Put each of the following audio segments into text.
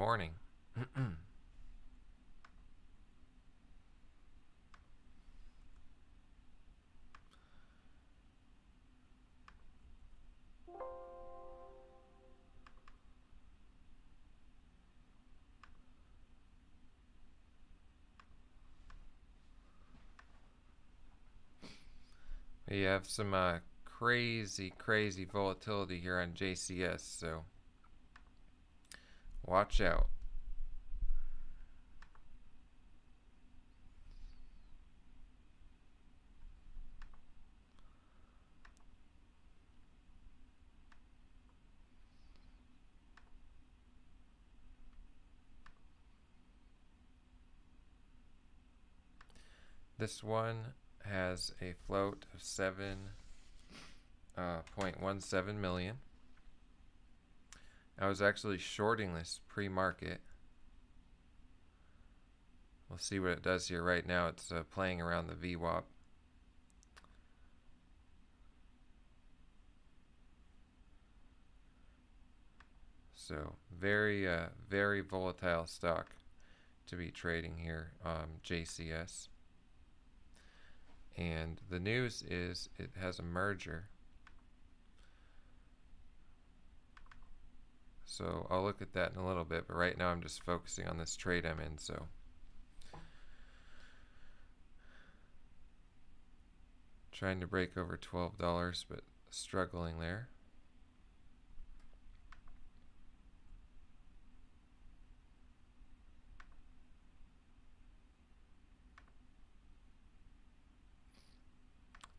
morning. We have some crazy volatility here on JCS, so watch out. This one has a float of 7.17 million. I was actually shorting this pre-market. We'll see what it does here. Right now it's playing around the VWAP. So very volatile stock to be trading here, JCS. And the news is it has a merger. So I'll look at that in a little bit, but right now I'm just focusing on this trade I'm in. So trying to break over $12, but struggling there.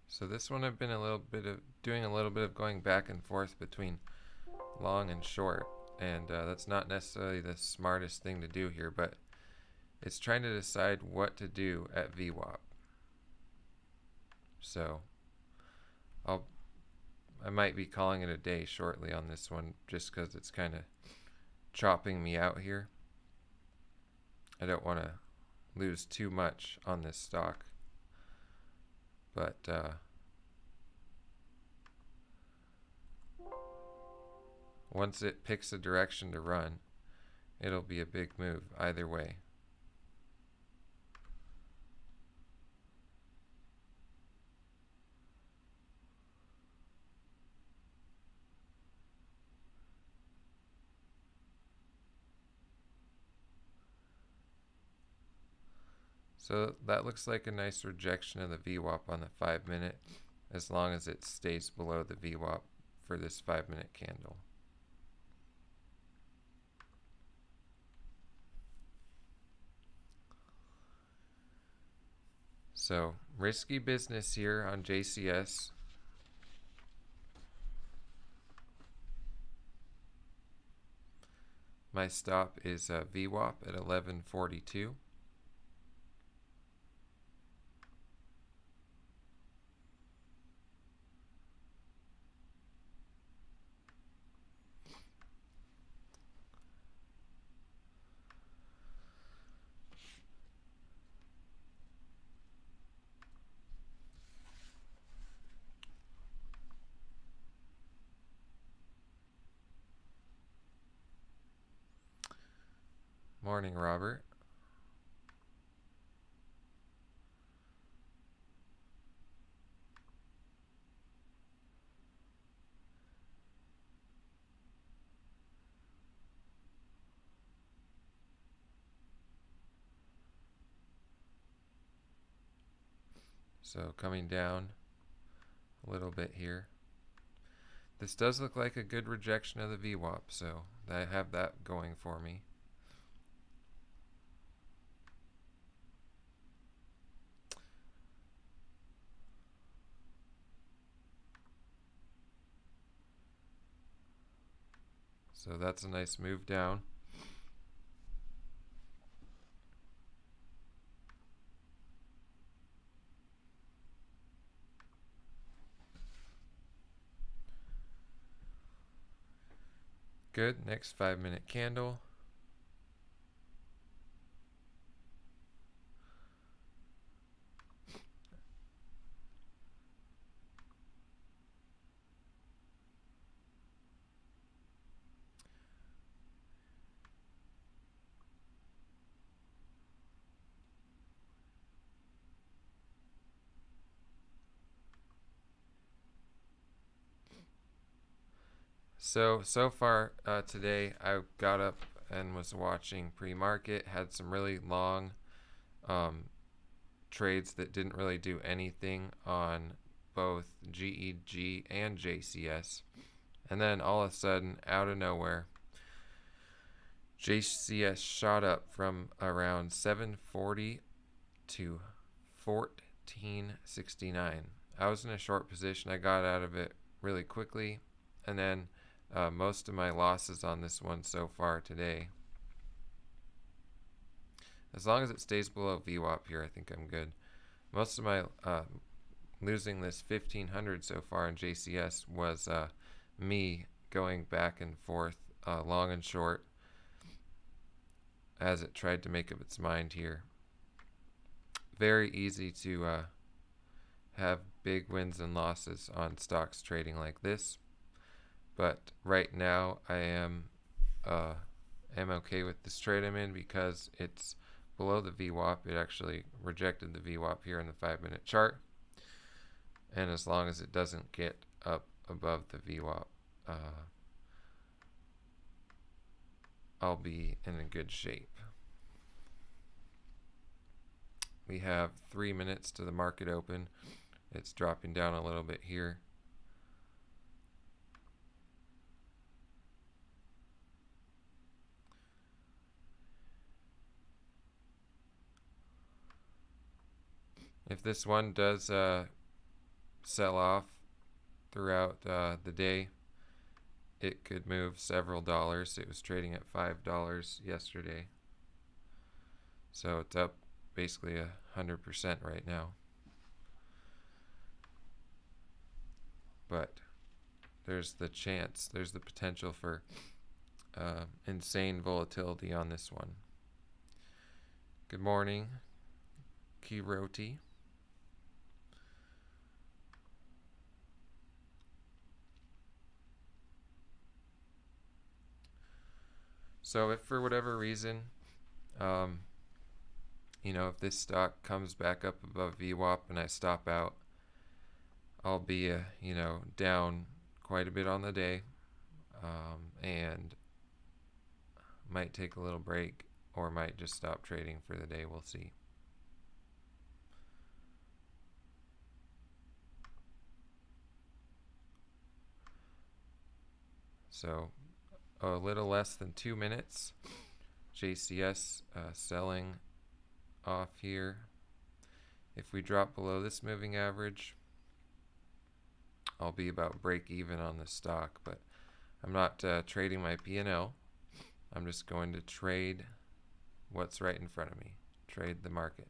So this one I've been doing a little bit of going back and forth between long and short, and that's not necessarily the smartest thing to do here, but it's trying to decide what to do at VWAP. So I might be calling it a day shortly on this one just because it's kind of chopping me out here. I don't want to lose too much on this stock, but once it picks a direction to run, it'll be a big move either way. So that looks like a nice rejection of the VWAP on the 5-minute, as long as it stays below the VWAP for this 5-minute candle. So risky business here on JCS. My stop is VWAP at 1142. Morning, Robert. So coming down a little bit here. This does look like a good rejection of the VWAP, so I have that going for me. So that's a nice move down. Good. Next 5-minute candle. So far today, I got up and was watching pre-market. Had some really long um, trades that didn't really do anything on both GEG and JCS. And then all of a sudden, out of nowhere, JCS shot up from around 740 to 1469. I was in a short position. I got out of it really quickly, and then most of my losses on this one so far today, as long as it stays below VWAP here, I think I'm good. Most of my losing this 1500 so far in JCS was me going back and forth, long and short, as it tried to make up its mind here. Very easy to have big wins and losses on stocks trading like this, but right now I am okay with this trade I'm in because it's below the VWAP. It actually rejected the VWAP here in the 5-minute chart, and as long as it doesn't get up above the VWAP, I'll be in a good shape. We have 3 minutes to the market open. It's dropping down a little bit here. If this one does sell off throughout the day, it could move several dollars. It was trading at $5 yesterday, so it's up basically 100% right now. But there's the chance, there's the potential for insane volatility on this one. Good morning, Kiroti. So if for whatever reason, if this stock comes back up above VWAP and I stop out, I'll be, down quite a bit on the day, and might take a little break or might just stop trading for the day. We'll see. So a little less than 2 minutes. JCS selling off here. If we drop below this moving average, I'll be about break even on the stock, but I'm not trading my P&L. I'm just going to trade what's right in front of me. Trade the market.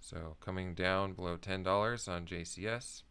So coming down below $10 on JCS.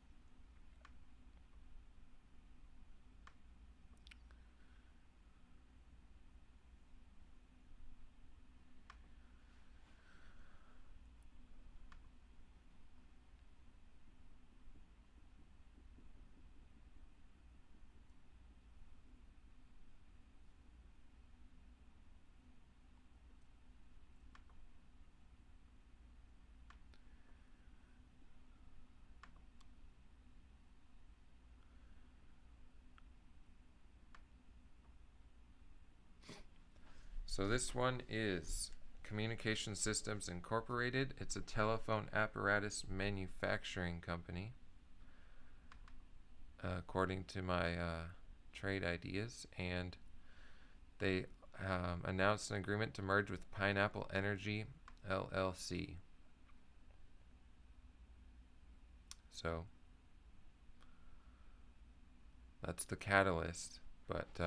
So this one is Communication Systems Incorporated. It's a telephone apparatus manufacturing company, according to my trade ideas, and they announced an agreement to merge with Pineapple Energy LLC. So that's the catalyst, but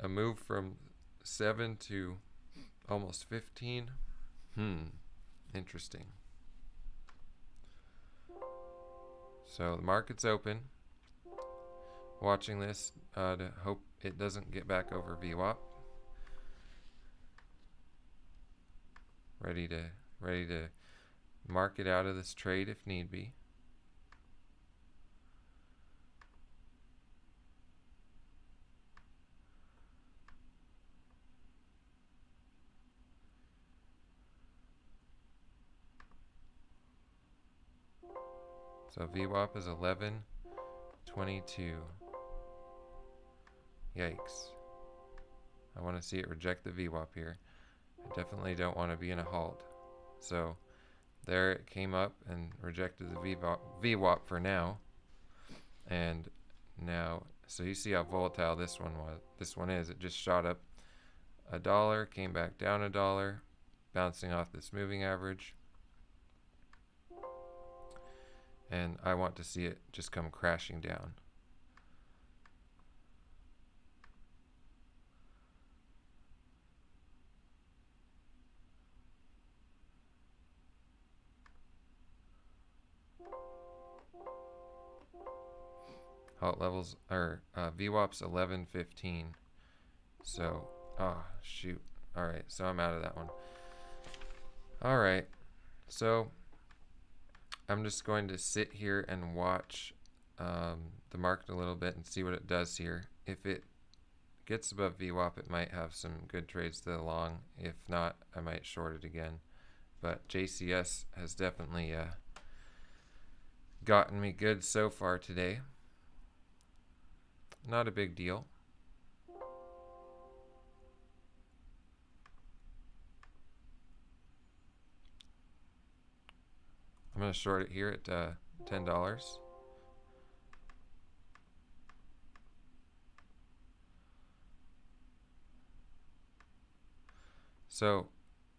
a move from 7 to almost 15. Interesting. So the market's open. Watching this to hope it doesn't get back over VWAP. Ready to mark it out of this trade if need be. So VWAP is 11.22. Yikes. I want to see it reject the VWAP here. I definitely don't want to be in a halt. So there it came up and rejected the VWAP for now. And now, so you see how volatile this one was. This one is. It just shot up $1, came back down $1, bouncing off this moving average. And I want to see it just come crashing down. Halt levels are VWAP's 11.15. So, oh shoot. Alright, so I'm out of that one. Alright, so I'm just going to sit here and watch the market a little bit and see what it does here. If it gets above VWAP, it might have some good trades to the long. If not, I might short it again. But JCS has definitely gotten me good so far today. Not a big deal. I'm going to short it here at $10. So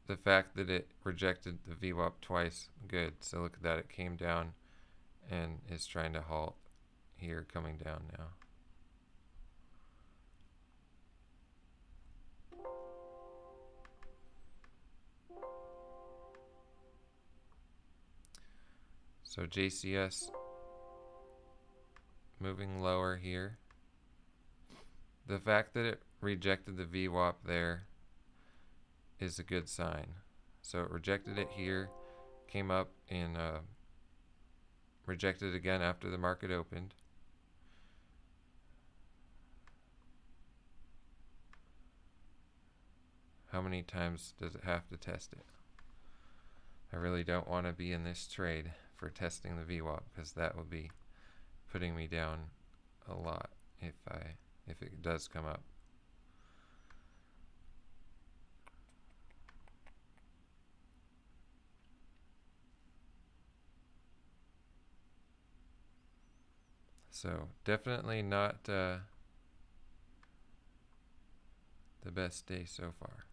the fact that it rejected the VWAP twice, good. So look at that, it came down and is trying to halt here, coming down now. So JCS moving lower here. The fact that it rejected the VWAP there is a good sign. So it rejected it here, came up and rejected it again after the market opened. How many times does it have to test it? I really don't want to be in this trade for testing the VWAP, because that would be putting me down a lot if it does come up. So definitely not the best day so far.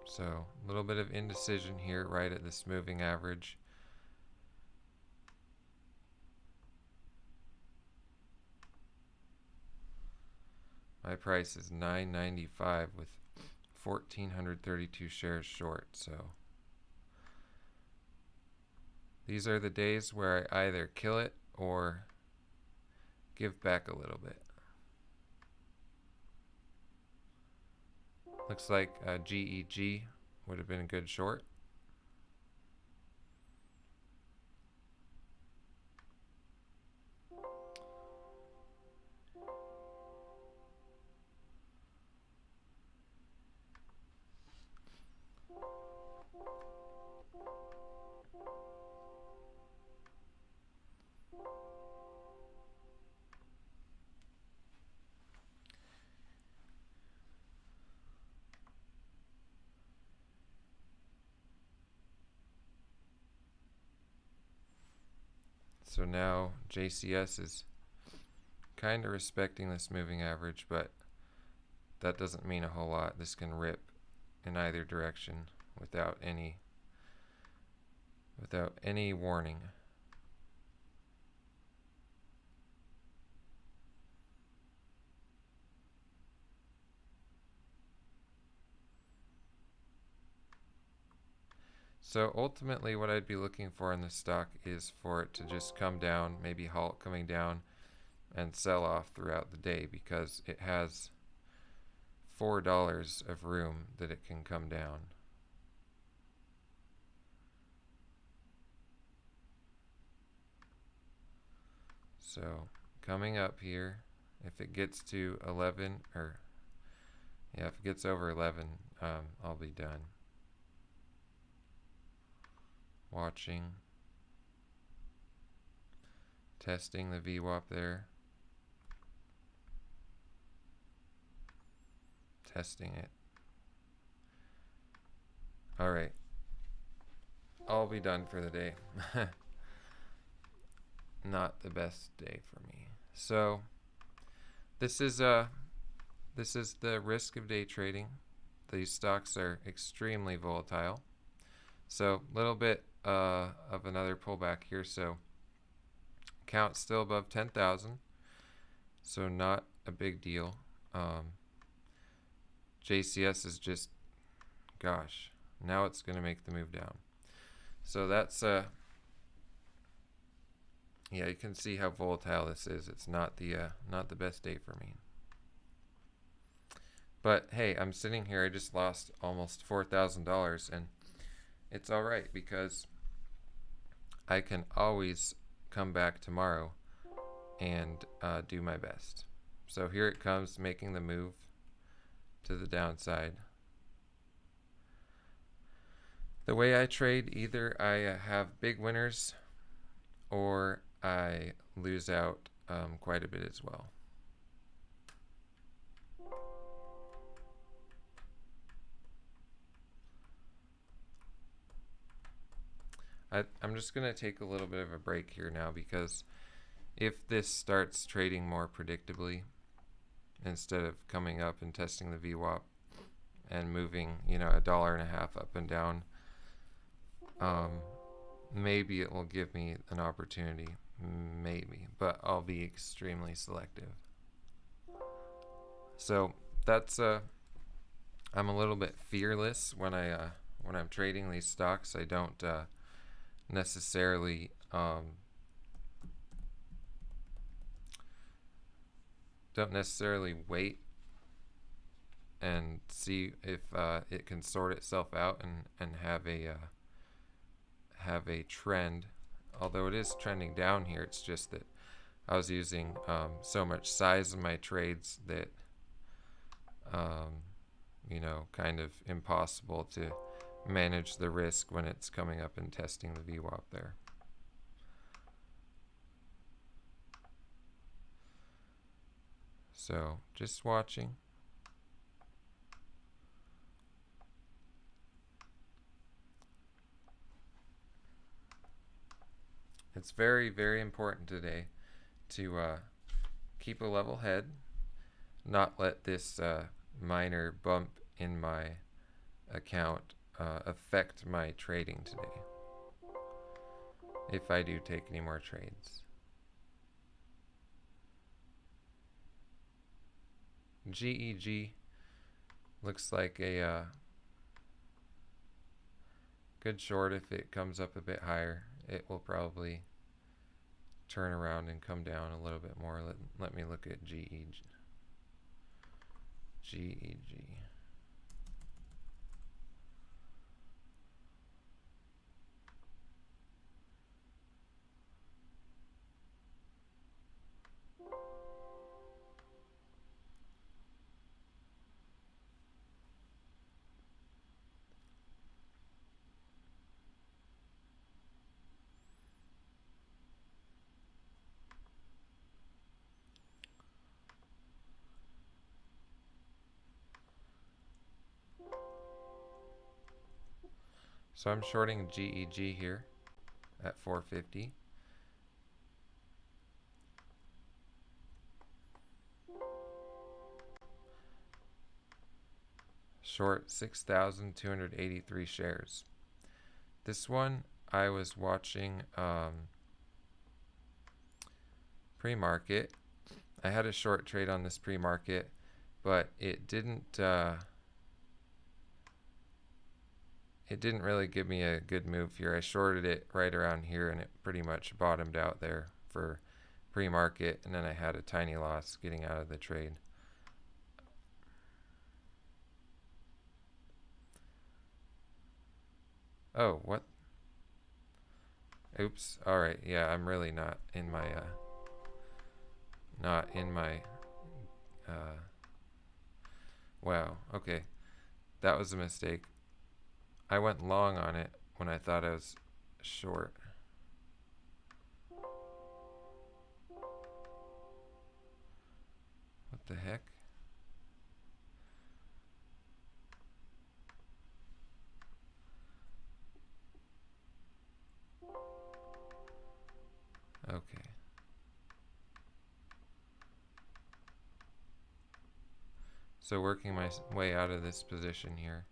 So a little bit of indecision here right at this moving average. My price is $9.95 with 1,432 shares short. So these are the days where I either kill it or give back a little bit. Looks like GEG would have been a good short. So now JCS is kind of respecting this moving average, but that doesn't mean a whole lot. This can rip in either direction without any warning. So ultimately what I'd be looking for in this stock is for it to just come down, maybe halt coming down, and sell off throughout the day, because it has $4 of room that it can come down. So coming up here, if it gets to 11, or yeah, if it gets over 11, I'll be done. Watching, testing the VWAP there, testing it. All right, I'll be done for the day. Not the best day for me. So this is the risk of day trading. These stocks are extremely volatile. So a little bit of another pullback here. So count still above 10,000. So not a big deal. JCS is just, gosh, now it's going to make the move down. So that's yeah, you can see how volatile this is. It's not the best day for me. But hey, I'm sitting here. I just lost almost $4,000, and it's all right, because I can always come back tomorrow and do my best. So here it comes, making the move to the downside. The way I trade, either I have big winners or I lose out quite a bit as well. I'm just going to take a little bit of a break here now, because if this starts trading more predictably, instead of coming up and testing the VWAP and moving, you know, $1.50 up and down, maybe it will give me an opportunity, maybe, but I'll be extremely selective. So that's I'm a little bit fearless when I'm trading these stocks. I don't necessarily wait and see if it can sort itself out and have a trend. Although it is trending down here, it's just that I was using so much size in my trades that you know, kind of impossible to manage the risk when it's coming up and testing the VWAP there. So just watching. It's very, very important today to keep a level head, not let this minor bump in my account affect my trading today, if I do take any more trades. GEG looks like a good short. If it comes up a bit higher, it will probably turn around and come down a little bit more. Let me look at GEG. So I'm shorting GEG here at 450. Short 6,283 shares. This one I was watching pre-market. I had a short trade on this pre-market, but it didn't it didn't really give me a good move here. I shorted it right around here and it pretty much bottomed out there for pre-market, and then I had a tiny loss getting out of the trade. Oh, what? Oops. All right. Yeah, I'm really not in my wow. Okay. That was a mistake. I went long on it when I thought I was short. What the heck? Okay. So working my way out of this position here.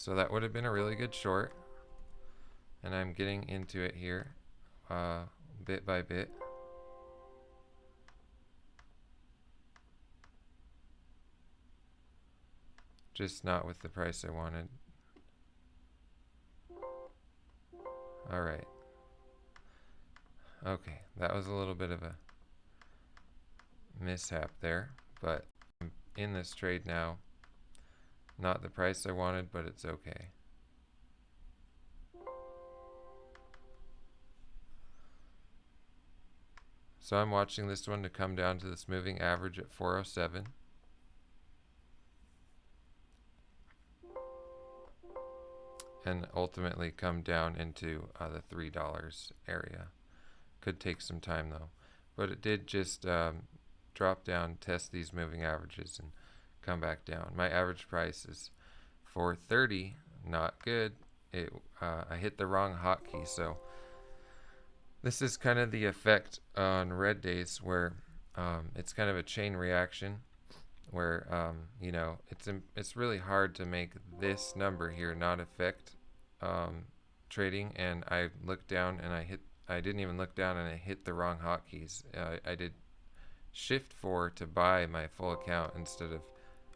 So that would have been a really good short. And I'm getting into it here bit by bit. Just not with the price I wanted. Alright. Okay, that was a little bit of a mishap there, but I'm in this trade now. Not the price I wanted, but it's okay. So I'm watching this one to come down to this moving average at 407. And ultimately come down into the $3 area. Could take some time though. But it did just drop down, test these moving averages, and come back down. My average price is 430. Not good. I hit the wrong hotkey, so this is kind of the effect on red days where it's kind of a chain reaction where you know, it's really hard to make this number here not affect trading. And I looked down and I didn't even look down and I hit the wrong hotkeys. I did Shift 4 to buy my full account instead of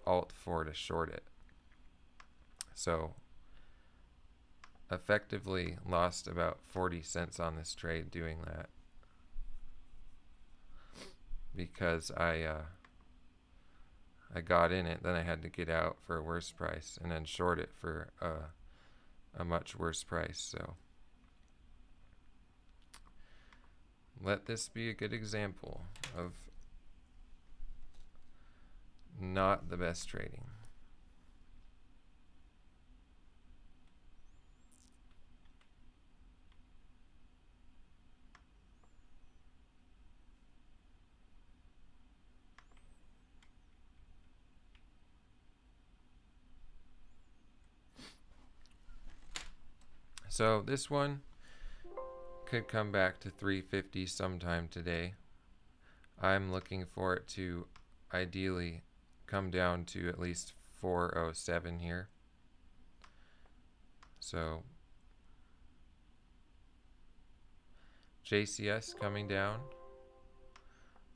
Alt 4 to short it. So effectively lost about 40 cents on this trade doing that, because I got in it, then I had to get out for a worse price and then short it for a much worse price. So let this be a good example of not the best trading. So this one could come back to 350 sometime today. I'm looking for it to ideally come down to at least 407 here. So JCS coming down.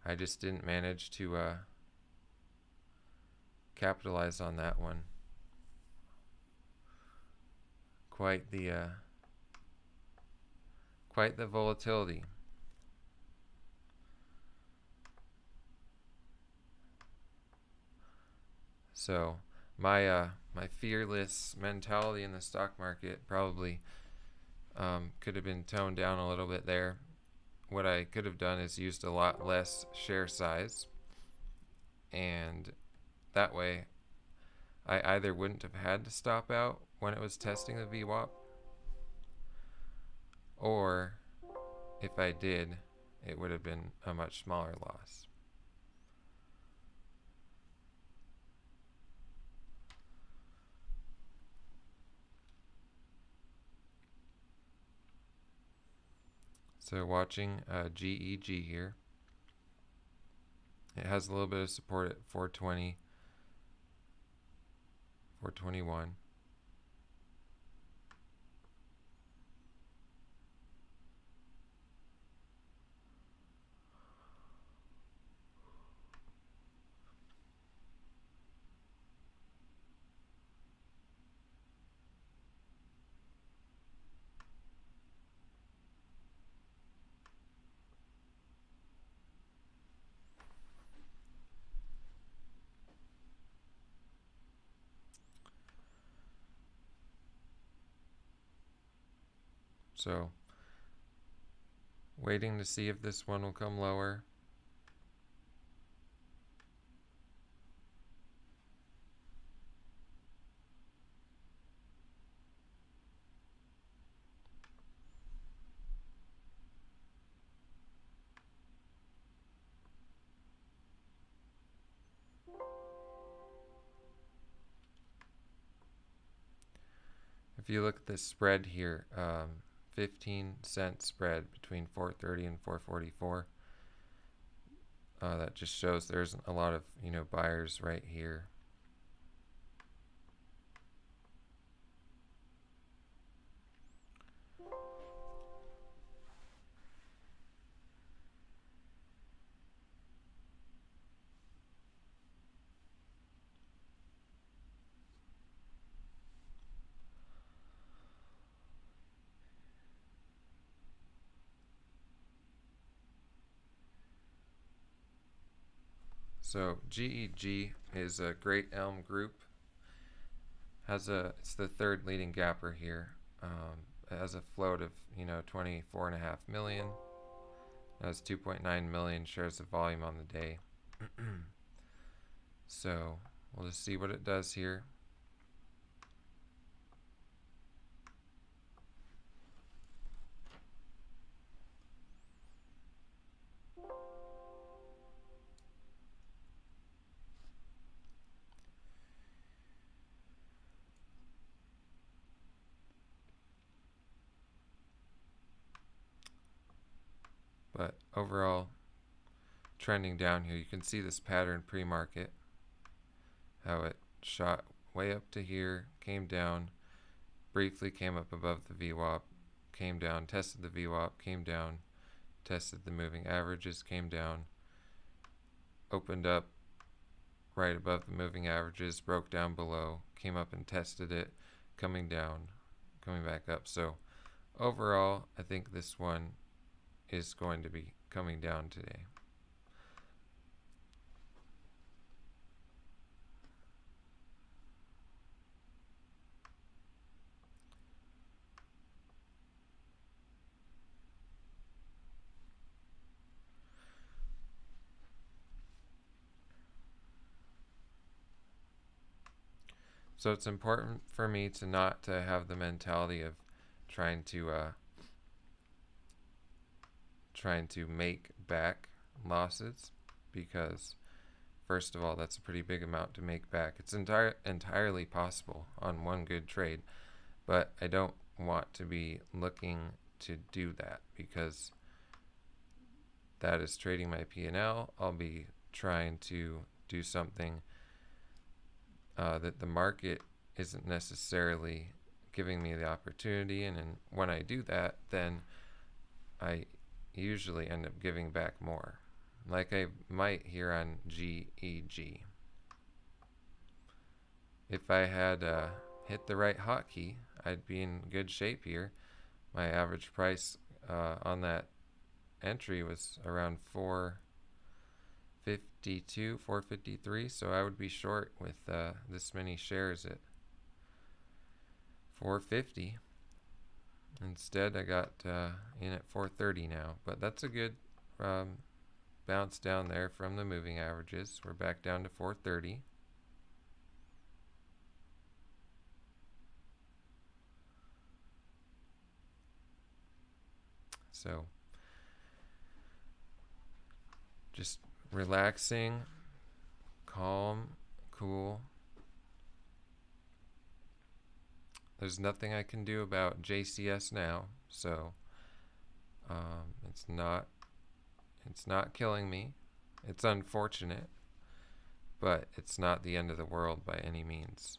I just didn't manage to capitalize on that one. Quite the volatility. So my fearless mentality in the stock market probably could have been toned down a little bit there. What I could have done is used a lot less share size, and that way I either wouldn't have had to stop out when it was testing the VWAP, or if I did, it would have been a much smaller loss. So watching GEG here. It has a little bit of support at 420, 421. So waiting to see if this one will come lower. If you look at this spread here, 15-cent spread between 430 and 444. That just shows there's a lot of buyers right here. So GEG is a Great Elm Group. It's the third leading gapper here. It has a float of 24.5 million. It has 2.9 million shares of volume on the day. So we'll just see what it does here. But overall, trending down here, you can see this pattern pre-market, how it shot way up to here, came down, briefly came up above the VWAP, came down, tested the VWAP, came down, tested the moving averages, came down, opened up right above the moving averages, broke down below, came up and tested it, coming down, coming back up. So overall, I think this one is going to be coming down today. So it's important for me to not to have the mentality of trying to make back losses, because first of all, that's a pretty big amount to make back. It's entirely possible on one good trade, but I don't want to be looking to do that, because that is trading my P&L. I'll be trying to do something that the market isn't necessarily giving me the opportunity, and when I do that, then I usually end up giving back more, like I might here on GEG. If I had hit the right hotkey, I'd be in good shape here. My average price on that entry was around 452, 453, so I would be short with this many shares at 450. Instead, I got in at 430 now, but that's a good bounce down there from the moving averages. We're back down to 430. So just relaxing, calm, cool. There's nothing I can do about JCS now, so it's not killing me. It's unfortunate, but it's not the end of the world by any means.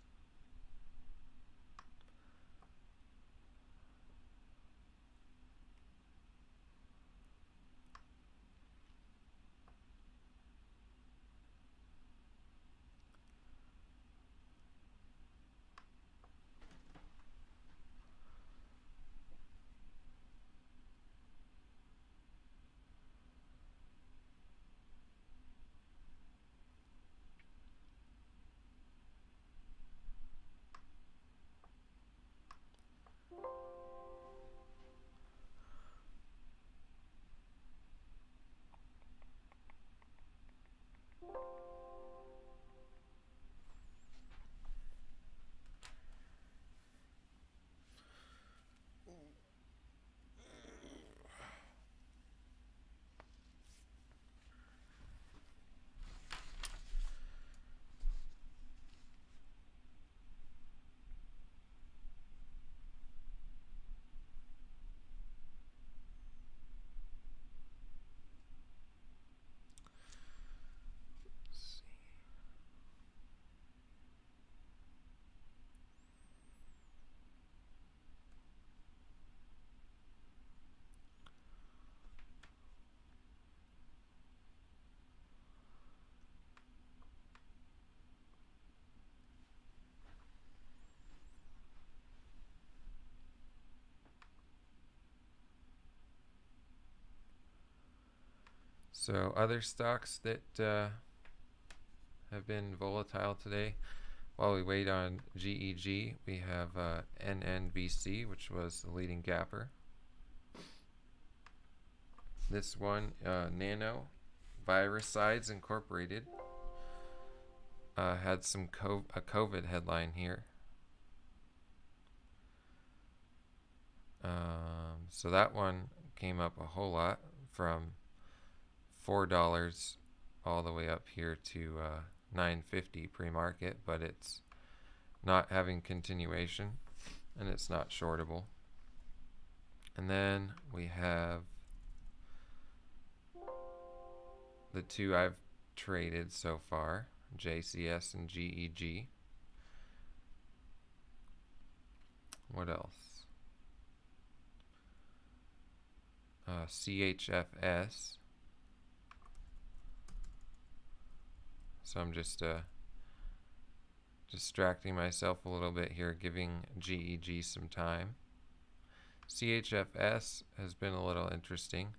So other stocks that have been volatile today, while we wait on GEG, we have NNBC, which was the leading gapper. This one, Nano Virusides Incorporated, had some a COVID headline here. So that one came up a whole lot, from $4 all the way up here to $9.50 pre-market, but it's not having continuation and it's not shortable. And then we have the two I've traded so far, JCS and GEG. What else? CHFS. So I'm just distracting myself a little bit here, giving GEG some time. CHFS has been a little interesting.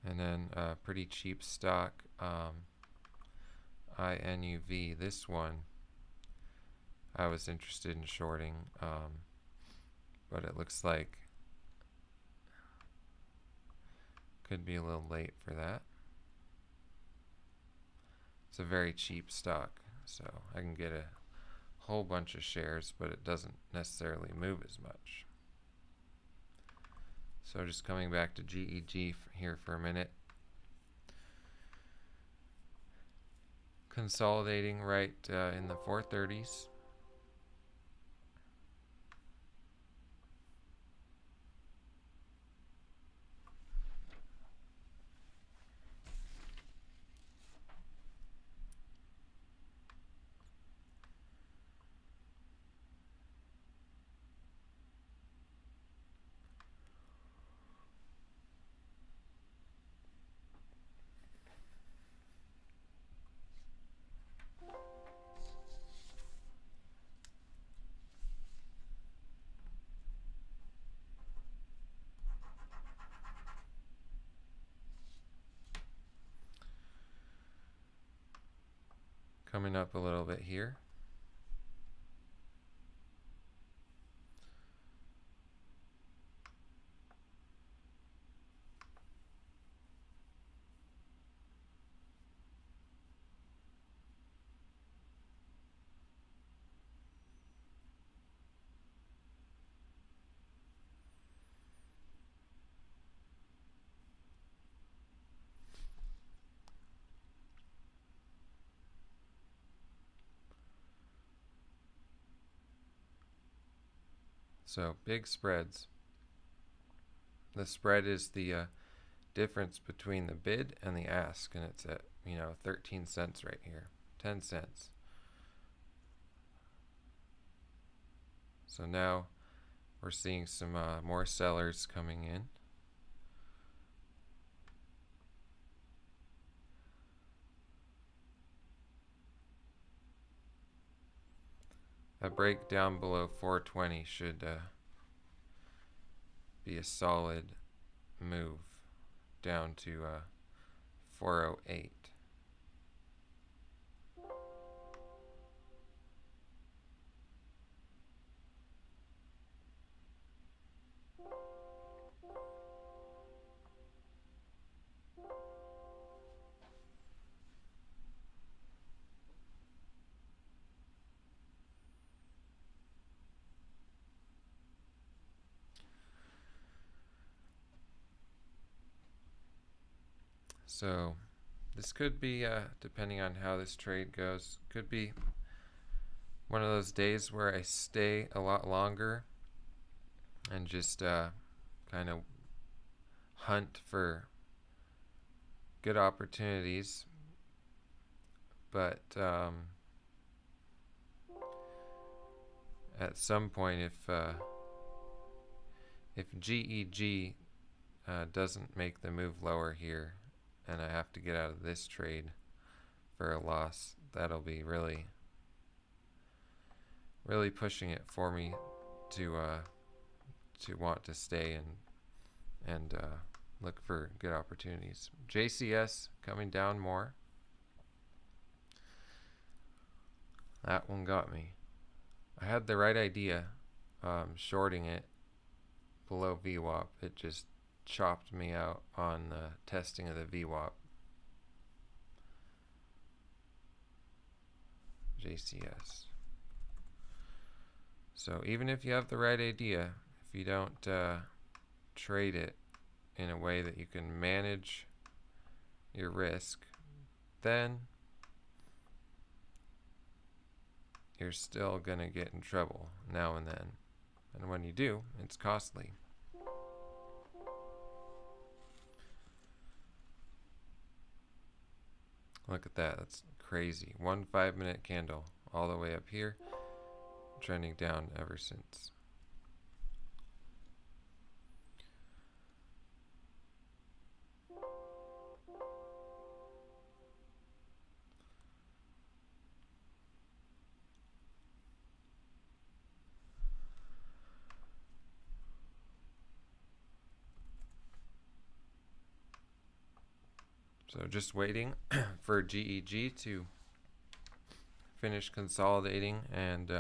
And then pretty cheap stock, INUV. This one I was interested in shorting, but it looks like could be a little late for that. It's a very cheap stock, so I can get a whole bunch of shares, but it doesn't necessarily move as much. So just coming back to GEG here for a minute. Consolidating right in the 430s. Coming up a little bit here. So big spreads. The spread is the difference between the bid and the ask, and it's at 13 cents right here, 10 cents. So now we're seeing some more sellers coming in. A break down below 420 should be a solid move down to 408. So this could be, depending on how this trade goes, could be one of those days where I stay a lot longer and just kind of hunt for good opportunities. But at some point, if GEG doesn't make the move lower here, and I have to get out of this trade for a loss, that'll be really pushing it for me to want to stay and look for good opportunities. JCS coming down more. That one got me. I had the right idea, shorting it below VWAP. It just chopped me out on the testing of the VWAP. JCS. So even if you have the right idea, if you don't trade it in a way that you can manage your risk, then you're still gonna get in trouble now and then. And when you do, it's costly. Look at that, that's crazy. 1 5-minute candle all the way up here, trending down ever since. So just waiting for GEG to finish consolidating and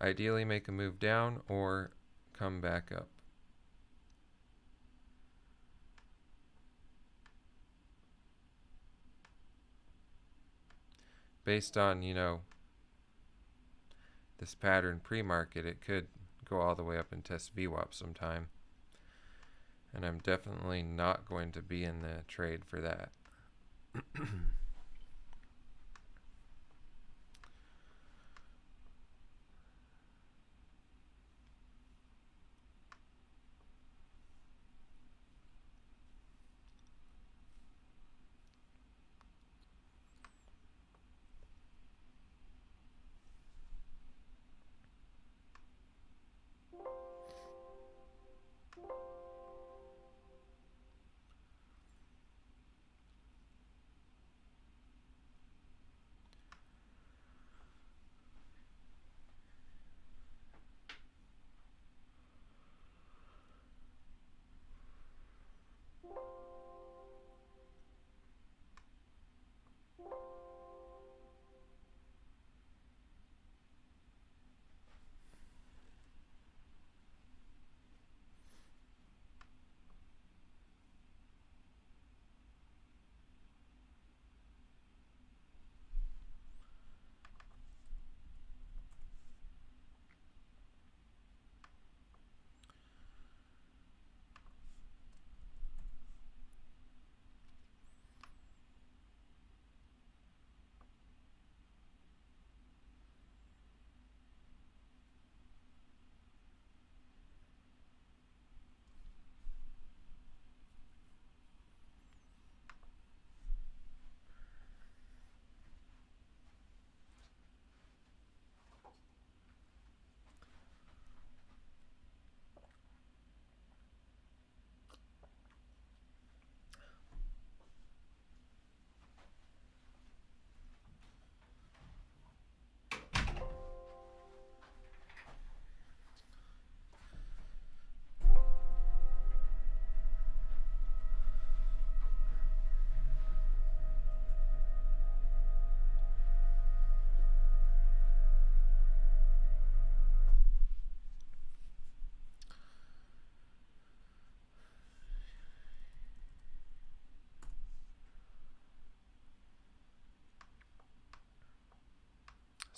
ideally make a move down or come back up. Based on, this pattern pre-market, it could go all the way up and test VWAP sometime. And I'm definitely not going to be in the trade for that.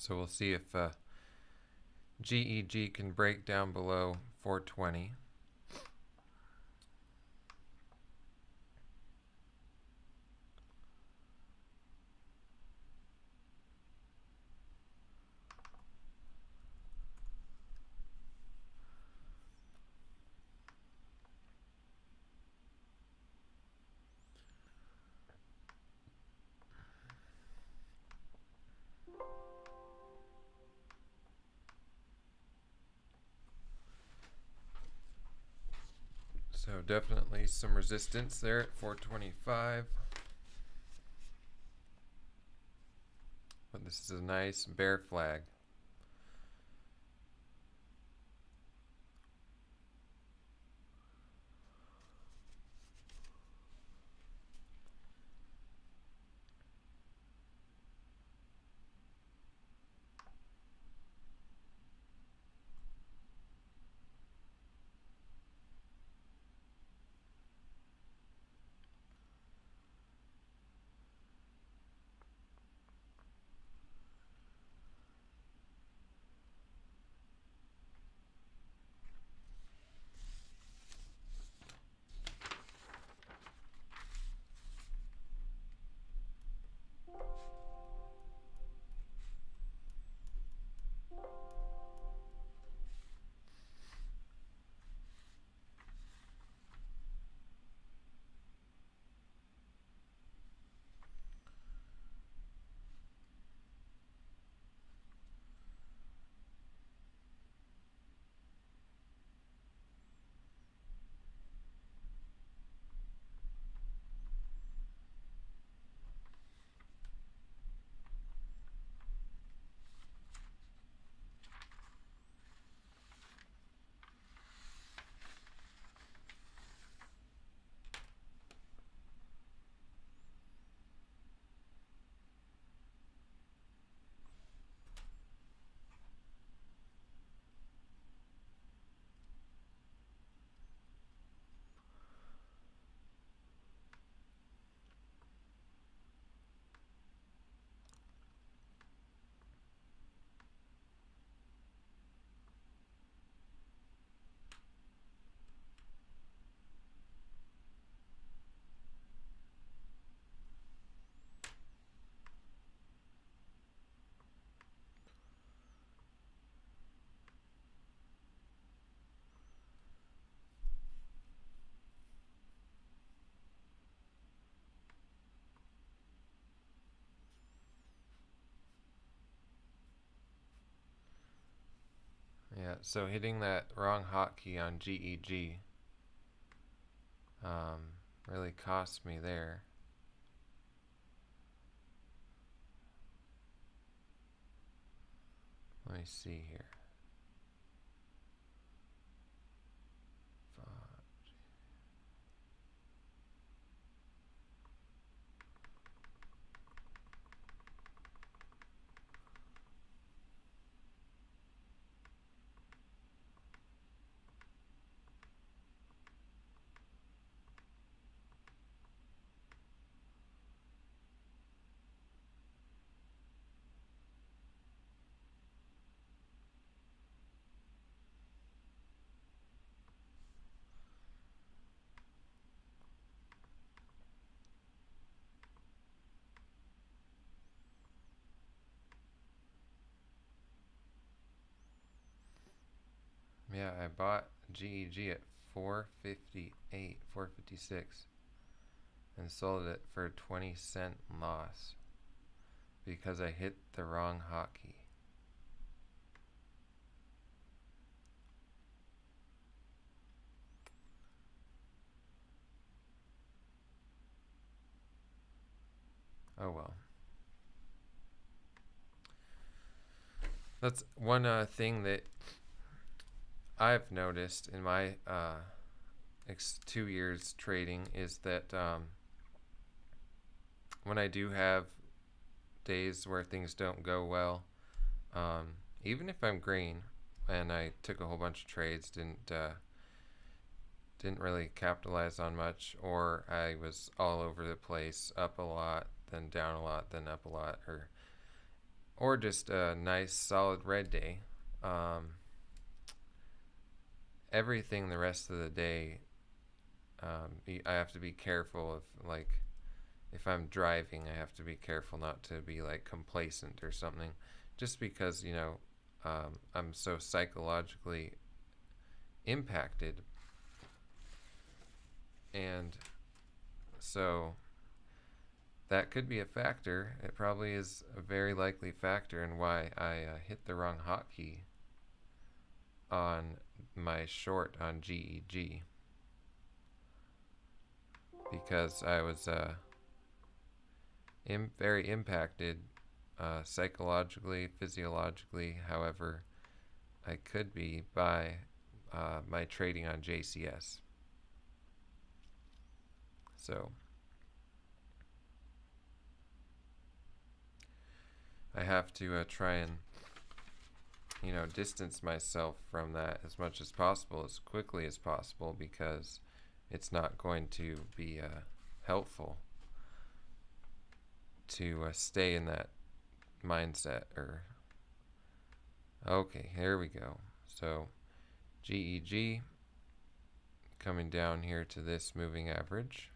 So we'll see if GEG can break down below 420. So definitely some resistance there at 425. But this is a nice bear flag. Yeah, so hitting that wrong hotkey on GEG really cost me there. Let me see here. Yeah, I bought GEG at 458, 456, and sold it for a 20-cent loss because I hit the wrong hotkey. Oh well. That's one thing that I've noticed in my 2 years trading is that when I do have days where things don't go well, even if I'm green and I took a whole bunch of trades, didn't really capitalize on much, or I was all over the place, up a lot, then down a lot, then up a lot, or just a nice solid red day. Um, Everything the rest of the day, I have to be careful of, like, if I'm driving, I have to be careful not to be like complacent or something, just because, I'm so psychologically impacted. And so that could be a factor. It probably is a very likely factor in why I hit the wrong hotkey on my short on GEG, because I was very impacted psychologically, physiologically, however I could be, by my trading on JCS. So I have to try and, distance myself from that as much as possible, as quickly as possible, because it's not going to be helpful to stay in that mindset. Okay, here we go. So GEG coming down here to this moving average.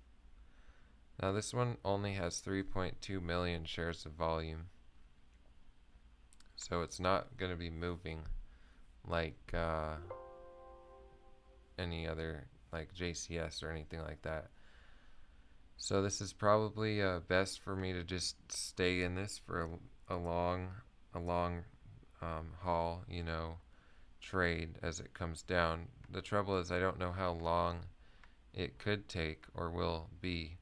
Now this one only has 3.2 million shares of volume, so it's not going to be moving like any other, like JCS or anything like that. So this is probably best for me to just stay in this for a long haul, trade as it comes down. The trouble is I don't know how long it could take or will be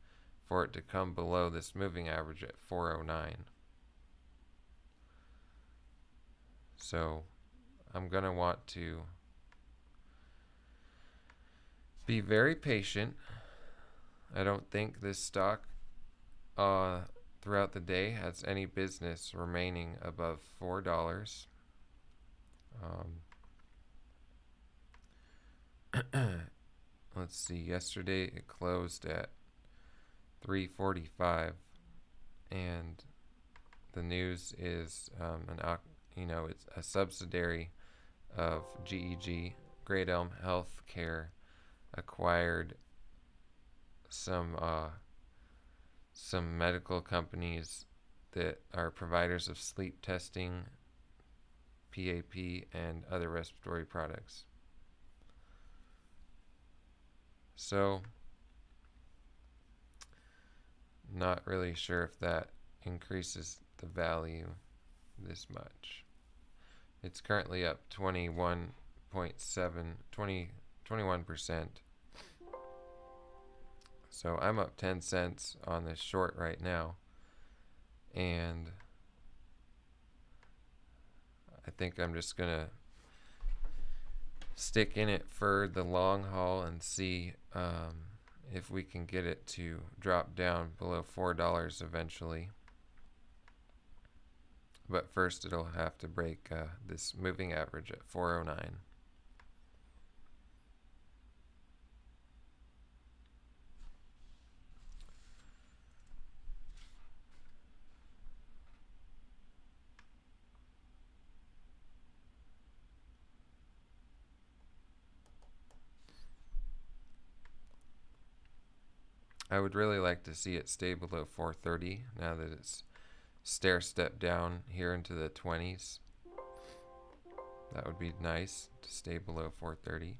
for it to come below this moving average at 409. So I'm going to want to be very patient. I don't think this stock throughout the day has any business remaining above $4. Let's see, yesterday it closed at 345, and the news is it's a subsidiary of GEG. Great Elm Healthcare acquired some medical companies that are providers of sleep testing, PAP, and other respiratory products. So, not really sure if that increases the value this much. It's currently up 21%. So I'm up 10 cents on this short right now, and I think I'm just gonna stick in it for the long haul and see if we can get it to drop down below $4 eventually. But first it'll have to break this moving average at 409. I would really like to see it stay below 430 now that it's stair step down here into the 20s. That would be nice to stay below 430.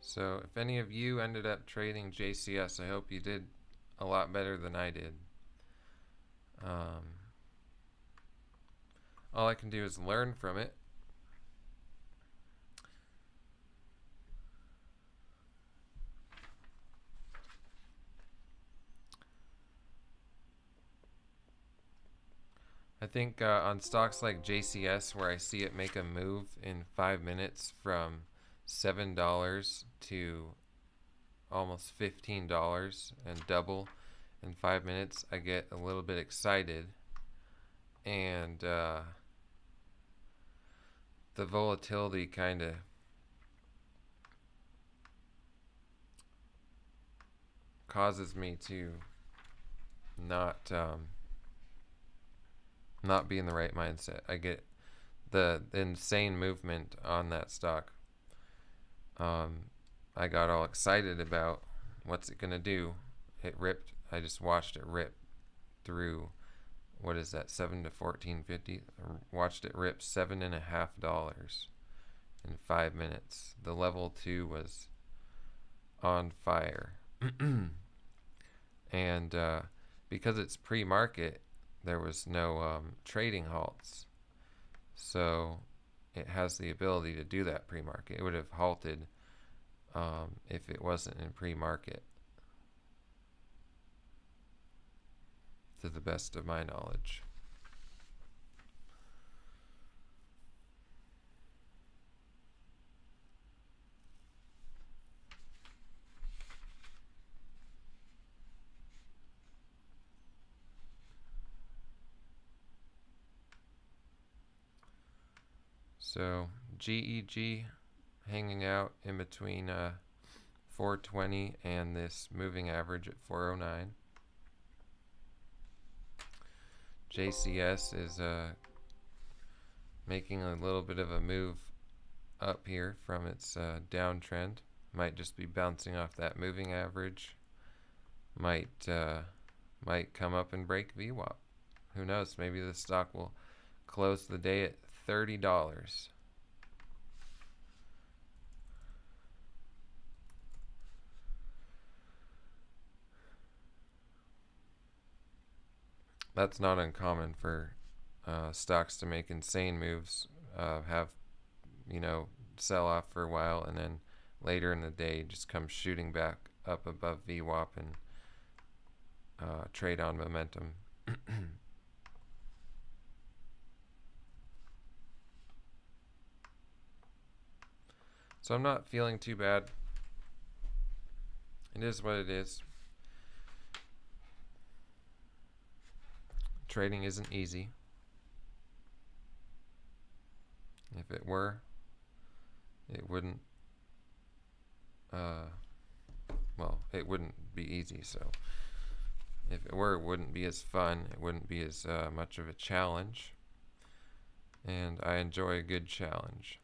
So if any of you ended up trading JCS, I hope you did a lot better than I did. All I can do is learn from it. I think on stocks like JCS, where I see it make a move in 5 minutes from $7 to almost $15 and double in 5 minutes, I get a little bit excited, and the volatility kind of causes me to not be in the right mindset. I get the insane movement on that stock. I got all excited about what's it gonna do. It ripped. I just watched it rip through. What is that? 7 to 14.50. Watched it rip $7.50 in 5 minutes. The level 2 was on fire, and because it's pre-market, there was no trading halts, so it has the ability to do that pre-market. It would have halted if it wasn't in pre-market, to the best of my knowledge. So GEG hanging out in between 420 and this moving average at 409. JCS is making a little bit of a move up here from its downtrend. Might just be bouncing off that moving average. Might come up and break VWAP. Who knows? Maybe the stock will close the day at $30. That's not uncommon for stocks to make insane moves, have, sell off for a while, and then later in the day just come shooting back up above VWAP and trade on momentum. So I'm not feeling too bad. It is what it is. Trading isn't easy. If it were, it wouldn't it wouldn't be easy. So if it were, it wouldn't be as fun. It wouldn't be as much of a challenge. And I enjoy a good challenge.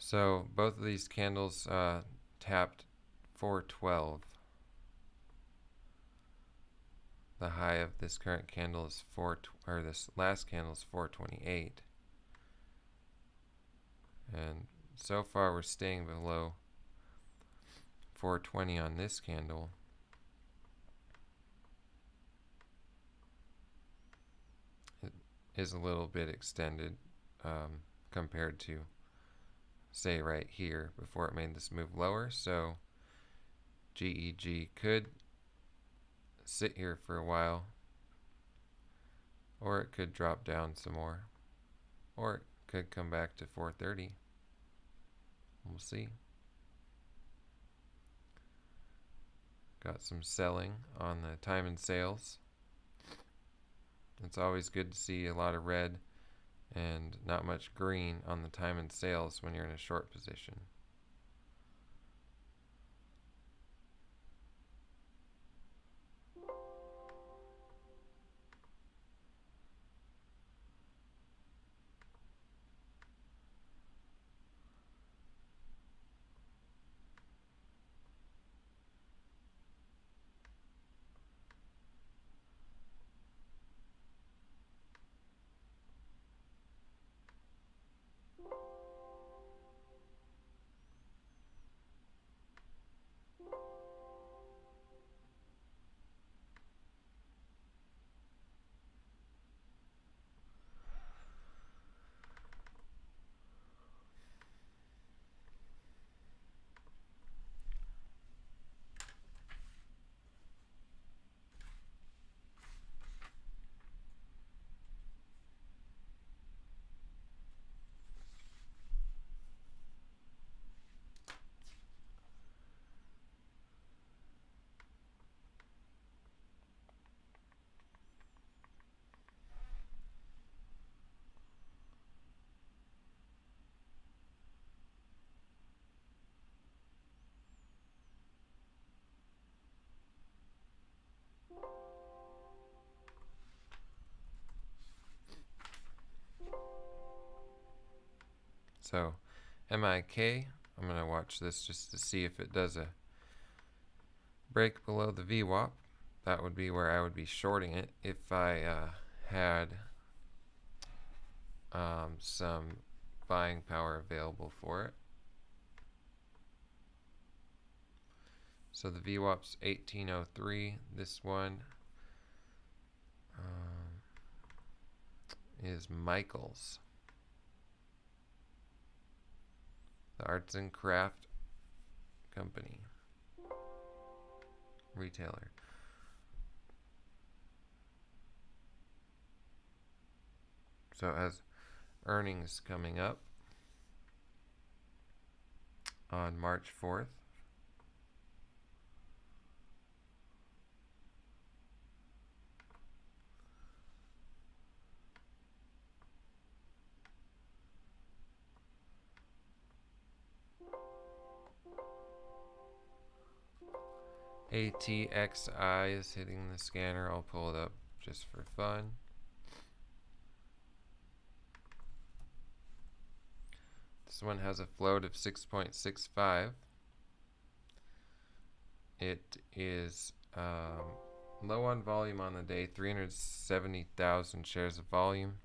So both of these candles tapped 412. The high of this current candle is this last candle is 428. And so far we're staying below 420 on this candle. It is a little bit extended compared to, say, right here before it made this move lower. So GEG could sit here for a while, or it could drop down some more, or it could come back to 430. We'll see. Got some selling on the time and sales. It's always good to see a lot of red and not much green on the time and sales when you're in a short position. So MIK, I'm going to watch this just to see if it does a break below the VWAP. That would be where I would be shorting it if I had some buying power available for it. So the VWAP's 1803. This one is Michael's. The Arts and Craft Company. Retailer. So it has earnings coming up on March 4th. ATXI is hitting the scanner. I'll pull it up just for fun. This one has a float of 6.65. It is low on volume on the day, 370,000 shares of volume.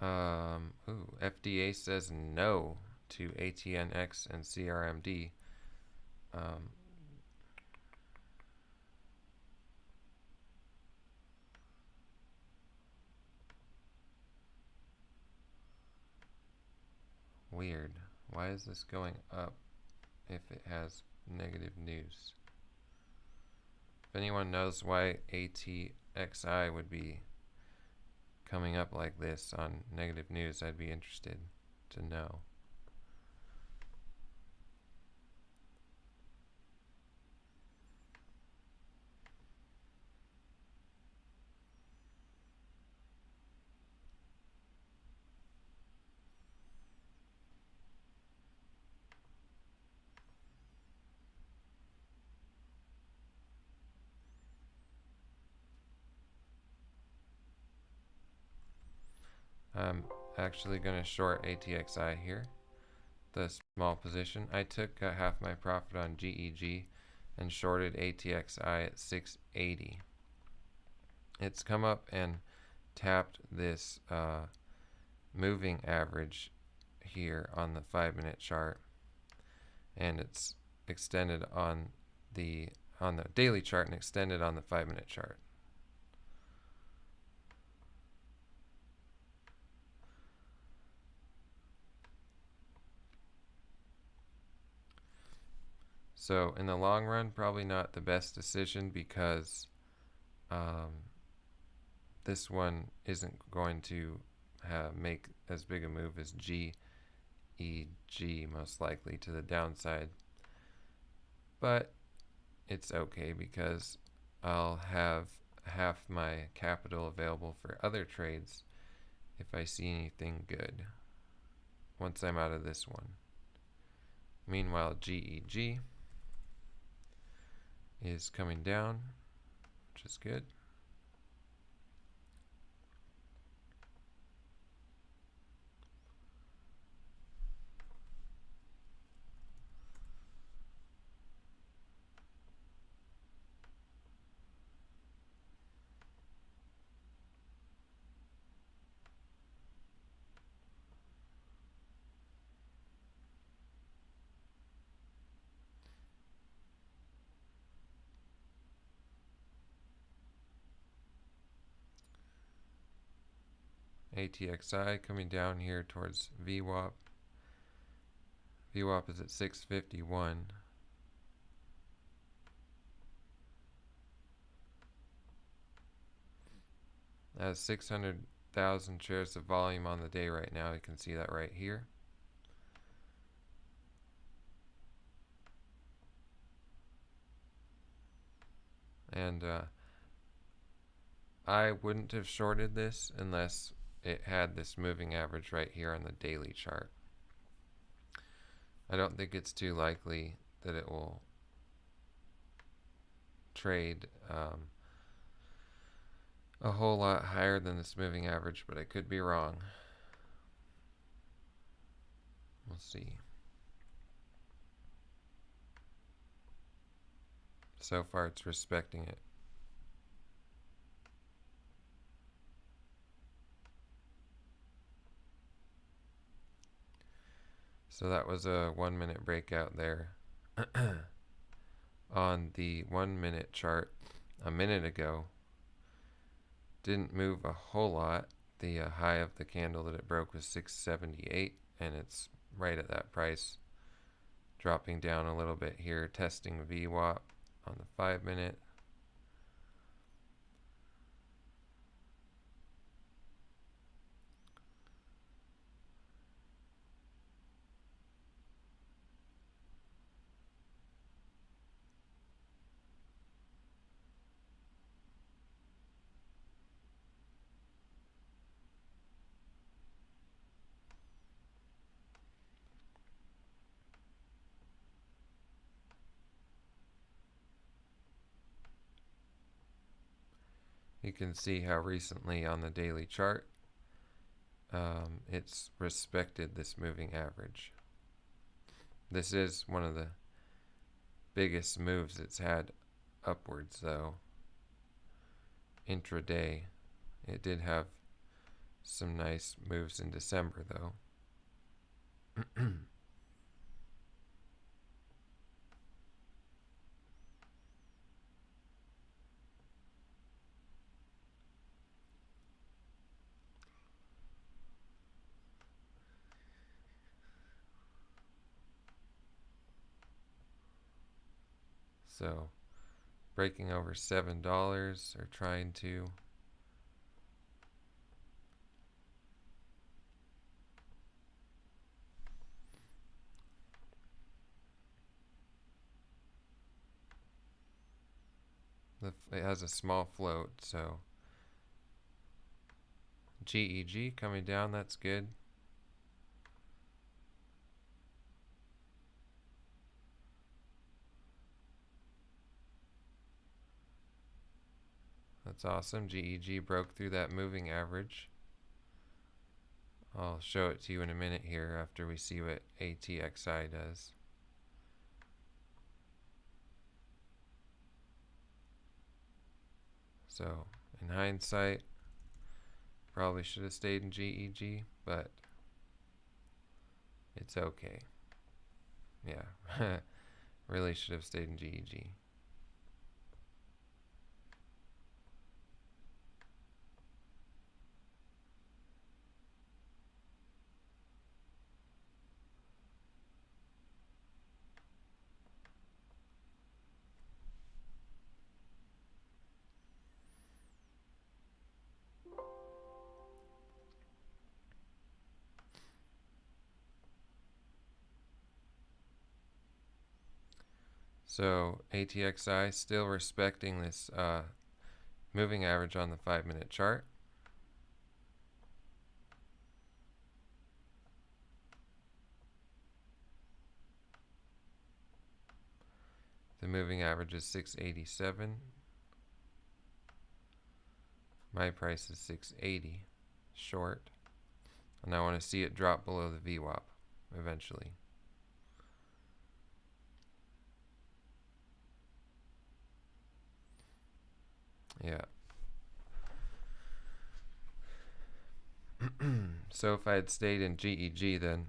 FDA says no to ATNX and CRMD. Weird. Why is this going up if it has negative news? If anyone knows why ATXI would be coming up like this on negative news, I'd be interested to know. I'm actually going to short ATXI here, the small position. I took half my profit on GEG and shorted ATXI at 680. It's come up and tapped this moving average here on the 5-minute chart, and it's extended on the daily chart and extended on the 5-minute chart. So in the long run, probably not the best decision because this one isn't going to make as big a move as GEG most likely to the downside. But it's okay because I'll have half my capital available for other trades if I see anything good once I'm out of this one. Meanwhile, GEG is coming down, which is good. ATXI coming down here towards VWAP. VWAP is at 651. That has 600,000 shares of volume on the day right now. You can see that right here. And I wouldn't have shorted this unless it had this moving average right here on the daily chart. I don't think it's too likely that it will trade a whole lot higher than this moving average, but I could be wrong. We'll see. So far it's respecting it. So that was a 1 minute breakout there. On the 1 minute chart a minute ago, didn't move a whole lot. The high of the candle that it broke was 678, and it's right at that price. Dropping down a little bit here, testing VWAP on the 5 minute. You can see how recently on the daily chart it's respected this moving average. This is one of the biggest moves it's had upwards, though. Intraday, it did have some nice moves in December, though. So, breaking over $7 or trying to. It has a small float, so GEG coming down, that's good. That's awesome. GEG broke through that moving average. I'll show it to you in a minute here after we see what ATXI does. So, in hindsight, probably should have stayed in GEG, but it's okay. Yeah, really should have stayed in GEG. So ATXI still respecting this moving average on the 5-minute chart. The moving average is 687. My price is 680 short. And I want to see it drop below the VWAP eventually. Yeah. So if I had stayed in GEG, then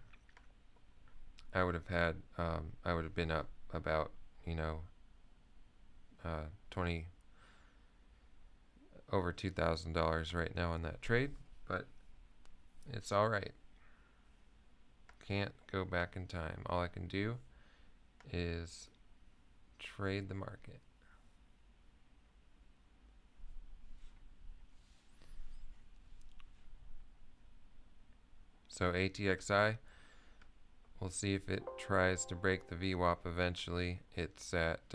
I would have had, I would have been up about, you know, 20 over $2,000 right now on that trade, but it's all right. Can't go back in time. All I can do is trade the market. So ATXI, we'll see if it tries to break the VWAP eventually. It's at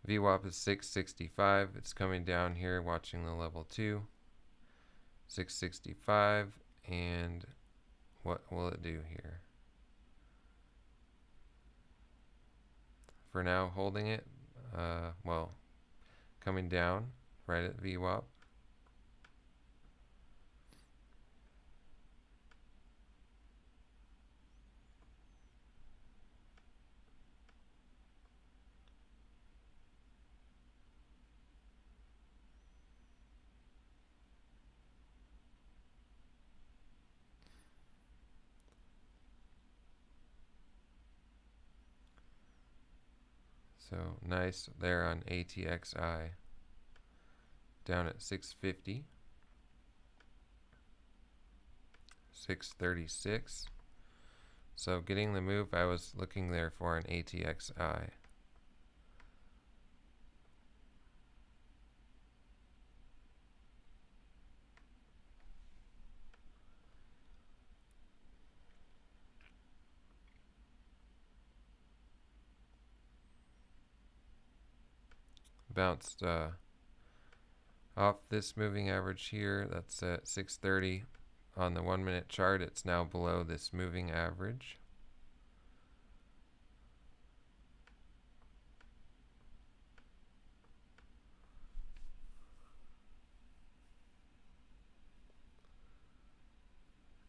VWAP is 665. It's coming down here, watching the level 2. 665, and what will it do here? For now, holding it, well, coming down right at VWAP. So nice there on ATXI, down at 650, 636. So getting the move I was looking there for an ATXI. Bounced off this moving average here. That's at 630. On the 1-minute chart, it's now below this moving average.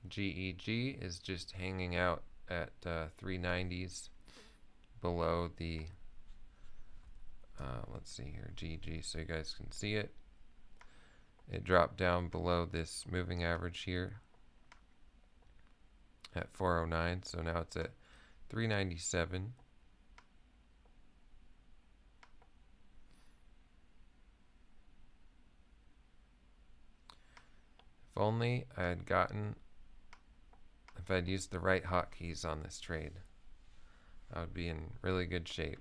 GEG is just hanging out at 390s below the let's see here, GEG, so you guys can see it. It dropped down below this moving average here at 409, so now it's at 397. If only I had gotten, if I'd used the right hotkeys on this trade, I would be in really good shape.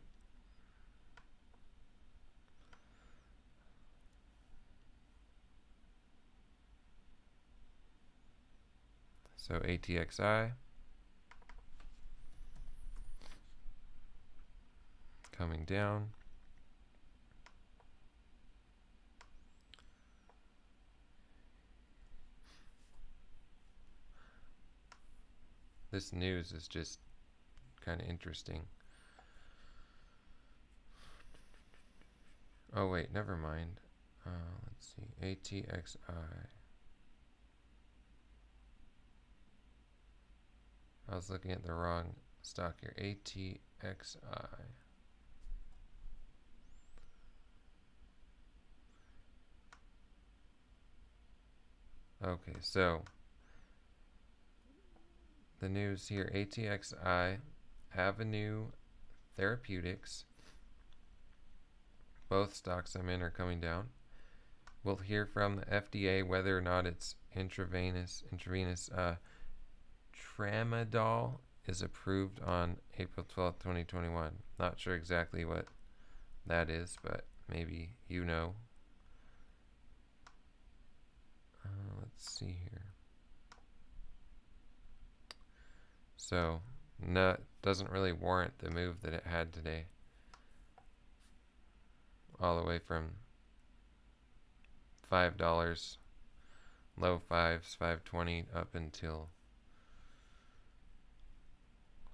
So ATXI coming down. This news is just kind of interesting. Oh wait, never mind. Let's see, ATXI. I was looking at the wrong stock here. ATXI. Okay, so the news here, ATXI, Avenue Therapeutics. Both stocks I'm in are coming down. We'll hear from the FDA whether or not it's intravenous tramadol is approved on April 12th, 2021. Not sure exactly what that is, but maybe you know. Let's see here. So, no, doesn't really warrant the move that it had today. all the way from $5, low fives, 520 up until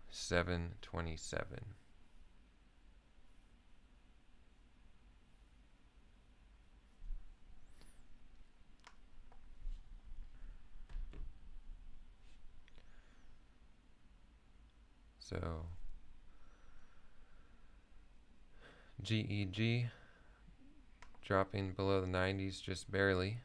727. So GEG dropping below the 90s just barely.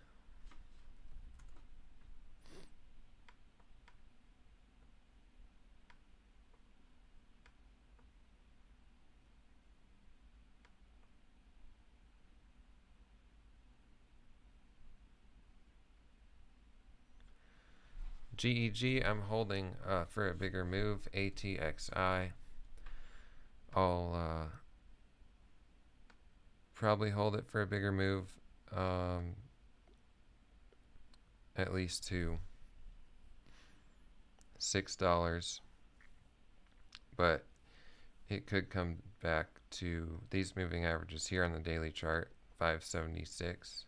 GEG I'm holding for a bigger move. ATXI I'll probably hold it for a bigger move, at least to $6, but it could come back to these moving averages here on the daily chart, 576.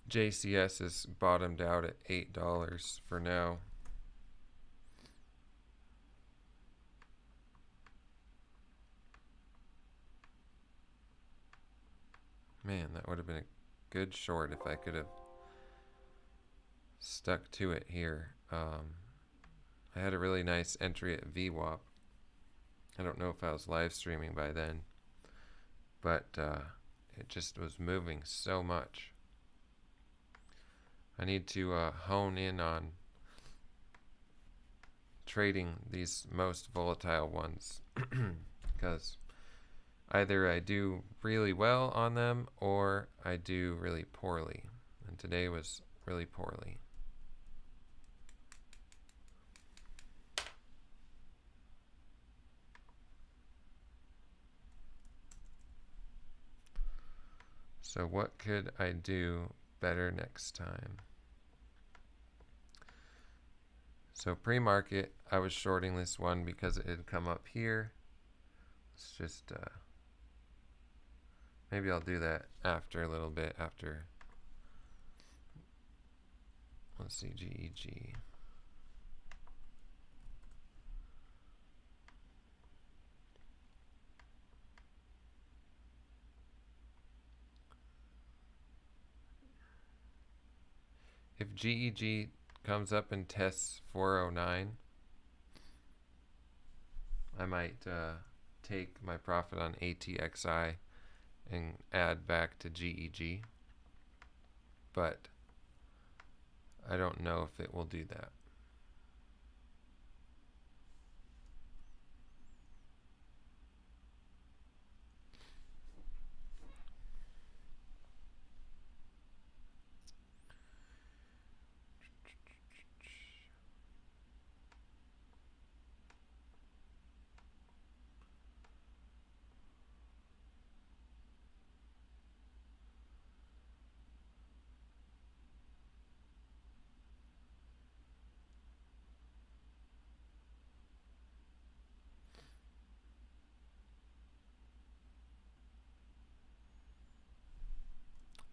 JCS is bottomed out at $8 for now. Man, that would have been a good short if I could have stuck to it here. I had a really nice entry at VWAP. I don't know if I was live streaming by then, but it just was moving so much. I need to hone in on trading these most volatile ones because either I do really well on them or I do really poorly, and today was really poorly. So what could I do better next time? So pre-market, I was shorting this one because it had come up here. It's just, maybe I'll do that after a little bit, after, let's see, GEG. If GEG comes up and tests 409, I might take my profit on ATXI and add back to GEG, but I don't know if it will do that.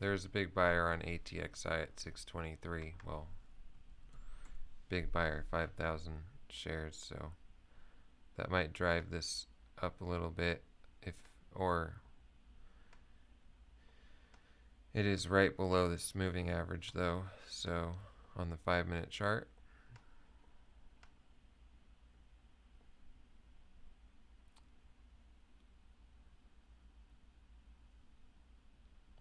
There's a big buyer on ATXI at 623. Well, big buyer, 5,000 shares, so that might drive this up a little bit, or it is right below this moving average though, so on the 5-minute chart.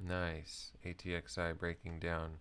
Nice. ATXI breaking down.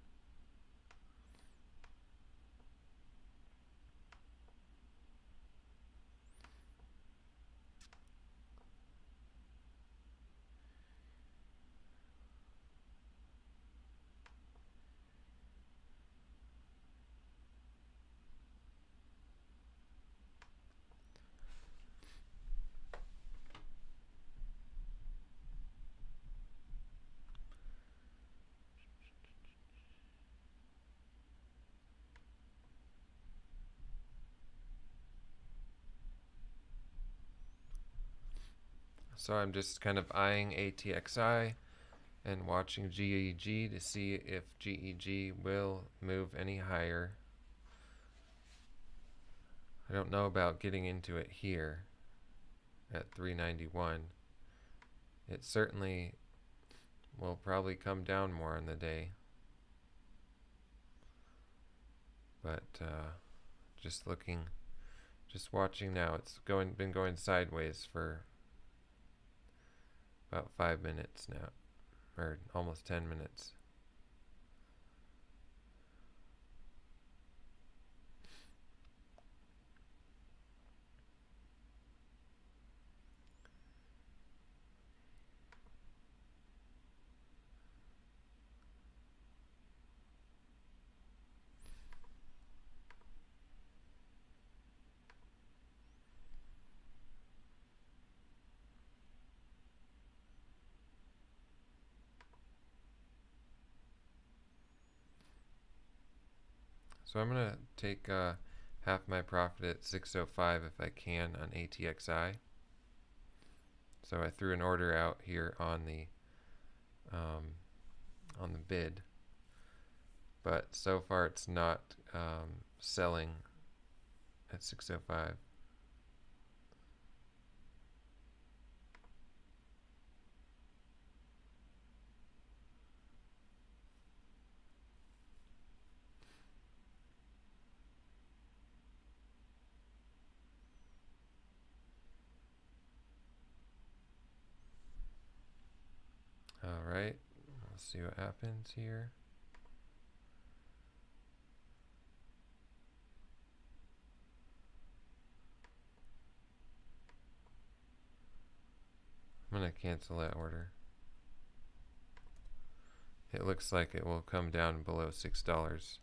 So I'm just kind of eyeing ATXI and watching GEG to see if GEG will move any higher. I don't know about getting into it here at 391. It certainly will probably come down more in the day. But just watching now. It's been going sideways for about 5 minutes now, or almost 10 minutes. So I'm going to take half my profit at 605 if I can on ATXI. So I threw an order out here on the bid, but so far it's not selling at 605. Alright, let's see what happens here. I'm going to cancel that order. It looks like it will come down below $6.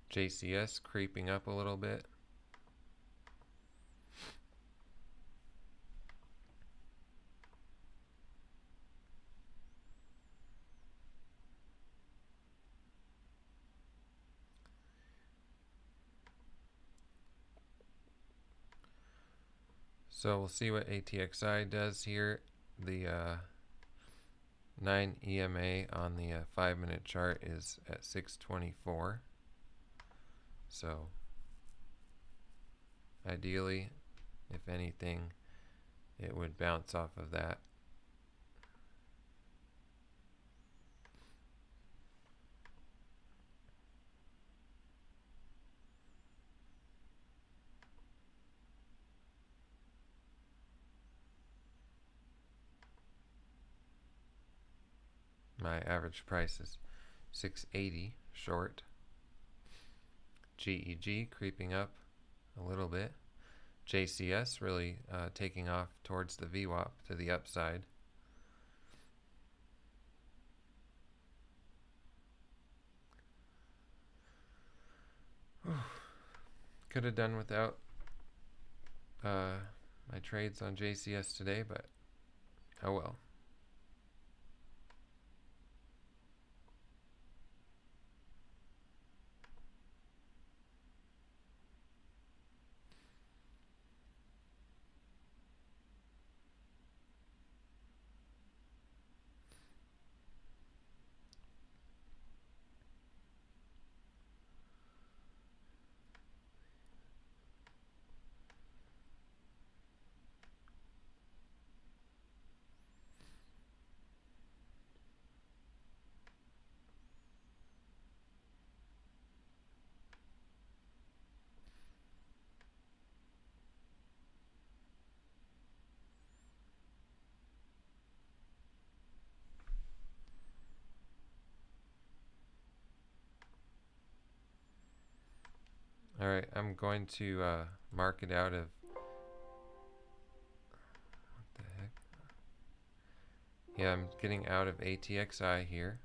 JCS creeping up a little bit. So we'll see what ATXI does here. The 9 EMA on the 5-minute chart is at 624. So ideally, if anything, it would bounce off of that. My average price is 680 short. GEG creeping up a little bit. JCS really taking off towards the VWAP to the upside. Could have done without my trades on JCS today, but oh well. Alright, I'm going to mark it out of, what the heck? Yeah, I'm getting out of ATXI here.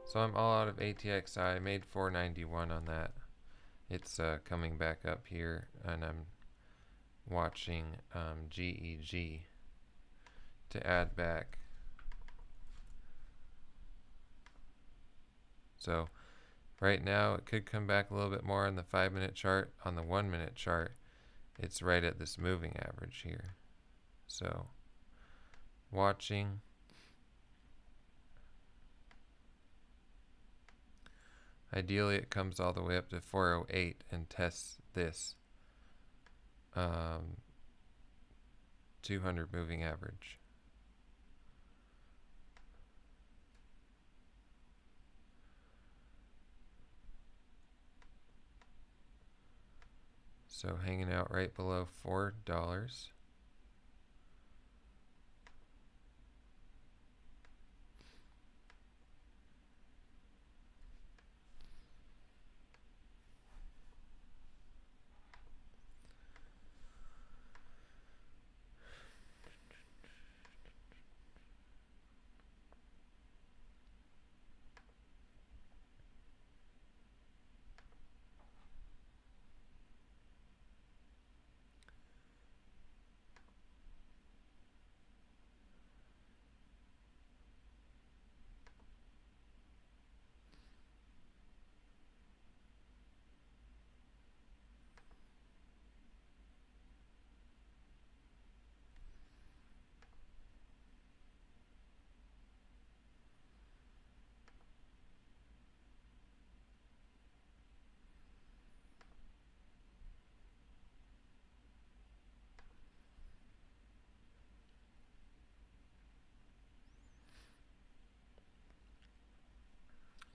So I'm all out of ATXI. I made 491 on that. It's coming back up here, and I'm watching GEG to add back. So right now it could come back a little bit more on the 5-minute chart. On the 1-minute chart, it's right at this moving average here. So watching. Ideally it comes all the way up to 408 and tests this 200 moving average. So hanging out right below $4.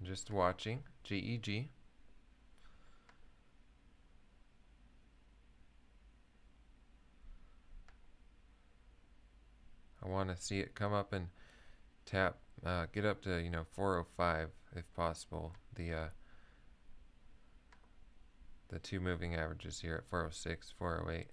Just watching GEG. I want to see it come up and tap, get up to 405 if possible. The two moving averages here at 406, 408.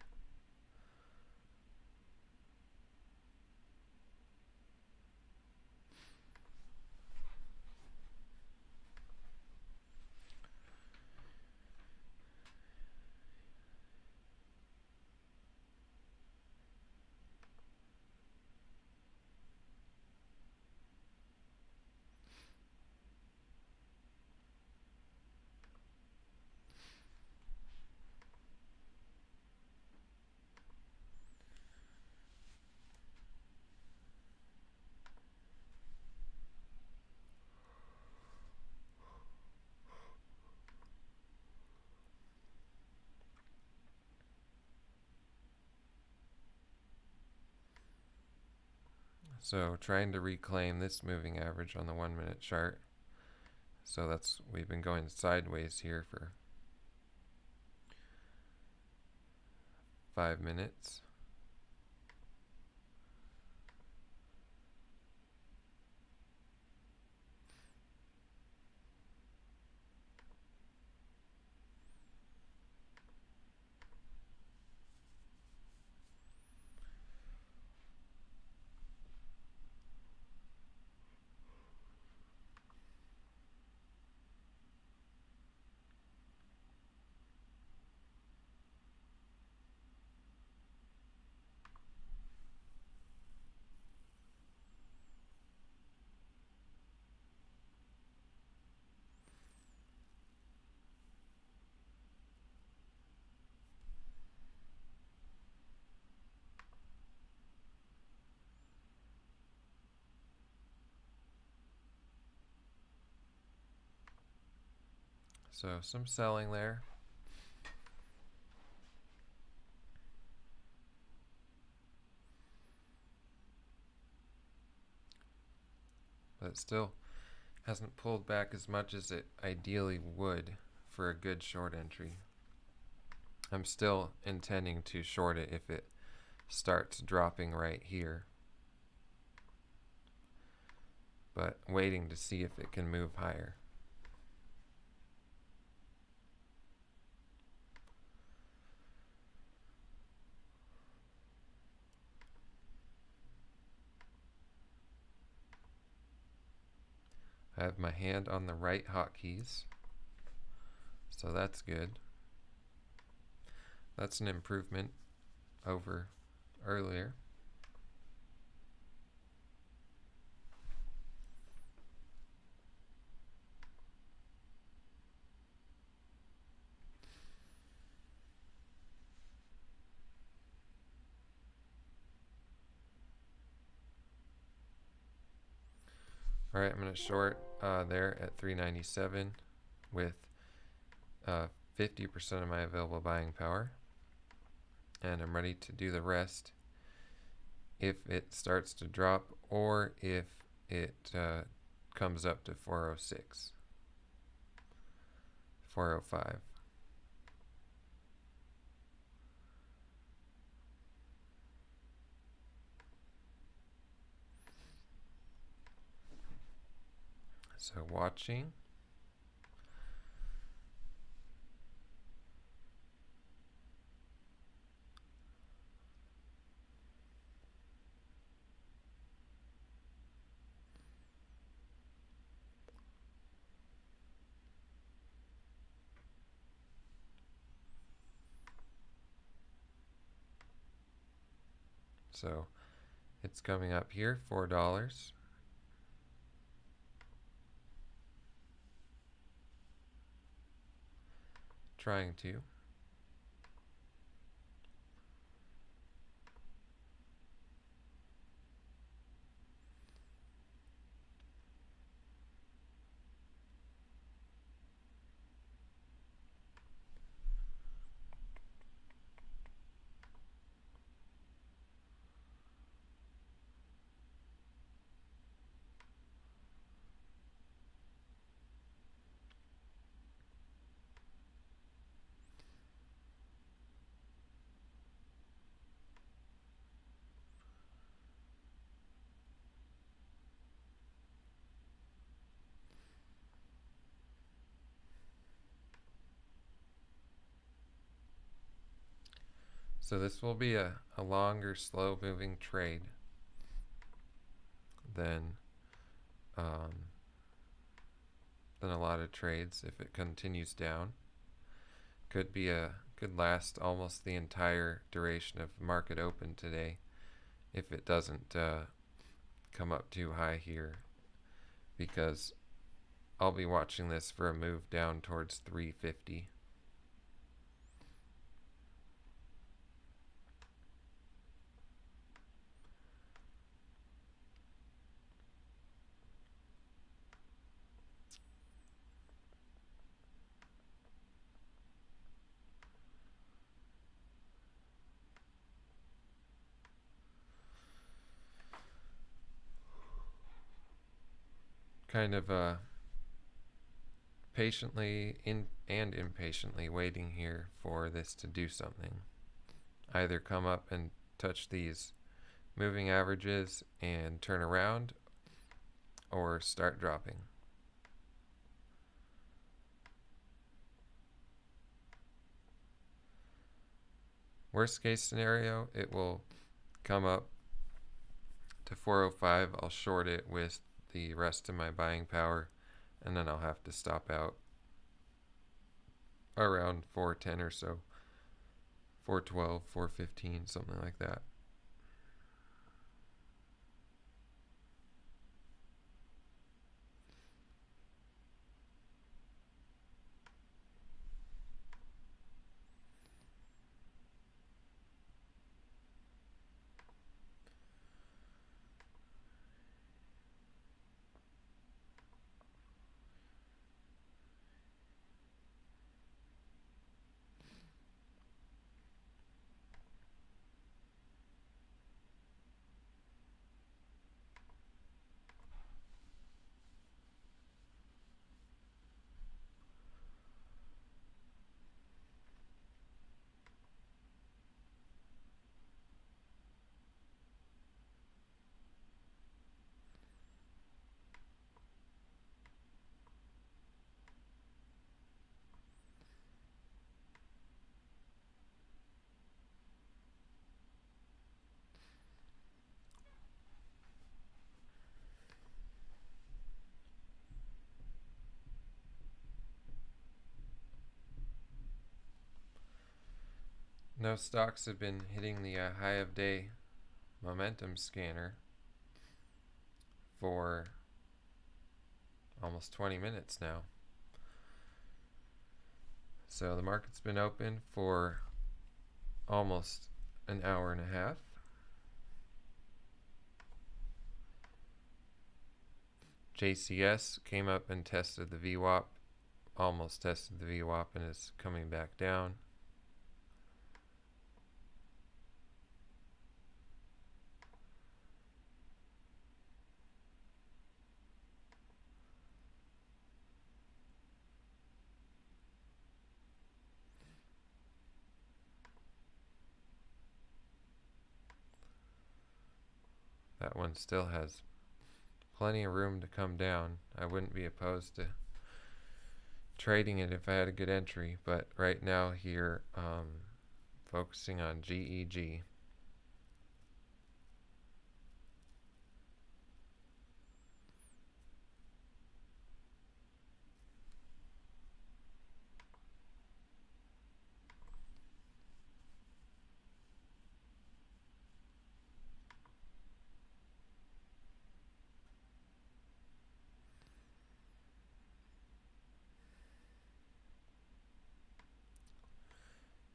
So trying to reclaim this moving average on the 1-minute chart. So we've been going sideways here for 5 minutes. So some selling there. But it still hasn't pulled back as much as it ideally would for a good short entry. I'm still intending to short it if it starts dropping right here, but waiting to see if it can move higher. I have my hand on the right hotkeys, so that's good. That's an improvement over earlier. All right, I'm going to short there at 397 with 50% of my available buying power, and I'm ready to do the rest if it starts to drop or if it comes up to 406, 405. So watching. So it's coming up here, $4. Trying to. So this will be a longer, slow-moving trade than a lot of trades. If it continues down, could last almost the entire duration of market open today if it doesn't come up too high here, because I'll be watching this for a move down towards 350. Kind of patiently and impatiently waiting here for this to do something. Either come up and touch these moving averages and turn around, or start dropping. Worst case scenario, it will come up to 405. I'll short it with the rest of my buying power, and then I'll have to stop out around 410 or so, 412, 415, something like that. No stocks have been hitting the high of day momentum scanner for almost 20 minutes now. So the market's been open for almost an hour and a half. JCS came up and tested the VWAP, almost tested the VWAP, and is coming back down. That one still has plenty of room to come down. I wouldn't be opposed to trading it if I had a good entry, but right now here, focusing on GEG.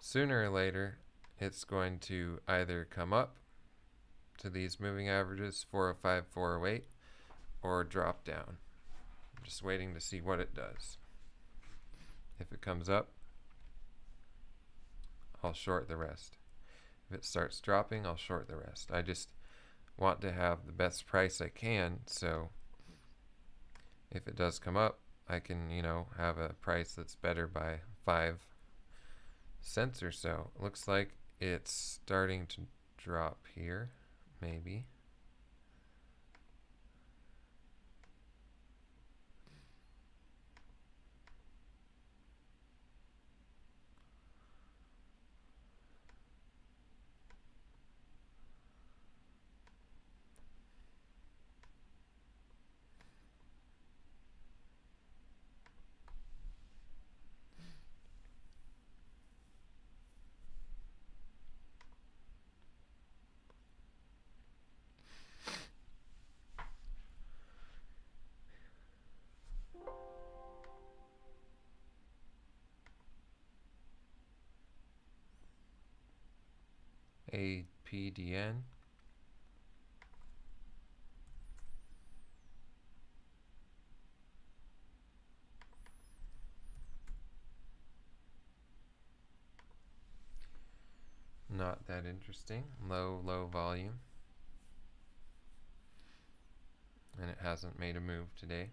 Sooner or later, it's going to either come up to these moving averages, 405, 408, or drop down. I'm just waiting to see what it does. If it comes up, I'll short the rest. If it starts dropping, I'll short the rest. I just want to have the best price I can, so if it does come up, I can, have a price that's better by 5 cents or so. It looks like it's starting to drop here, maybe. APDN. Not that interesting. Low volume. And it hasn't made a move today.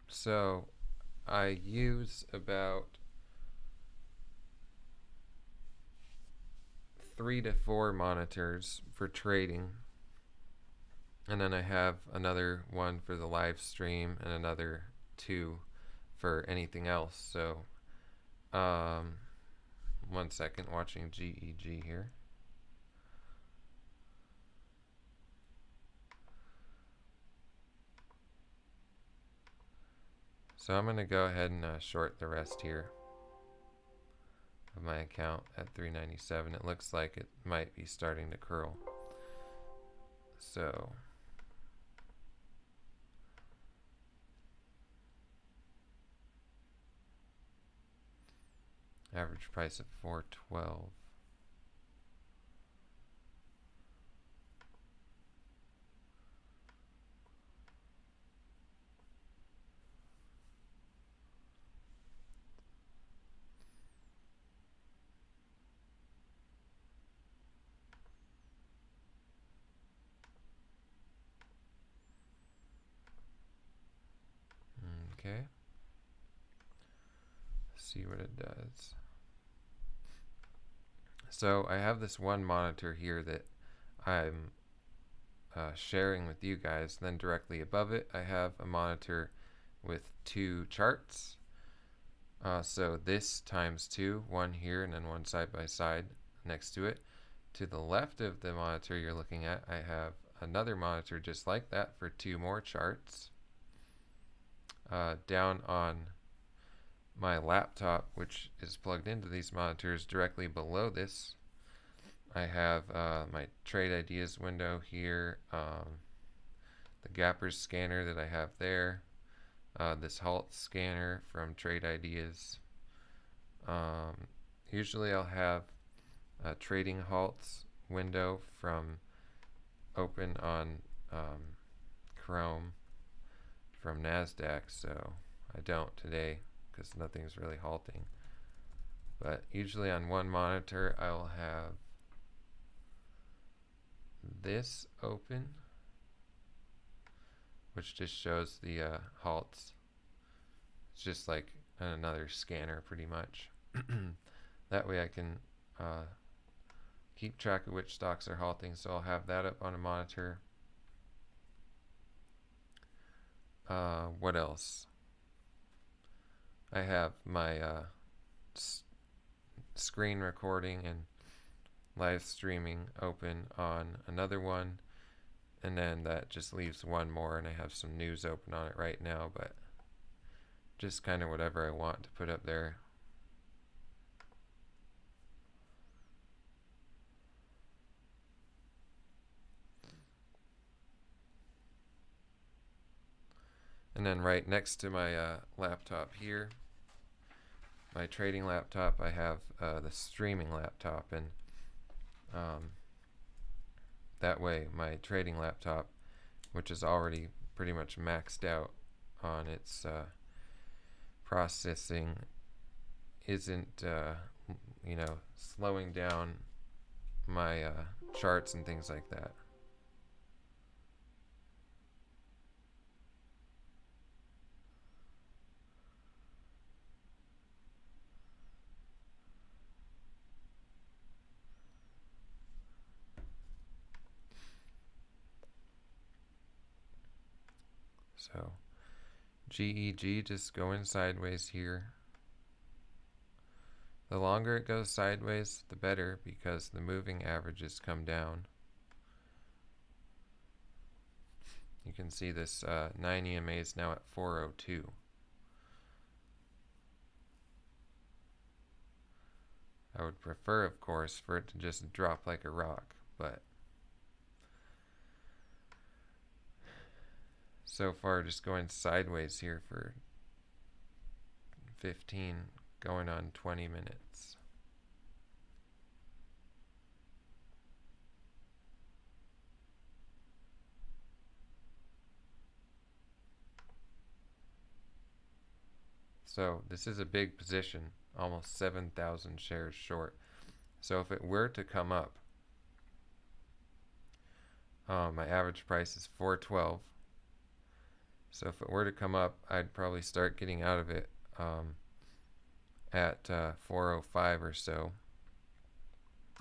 So I use about 3 to 4 monitors for trading, and then I have another one for the live stream and another 2 for anything else. So 1 second, watching GEG here. So I'm going to go ahead and short the rest here of my account at 397. It looks like it might be starting to curl. So average price at 412. Okay. See what it does. So I have this one monitor here that I'm sharing with you guys. Then directly above it, I have a monitor with 2 charts. So this times 2, one here and then one side by side. next to it. To the left of the monitor you're looking at, I have another monitor just like that for 2 more charts. Down on my laptop, which is plugged into these monitors, directly below this, I have my trade ideas window here, the gappers scanner that I have there, this halt scanner from trade ideas. Usually I'll have a trading halts window from open on Chrome from NASDAQ, so I don't today because nothing's really halting. But usually on one monitor I'll have this open, which just shows the halts. It's just like another scanner pretty much. That way I can keep track of which stocks are halting, so I'll have that up on a monitor. What else? I have my screen recording and live streaming open on another one, and then that just leaves one more, and I have some news open on it right now, but just kind of whatever I want to put up there. And then right next to my laptop here, my trading laptop, I have the streaming laptop, and that way my trading laptop, which is already pretty much maxed out on its processing, isn't slowing down my charts and things like that. So GEG just going sideways here. The longer it goes sideways, the better, because the moving averages come down. You can see this 9 EMA is now at 402. I would prefer, of course, for it to just drop like a rock, but so far just going sideways here for 15, going on 20 minutes. So this is a big position, almost 7,000 shares short. So if it were to come up, my average price is 412. So if it were to come up, I'd probably start getting out of it at 405 or so,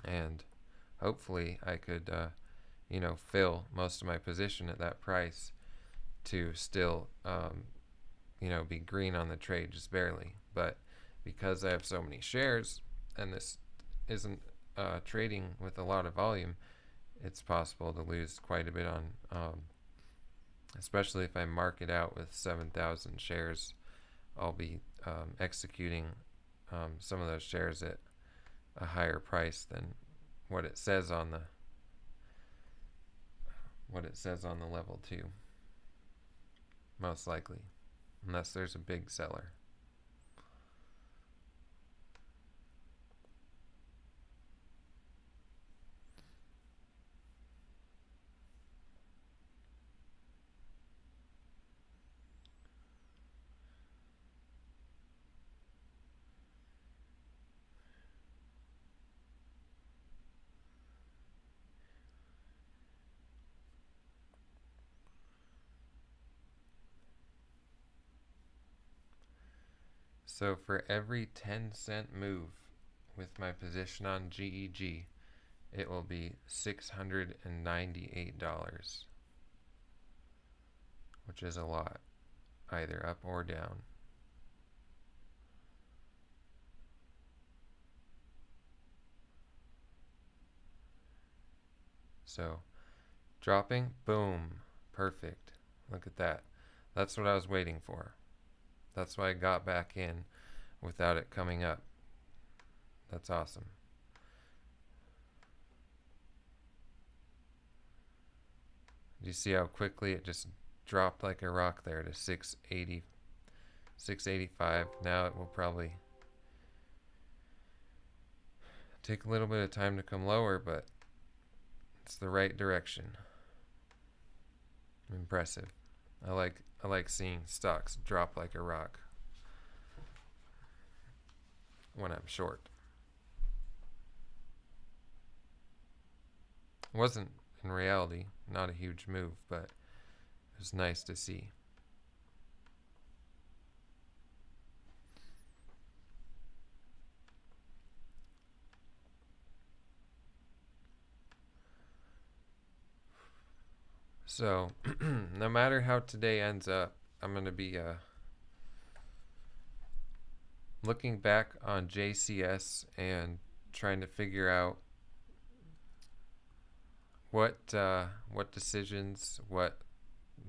and hopefully I could fill most of my position at that price to still be green on the trade, just barely. But because I have so many shares and this isn't trading with a lot of volume, it's possible to lose quite a bit on especially if I mark it out with 7,000 shares. I'll be executing some of those shares at a higher price than what it says on the level 2, most likely, unless there's a big seller. So for every 10-cent move with my position on GEG, it will be $698, which is a lot, either up or down. So dropping, boom, perfect. Look at that. That's what I was waiting for. That's why I got back in without it coming up. That's awesome. Do you see how quickly it just dropped like a rock there to 680, 685? Now it will probably take a little bit of time to come lower, but it's the right direction. Impressive. I like seeing stocks drop like a rock when I'm short. It wasn't in reality not a huge move, but it was nice to see. So, no matter how today ends up, I'm going to be looking back on JCS and trying to figure out what decisions, what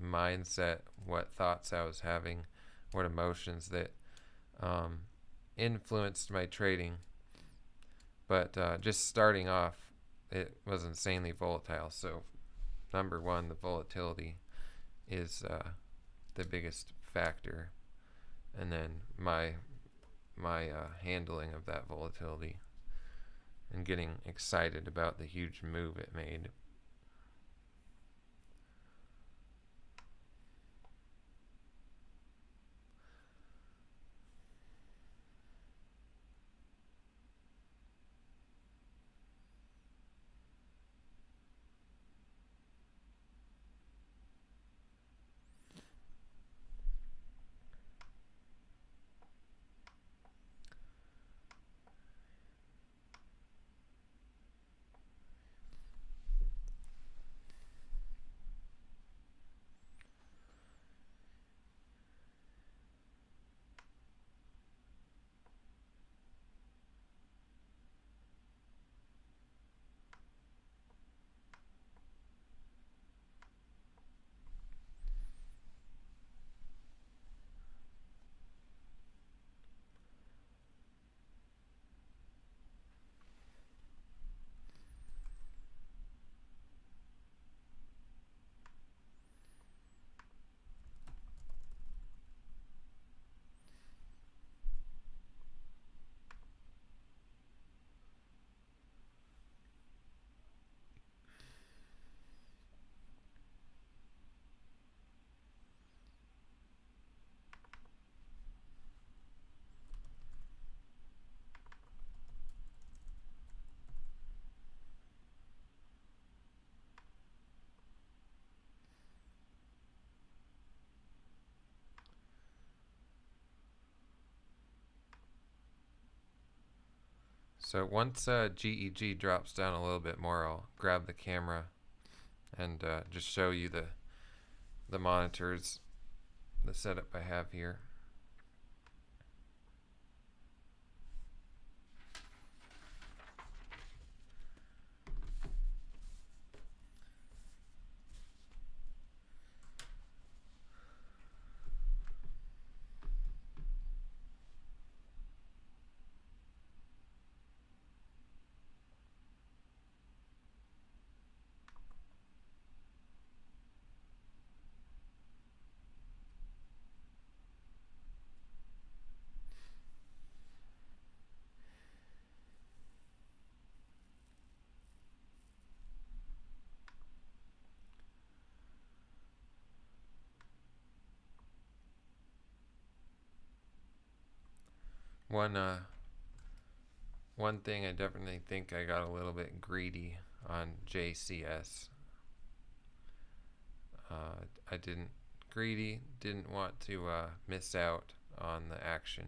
mindset, what thoughts I was having, what emotions that influenced my trading. But just starting off, it was insanely volatile. So number one, the volatility is the biggest factor, and then my handling of that volatility and getting excited about the huge move it made. So once GEG drops down a little bit more, I'll grab the camera and just show you the monitors, the setup I have here. One thing I definitely think I got a little bit greedy on JCS. I didn't want to miss out on the action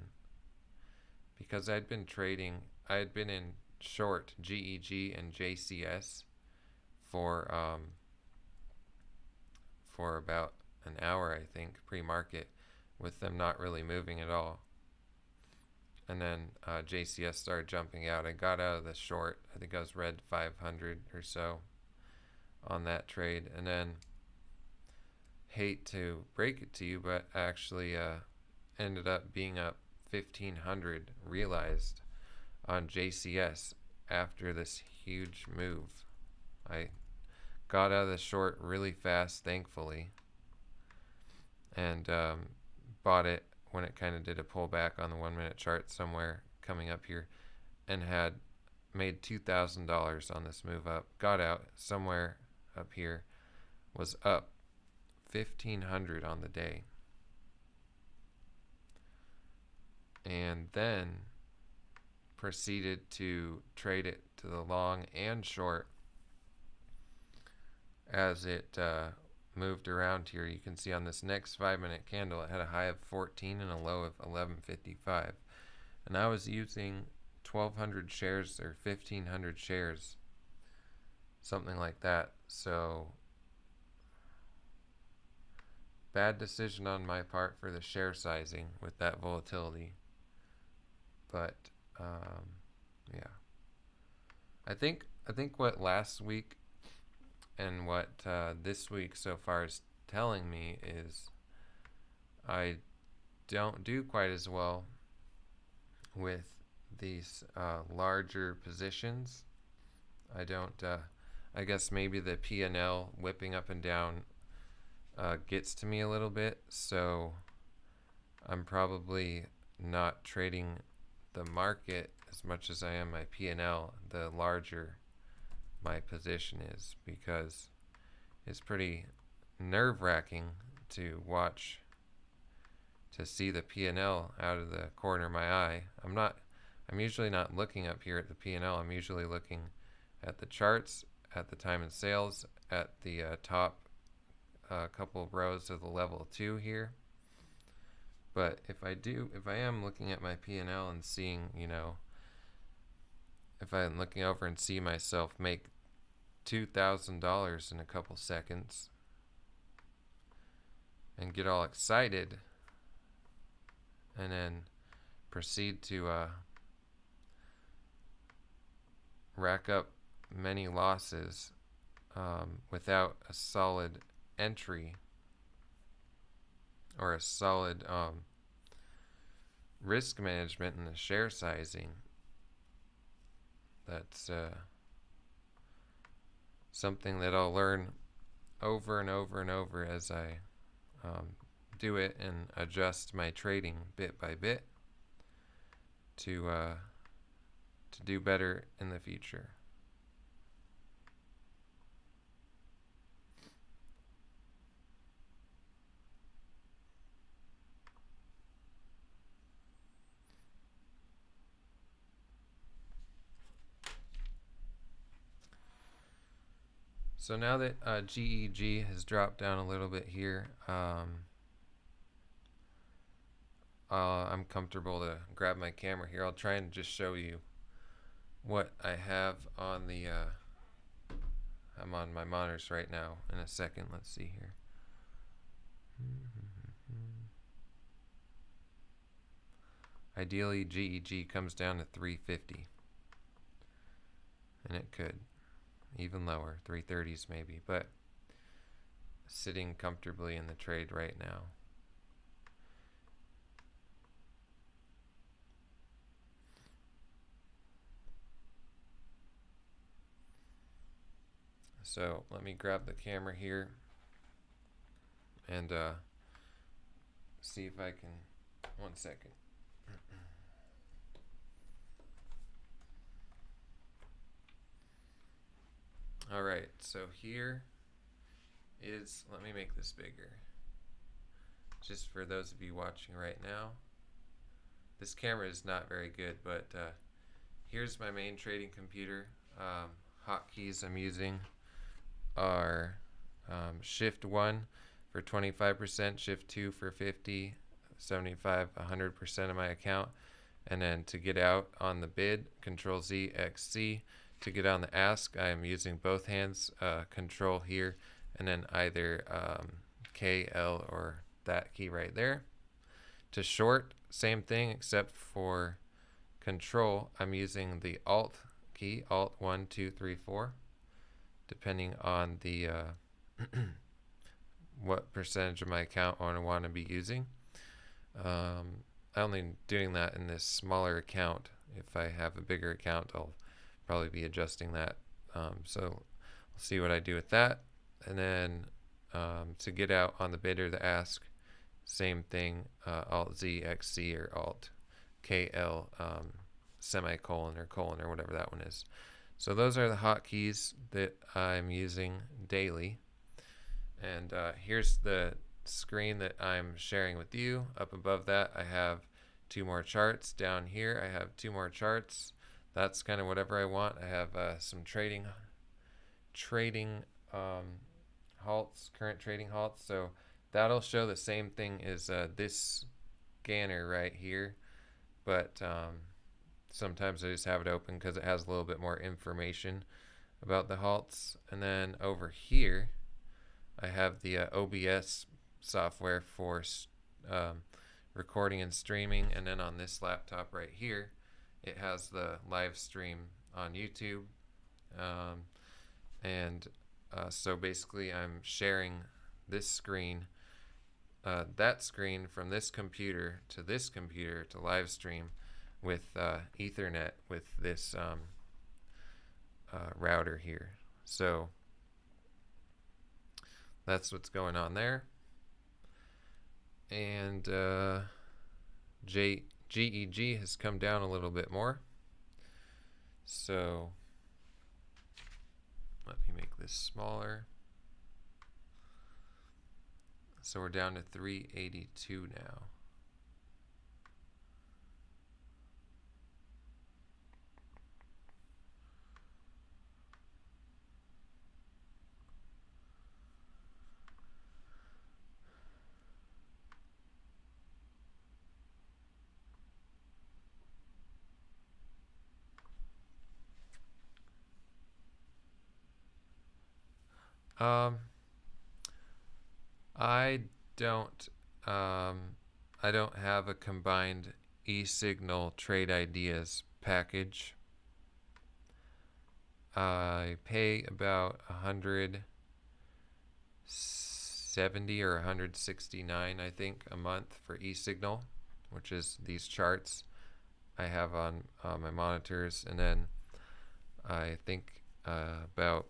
because I had been in short GEG and JCS for about an hour, I think, pre-market, with them not really moving at all. And then JCS started jumping out. I got out of the short. I think I was red 500 or so. on that trade. And then, hate to break it to you, but actually ended up being up 1500 realized on JCS after this huge move. I got out of the short really fast, thankfully, and bought it when it kind of did a pullback on the 1 minute chart somewhere coming up here, and had made $2,000 on this move up. Got out somewhere up here, was up 1500 on the day, and then proceeded to trade it to the long and short as it moved around here. You can see on this next 5 minute candle it had a high of 14 and a low of 11.55, and I was using 1200 shares or 1500 shares, something like that. So bad decision on my part for the share sizing with that volatility. But yeah, I think what last week and what this week so far is telling me is I don't do quite as well with these larger positions. I don't. I guess maybe the P&L whipping up and down gets to me a little bit, so I'm probably not trading the market as much as I am my P&L, the larger my position is, because it's pretty nerve-wracking to watch, to see the P&L out of the corner of my eye. I'm usually not looking up here at the P&L. I'm usually looking at the charts, at the time and sales, at the top couple of rows of the level 2 here. But if I am looking at my P&L and seeing, if I'm looking over and see myself make $2,000 in a couple seconds and get all excited and then proceed to rack up many losses without a solid entry or a solid risk management in the share sizing, that's something that I'll learn over and over and over as I do it and adjust my trading bit by bit to do better in the future. So now that GEG has dropped down a little bit here, I'm comfortable to grab my camera here. I'll try and just show you what I have on the I'm on my monitors right now in a second. Let's see here. Ideally GEG comes down to 350, and it could even lower, 330s maybe, but sitting comfortably in the trade right now. So let me grab the camera here and see if I can, 1 second. All right, so here is, let me make this bigger, just for those of you watching right now. This camera is not very good, but here's my main trading computer. Hotkeys I'm using are Shift 1 for 25%, Shift 2 for 50, 75, 100% of my account, and then to get out on the bid, Control Z, X, C. To get on the ask, I am using both hands, control here, and then either K, L, or that key right there. To short, same thing, except for control, I'm using the Alt key, Alt 1, 2, 3, 4. depending on the what percentage of my account I want to be using. I'm only doing that in this smaller account. If I have a bigger account, I'll probably be adjusting that. So we'll see what I do with that. And then to get out on the bid or the ask, same thing, Alt Z, XC, or Alt KL, semicolon or colon or whatever that one is. So those are the hotkeys that I'm using daily. And here's the screen that I'm sharing with you. Up above that, I have 2 more charts. Down here, I have 2 more charts. That's kind of whatever I want. I have some trading halts, current trading halts. So that'll show the same thing as this scanner right here, but sometimes I just have it open because it has a little bit more information about the halts. And then over here, I have the OBS software for recording and streaming, and then on this laptop right here, it has the live stream on YouTube. So basically I'm sharing this screen, that screen from this computer to live stream with Ethernet with this router here. So that's what's going on there. And GEG has come down a little bit more. So let me make this smaller. So we're down to 382 now. I don't have a combined eSignal Trade Ideas package. I pay about 170 or 169, I think, a month for eSignal, which is these charts I have on my monitors, and then I think about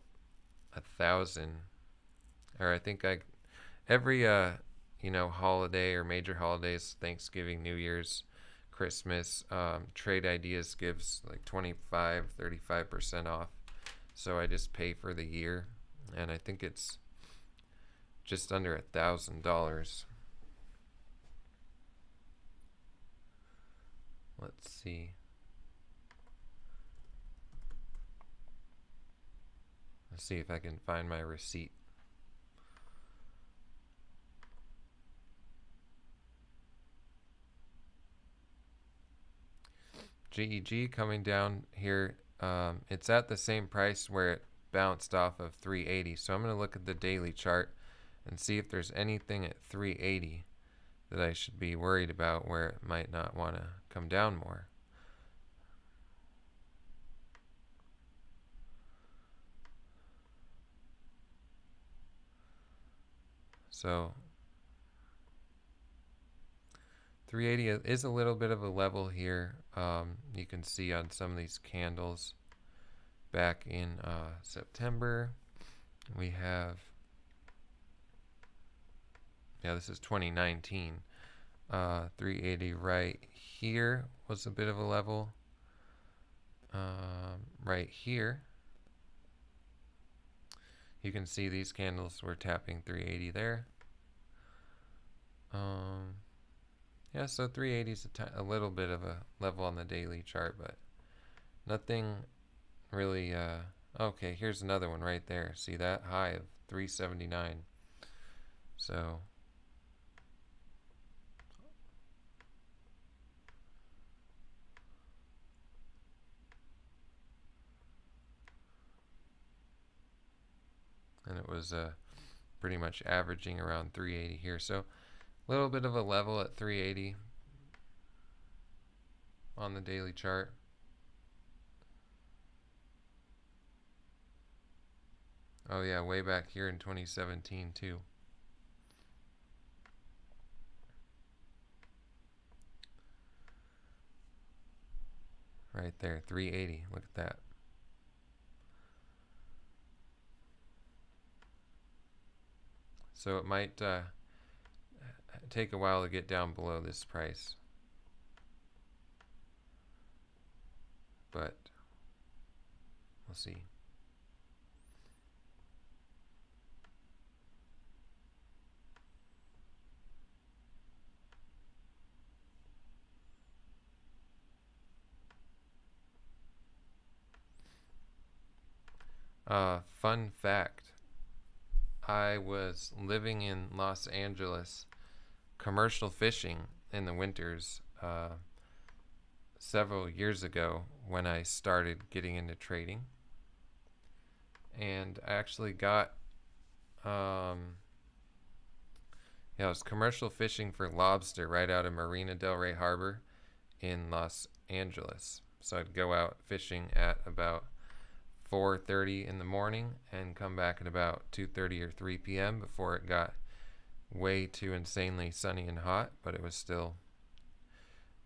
1,000, or I think every holiday or major holidays, Thanksgiving, New Year's, Christmas, Trade Ideas gives like 25-35% off. So I just pay for the year, and I think it's just under $1,000. Let's see. Let's see if I can find my receipt. GEG coming down here. It's at the same price where it bounced off of 380. So I'm going to look at the daily chart and see if there's anything at 380 that I should be worried about where it might not want to come down more. So 380 is a little bit of a level here. You can see on some of these candles back in September, we have, this is 2019. 380 right here was a bit of a level. Right here, you can see these candles were tapping 380 there. So 380 is a little bit of a level on the daily chart, but nothing really. Okay, here's another one right there. See that high of 379. So and it was pretty much averaging around 380 here. So a little bit of a level at 380 on the daily chart. Oh yeah, way back here in 2017 too. Right there, 380. Look at that. So it might take a while to get down below this price, but we'll see. Fun fact, I was living in Los Angeles commercial fishing in the winters several years ago when I started getting into trading. And I actually got, yeah, I was commercial fishing for lobster right out of Marina Del Rey Harbor in Los Angeles. So I'd go out fishing at about 4:30 in the morning and come back at about 2:30 or 3 p.m. before it got way too insanely sunny and hot, but it was still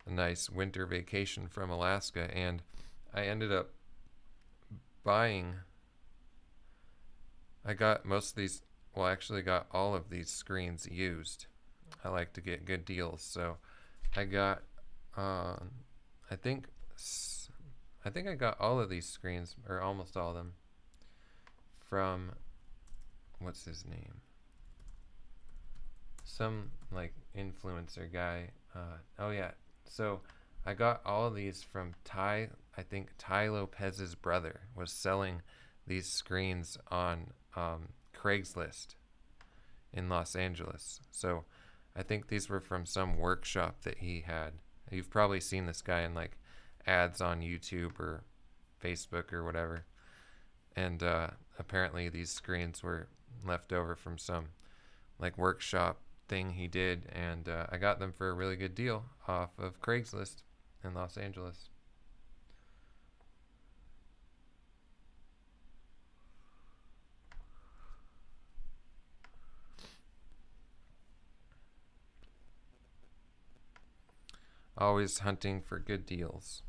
a nice winter vacation from Alaska. And I ended up buying, I got most of these, well, I actually got all of these screens used. I like to get good deals, so I got, I think I got all of these screens, or almost all of them, from, what's his name? Some, like, influencer guy. Oh, yeah. So I got all of these from I think Ty Lopez's brother was selling these screens on Craigslist in Los Angeles. So I think these were from some workshop that he had. You've probably seen this guy in like ads on YouTube or Facebook or whatever. And apparently these screens were left over from some like workshop thing he did, and I got them for a really good deal off of Craigslist in Los Angeles. Always hunting for good deals.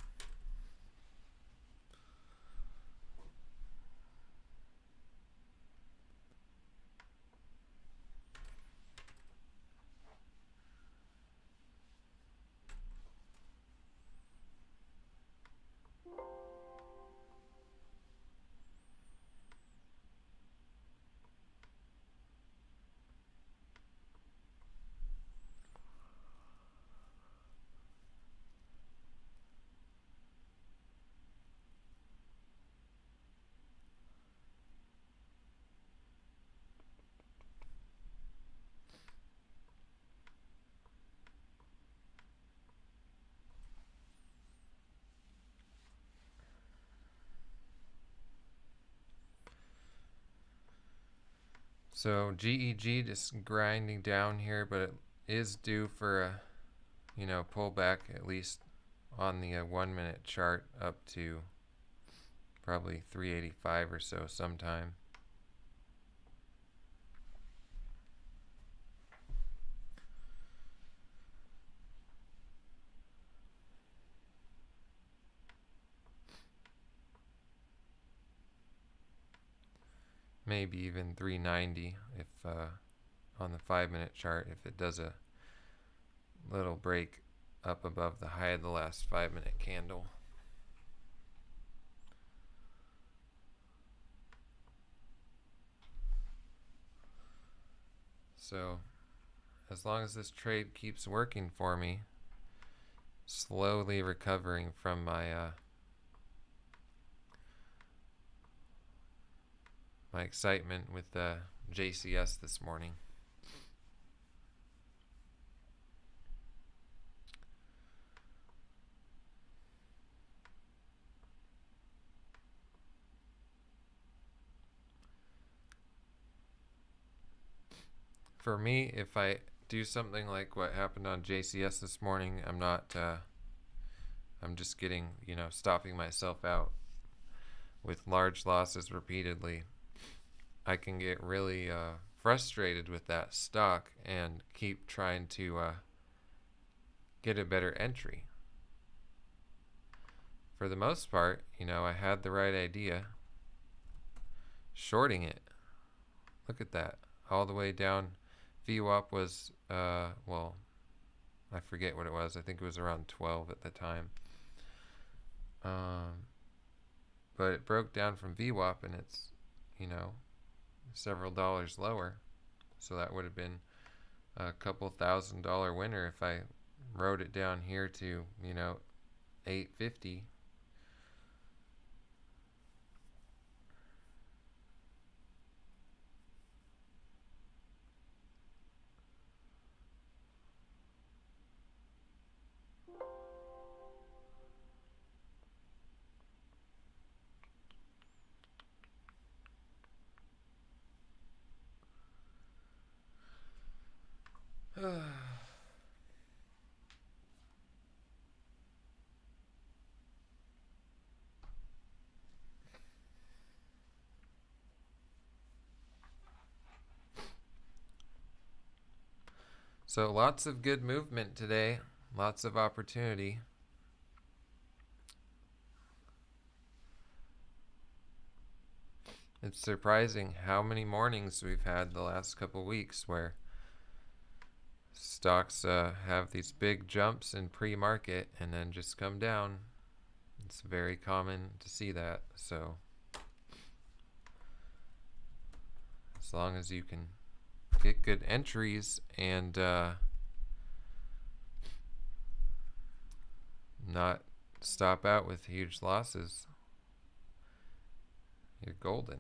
So GEG just grinding down here, but it is due for a, pullback at least on the 1 minute chart up to probably 385 or so sometime. Maybe even 390 if on the 5 minute chart, if it does a little break up above the high of the last 5 minute candle. So as long as this trade keeps working for me, slowly recovering from my my excitement with JCS this morning. For me, if I do something like what happened on JCS this morning, I'm not, I'm just getting, stopping myself out with large losses repeatedly. I can get really frustrated with that stock and keep trying to get a better entry. For the most part, you know, I had the right idea. Shorting it. Look at that. All the way down. VWAP was, well, I forget what it was. I think it was around 12 at the time. But it broke down from VWAP and it's, you know, several dollars lower. So that would have been a couple $1,000 winner if I wrote it down here to, you know, 850. So lots of good movement today. Lots of opportunity. It's surprising how many mornings we've had the last couple weeks where stocks have these big jumps in pre-market and then just come down. It's very common to see that. So as long as you can get good entries and not stop out with huge losses, you're golden.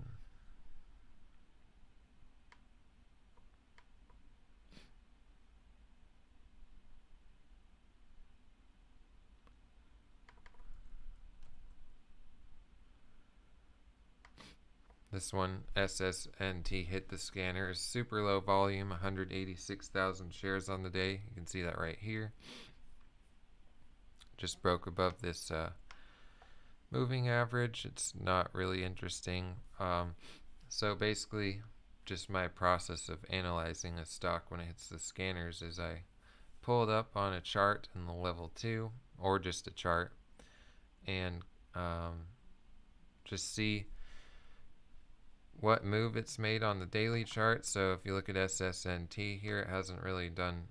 This one, SSNT, hit the scanner. Super low volume, 186,000 shares on the day. You can see that right here. Just broke above this moving average. It's not really interesting. So basically, just my process of analyzing a stock when it hits the scanners is I pull it up on a chart in the level 2 or just a chart and just see what move it's made on the daily chart. So if you look at SSNT here, it hasn't really done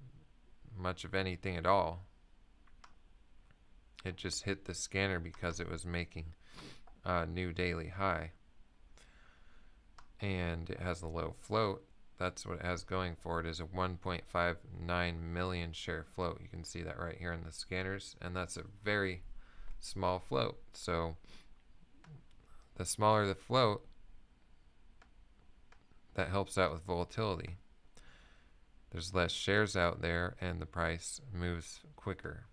much of anything at all. It just hit the scanner because it was making a new daily high. And it has a low float. That's what it has going for it, is a 1.59 million share float. You can see that right here in the scanners. And that's a very small float. So the smaller the float, that helps out with volatility. There's less shares out there and the price moves quicker.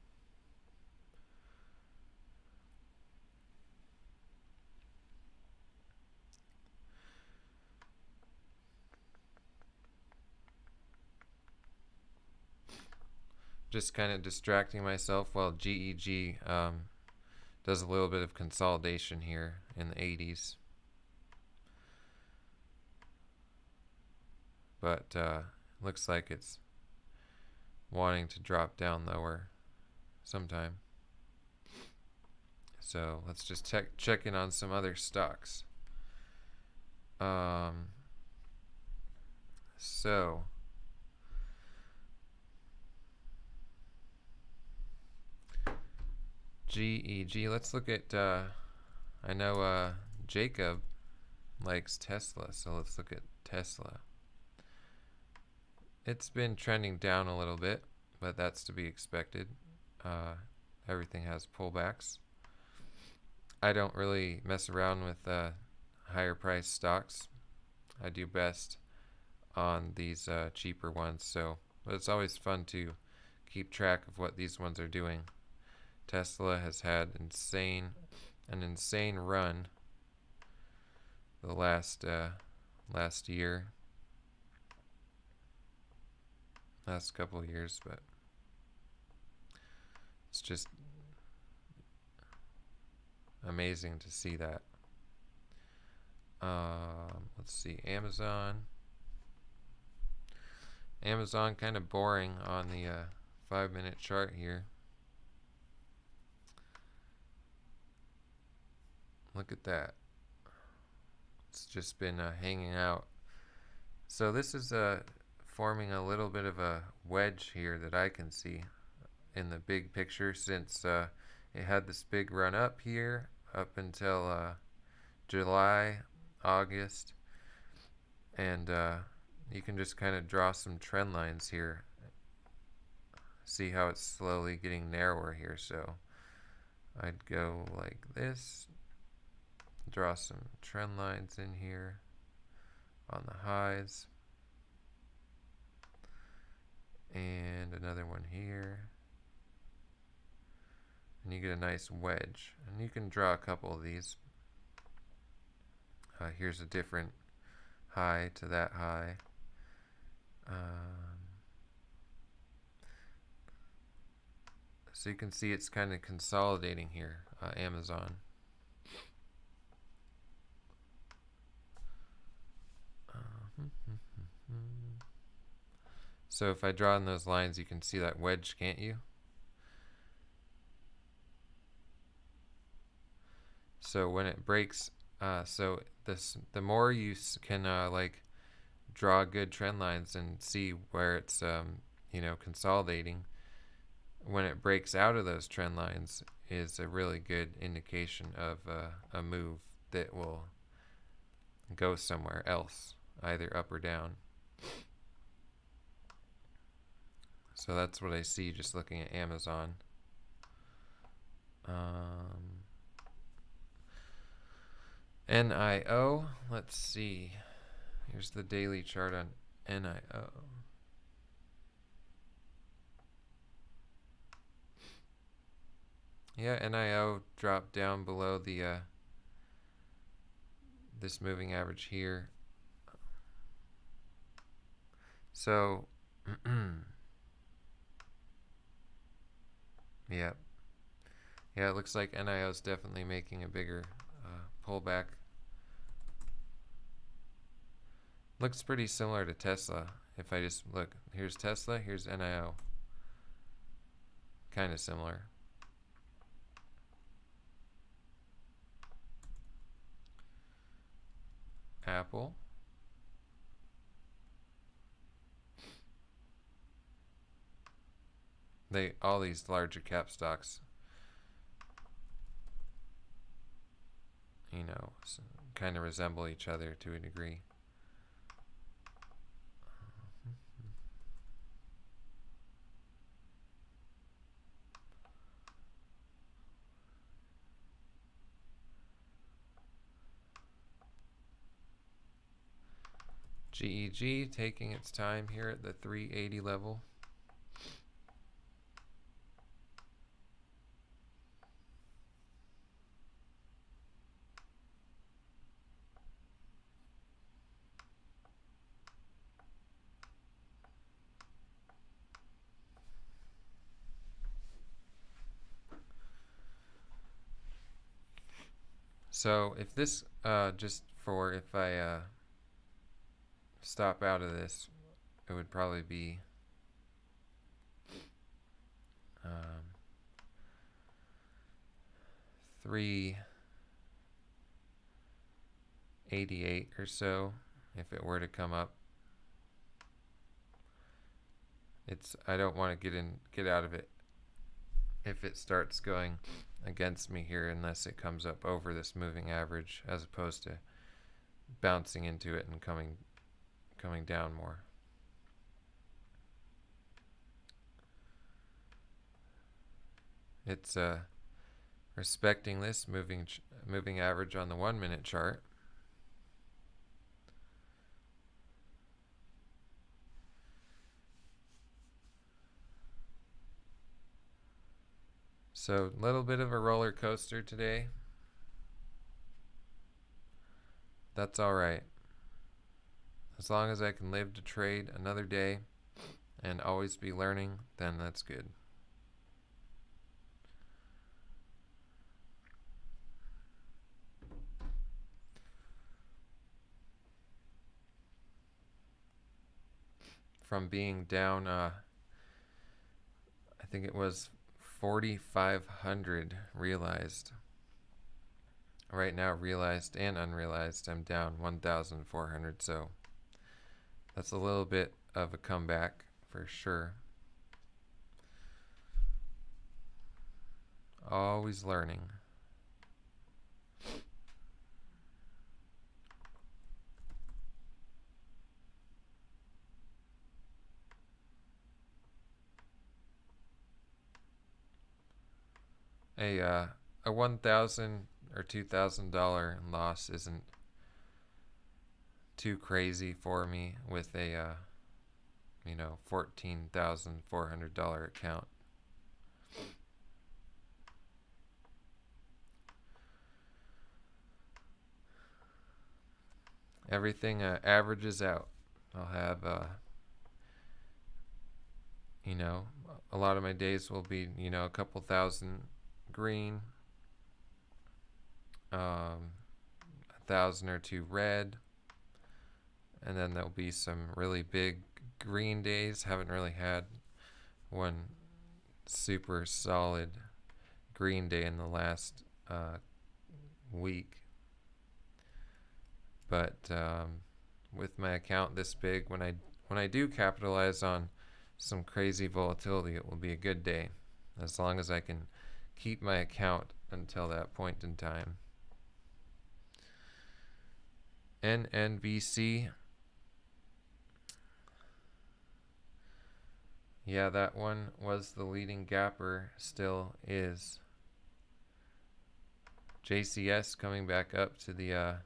Just kind of distracting myself while GEG does a little bit of consolidation here in the 80s. But looks like it's wanting to drop down lower sometime. So let's just check in on some other stocks. So GEG, let's look at, I know Jacob likes Tesla, so let's look at Tesla. It's been trending down a little bit, but that's to be expected. Everything has pullbacks. I don't really mess around with higher price stocks. I do best on these cheaper ones, so but it's always fun to keep track of what these ones are doing. Tesla has had an insane run the last year, last couple of years, but it's just amazing to see that. Let's see, Amazon. Amazon kind of boring on the 5-minute chart here. Look at that. It's just been hanging out. So this is forming a little bit of a wedge here that I can see in the big picture, since it had this big run up here up until July, August, and you can just kind of draw some trend lines here. See how it's slowly getting narrower here. So I'd go like this, draw some trend lines in here on the highs, and another one here, and you get a nice wedge. And you can draw a couple of these. Here's a different high to that high. So you can see it's kind of consolidating here, Amazon. So if I draw in those lines, you can see that wedge, can't you? So when it breaks, so the more you can like draw good trend lines and see where it's consolidating, when it breaks out of those trend lines is a really good indication of a move that will go somewhere else, either up or down. So that's what I see just looking at Amazon. NIO, let's see. Here's the daily chart on NIO. Yeah, NIO dropped down below the this moving average here. So yeah, it looks like NIO is definitely making a bigger pullback. Looks pretty similar to Tesla. If I just look, here's Tesla, here's NIO. Kind of similar. Apple. All these larger cap stocks, kind of resemble each other to a degree. GEG taking its time here at the 380 level. So if this, if I stop out of this, it would probably be 388 or so if it were to come up. I don't want to get out of it if it starts going against me here, unless it comes up over this moving average, as opposed to bouncing into it and coming down more. It's respecting this moving average on the 1-minute chart. So a little bit of a roller coaster today. That's all right. As long as I can live to trade another day and always be learning, then that's good. from being down, I think it was 4,500 realized. Right now, realized and unrealized, I'm down 1,400, so that's a little bit of a comeback for sure. Always learning. A 1,000 or $2,000 loss isn't too crazy for me with a $14,400 account. Everything averages out. I'll have a lot of my days will be a couple thousand green, 1,000 or two red, and then there'll be some really big green days. Haven't really had one super solid green day in the last week, but with my account this big, when I do capitalize on some crazy volatility, it will be a good day, as long as I can keep my account until that point in time. NNBC. Yeah, that one was the leading gapper, still is. JCS coming back up to the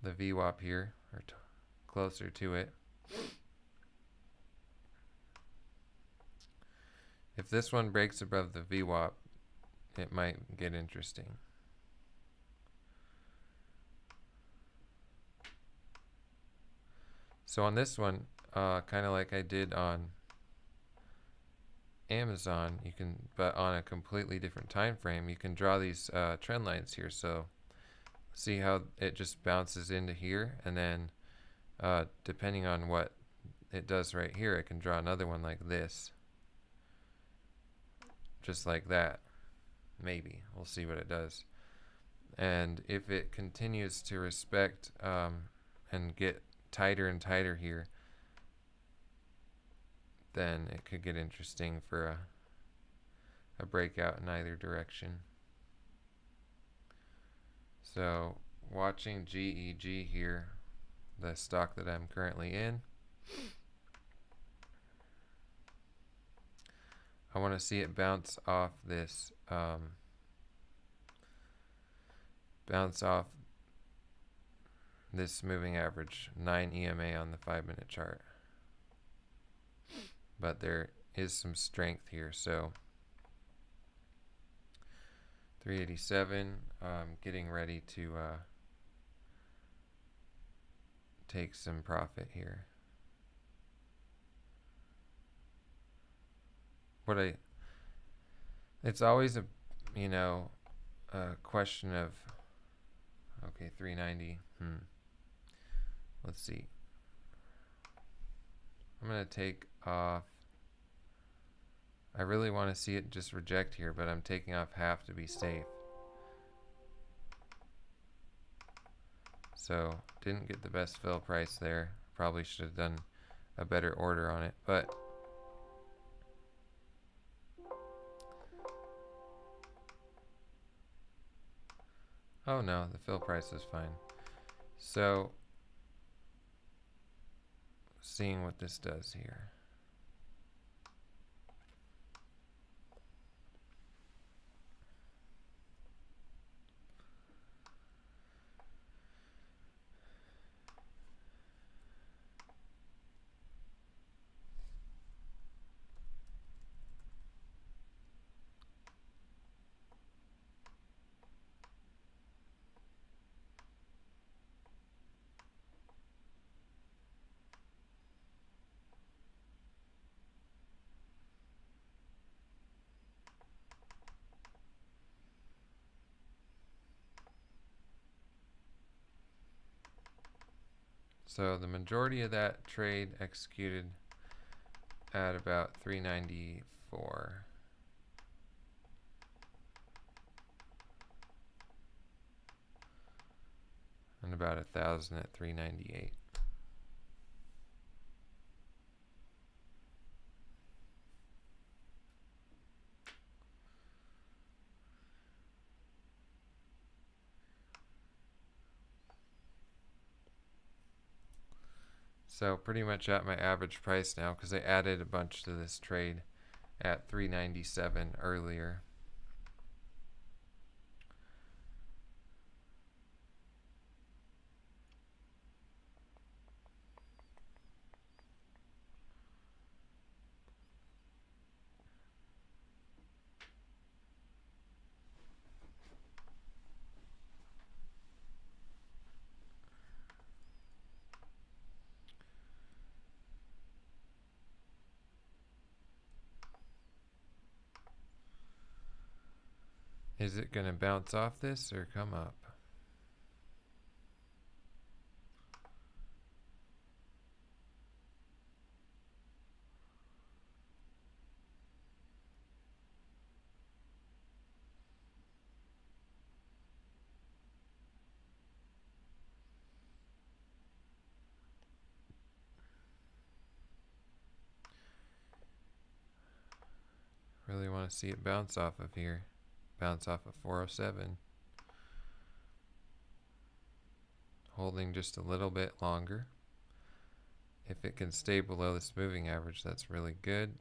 VWAP here, or closer to it. If this one breaks above the VWAP, it might get interesting. So on this one, kind of like I did on Amazon, but on a completely different time frame, you can draw these trend lines here. So see how it just bounces into here, and then depending on what it does right here, I can draw another one like this, just like that. Maybe we'll see what it does, and if it continues to respect and get tighter and tighter here, then it could get interesting for a breakout in either direction. So watching GEG here, the stock that I'm currently in, I want to see it bounce off this moving average, 9 EMA on the 5-minute chart. But there is some strength here, so 387, getting ready to take some profit here. It's always a question of, okay, 390. Let's see. I'm gonna take off. I really want to see it just reject here, but I'm taking off half to be safe. So didn't get the best fill price there. Probably should have done a better order on it, but oh no, the fill price is fine. So seeing what this does here. So the majority of that trade executed at about 394. And about 1,000 at 398. So pretty much at my average price now, because I added a bunch to this trade at 397 earlier. Is it going to bounce off this or come up? Really want to see it bounce off of here. Bounce off of 407. Holding just a little bit longer. If it can stay below this moving average, that's really good.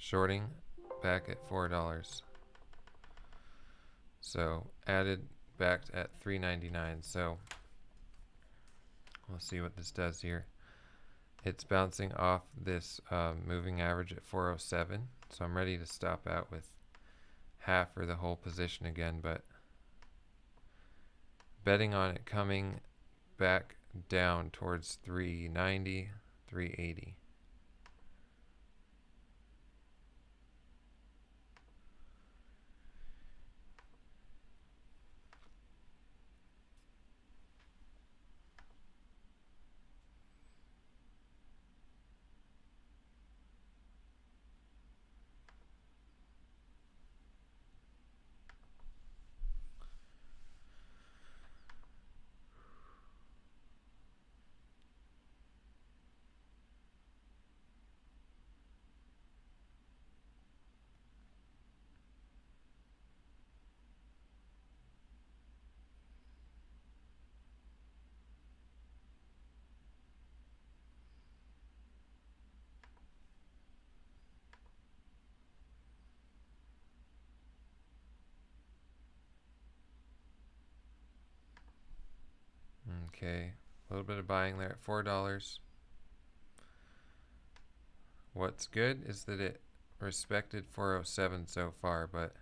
Shorting back at $4. So added back at 399. So we'll see what this does here. It's bouncing off this moving average at 407. So I'm ready to stop out with half or the whole position again, but betting on it coming back down towards 390, 380. Okay, a little bit of buying there at $4. What's good is that it respected 407 so far, but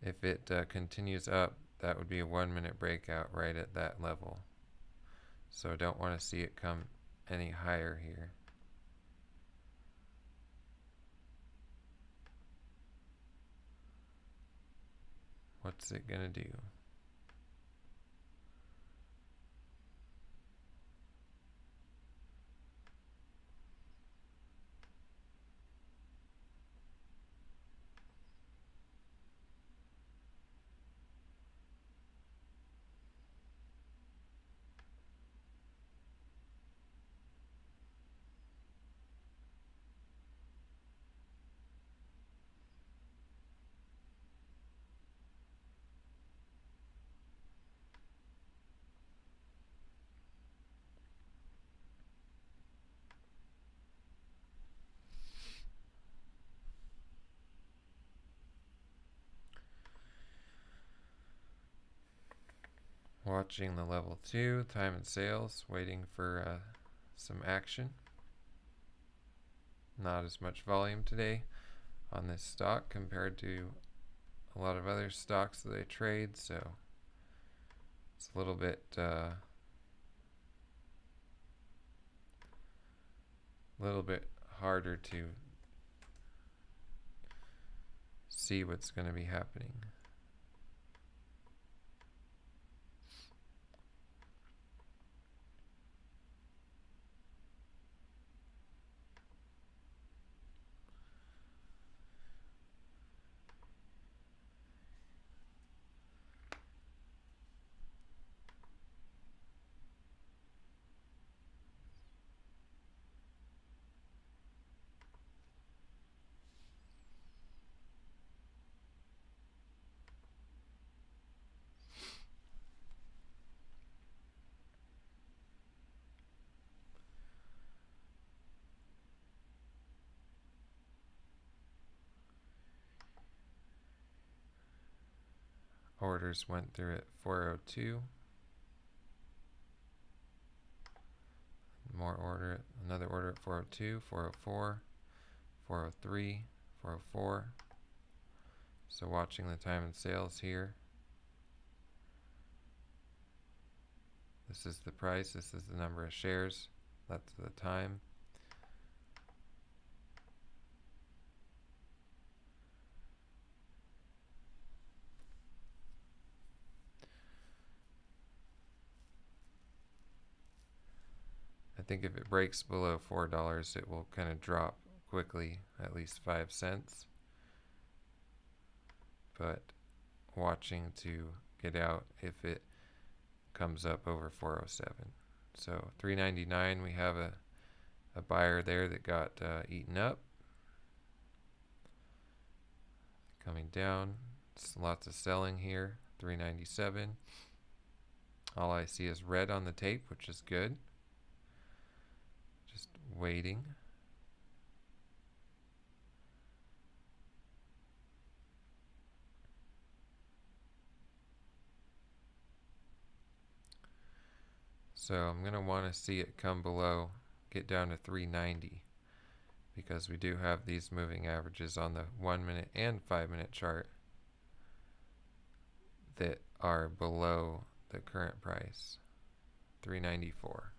if it continues up, that would be a 1 minute breakout right at that level. So I don't want to see it come any higher here. What's it gonna do? Watching the level 2, time and sales, waiting for some action. Not as much volume today on this stock compared to a lot of other stocks that I trade, so it's a little bit harder to see what's going to be happening. Orders went through at 402. Another order at 402, 404, 403, 404. So watching the time and sales here. This is the price, this is the number of shares, that's the time. I think if it breaks below $4, it will kind of drop quickly, at least 5 cents. But watching to get out if it comes up over 407. So 399, we have a buyer there that got eaten up. Coming down, lots of selling here. 397. All I see is red on the tape, which is good. Just waiting. So I'm going to want to see it come below, get down to 390, because we do have these moving averages on the 1 minute and 5 minute chart that are below the current price, 394.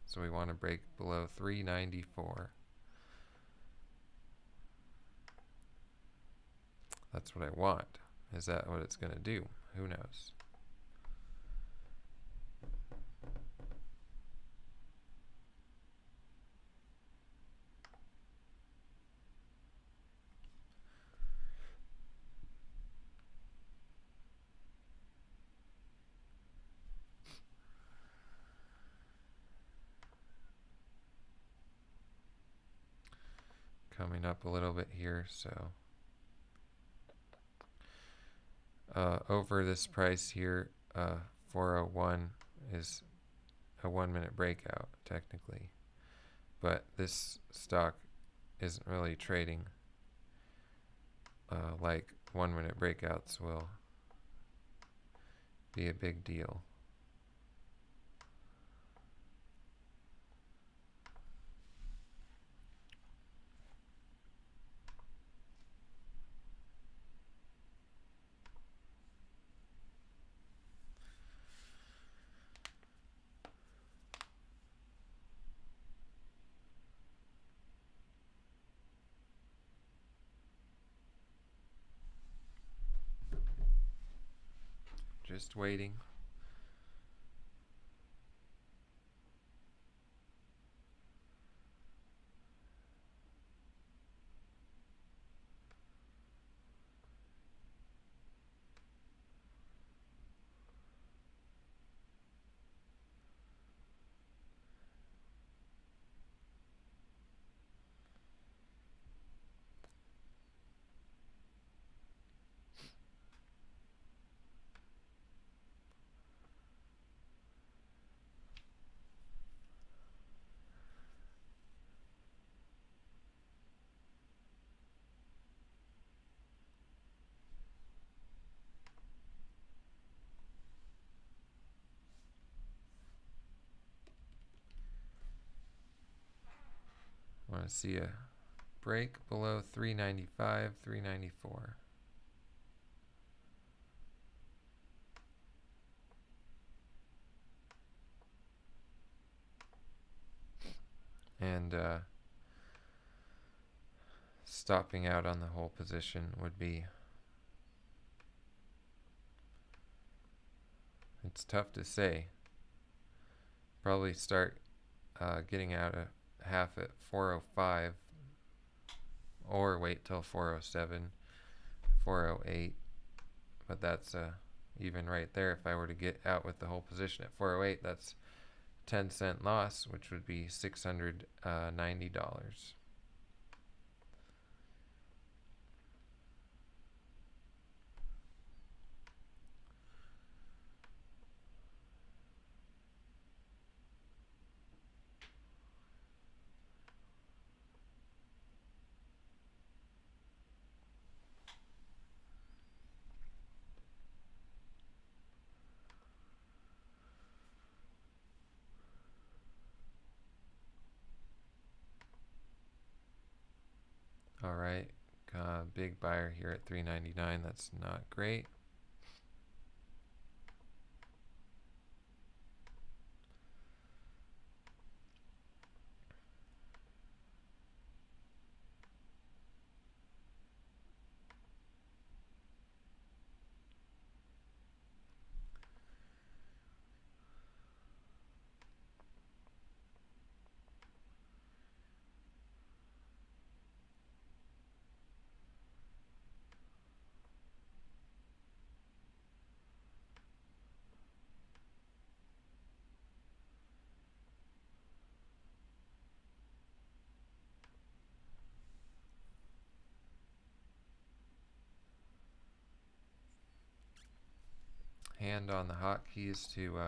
So we want to break below 394. That's what I want. Is that what it's going to do? Who knows? Coming up a little bit here, so over this price here, 401 is a 1 minute breakout technically, but this stock isn't really trading like 1 minute breakouts will be a big deal. Just waiting. Want to see a break below 395, 394. And stopping out on the whole position would be, it's tough to say. Probably start getting out a half at 405, or wait till 407, 408. But that's even right there. If I were to get out with the whole position at 408, that's 10-cent loss, which would be $690. All right, big buyer here at 399. That's not great. Hand on the hotkeys to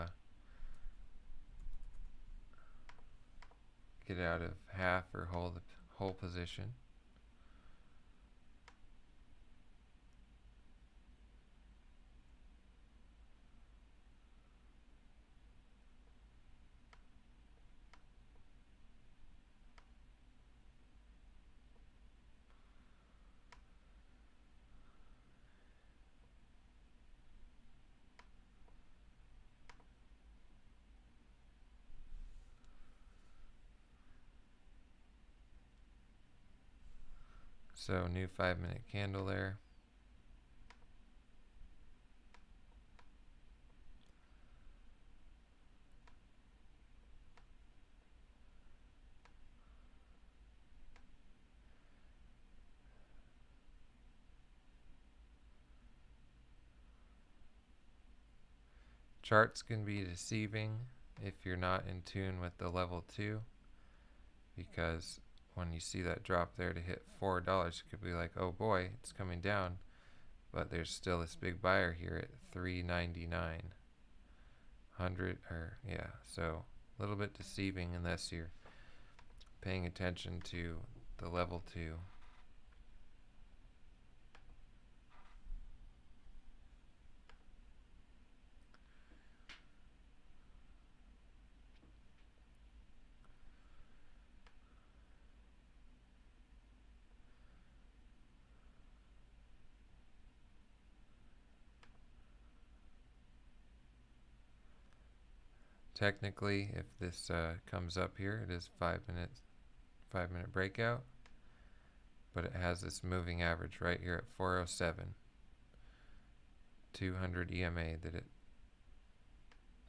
get out of half or hold the whole position. So new 5-minute candle there. Charts can be deceiving if you're not in tune with the level 2, because when you see that drop there to hit $4, it could be like, oh boy, it's coming down, but there's still this big buyer here at 399, 100, or yeah, so a little bit deceiving unless you're paying attention to the level 2. Technically, if this comes up here, it is 5-minute breakout, but it has this moving average right here at 407, 200 EMA that it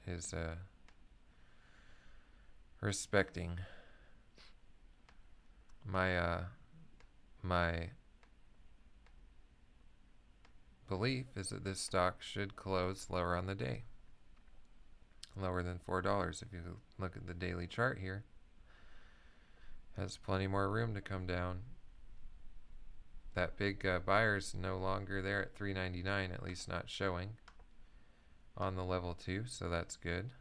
is respecting. My belief is that this stock should close lower on the day, lower than $4. If you look at the daily chart here, has plenty more room to come down. That big buyer is no longer there at 399, at least not showing on the level 2, so that's good.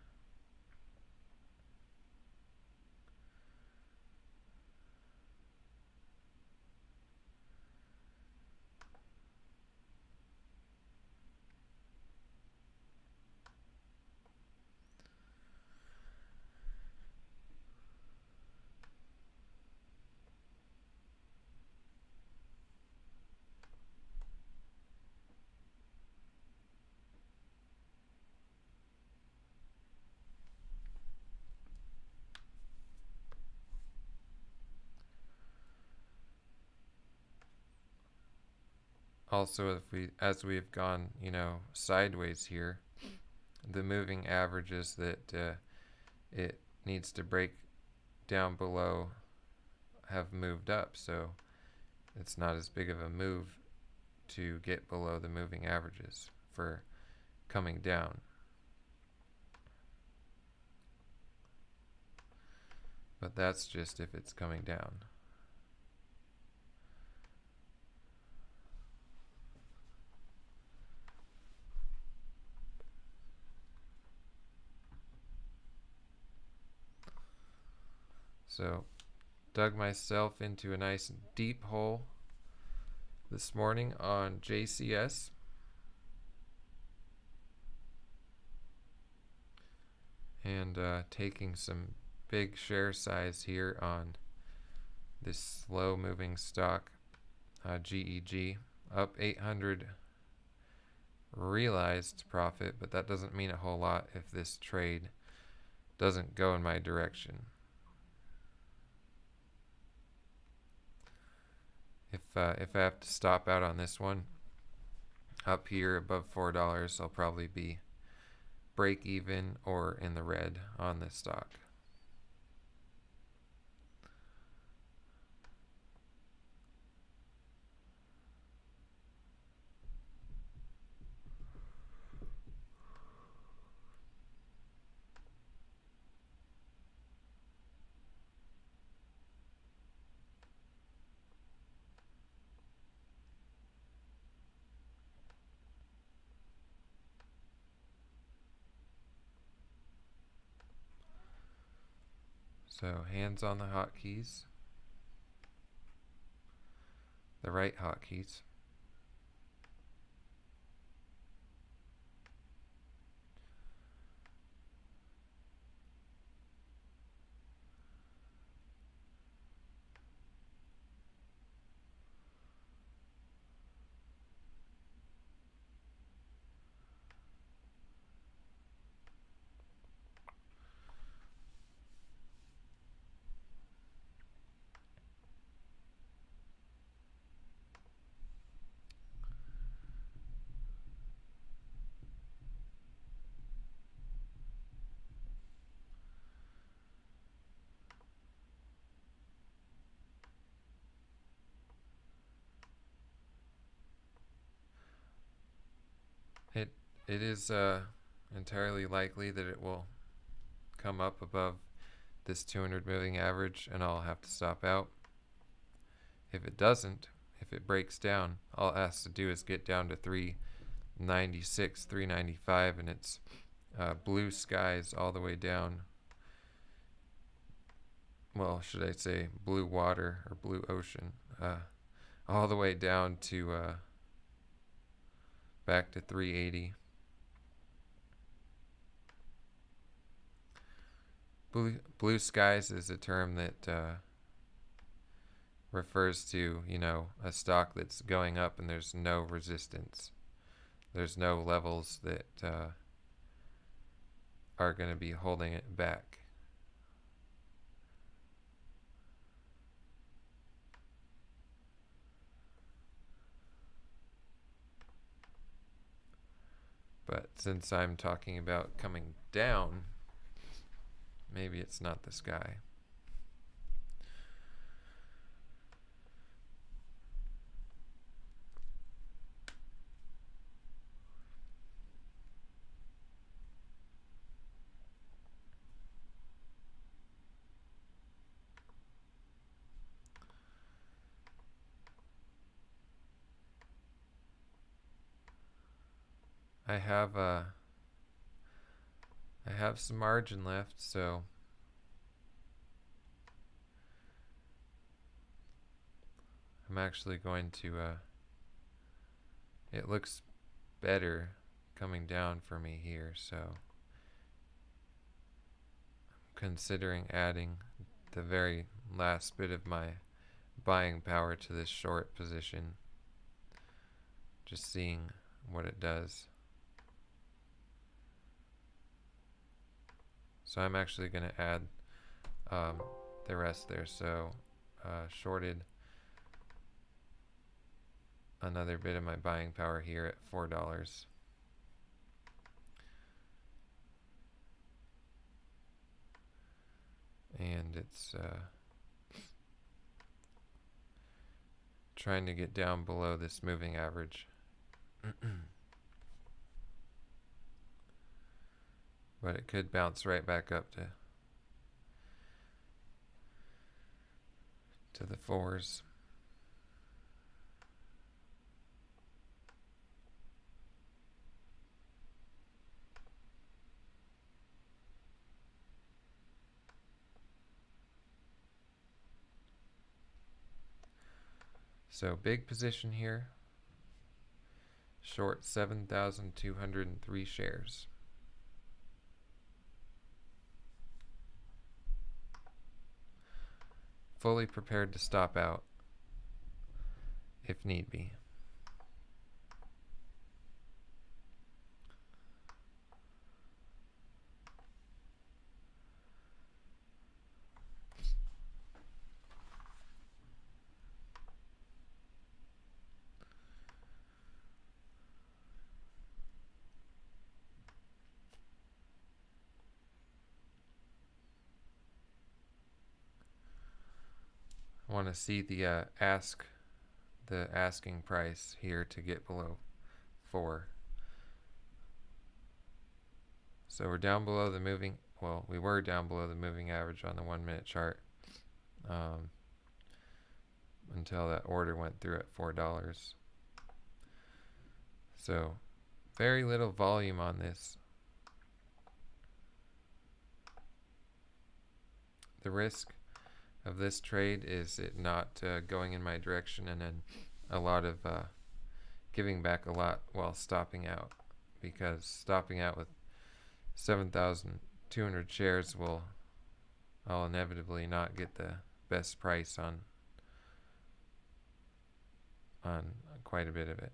Also, if we, as we've gone, sideways here, the moving averages that it needs to break down below have moved up, so it's not as big of a move to get below the moving averages for coming down. But that's just if it's coming down. So, dug myself into a nice deep hole this morning on JCS. And taking some big share size here on this slow moving stock, GEG, up 800 realized profit, but that doesn't mean a whole lot if this trade doesn't go in my direction. If I have to stop out on this one, up here above $4, I'll probably be break even or in the red on this stock. So hands on the hotkeys, the right hotkeys. It is entirely likely that it will come up above this 200 moving average and I'll have to stop out. If it doesn't, if it breaks down, all it has to do is get down to 396, 395, and it's blue skies all the way down. Well, should I say blue water or blue ocean, all the way down to back to 380. Blue skies is a term that refers to, a stock that's going up and there's no resistance. There's no levels that are going to be holding it back. But since I'm talking about coming down, maybe it's not the sky. I have some margin left, so I'm actually going to it looks better coming down for me here, so I'm considering adding the very last bit of my buying power to this short position, just seeing what it does. So I'm actually going to add the rest there. So shorted another bit of my buying power here at $4. And it's trying to get down below this moving average. But it could bounce right back up to the fours. So big position here. Short 7,203 shares. Fully prepared to stop out if need be. I want to see the asking price here to get below 4. So we're down below the moving, well, we were down below the moving average on the 1-minute chart until that order went through at $4. So very little volume on this. The risk of this trade is it not going in my direction, and then a lot of giving back a lot while stopping out, because stopping out with 7,200 shares I'll inevitably not get the best price on quite a bit of it.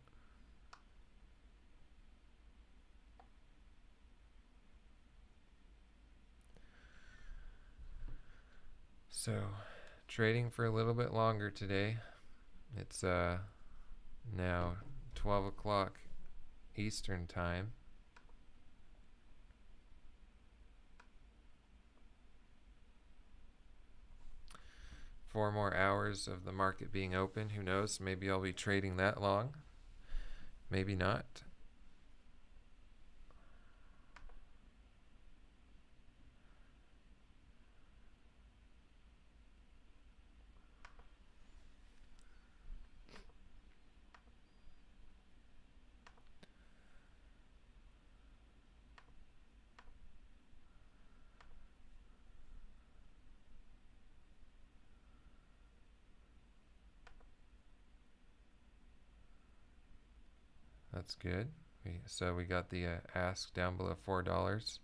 So trading for a little bit longer today. It's now 12 o'clock Eastern time. Four more hours of the market being open. Who knows? Maybe I'll be trading that long. Maybe not. That's good. So we got the ask down below $4.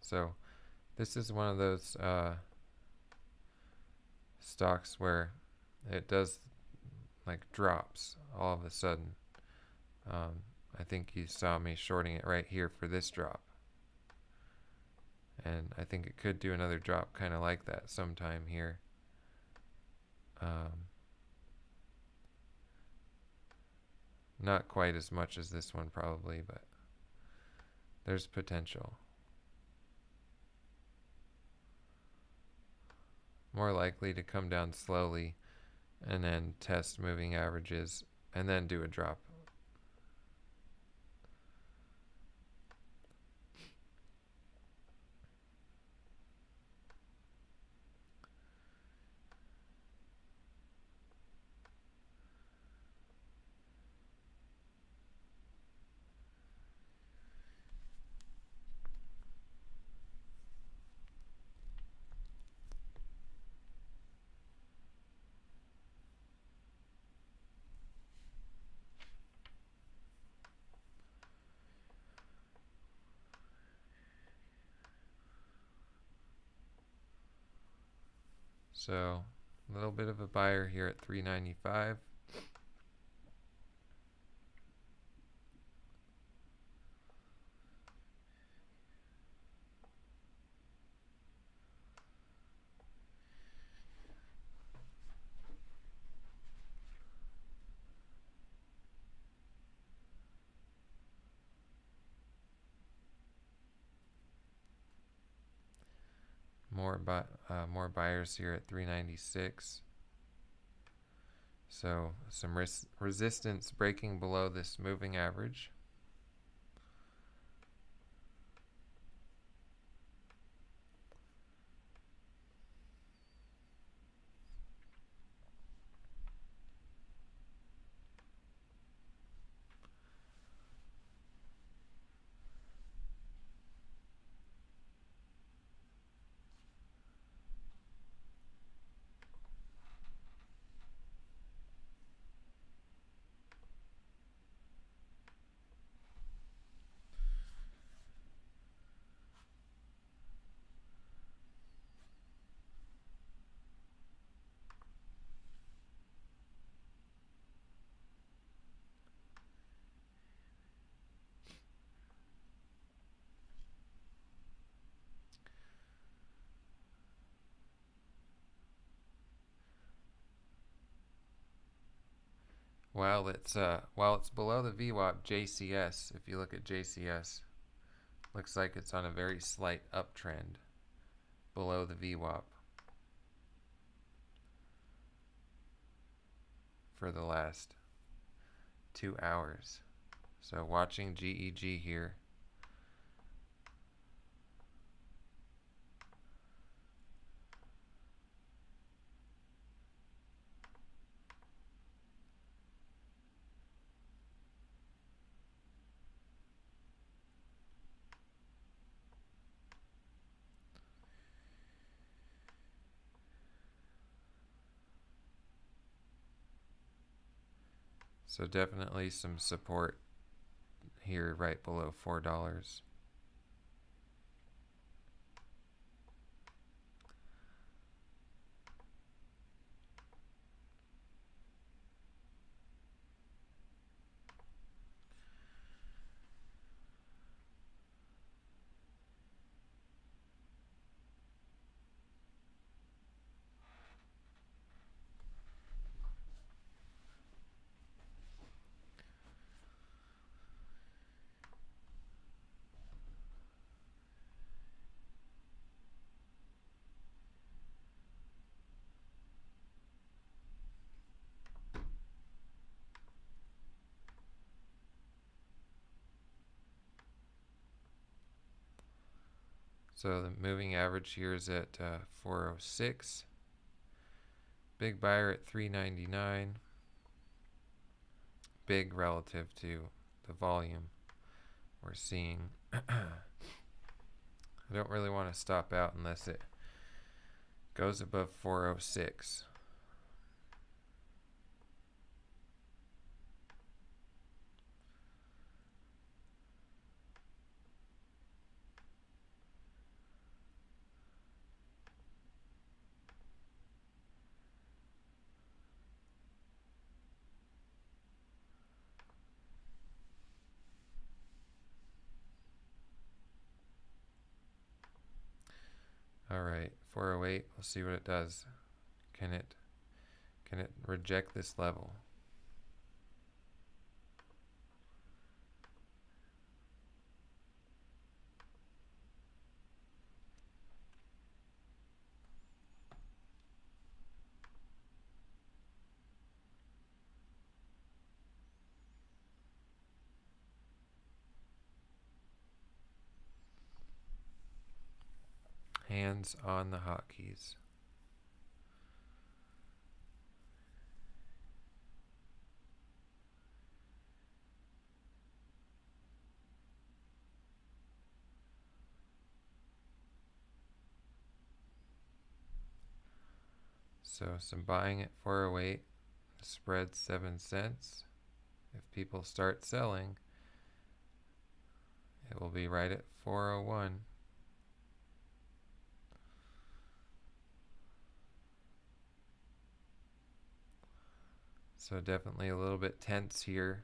So this is one of those stocks where it does like drops all of a sudden. I think you saw me shorting it right here for this drop. And I think it could do another drop kind of like that sometime here. Not quite as much as this one probably, but there's potential. More likely to come down slowly and then test moving averages and then do a drop. So a little bit of a buyer here at 395. more buyers here at 396. So some resistance breaking below this moving average. While it's below the VWAP, JCS, if you look at JCS, looks like it's on a very slight uptrend below the VWAP for the last 2 hours. So watching GEG here. So definitely some support here right below $4. So the moving average here is at 406. Big buyer at 399. Big relative to the volume we're seeing. I don't really want to stop out unless it goes above 406. All right, 408. We'll see what it does. Can it reject this level? Hands on the hotkeys. So some buying at 408, the spread 7 cents. If people start selling, it will be right at 401. So definitely a little bit tense here.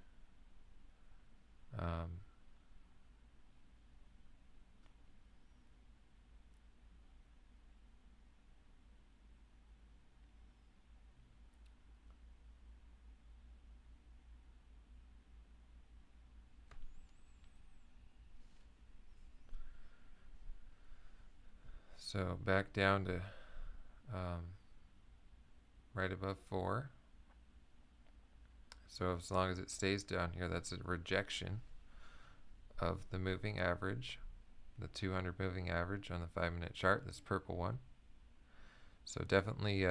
So back down to right above 4. So as long as it stays down here, that's a rejection of the moving average, the 200 moving average on the 5-minute chart, this purple one. So definitely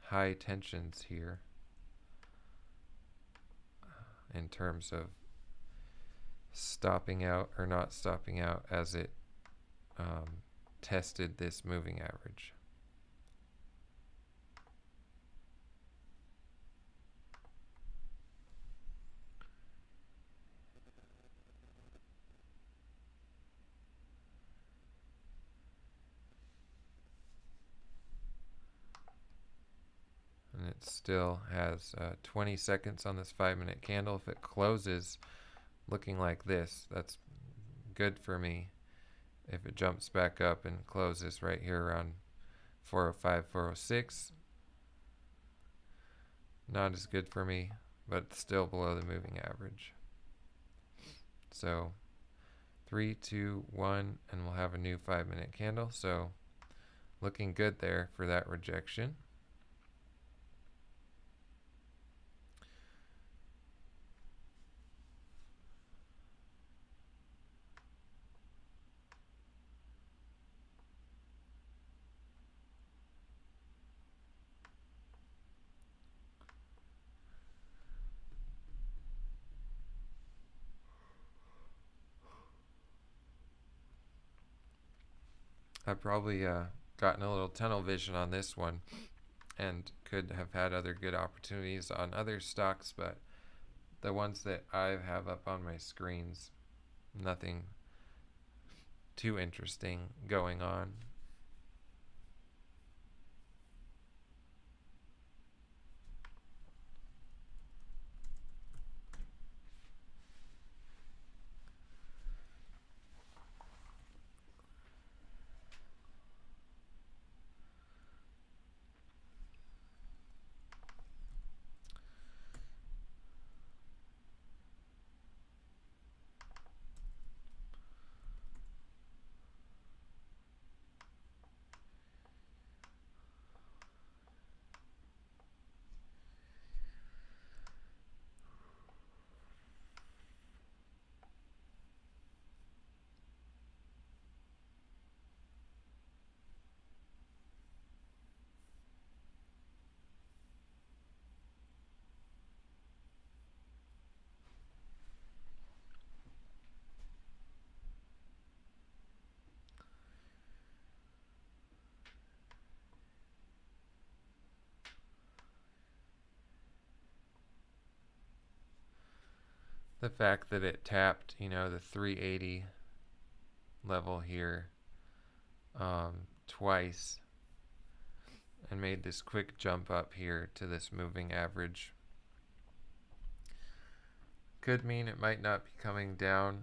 high tensions here in terms of stopping out or not stopping out as it tested this moving average. And it still has 20 seconds on this 5-minute candle. If it closes looking like this, that's good for me. If it jumps back up and closes right here around 405, 406, not as good for me, but still below the moving average. So 3, 2, 1, and we'll have a new 5-minute candle. So looking good there for that rejection. I've probably gotten a little tunnel vision on this one and could have had other good opportunities on other stocks, but the ones that I have up on my screens, nothing too interesting going on. The fact that it tapped, the 380 level here twice and made this quick jump up here to this moving average could mean it might not be coming down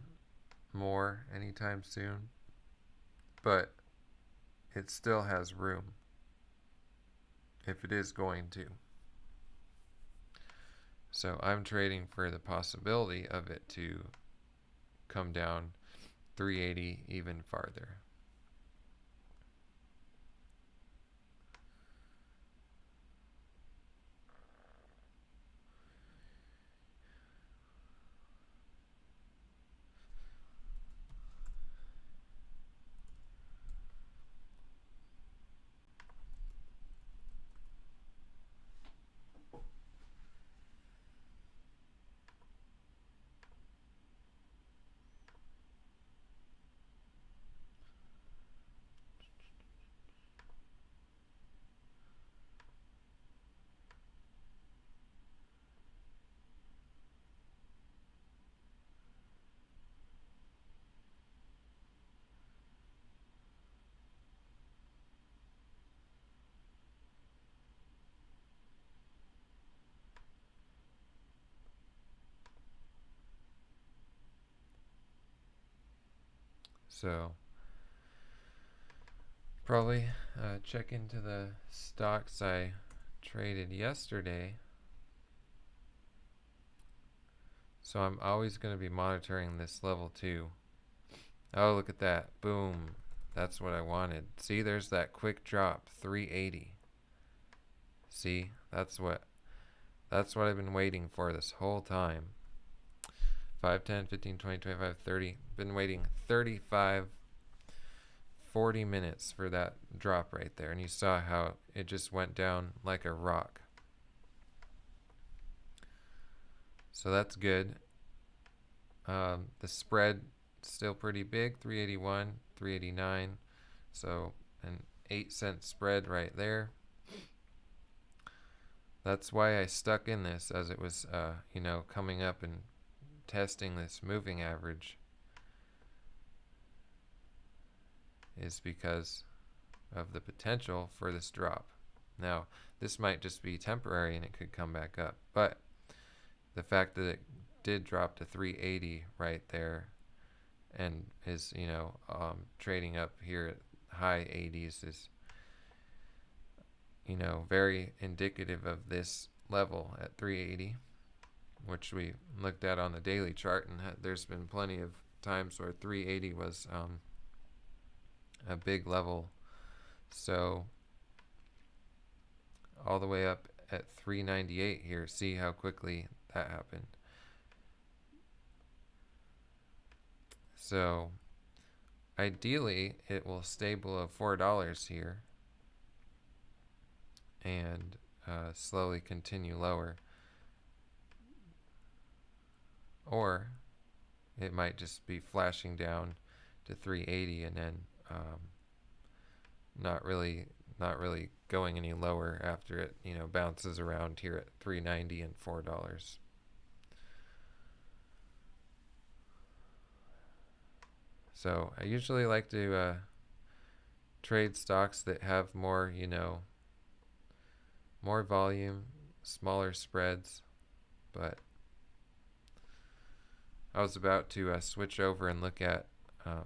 more anytime soon, but it still has room if it is going to. So I'm trading for the possibility of it to come down 380 even farther. So probably check into the stocks I traded yesterday. So I'm always going to be monitoring this level too. Oh, look at that. Boom. That's what I wanted. See, there's that quick drop, 380. See, that's what I've been waiting for this whole time. 5, 10, 15, 20, 25, 30. Been waiting 35, 40 minutes for that drop right there. And you saw how it just went down like a rock. So that's good. The spread still pretty big, 381, 389. So an 8-cent spread right there. That's why I stuck in this, as it was, coming up and testing this moving average, is because of the potential for this drop. Now, this might just be temporary and it could come back up, but the fact that it did drop to 380 right there and is, trading up here at high 80s is, very indicative of this level at 380, which we looked at on the daily chart, and there's been plenty of times where 380 was a big level. So all the way up at 398 here, see how quickly that happened. So ideally it will stay below $4 here and slowly continue lower, or it might just be flashing down to 380 and then not really going any lower after it bounces around here at 390 and $4. So I usually like to trade stocks that have more more volume, smaller spreads, but I was about to switch over and look at,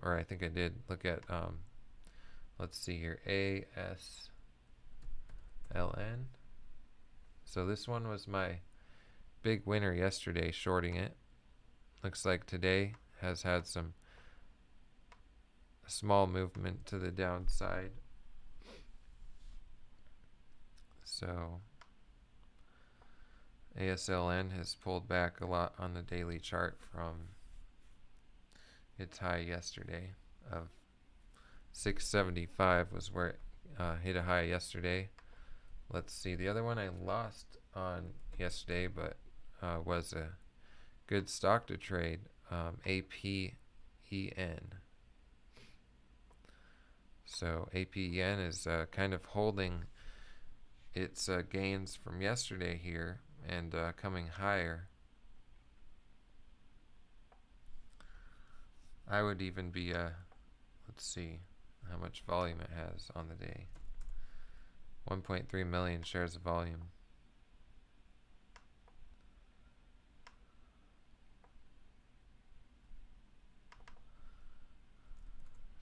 or I think I did look at, let's see here, ASLN. So this one was my big winner yesterday, shorting it. Looks like today has had some small movement to the downside. So ASLN has pulled back a lot on the daily chart from its high yesterday of 675 was where it hit a high yesterday. Let's see, the other one I lost on yesterday, but was a good stock to trade, APEN. So APEN is kind of holding its gains from yesterday here and coming higher. I would even be, let's see how much volume it has on the day. 1.3 million shares of volume.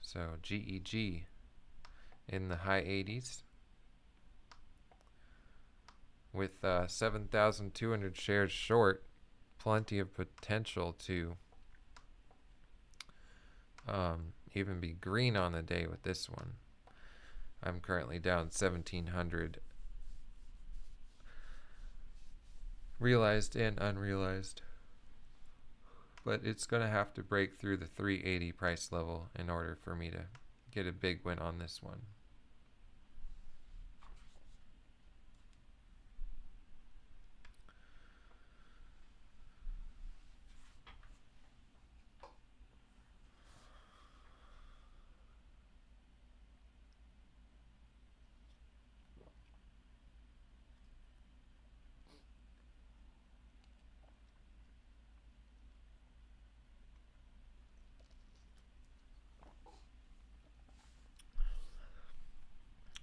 So GEG in the high 80s with 7,200 shares short, plenty of potential to even be green on the day with this one. I'm currently down 1,700 realized and unrealized, but it's going to have to break through the 380 price level in order for me to get a big win on this one.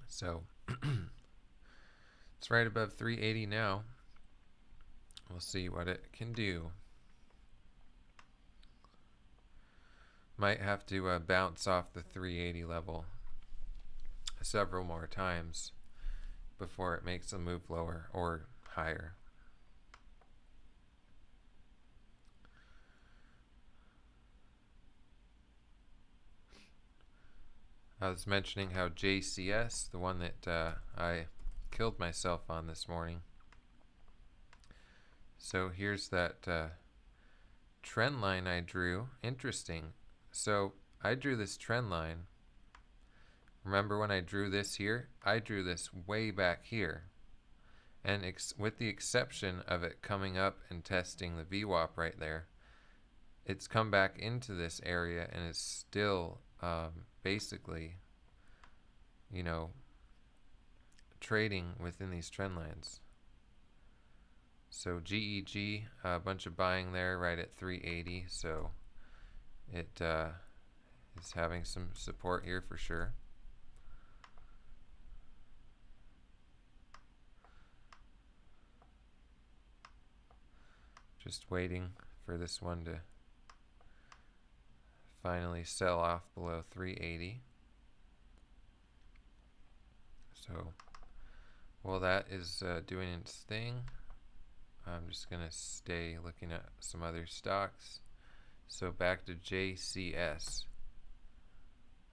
So it's right above 380 now. We'll see what it can do. Might have to bounce off the 380 level several more times before it makes a move lower or higher. I was mentioning how JCS, the one that I killed myself on this morning. So here's that trend line I drew. Interesting. So I drew this trend line. Remember when I drew this here? I drew this way back here. And with the exception of it coming up and testing the VWAP right there, it's come back into this area and is still basically, you know, trading within these trend lines. So GEG, a bunch of buying there right at 380, so it is having some support here for sure. Just waiting for this one to finally sell off below 380. So while that is doing its thing, I'm just going to stay looking at some other stocks. So back to JCS.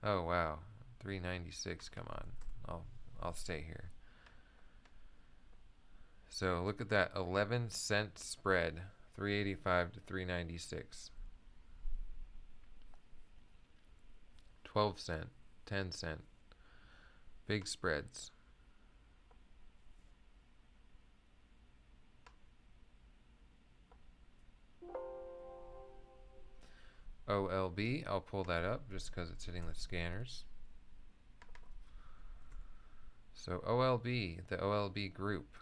Oh wow, 396. Come on, I'll stay here. So look at that 11-cent spread, 385 to 396. 12 cent, 10 cent, big spreads. OLB, I'll pull that up just because it's hitting the scanners. So OLB, the OLB group,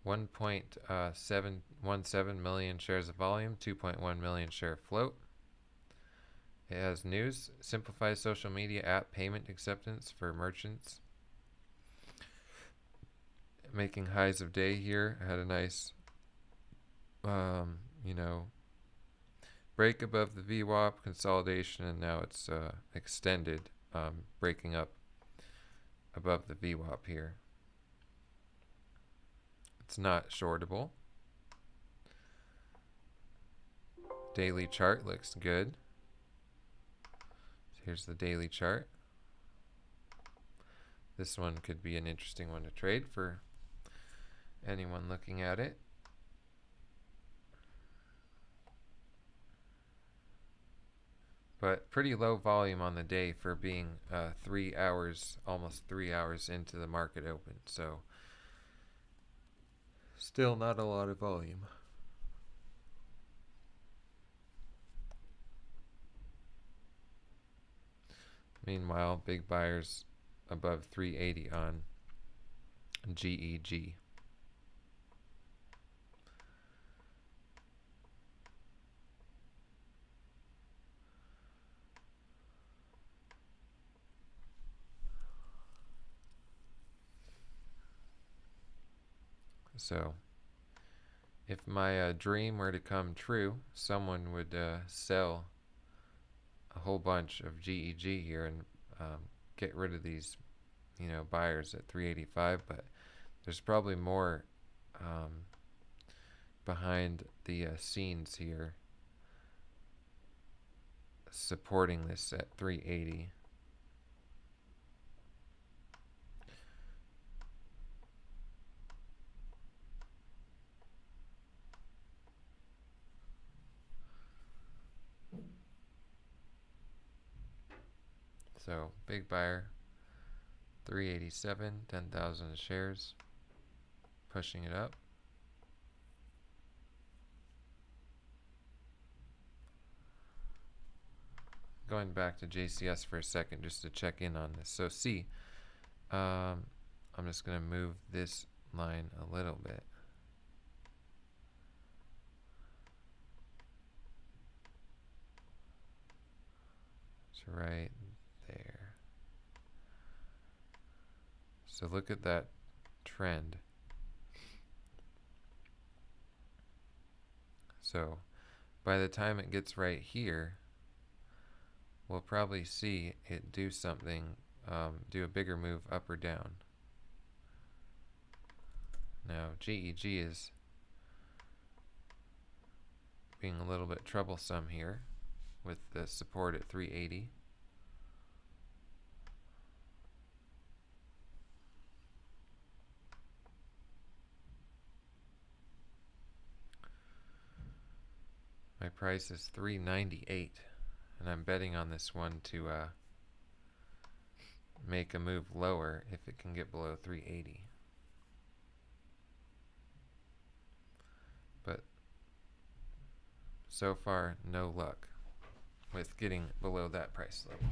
1.717 million shares of volume, 2.1 million share float. It has news, simplifies social media app payment acceptance for merchants. Making highs of day here, had a nice you know, break above the VWAP consolidation, and now it's extended, breaking up above the VWAP here. It's not shortable. Daily chart looks good. Here's the daily chart. This one could be an interesting one to trade for anyone looking at it. But pretty low volume on the day for being 3 hours, almost 3 hours into the market open. So still not a lot of volume. Meanwhile, big buyers above 380 on GEG. So if my dream were to come true, someone would sell a whole bunch of GEG here and get rid of these, buyers at 385. But there's probably more behind the scenes here supporting this at 380. So big buyer, 387, 10,000 shares, pushing it up. Going back to JCS for a second just to check in on this. So see, I'm just going to move this line a little bit. It's right there. So look at that trend. So by the time it gets right here, we'll probably see it do something, do a bigger move up or down. Now GEG is being a little bit troublesome here. with the support at 380. My price is 398, and I'm betting on this one to make a move lower if it can get below 380. But so far, no luck with getting below that price level.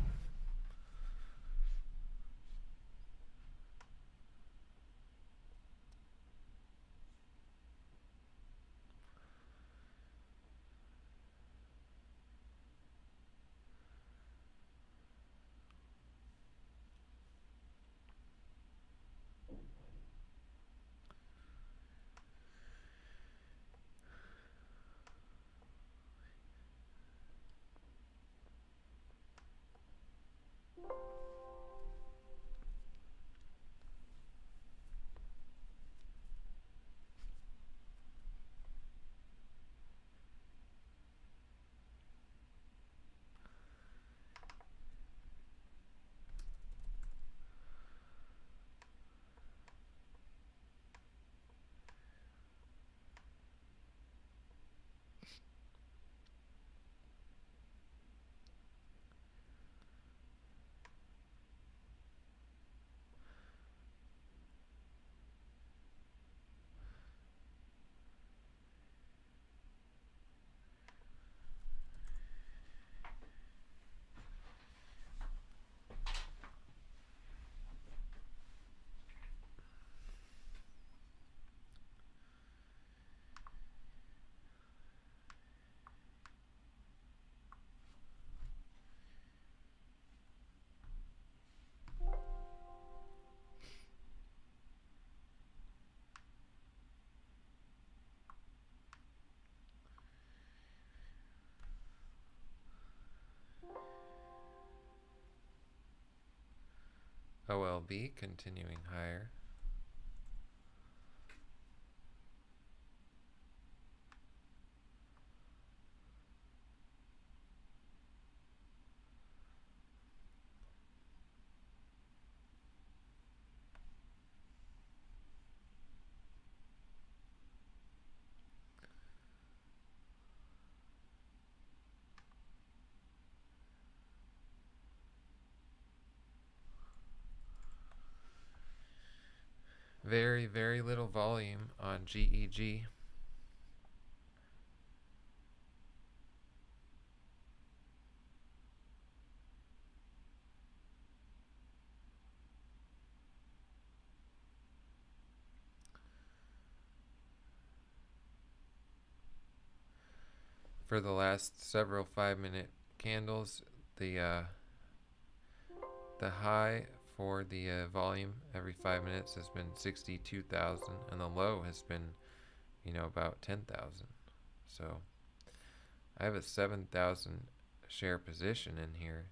OLB continuing higher. Very, very little volume on GEG. For the last several 5-minute candles, the high for the volume every 5 minutes has been 62,000, and the low has been, about 10,000. So I have a 7,000 share position in here.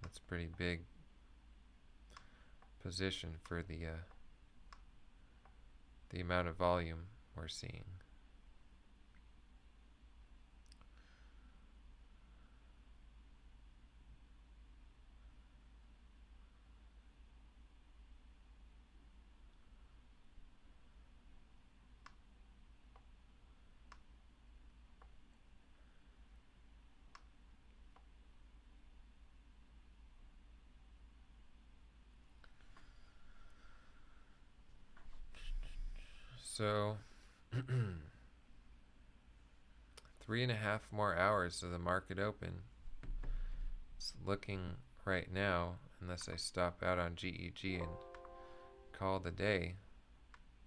That's a pretty big position for the amount of volume we're seeing. So 3.5 more hours of the market open. It's looking right now, unless I stop out on GEG and call the day,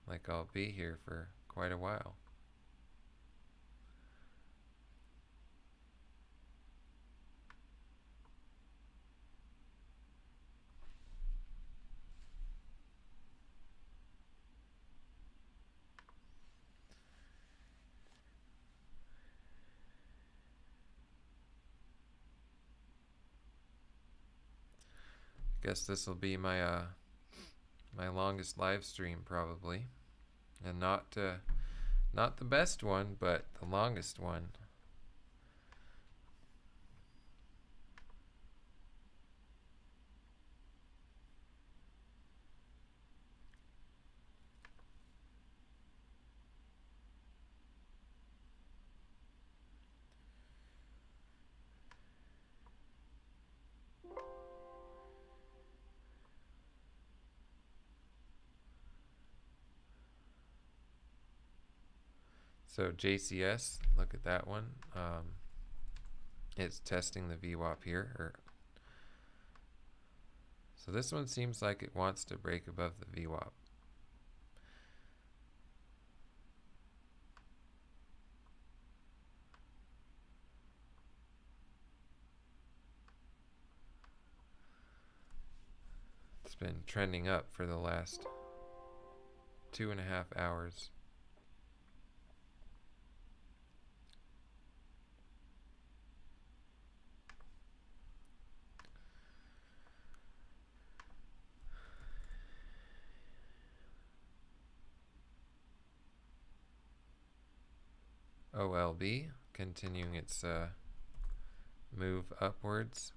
like I'll be here for quite a while. Guess this will be my longest live stream probably, and not Not the best one, but the longest one. So JCS, look at that one. It's testing the VWAP here. So this one seems like it wants to break above the VWAP. It's been trending up for the last 2.5 hours. OLB continuing its move upwards.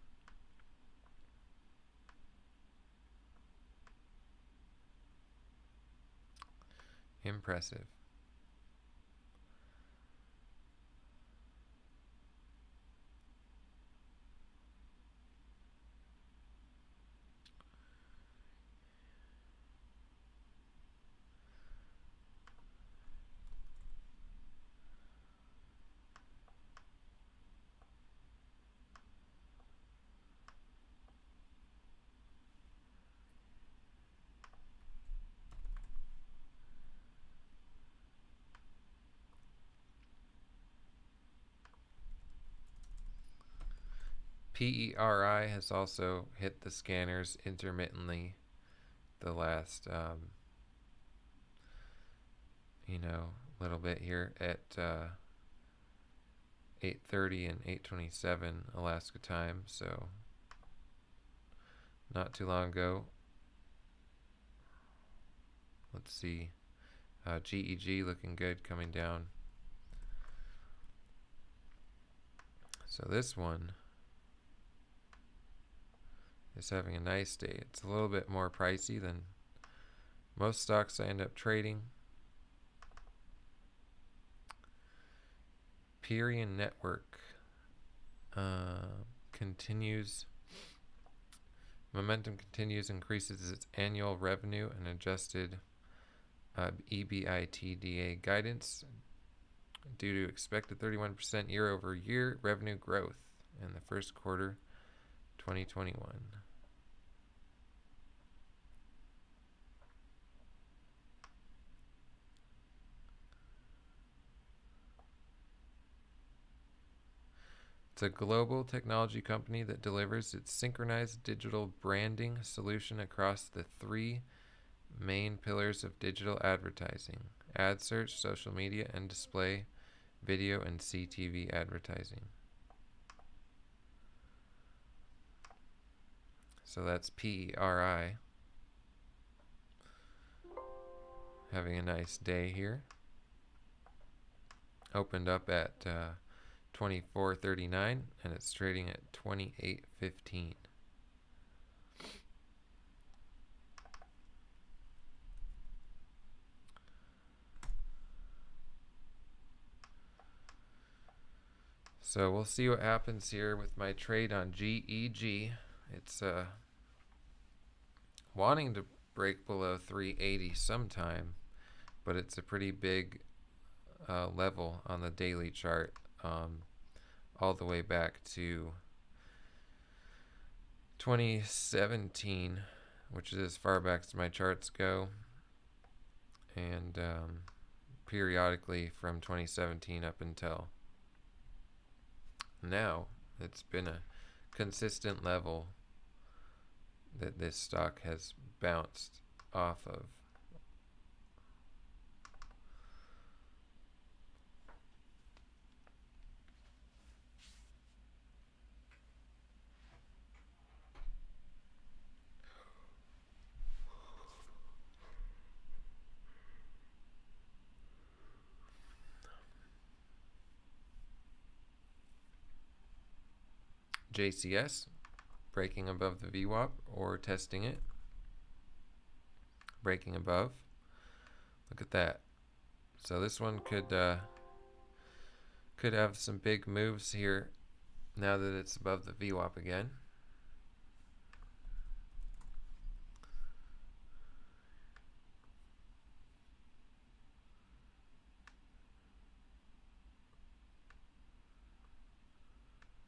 Impressive. PERI has also hit the scanners intermittently the last little bit here at 8:30 and 8:27 Alaska time, so not too long ago. Let's see, GEG looking good coming down. So this one is having a nice day. It's a little bit more pricey than most stocks I end up trading. Perion Network continues. Momentum continues, increases its annual revenue and adjusted EBITDA guidance due to expected 31% year-over-year revenue growth in the first quarter 2021. It's a global technology company that delivers its synchronized digital branding solution across the three main pillars of digital advertising: ad search, social media, and display, video, and CTV advertising. So that's PERI. Having a nice day here. Opened up at 24.39 and it's trading at 28.15. So we'll see what happens here with my trade on GEG. It's wanting to break below 380 sometime, but it's a pretty big level on the daily chart, all the way back to 2017, which is as far back as my charts go, and periodically from 2017 up until now. It's been a consistent level that this stock has bounced off of. JCS breaking above the VWAP or testing it, breaking above. Look at that. So this one could have some big moves here now that it's above the VWAP again.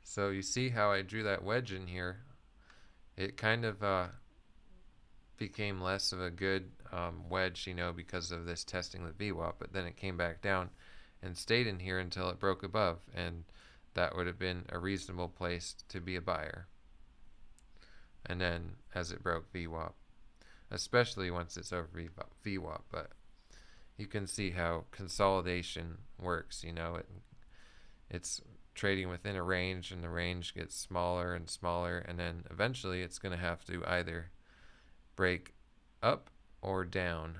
So you see how I drew that wedge in here. It kind of became less of a good wedge, you know, because of this testing the VWAP, but then it came back down and stayed in here until it broke above, and that would have been a reasonable place to be a buyer. And then as it broke VWAP, especially once it's over VWAP, but you can see how consolidation works, you know, it's trading within a range, and the range gets smaller and smaller, and then eventually it's going to have to either break up or down.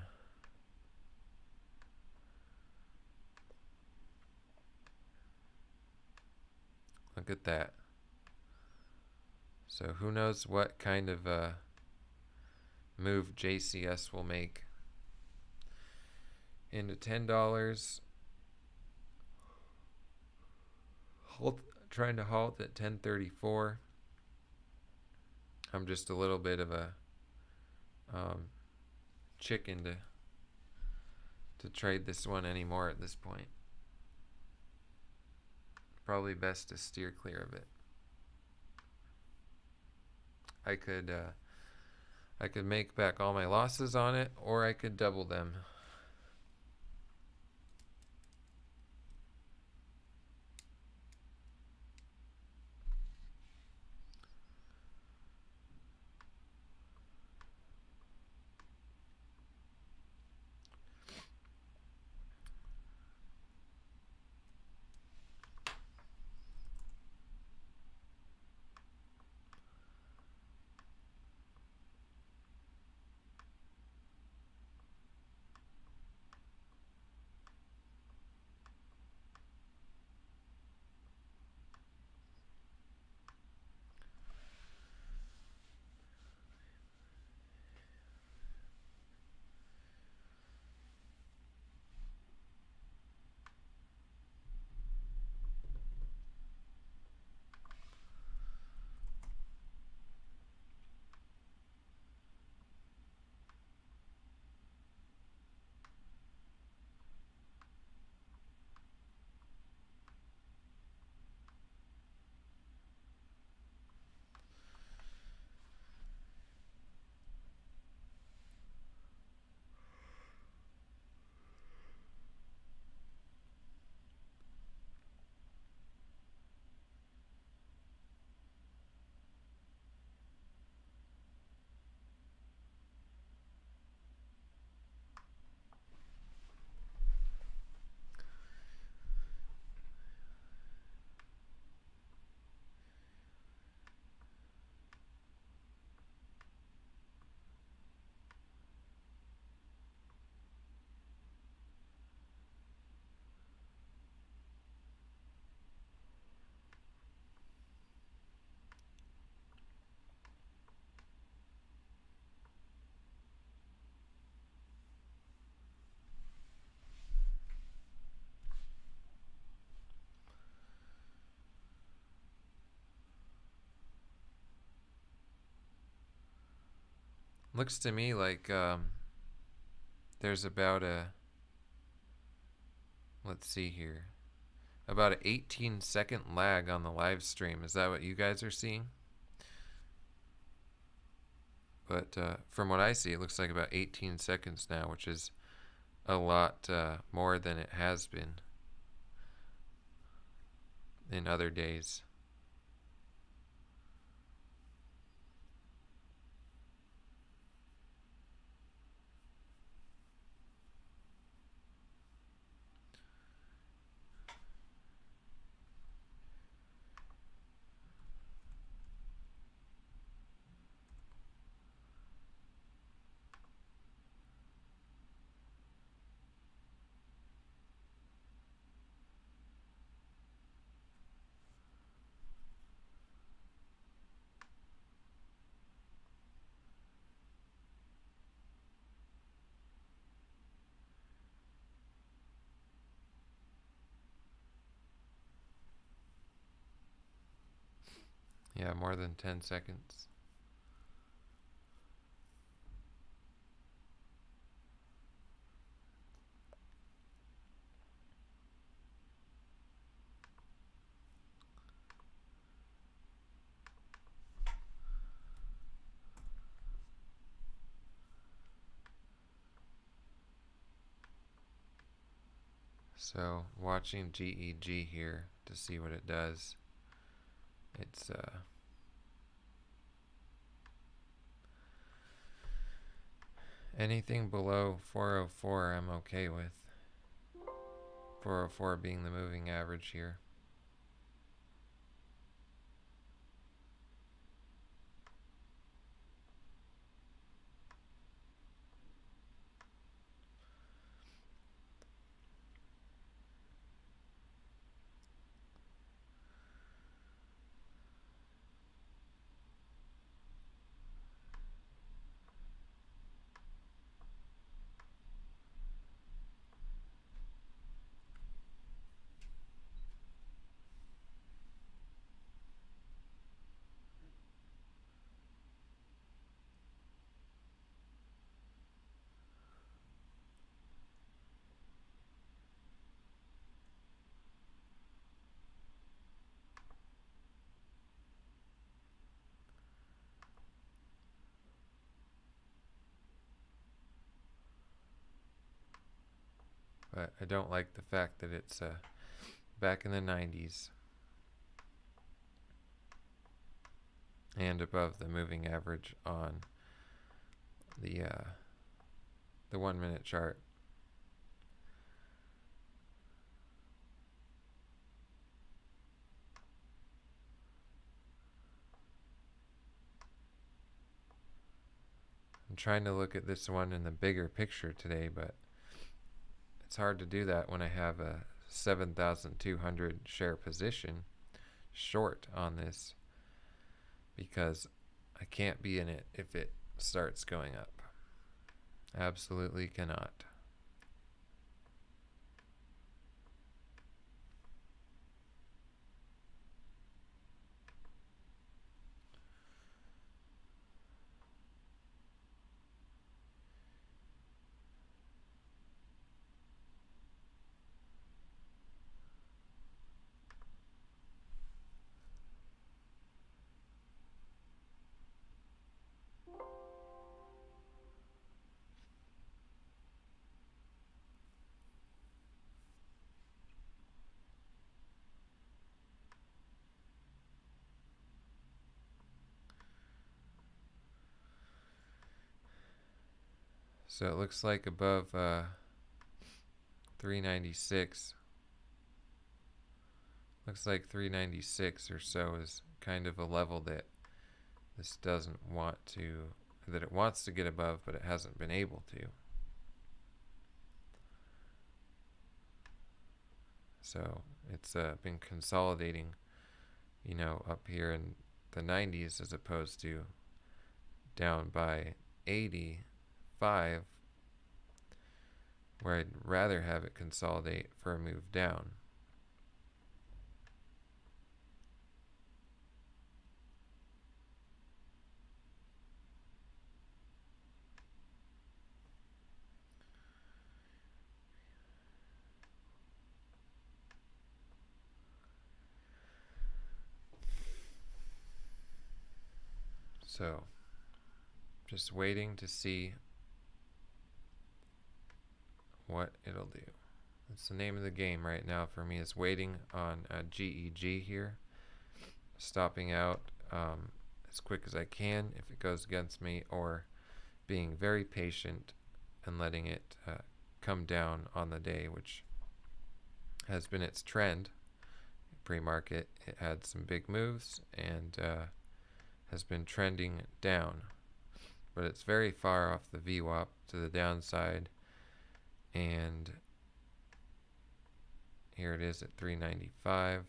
Look at that. So who knows what kind of move JCS will make into $10. Trying to halt at 1034. I'm just a little bit of a chicken to trade this one anymore at this point. Probably best to steer clear of it. I could make back all my losses on it, or I could double them. Looks to me like there's about let's see here, about an 18-second lag on the live stream. Is that what you guys are seeing? But from what I see, it looks like about 18 seconds now, which is a lot more than it has been in other days. Yeah, more than 10 seconds. So watching GEG here to see what it does. It's anything below 404 I'm okay with. 404 being the moving average here. But I don't like the fact that it's back in the 90s and above the moving average on the 1 minute chart. I'm trying to look at this one in the bigger picture today, but it's hard to do that when I have a 7,200 share position short on this, because I can't be in it if it starts going up. Absolutely cannot. So it looks like above 396. Looks like 396 or so is kind of a level that this doesn't want to, that it wants to get above, but it hasn't been able to. So it's been consolidating, you know, up here in the 90s as opposed to down by 85, where I'd rather have it consolidate for a move down. So just waiting to see what it'll do. That's the name of the game right now for me, is waiting on a GEG here, stopping out as quick as I can if it goes against me, or being very patient and letting it come down on the day, which has been its trend. Pre-market, it had some big moves and has been trending down, but it's very far off the VWAP to the downside, and here it is at 395.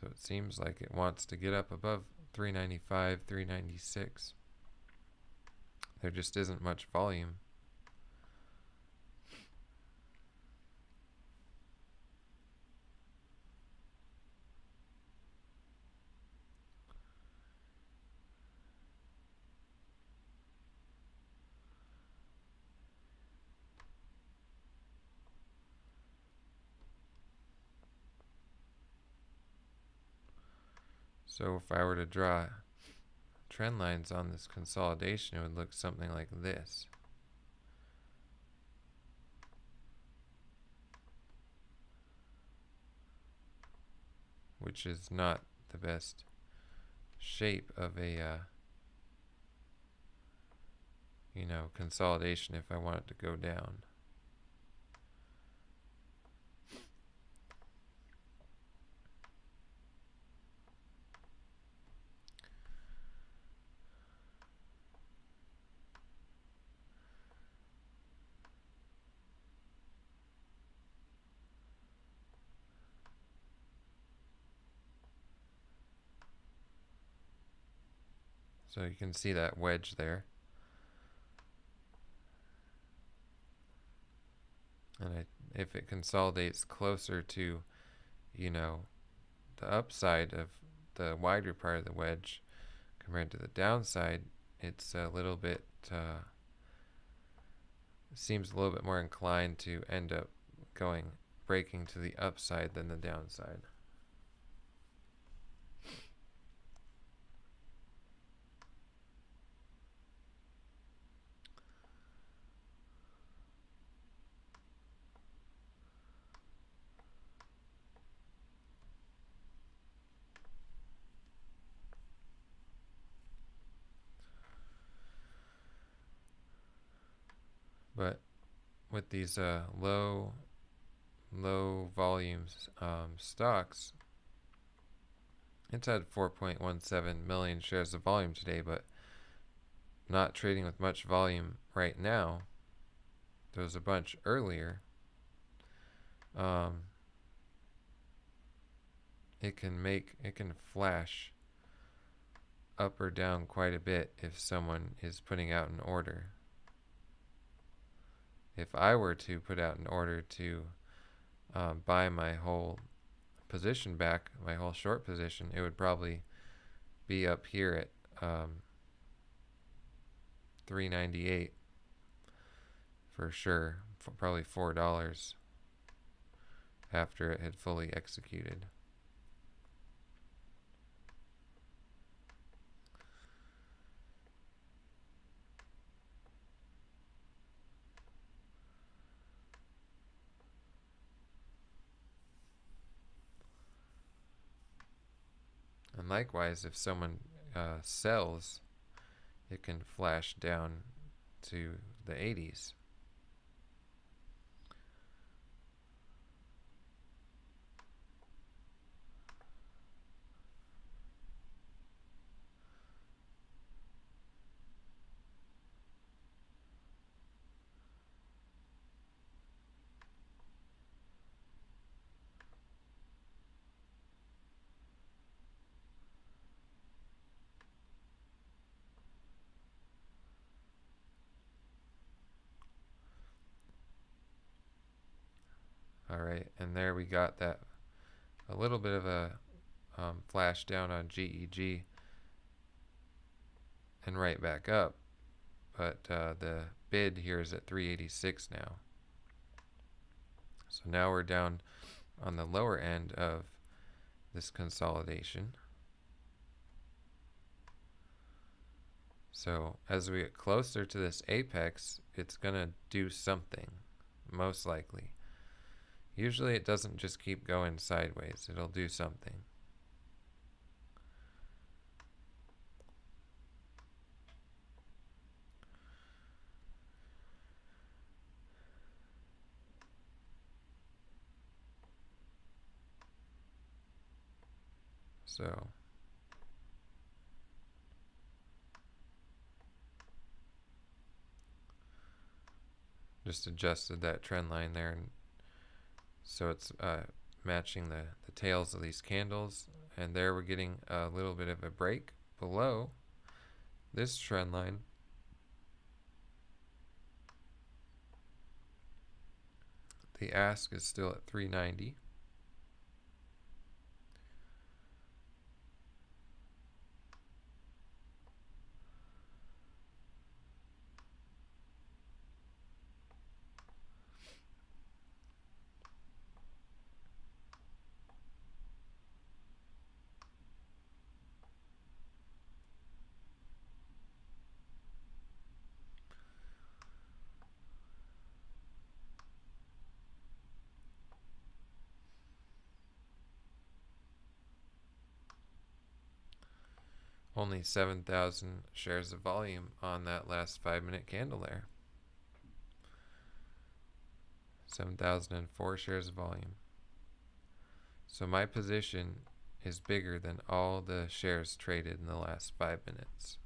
So it seems like it wants to get up above 395, 396. There just isn't much volume. So if I were to draw trend lines on this consolidation, it would look something like this. Which is not the best shape of a, consolidation if I want it to go down. So you can see that wedge there. And if it consolidates closer to, the upside of the wider part of the wedge compared to the downside, it's a little bit, seems a little bit more inclined to end up breaking to the upside than the downside. But with these low volumes stocks, it's had 4.17 million shares of volume today, but not trading with much volume right now. There was a bunch earlier. It can flash up or down quite a bit if someone is putting out an order. If I were to put out an order to buy my whole position back, my whole short position, it would probably be up here at 398 for sure, probably $4 after it had fully executed. And likewise, if someone sells, it can flash down to the 80s. Alright, and there we got that, a little bit of a flash down on GEG and right back up, but the bid here is at 386 now. So now we're down on the lower end of this consolidation. So as we get closer to this apex, it's going to do something, most likely. Usually it doesn't just keep going sideways, it'll do something. So just adjusted that trend line there, and so it's matching the tails of these candles, And there we're getting a little bit of a break below this trend line. The ask is still at 390. Only 7,000 shares of volume on that last 5-minute candle there. 7,004 shares of volume. So my position is bigger than all the shares traded in the last 5 minutes.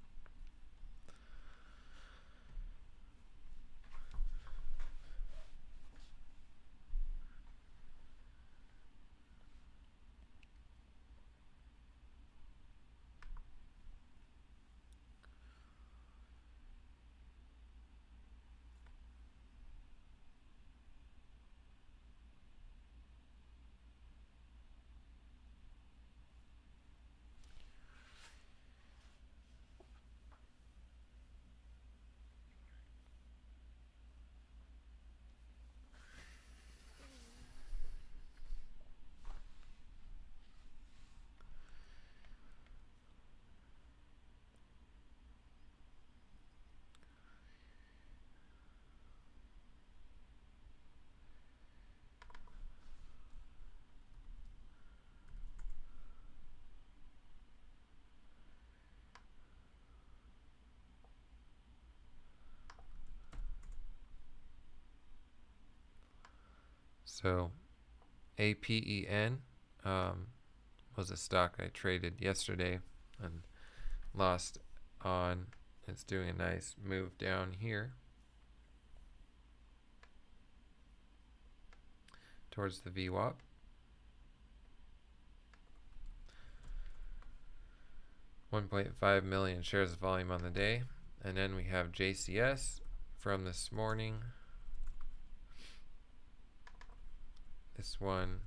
So APEN was a stock I traded yesterday and lost on. It's doing a nice move down here towards the VWAP. $1.5 million shares of volume on the day. And then we have JCS from this morning. This one,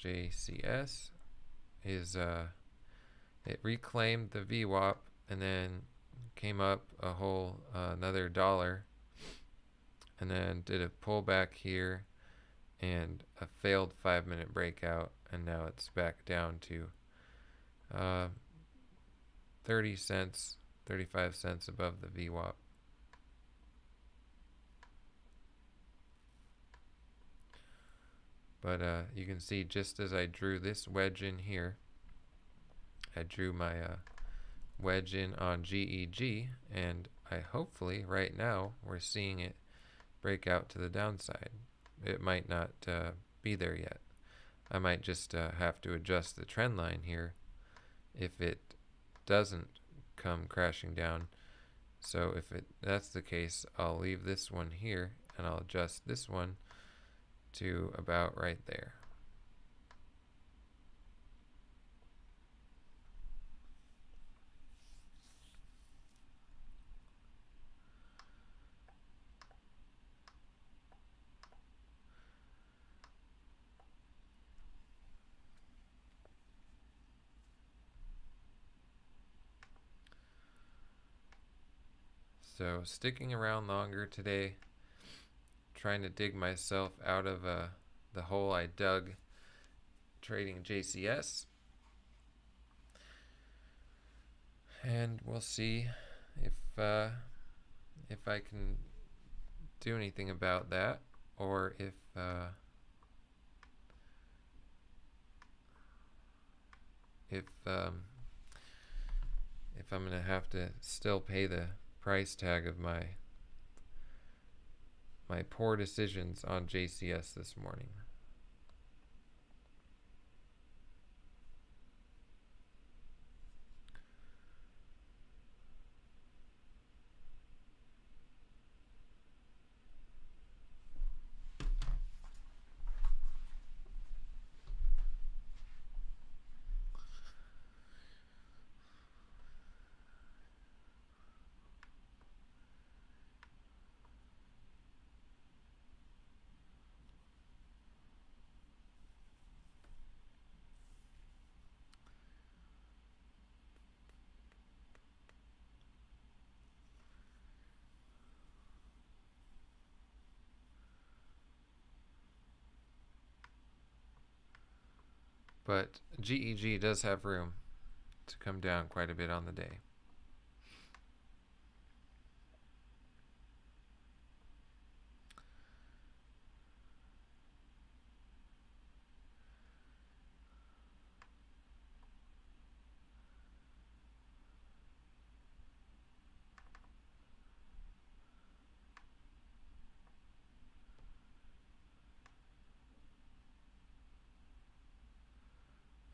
JCS, is it reclaimed the VWAP and then came up a whole another dollar, and then did a pullback here and a failed 5-minute breakout, and now it's back down to 30 cents, 35 cents above the VWAP. But you can see, just as I drew this wedge in here, I drew my wedge in on GEG, and I hopefully right now we're seeing it break out to the downside. It might not be there yet. I might just have to adjust the trend line here if it doesn't come crashing down. So if that's the case, I'll leave this one here and I'll adjust this one to about right there. So sticking around longer today, trying to dig myself out of the hole I dug trading JCS. And we'll see if I can do anything about that, or if I'm gonna have to still pay the price tag of my poor decisions on JCS this morning. But GEG does have room to come down quite a bit on the day.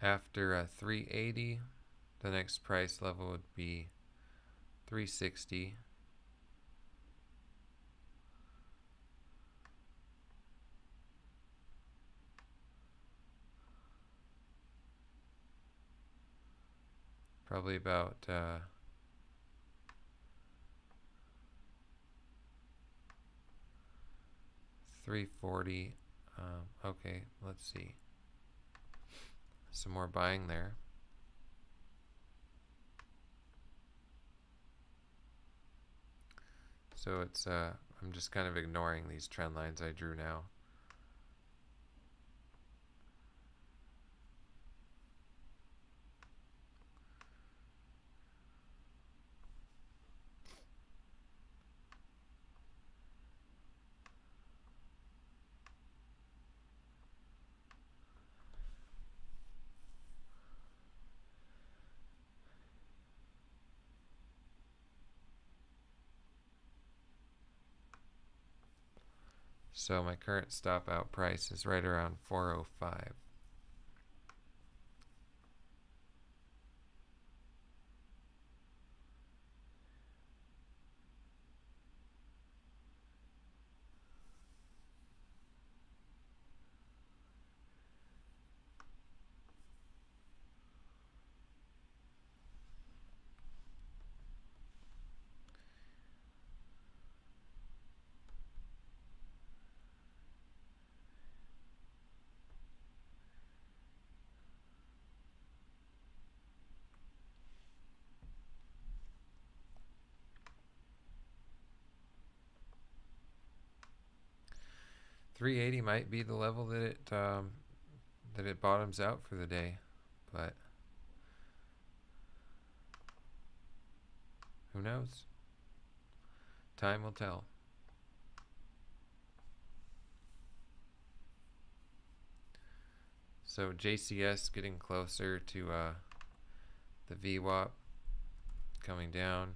After a 380, the next price level would be 360. Probably about 340. Okay, let's see. Some more buying there. So it's I'm just kind of ignoring these trend lines I drew now. So my current stop out price is right around 405. $380 might be the level that it bottoms out for the day, but who knows? Time will tell. So JCS getting closer to the VWAP coming down.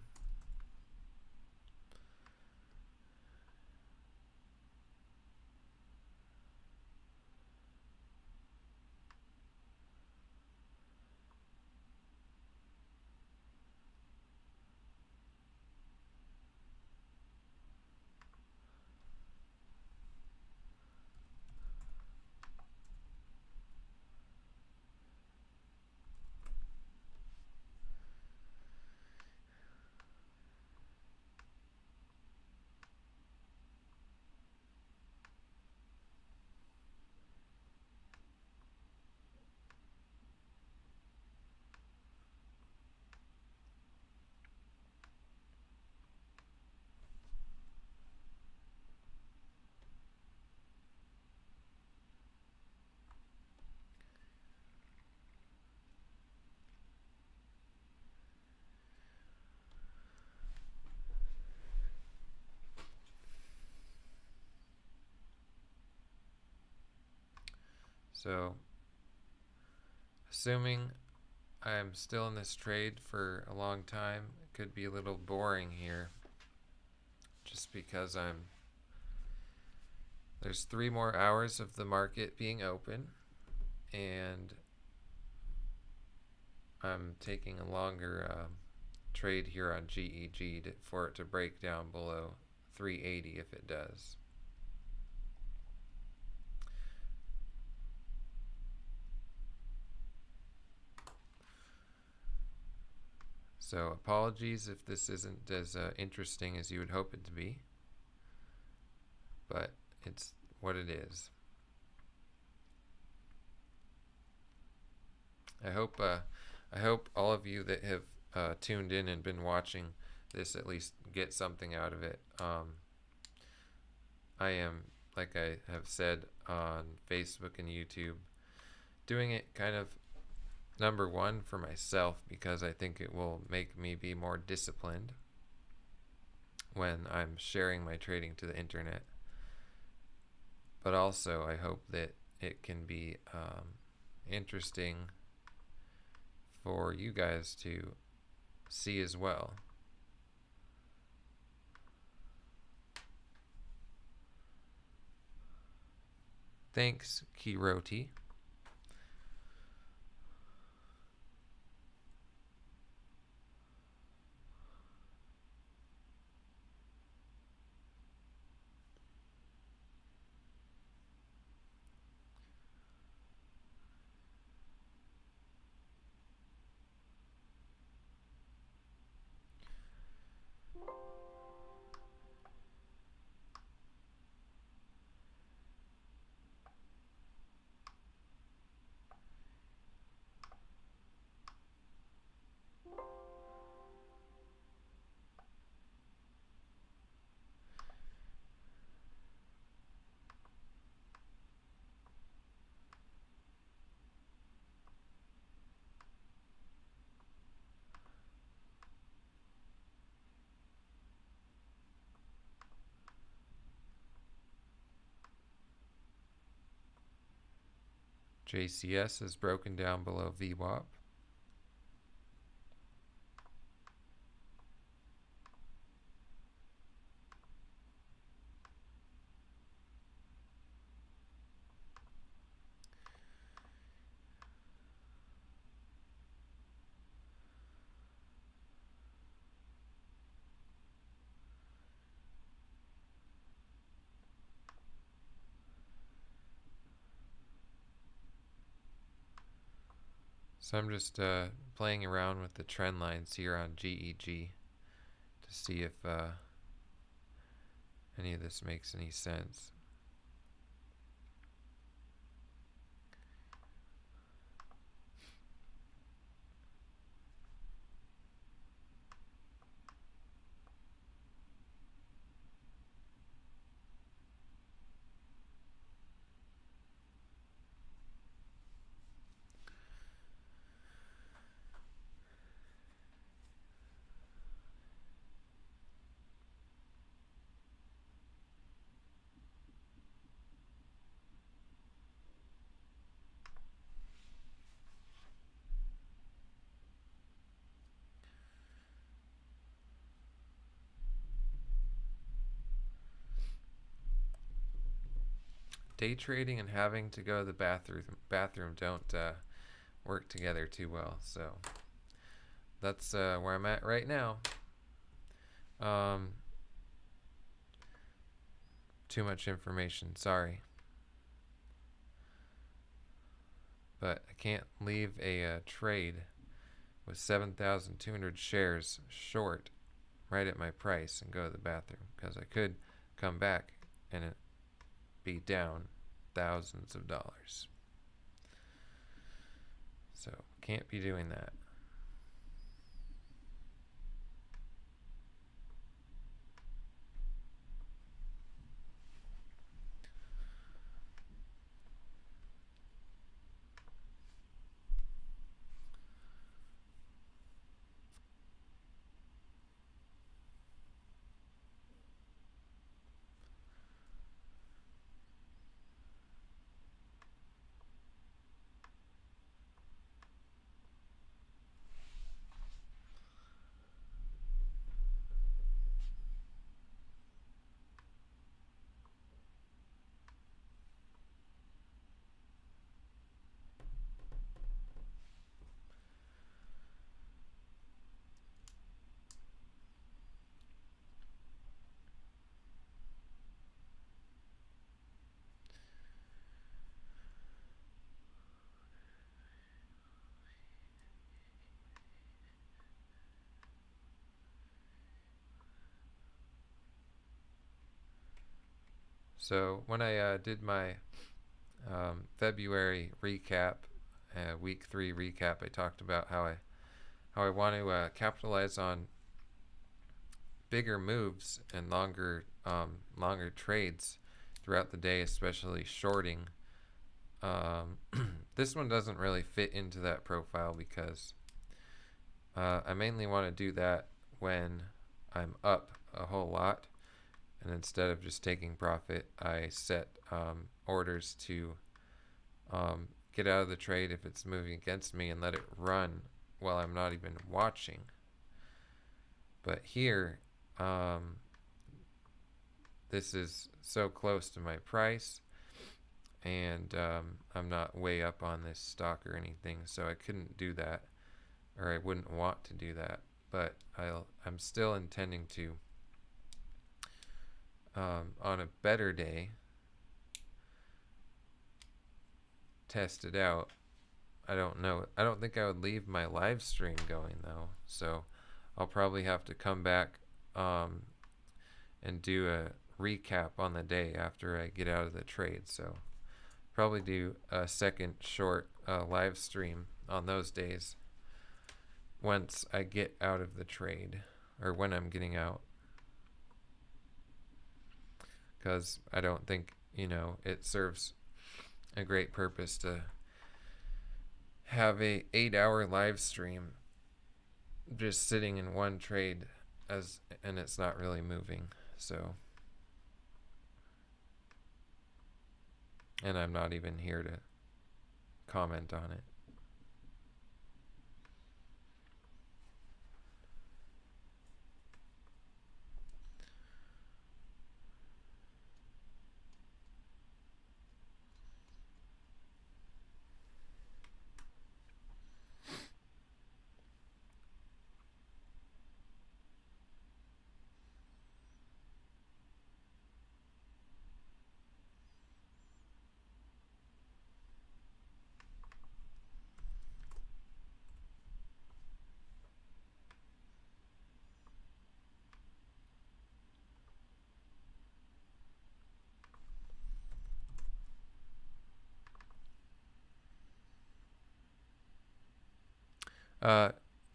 So assuming I'm still in this trade for a long time, it could be a little boring here just because there's 3 more hours of the market being open, and I'm taking a longer trade here on GEG for it to break down below 380 if it does. So apologies if this isn't as interesting as you would hope it to be, but it's what it is. I hope all of you that have tuned in and been watching this at least get something out of it. I am, like I have said on Facebook and YouTube, doing it kind of number one for myself because I think it will make me be more disciplined when I'm sharing my trading to the internet. But also, I hope that it can be interesting for you guys to see as well. Thanks, Kiroti. JCS is broken down below VWAP. So I'm just playing around with the trend lines here on GEG to see if any of this makes any sense. Day trading and having to go to the bathroom don't work together too well. So that's where I'm at right now. Too much information, sorry. But I can't leave a trade with 7,200 shares short right at my price and go to the bathroom, because I could come back and it be down thousands of dollars. So can't be doing that. So when I did my February recap, week 3 recap, I talked about how I want to capitalize on bigger moves and longer trades throughout the day, especially shorting this one doesn't really fit into that profile because I mainly want to do that when I'm up a whole lot, and instead of just taking profit, I set orders to get out of the trade if it's moving against me and let it run while I'm not even watching. But here, this is so close to my price, and I'm not way up on this stock or anything, so I couldn't do that, or I wouldn't want to do that. But I'm still intending to, on a better day, test it out. I don't know. I don't think I would leave my live stream going though, so I'll probably have to come back and do a recap on the day after I get out of the trade. So probably do a second short live stream on those days once I get out of the trade, or when I'm getting out, because I don't think, you know, it serves a great purpose to have a 8-hour live stream just sitting in one trade and it's not really moving. So, and I'm not even here to comment on it.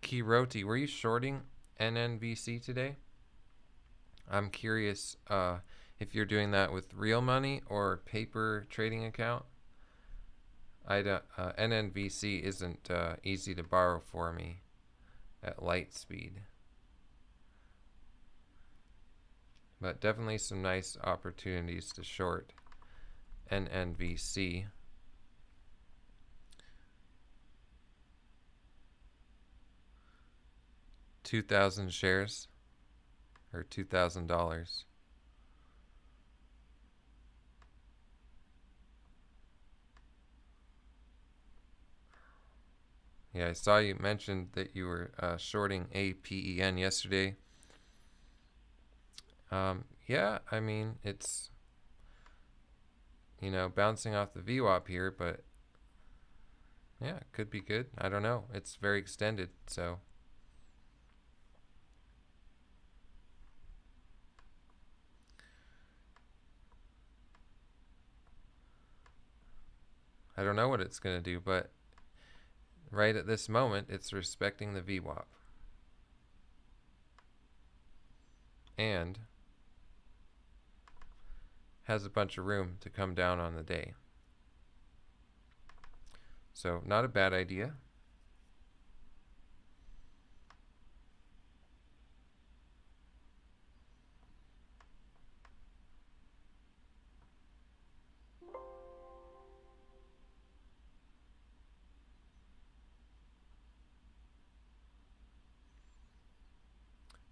Kiroti, were you shorting NNVC today? I'm curious if you're doing that with real money or paper trading account. NNVC isn't easy to borrow for me at light speed, but definitely some nice opportunities to short NNVC. 2,000 shares, or $2,000. Yeah, I saw you mentioned that you were shorting APEN yesterday. Yeah, I mean, it's, you know, bouncing off the VWAP here, but yeah, it could be good. I don't know. It's very extended, so. I don't know what it's going to do, but right at this moment, it's respecting the VWAP. And has a bunch of room to come down on the day. So not a bad idea.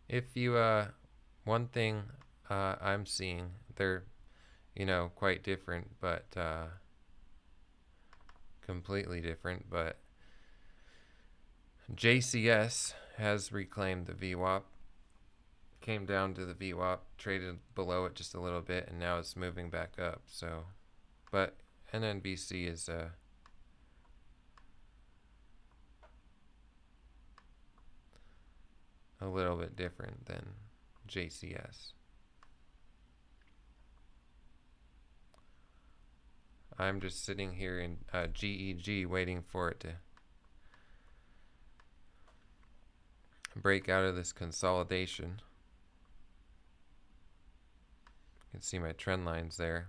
If you, one thing I'm seeing, they're, you know, quite different, but completely different, but JCS has reclaimed the VWAP, came down to the VWAP, traded below it just a little bit, and now it's moving back up. So, but NNBC is a little bit different than JCS. I'm just sitting here in GEG waiting for it to break out of this consolidation. You can see my trend lines there.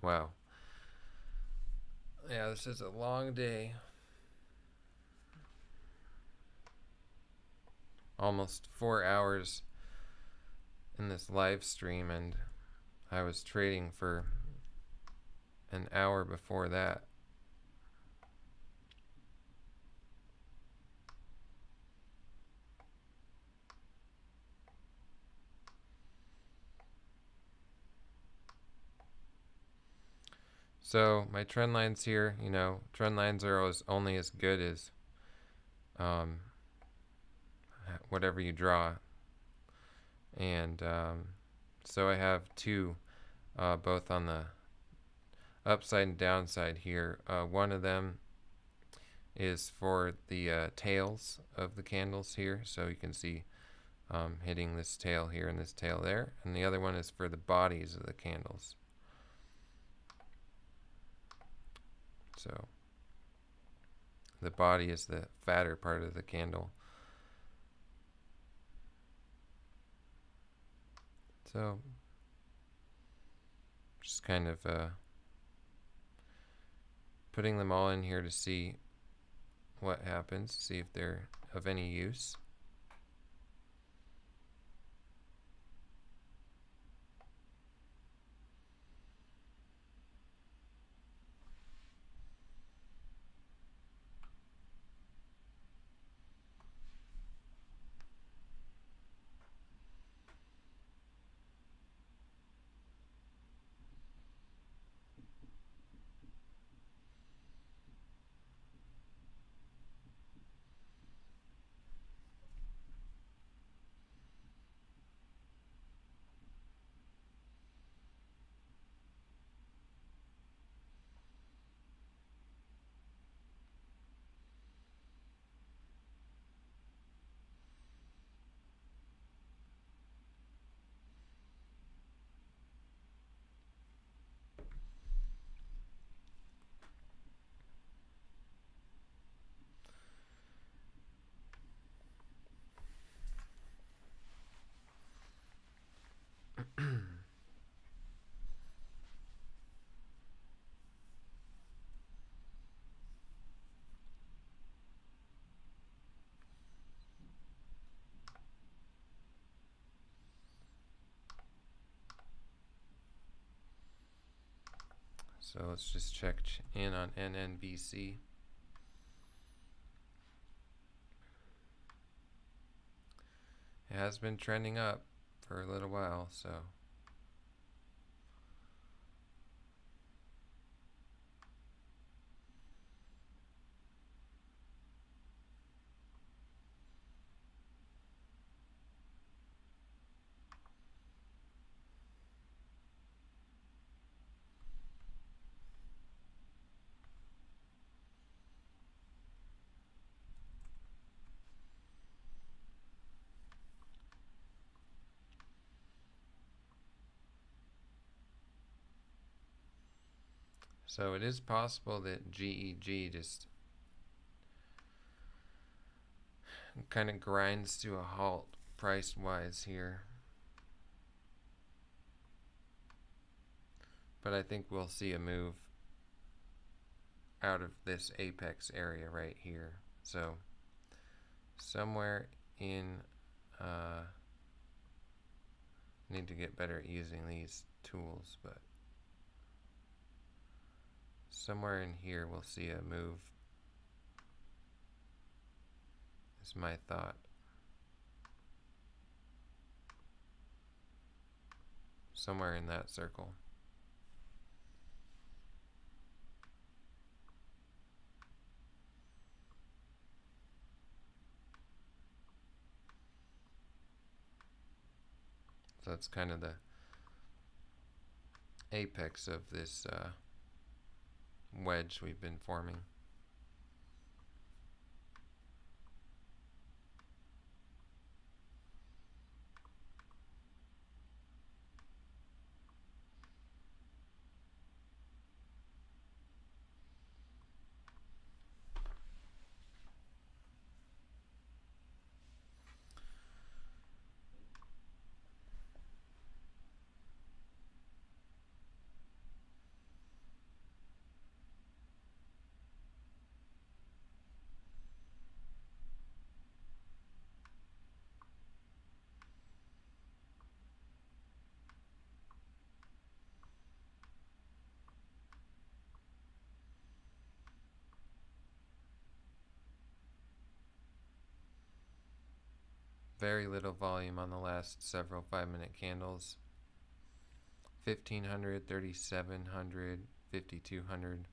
Wow. Yeah, this is a long day. Almost 4 hours in this live stream, and I was trading for an hour before that. So my trend lines here, trend lines are only as good as um, whatever you draw. And so I have two, both on the upside and downside here. One of them is for the tails of the candles here, so you can see hitting this tail here and this tail there. And the other one is for the bodies of the candles. So the body is the fatter part of the candle. So just kind of putting them all in here to see what happens, see if they're of any use. So let's just check in on NNBC. It has been trending up for a little while, so it is possible that GEG just kind of grinds to a halt price-wise here. But I think we'll see a move out of this apex area right here. So somewhere in need to get better at using these tools, but somewhere in here we'll see a move, is my thought. Somewhere in that circle. So that's kind of the apex of this wedge we've been forming. Very little volume on the last several 5-minute candles. 1500, 3700, 5200.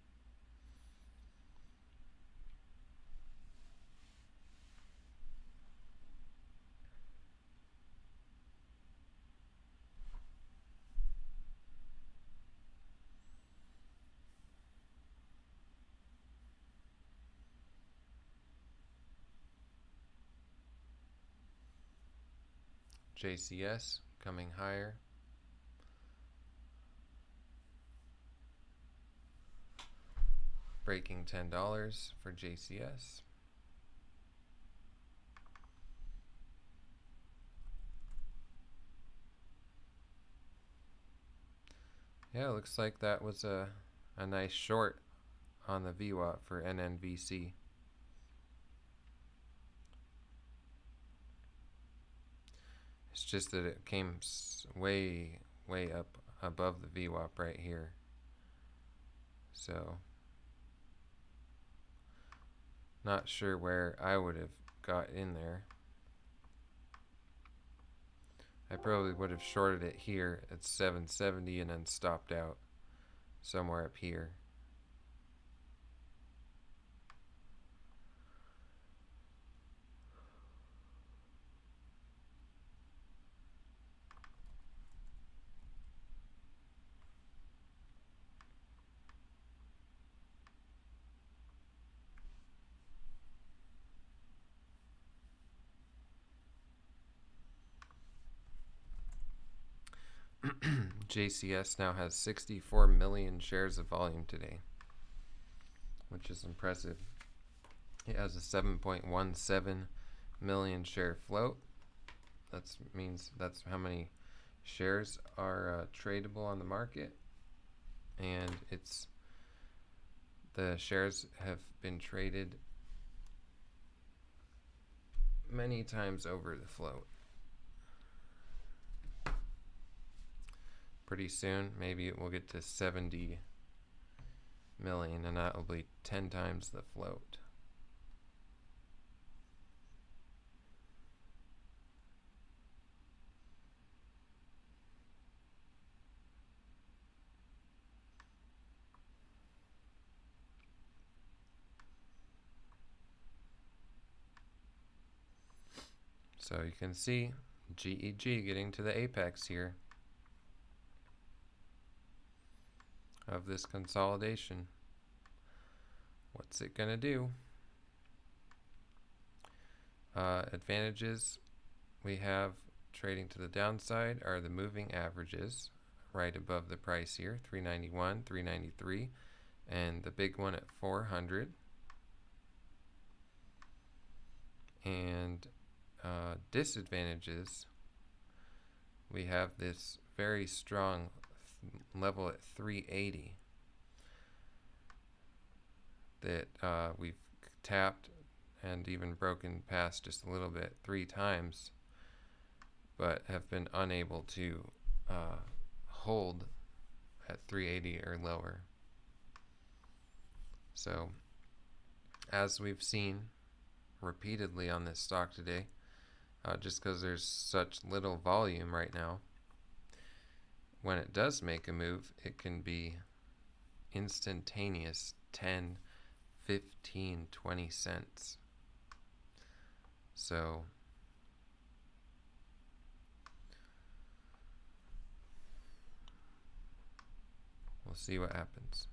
JCS coming higher. Breaking $10 for JCS. Yeah, looks like that was a nice short on the VWAP for NNVC. It's just that it came way up above the VWAP right here. So, not sure where I would have got in there. I probably would have shorted it here at 770 and then stopped out somewhere up here. JCS now has 64 million shares of volume today, which is impressive. It has a 7.17 million share float. That means that's how many shares are tradable on the market, and the shares have been traded many times over the float. Pretty soon, maybe it will get to 70 million, and that will be 10 times the float. So you can see GEG getting to the apex here of this consolidation. What's it gonna do? Advantages we have trading to the downside are the moving averages right above the price here, 391, 393, and the big one at 400. And disadvantages, we have this very strong level at 380 that we've tapped and even broken past just a little bit 3 times, but have been unable to hold at 380 or lower. So as we've seen repeatedly on this stock today, just because there's such little volume right now, when it does make a move, it can be instantaneous, 10, 15, 20 cents. So we'll see what happens.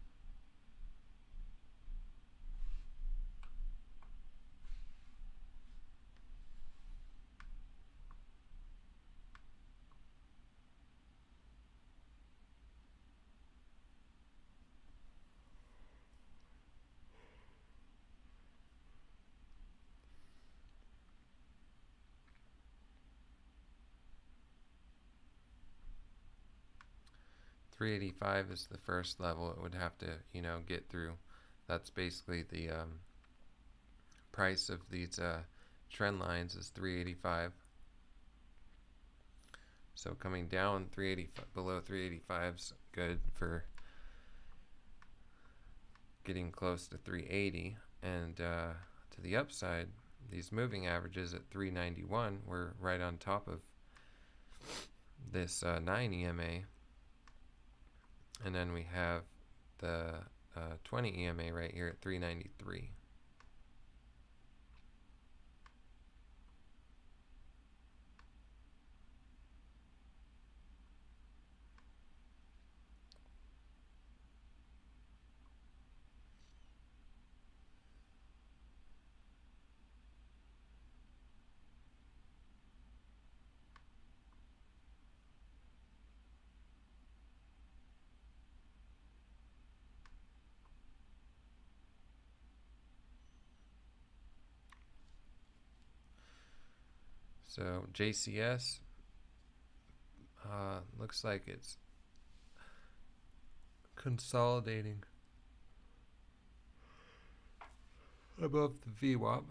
$385 is the first level it would have to, get through. That's basically the price of these trend lines is $385. So coming down below 385 is good for getting close to 380, and to the upside, these moving averages at 391 were right on top of this 9 EMA, and then we have the 20 EMA right here at 393. So JCS looks like it's consolidating above the VWAP.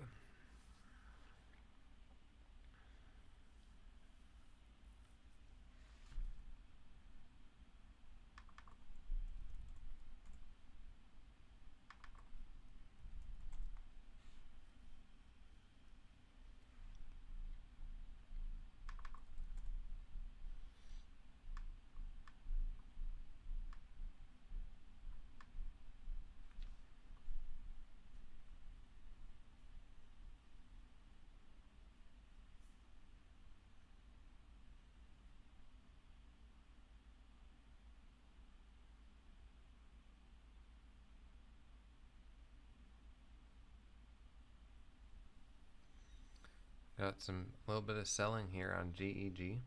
Got a little bit of selling here on GEG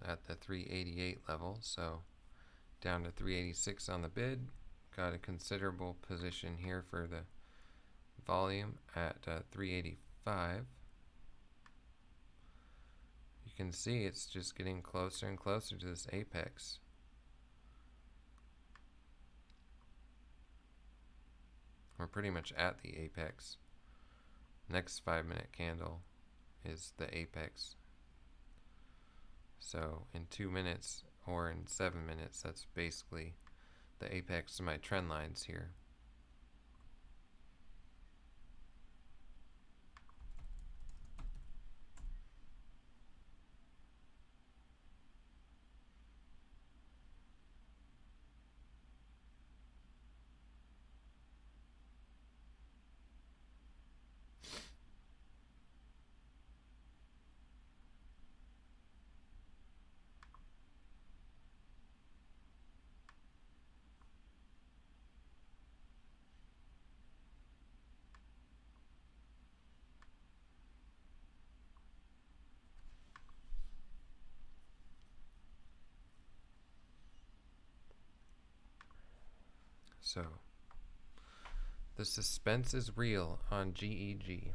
at the 388 level, so down to 386 on the bid. Got a considerable position here for the volume at 385. You can see it's just getting closer and closer to this apex. We're pretty much at the apex. Next 5-minute candle is the apex. So in 2 minutes or in 7 minutes, that's basically the apex of my trend lines here. So the suspense is real on GEG.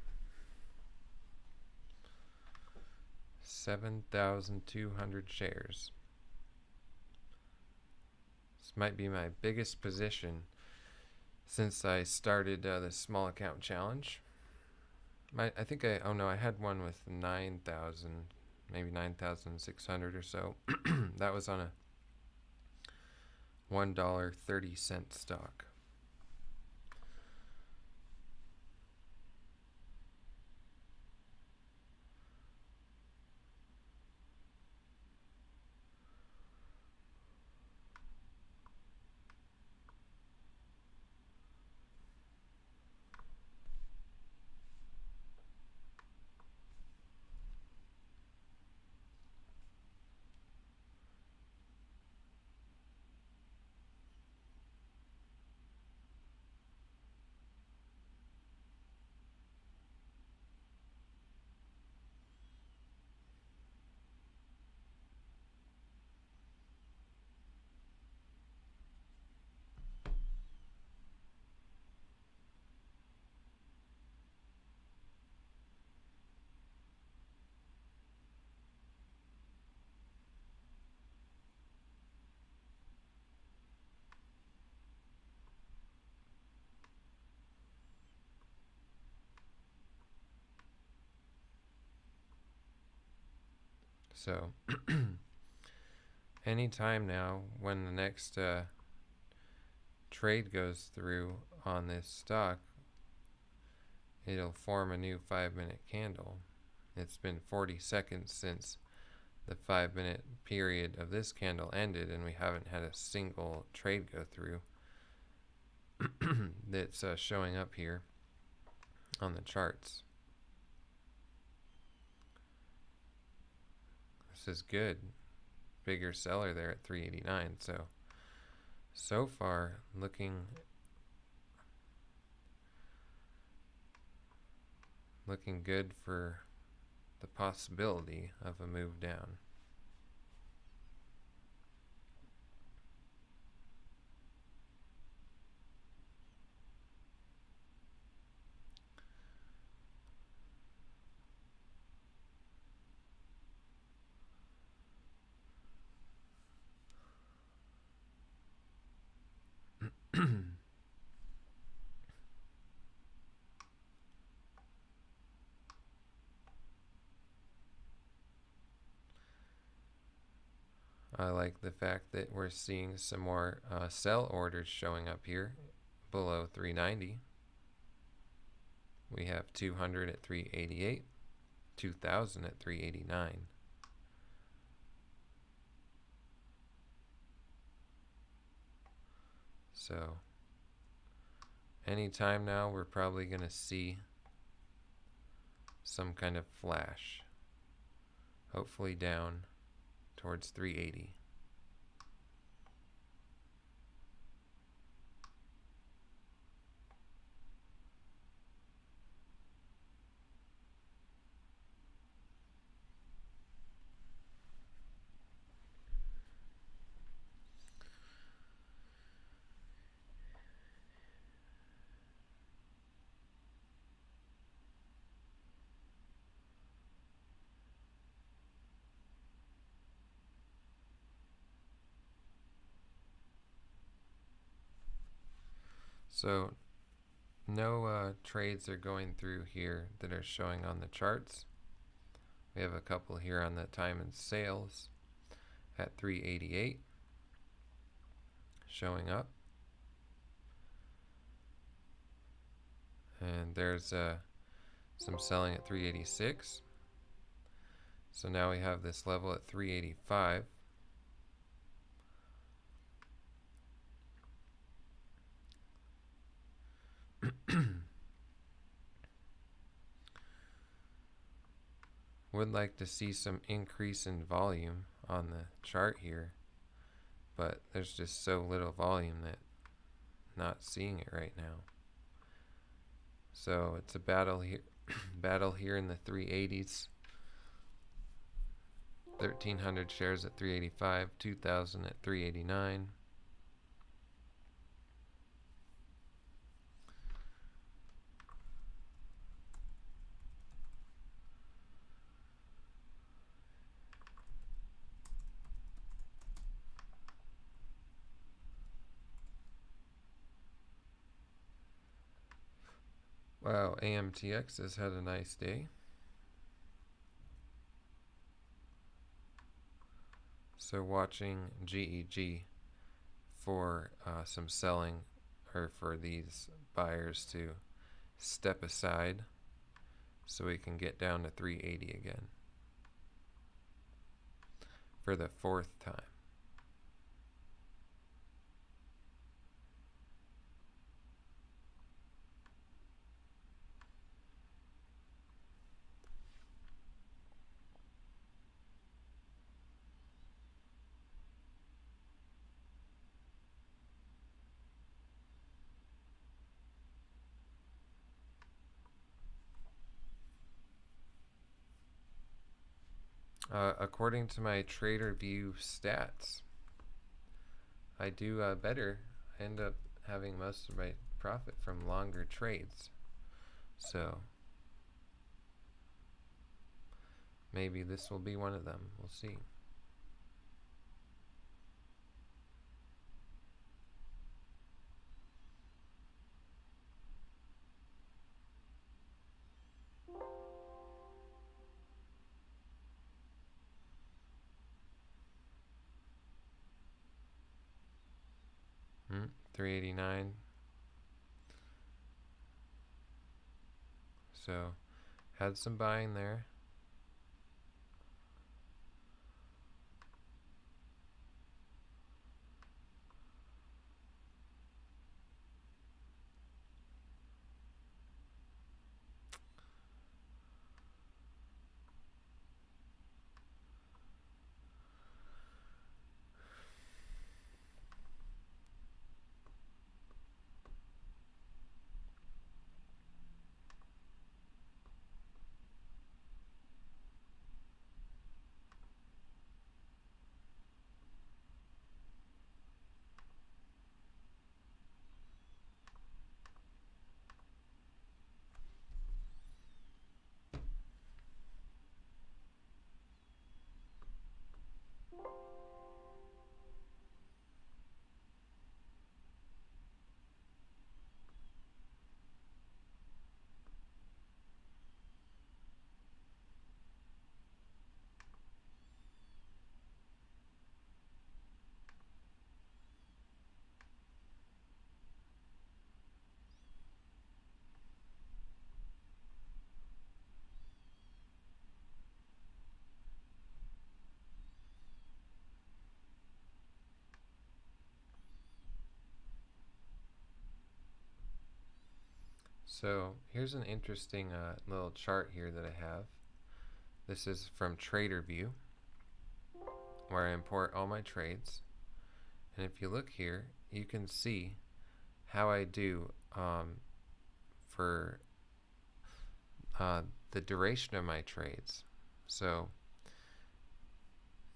7,200 shares. This might be my biggest position since I started the small account challenge. I had one with 9,000, maybe 9,600 or so. That was on a $1.30 stock. So anytime now when the next trade goes through on this stock, it'll form a new 5-minute candle. It's been 40 seconds since the 5-minute period of this candle ended, and we haven't had a single trade go through that's showing up here on the charts. This is good. Bigger seller there at 389. So far looking good for the possibility of a move down. I like the fact that we're seeing some more sell orders showing up here below 390. We have 200 at 388, 2000 at 389. So anytime now we're probably going to see some kind of flash, hopefully down towards 380. So no trades are going through here that are showing on the charts. We have a couple here on the time and sales at 388 showing up. And there's some selling at 386. So now we have this level at 385. Would like to see some increase in volume on the chart here, but there's just so little volume that not seeing it right now. So it's a battle here battle here in the 380s. 1,300 shares at 385, 2,000 at 389. Wow, AMTX has had a nice day. So watching GEG for some selling, or for these buyers to step aside so we can get down to 380 again for the 4th time. According to my TraderView stats, I do better. I end up having most of my profit from longer trades. So maybe this will be one of them. We'll see. Hmm, 389. So had some buying there. So here's an interesting little chart here that I have. This is from TraderView, where I import all my trades. And if you look here, you can see how I do for the duration of my trades. So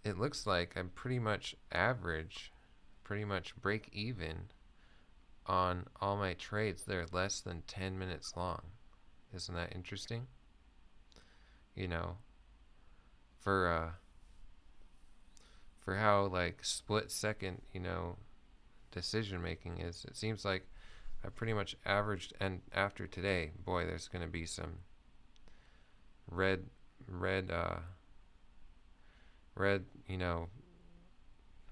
it looks like I'm pretty much average, pretty much break even on all my trades. They're less than 10 minutes long. Isn't that interesting? You know, for how like split second, decision making is, it seems like I pretty much averaged. And after today, boy, there's going to be some red,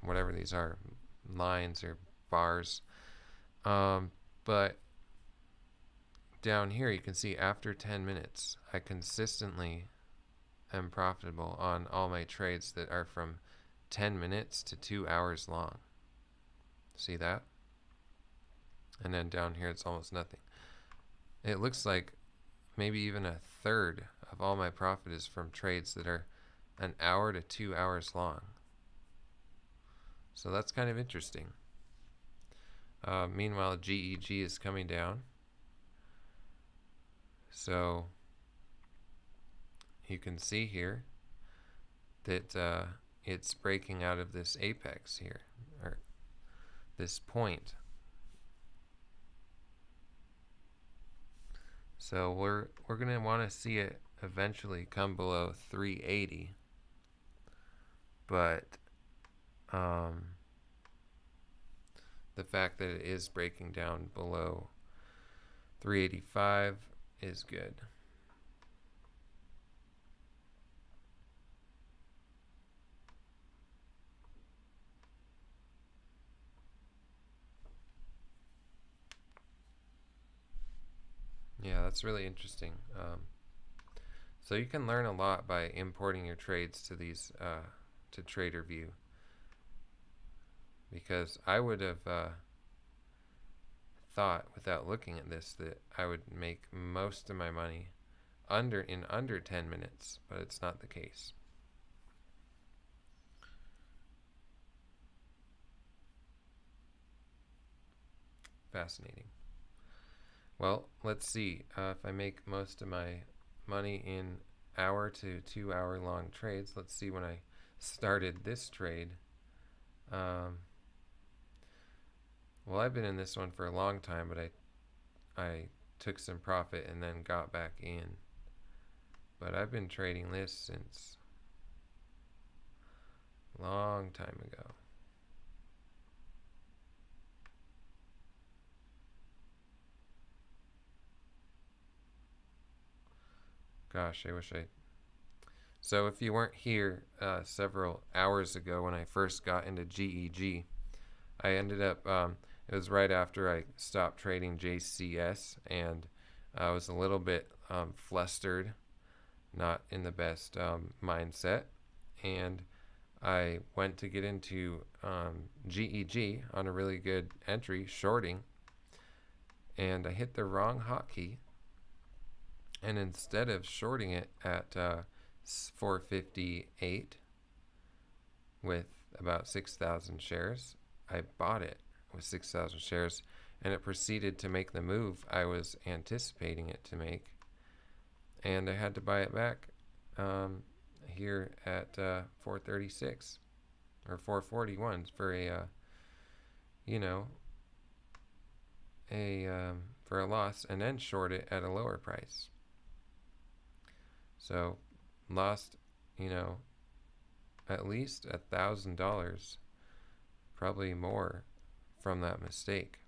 whatever these are, lines or bars. But down here you can see after 10 minutes I consistently am profitable on all my trades that are from 10 minutes to 2 hours long. See that? And then down here it's almost nothing. It looks like maybe even a third of all my profit is from trades that are an hour to 2 hours long. So that's kind of interesting. Meanwhile, GEG is coming down. So you can see here that it's breaking out of this apex here, or this point. So we're going to want to see it eventually come below 380. But the fact that it is breaking down below 385 is good. Yeah, that's really interesting. So you can learn a lot by importing your trades to these to TraderView, because I would have thought without looking at this that I would make most of my money in under 10 minutes, but it's not the case. Fascinating. Well, let's see if I make most of my money in hour to 2 hour long trades. Let's see when I started this trade. Well, I've been in this one for a long time, but I took some profit and then got back in. But I've been trading this since a long time ago. Gosh, I wish I... So if you weren't here several hours ago when I first got into GEG, I ended up, it was right after I stopped trading JCS, and I was a little bit flustered, not in the best mindset, and I went to get into GEG on a really good entry, shorting, and I hit the wrong hotkey. And instead of shorting it at 458 with about 6,000 shares, I bought it with 6,000 shares, and it proceeded to make the move I was anticipating it to make. And I had to buy it back here at 436 or 441 for a for a loss, and then short it at a lower price. So lost, at least $1,000, probably more, from that mistake,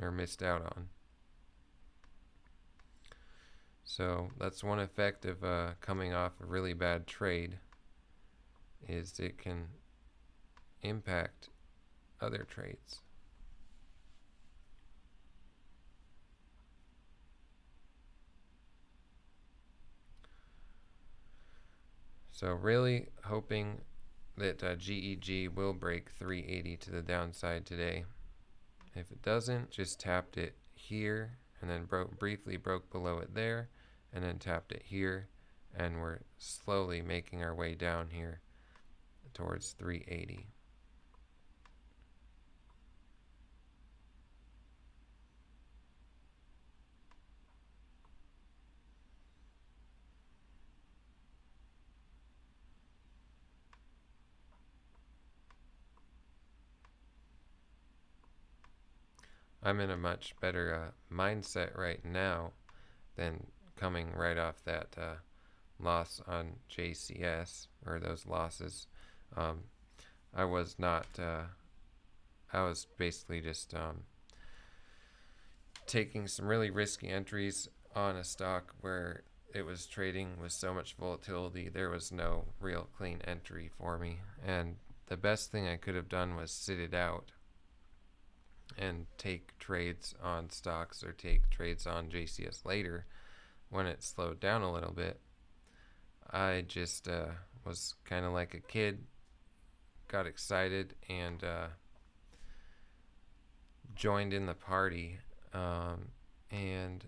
or missed out on. So that's one effect of coming off a really bad trade, is it can impact other trades. So really hoping that GEG will break 380 to the downside today. If it doesn't, just tapped it here and then briefly broke below it there, and then tapped it here, and we're slowly making our way down here towards 380. I'm in a much better mindset right now than coming right off that loss on JCS, or those losses. I was not, I was basically just taking some really risky entries on a stock where it was trading with so much volatility. There was no real clean entry for me, and the best thing I could have done was sit it out and take trades on stocks, or take trades on JCS later when it slowed down a little bit. I just was kind of like a kid, got excited, and joined in the party, and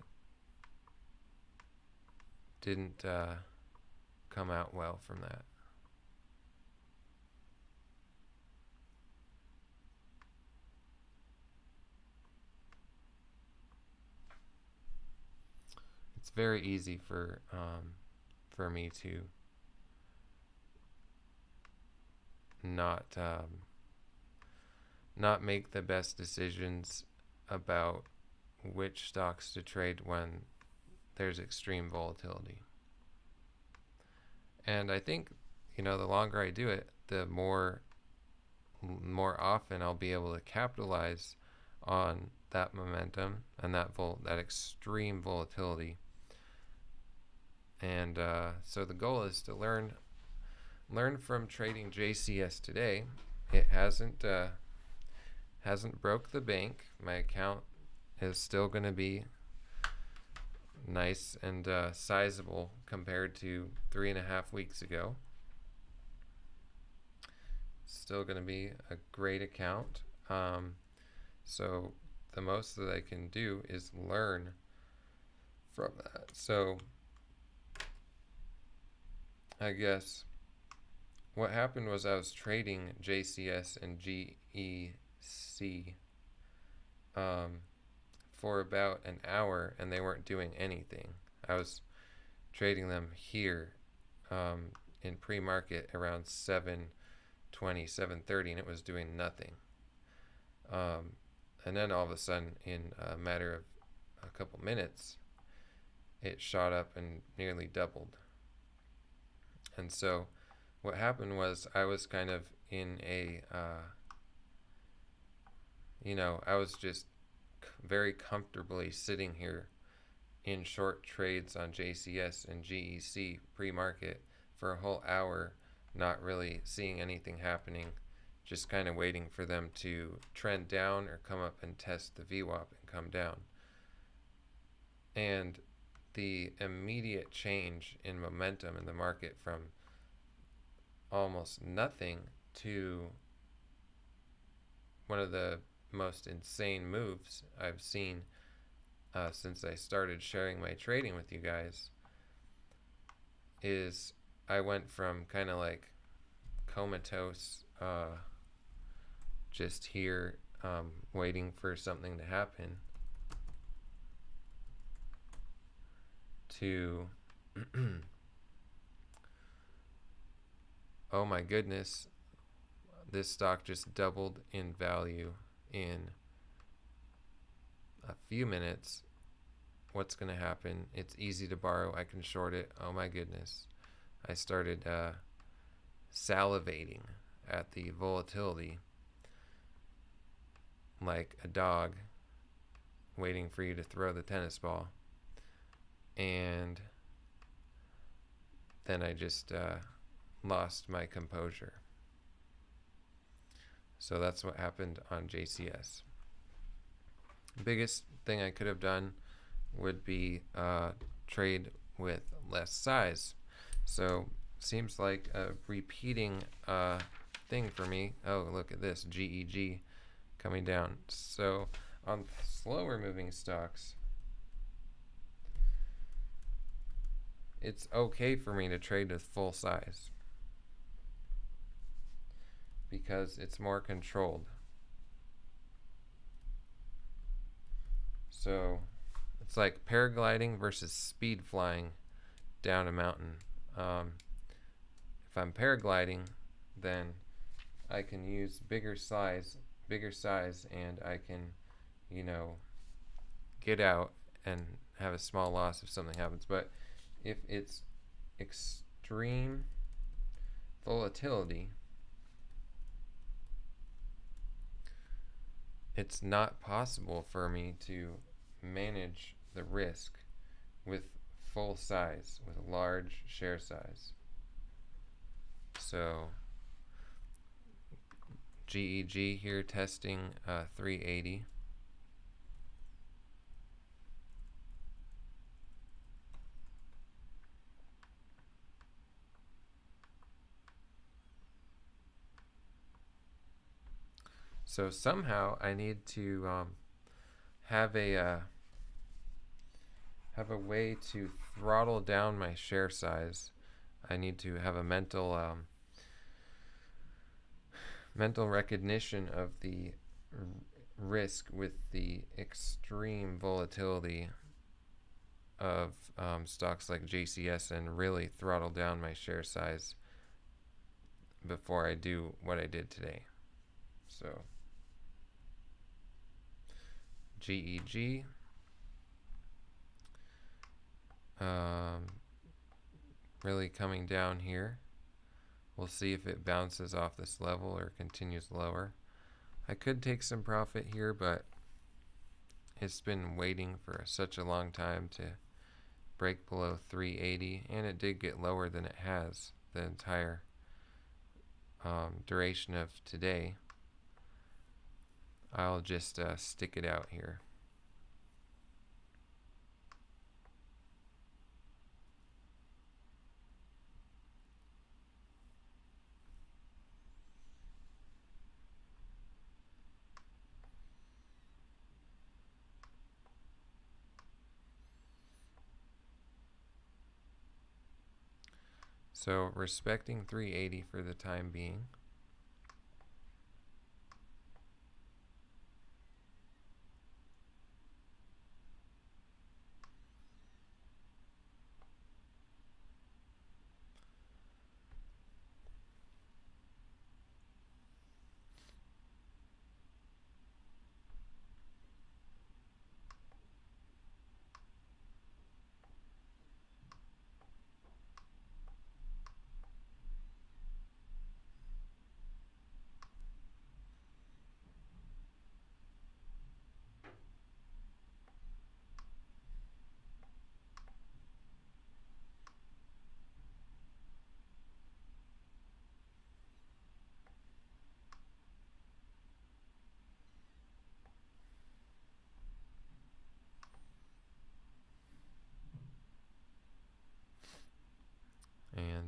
didn't come out well from that. It's very easy for me to not make the best decisions about which stocks to trade when there's extreme volatility. And I think, the longer I do it, the more often I'll be able to capitalize on that momentum and that extreme volatility. And so the goal is to learn from trading JCS today. It hasn't broke the bank. My account is still going to be nice and sizable compared to 3.5 weeks ago. Still going to be a great account. So the most that I can do is learn from that. So I guess what happened was I was trading JCS and GEC for about an hour, and they weren't doing anything. I was trading them here in pre-market around 7:20, 7:30, and it was doing nothing. And then all of a sudden, in a matter of a couple minutes, it shot up and nearly doubled. And so what happened was I was kind of in a, I was just very comfortably sitting here in short trades on JCS and GEC pre-market for a whole hour, not really seeing anything happening, just kind of waiting for them to trend down or come up and test the VWAP and come down. And the immediate change in momentum in the market from almost nothing to one of the most insane moves I've seen since I started sharing my trading with you guys is I went from kind of like comatose, just here waiting for something to happen, to oh my goodness, this stock just doubled in value in a few minutes. What's going to happen? It's easy to borrow. I can short it. Oh my goodness. I started salivating at the volatility like a dog waiting for you to throw the tennis ball. And then I just lost my composure. So that's what happened on JCS. Biggest thing I could have done would be trade with less size. So seems like a repeating thing for me. Oh, look at this, GEG coming down. So on slower moving stocks, it's okay for me to trade with full size because it's more controlled. So it's like paragliding versus speed flying down a mountain. If I'm paragliding, then I can use bigger size, and I can, get out and have a small loss if something happens. But if it's extreme volatility, it's not possible for me to manage the risk with full size, with a large share size. So GEG here testing 380. So somehow I need to have a way to throttle down my share size. I need to have a mental recognition of the risk with the extreme volatility of stocks like JCS and really throttle down my share size before I do what I did today. So GEG, really coming down here. We'll see if it bounces off this level or continues lower. I could take some profit here, but it's been waiting for such a long time to break below 380, and it did get lower than it has the entire duration of today. I'll just stick it out here. So respecting 380 for the time being.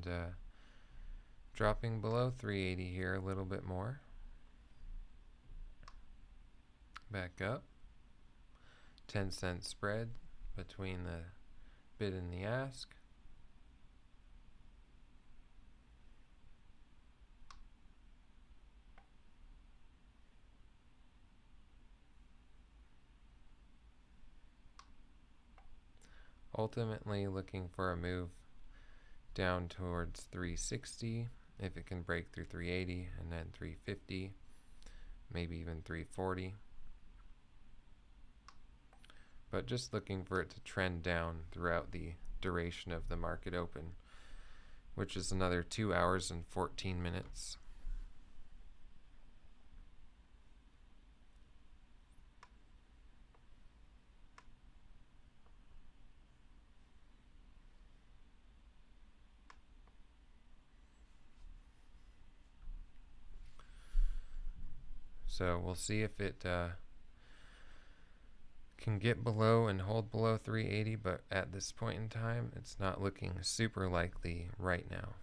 and dropping below 380 here a little bit more. Back up. 10-cent spread between the bid and the ask. Ultimately looking for a move down towards 360 if it can break through 380, and then 350, maybe even 340. But just looking for it to trend down throughout the duration of the market open, which is another 2 hours and 14 minutes. So we'll see if it can get below and hold below 380, but at this point in time, it's not looking super likely right now.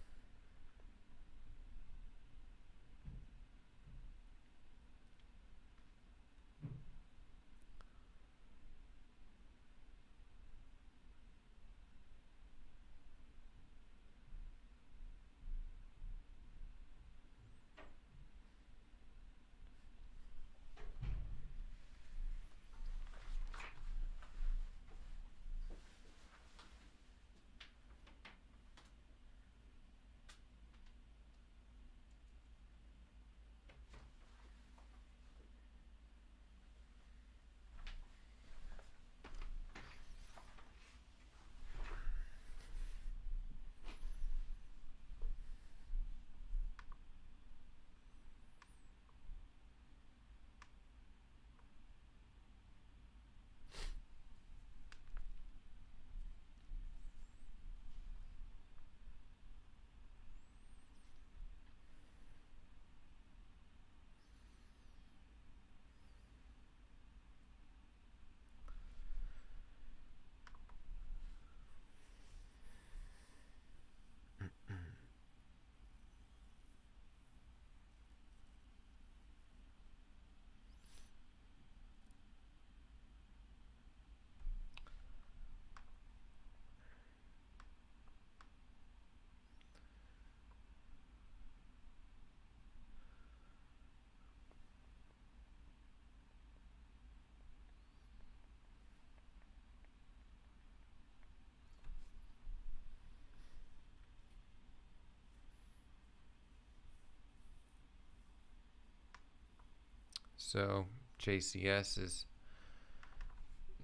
So JCS is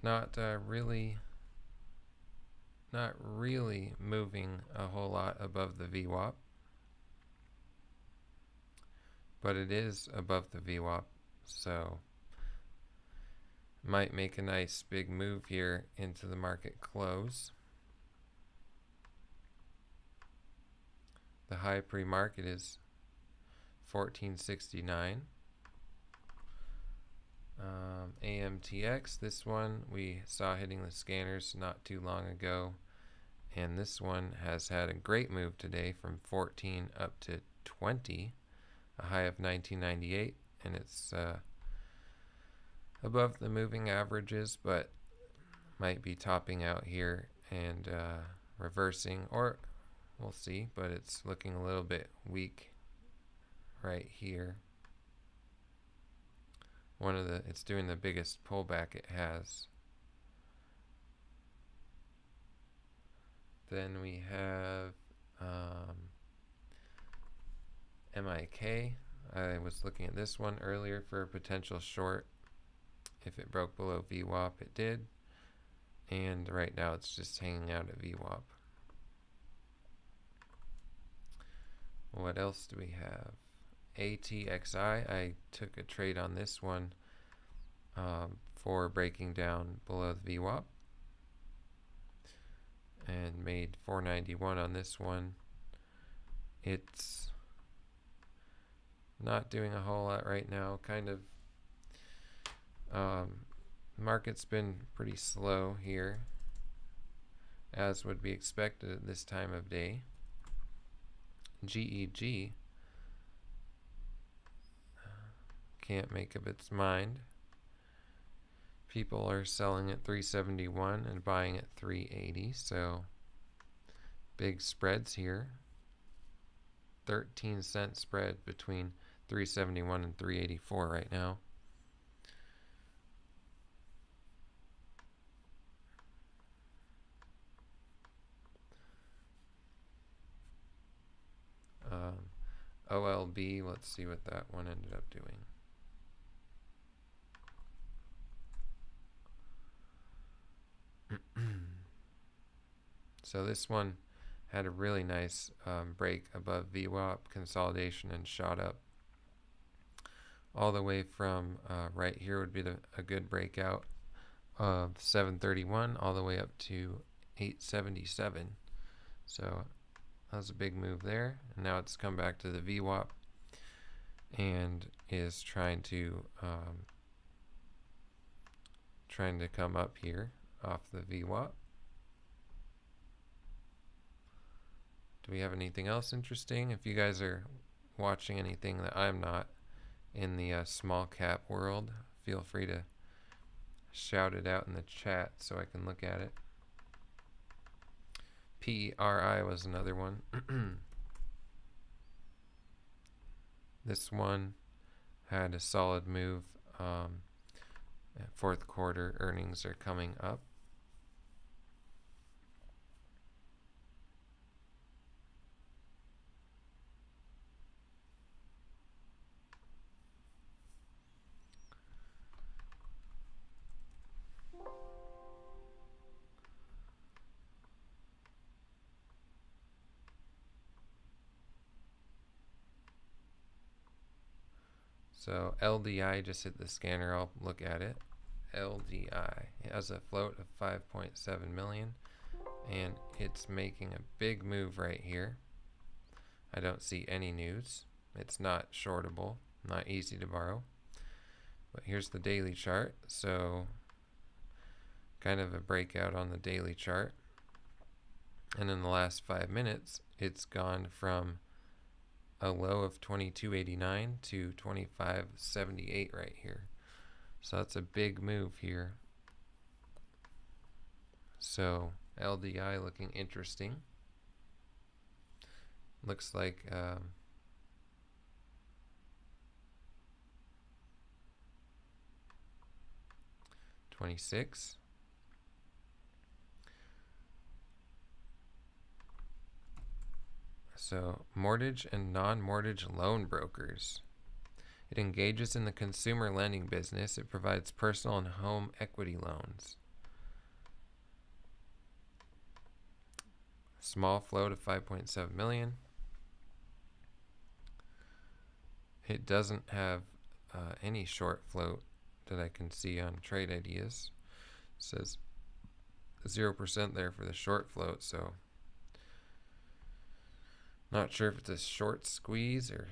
not really moving a whole lot above the VWAP, but it is above the VWAP, so might make a nice big move here into the market close. The high pre-market is 1469. AMTX, this one we saw hitting the scanners not too long ago, and this one has had a great move today from 14 up to 20, a high of 1998, and it's above the moving averages, but might be topping out here and reversing, or we'll see, but it's looking a little bit weak right here. It's doing the biggest pullback it has. Then we have MIK. I was looking at this one earlier for a potential short. If it broke below VWAP, it did. And right now it's just hanging out at VWAP. What else do we have? ATXI, I took a trade on this one for breaking down below the VWAP and made 491 on this one. It's not doing a whole lot right now. Kind of market's been pretty slow here, as would be expected at this time of day. GEG can't make up its mind. People are selling at 371 and buying at 380, so big spreads here. 13-cent spread between 371 and 384 right now. OLB, let's see what that one ended up doing. So this one had a really nice break above VWAP consolidation and shot up all the way from right here would be a good breakout of 731 all the way up to 877. So that was a big move there, and now it's come back to the VWAP and is trying to come up here off the VWAP. Do we have anything else interesting? If you guys are watching anything that I'm not in the small cap world, feel free to shout it out in the chat so I can look at it. PERI was another one. This one had a solid move. Fourth quarter earnings are coming up. So LDI just hit the scanner. I'll look at it. LDI, it has a float of 5.7 million and it's making a big move right here. I don't see any news. It's not shortable, not easy to borrow. But here's the daily chart. So kind of a breakout on the daily chart. And in the last 5 minutes, it's gone from a low of 22.89 to 25.78 right here. So that's a big move here. So LDI looking interesting. Looks like 26. So mortgage and non-mortgage loan brokers. It engages in the consumer lending business. It provides personal and home equity loans. Small float of 5.7 million. It doesn't have any short float that I can see on Trade Ideas. It says 0% there for the short float, so not sure if it's a short squeeze or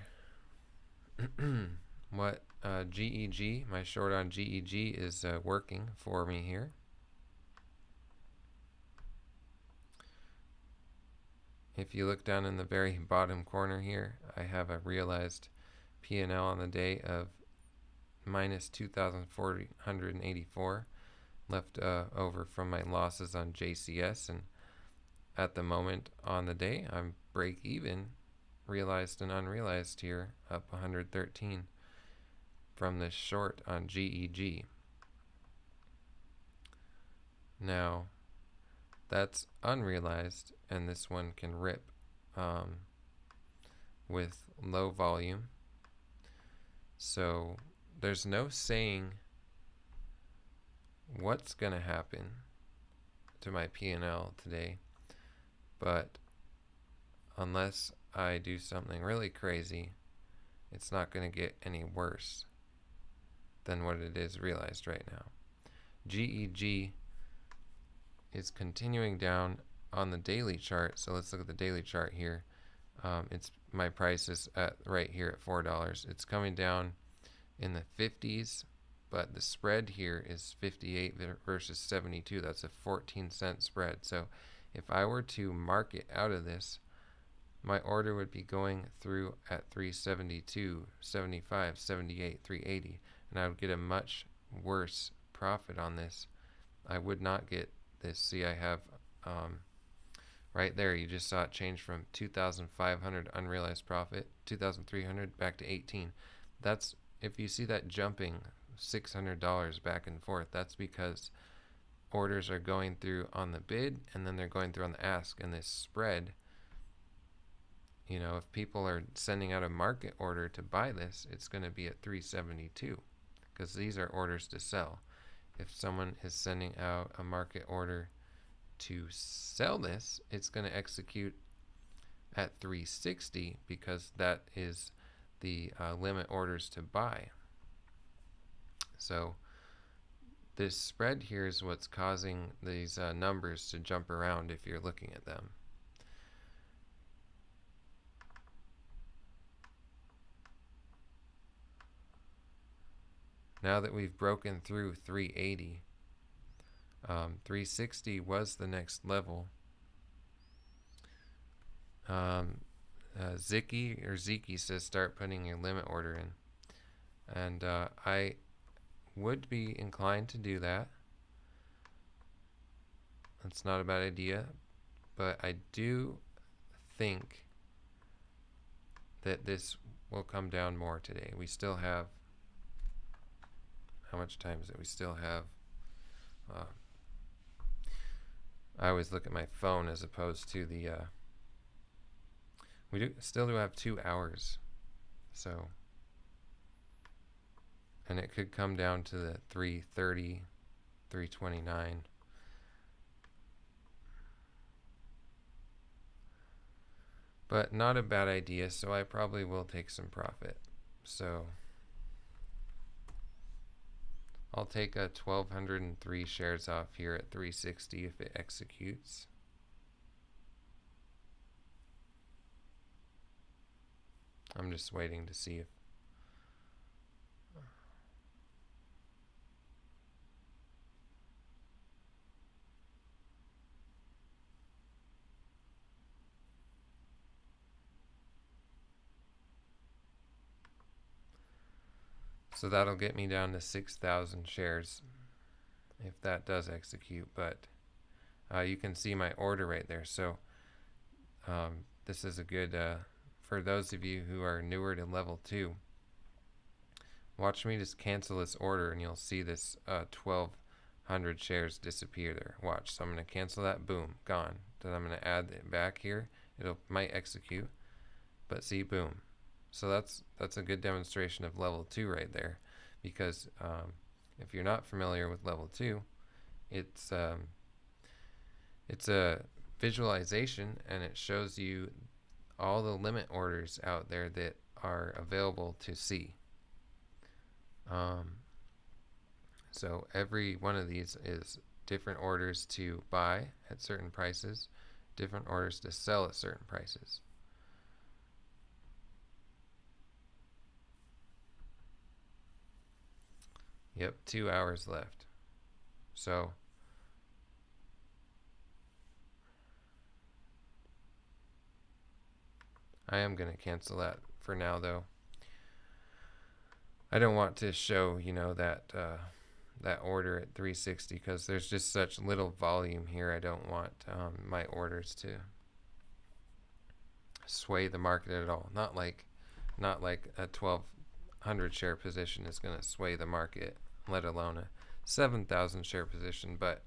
what. GEG, my short on GEG is working for me here. If you look down in the very bottom corner here, I have a realized P&L on the day of minus 2,484 left over from my losses on JCS, and at the moment on the day I'm break even, realized and unrealized here, up 113 from this short on GEG. Now that's unrealized, and this one can rip with low volume. So there's no saying what's going to happen to my P&L today, but unless I do something really crazy, it's not going to get any worse than what it is realized right now. GEG is continuing down on the daily chart, so let's look at the daily chart here. It's my price is at right here at $4. It's coming down in the 50s, but the spread here is 58 versus 72. That's a 14-cent spread. So if I were to mark it out of this, my order would be going through at 372, 75, 78, 380, and I would get a much worse profit on this. I would not get this. See, I have right there, you just saw it change from 2,500 unrealized profit, 2,300 back to 18. That's, if you see that jumping $600 back and forth, that's because orders are going through on the bid and then they're going through on the ask, and this spread, you know, if people are sending out a market order to buy this, it's going to be at 372 because these are orders to sell. If someone is sending out a market order to sell this, it's going to execute at 360 because that is the limit orders to buy. So this spread here is what's causing these numbers to jump around if you're looking at them. Now that we've broken through 380, 360 was the next level. Ziki says start putting your limit order in, and I would be inclined to do that. That's not a bad idea, but I do think that this will come down more today. We still have, how much time is it? We still have, I always look at my phone as opposed to the, we still do have 2 hours, so, and it could come down to the 330, 329. But not a bad idea, so I probably will take some profit. So I'll take a 1,203 shares off here at 360 if it executes. I'm just waiting to see if so that'll get me down to 6,000 shares if that does execute, but you can see my order right there. So this is a good, for those of you who are newer to level 2, watch me just cancel this order and you'll see this 1,200 shares disappear there. Watch, so I'm going to cancel that, boom, gone. Then I'm going to add it back here. It'll might execute, but see, boom. So that's a good demonstration of level 2 right there, because if you're not familiar with level 2, it's a visualization and it shows you all the limit orders out there that are available to see. So every one of these is different orders to buy at certain prices, different orders to sell at certain prices. Yep, 2 hours left. So I am going to cancel that for now, though. I don't want to show, you know, that that order at 360 because there's just such little volume here. I don't want my orders to sway the market at all. Not like a 1,200 share position is going to sway the market, let alone a 7,000 share position. But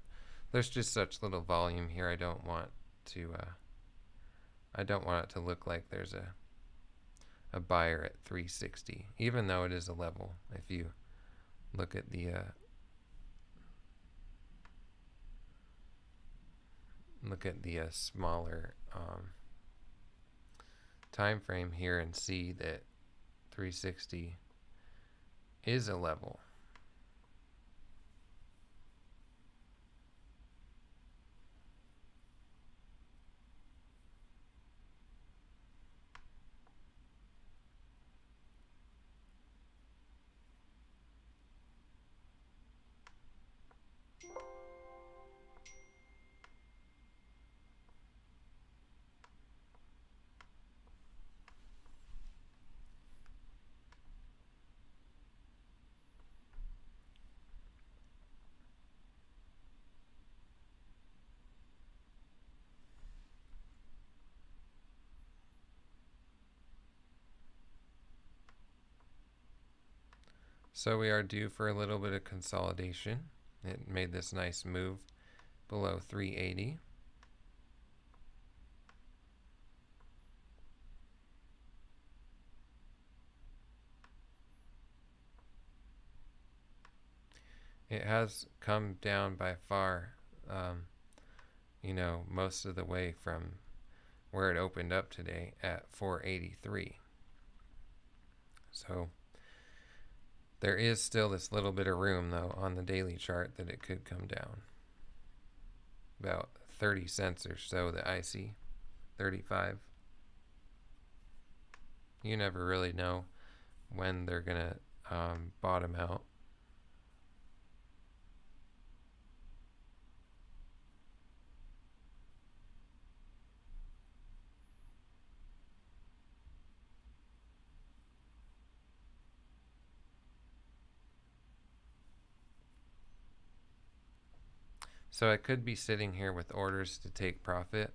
there's just such little volume here. I don't want to. I don't want it to look like there's a buyer at 360, even though it is a level. If you look at the smaller time frame here and see that 360 is a level. So we are due for a little bit of consolidation. It made this nice move below 380. It has come down by far, most of the way from where it opened up today at 483. So there is still this little bit of room, though, on the daily chart that it could come down. About 30 cents or so that I see. 35. You never really know when they're going to bottom out. So I could be sitting here with orders to take profit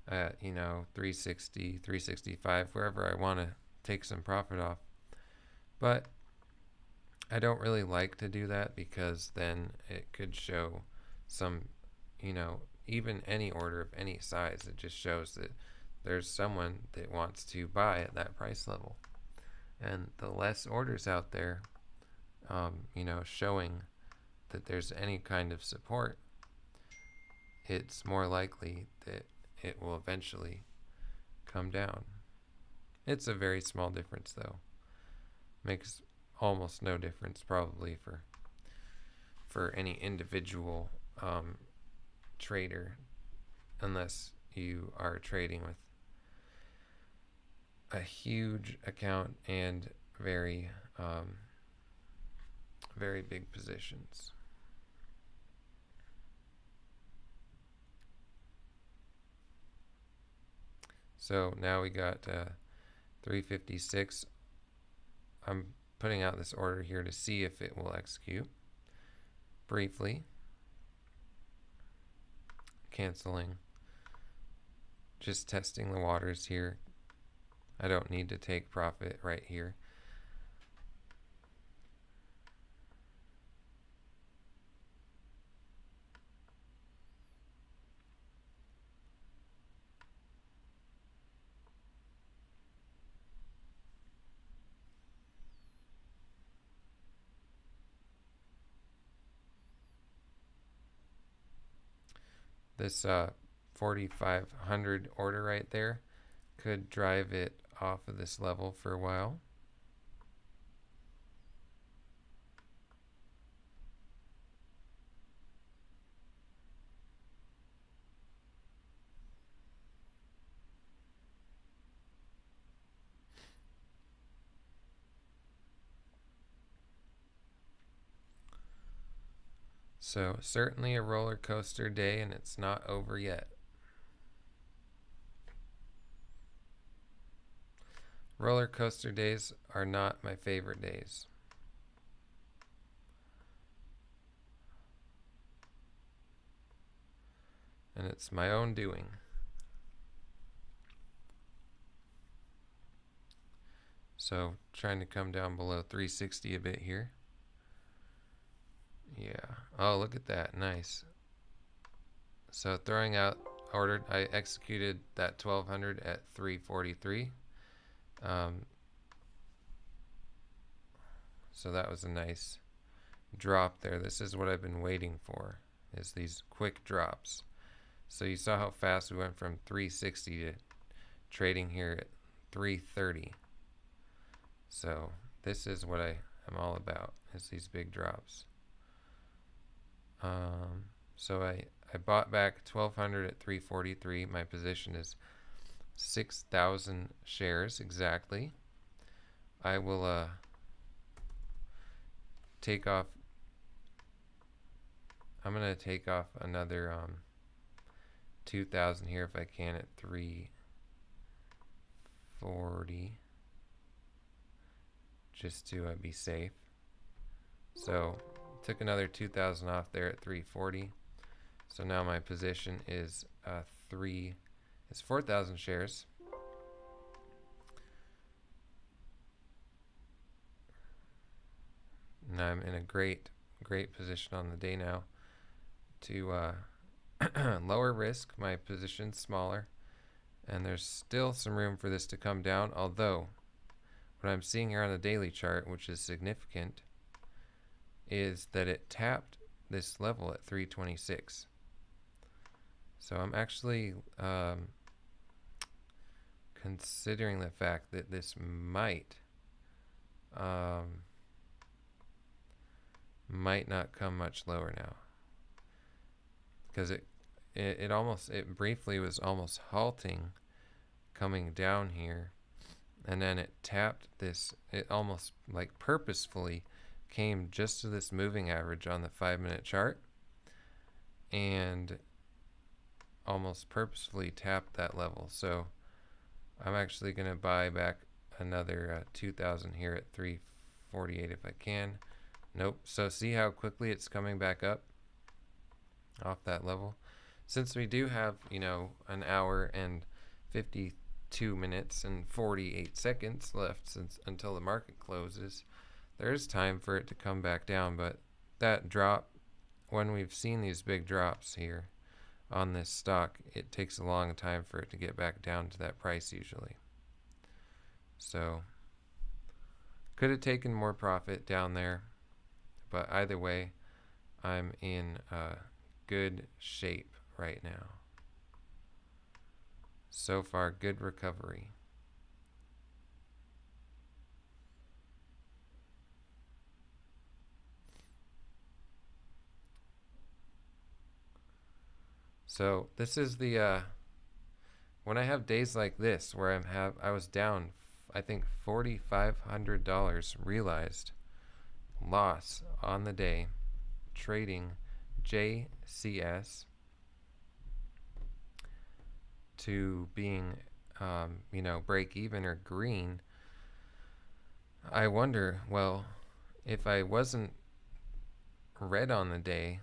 at, 360, 365, wherever I want to take some profit off. But I don't really like to do that because then it could show some, even any order of any size. It just shows that there's someone that wants to buy at that price level. And the less orders out there, showing that there's any kind of support, it's more likely that it will eventually come down. It's a very small difference, though. Makes almost no difference probably for any individual trader, unless you are trading with a huge account and very very big positions. So now we got 356. I'm putting out this order here to see if it will execute. Briefly. Canceling. Just testing the waters here. I don't need to take profit right here. This 4,500 order right there could drive it off of this level for a while. So certainly a roller coaster day, and it's not over yet. Roller coaster days are not my favorite days. And it's my own doing. So trying to come down below 360 a bit here. Yeah. Oh, look at that. Nice. So throwing out ordered, I executed that 1200 at 343. So that was a nice drop there. This is what I've been waiting for, is these quick drops. So you saw how fast we went from 360 to trading here at 330. So this is what I am all about, is these big drops. So I bought back 1200 at 343. My position is 6,000 shares exactly. I will take off. I'm gonna take off another 2,000 here if I can at 340, just to be safe. So took another 2,000 off there at 340. So now my position is 4,000 shares. And I'm in a great position on the day now to lower risk. My position's smaller, and there's still some room for this to come down, although what I'm seeing here on the daily chart, which is significant, is that it tapped this level at 326. So I'm actually considering the fact that this might not come much lower now, because it briefly was almost halting coming down here, and then it tapped this. It almost like purposefully came just to this moving average on the 5-minute chart and almost purposefully tapped that level. So I'm actually going to buy back another 2,000 here at 348 if I can. Nope. So see how quickly it's coming back up off that level. Since we do have, an hour and 52 minutes and 48 seconds left until the market closes, there's time for it to come back down. But that drop, when we've seen these big drops here on this stock, it takes a long time for it to get back down to that price usually. So could have taken more profit down there, but either way, I'm in good shape right now. So far, good recovery. So this is the when I have days like this where I was down, I think $4,500 realized loss on the day trading JCS to being break even or green. I wonder, well, if I wasn't red on the day,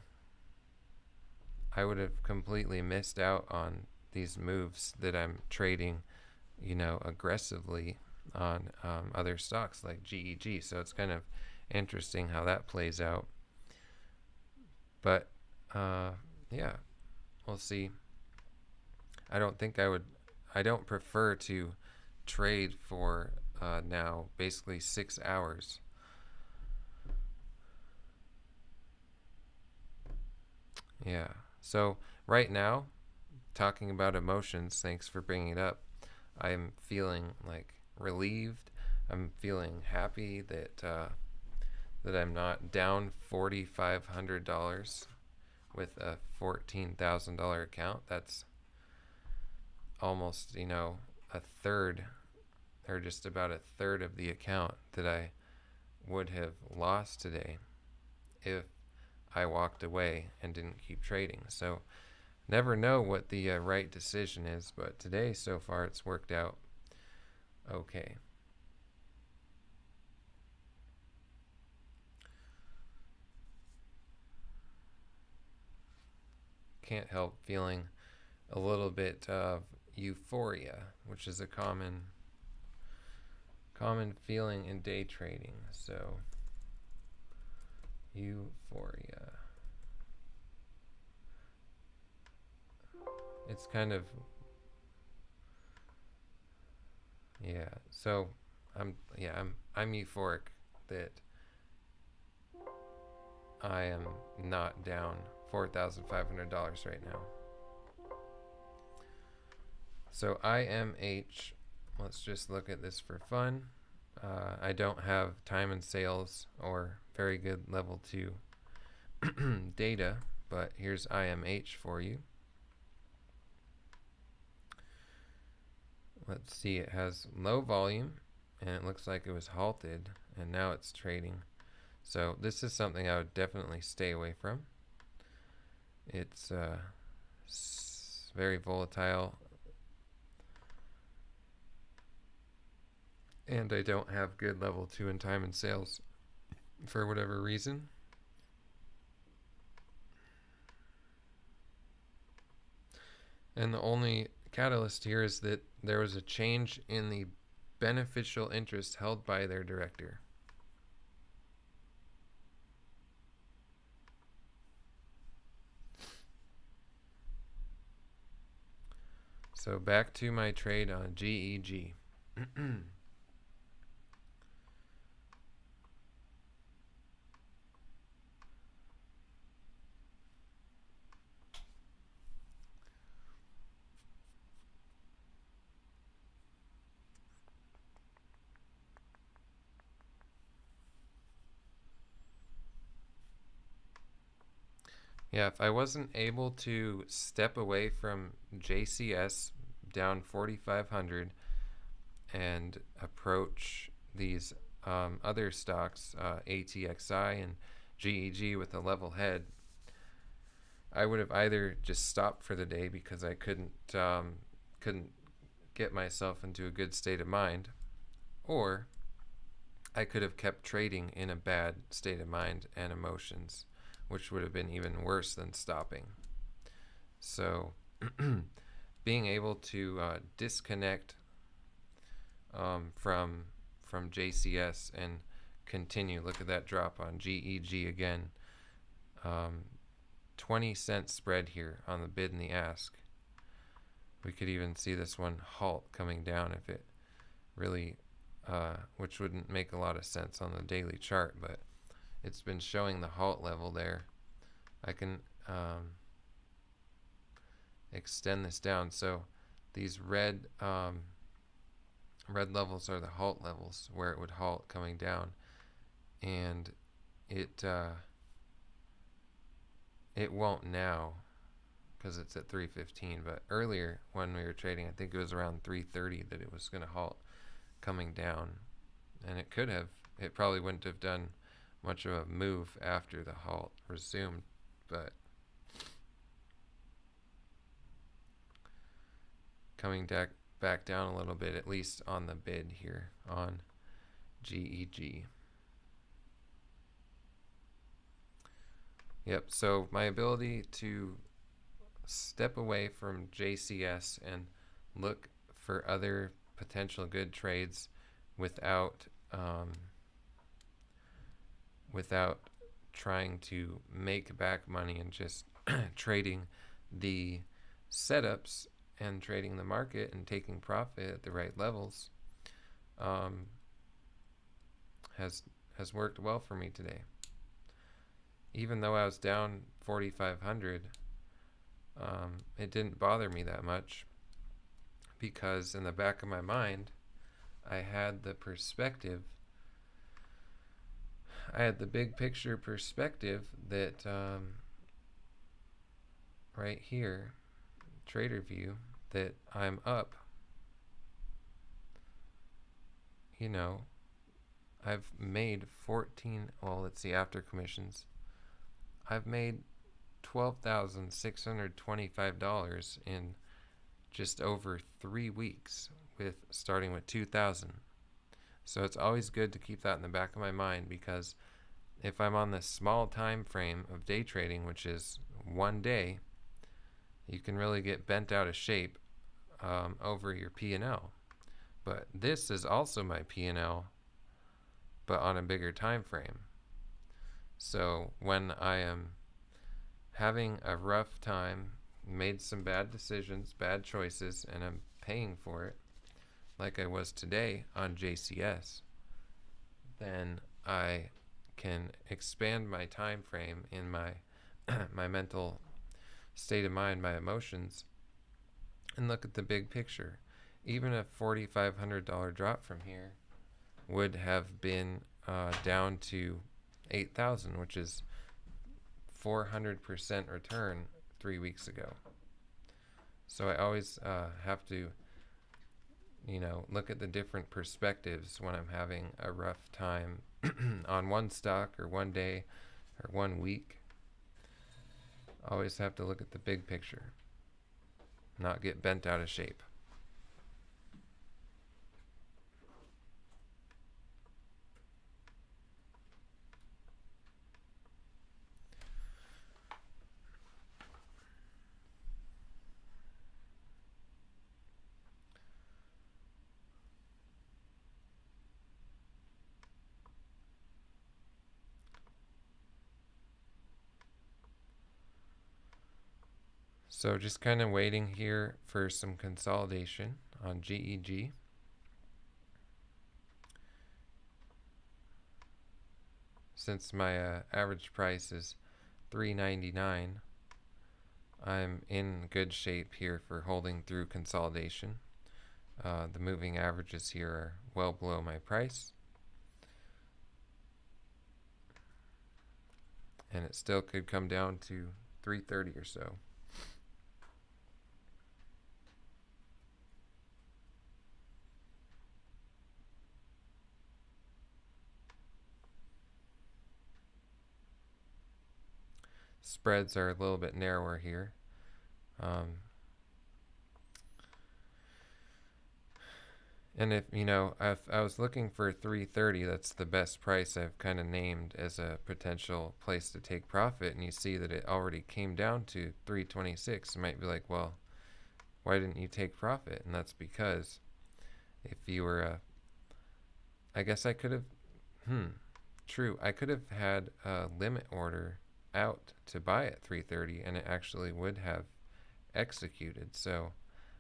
I would have completely missed out on these moves that I'm trading, aggressively on other stocks like GEG. So it's kind of interesting how that plays out. But yeah, we'll see. I don't prefer to trade for now basically 6 hours. Yeah. So right now, talking about emotions, thanks for bringing it up. I'm feeling like relieved. I'm feeling happy that I'm not down $4,500 with a $14,000 account. That's almost, a third, or just about a third of the account that I would have lost today if I walked away and didn't keep trading. So never know what the right decision is, but today so far it's worked out okay. Can't help feeling a little bit of euphoria, which is a common feeling in day trading. So euphoria. It's kind of, yeah. So I'm euphoric that I am not down $4,500 right now. So IMH, let's just look at this for fun. I don't have time and sales or very good level 2 data, but here's IMH for you. Let's see, it has low volume and it looks like it was halted and now it's trading. So this is something I would definitely stay away from. It's very volatile, and I don't have good level 2 in time and sales for whatever reason. And the only catalyst here is that there was a change in the beneficial interest held by their director. So back to my trade on GEG. Yeah, if I wasn't able to step away from JCS down 4,500 and approach these other stocks, ATXI and GEG, with a level head, I would have either just stopped for the day because I couldn't get myself into a good state of mind, or I could have kept trading in a bad state of mind and emotions, which would have been even worse than stopping. So being able to disconnect from JCS and continue. Look at that drop on GEG again. 20-cent spread here on the bid and the ask. We could even see this one halt coming down if it really, which wouldn't make a lot of sense on the daily chart, but it's been showing the halt level there. I can extend this down. So these red levels are the halt levels where it would halt coming down, and it won't now because it's at 315, but earlier when we were trading, I think it was around 330 that it was going to halt coming down, and it could have. It probably wouldn't have done much of a move after the halt resumed, but coming back down a little bit, at least on the bid here on GEG. Yep, so my ability to step away from JCS and look for other potential good trades without trying to make back money and just trading the setups and trading the market and taking profit at the right levels has worked well for me today. Even though I was down 4,500, it didn't bother me that much because in the back of my mind, I had the perspective. I had the big picture perspective that right here, trader view, that I'm up. You know, I've made 14, well, let's see, after commissions, I've made $12,625 in just over 3 weeks, with starting with 2,000. So it's always good to keep that in the back of my mind, because if I'm on this small time frame of day trading, which is one day, you can really get bent out of shape over your P&L. But this is also my P&L, but on a bigger time frame. So when I am having a rough time, made some bad decisions, bad choices, and I'm paying for it, like I was today on JCS, then I can expand my time frame in my my mental state of mind, my emotions, and look at the big picture. Even a $4,500 drop from here would have been down to 8,000, which is 400% return 3 weeks ago. So I always have to, look at the different perspectives when I'm having a rough time on one stock or one day or 1 week. Always have to look at the big picture, not get bent out of shape. So just kind of waiting here for some consolidation on GEG. Since my average price is $3.99, I'm in good shape here for holding through consolidation. The moving averages here are well below my price, and it still could come down to 330 or so. Spreads are a little bit narrower here. And if I was looking for 330, that's the best price I've kind of named as a potential place to take profit, and you see that it already came down to 326. You might be like, well, why didn't you take profit? And that's because if you were I guess I could have true, I could have had a limit order out to buy at 330, and it actually would have executed. So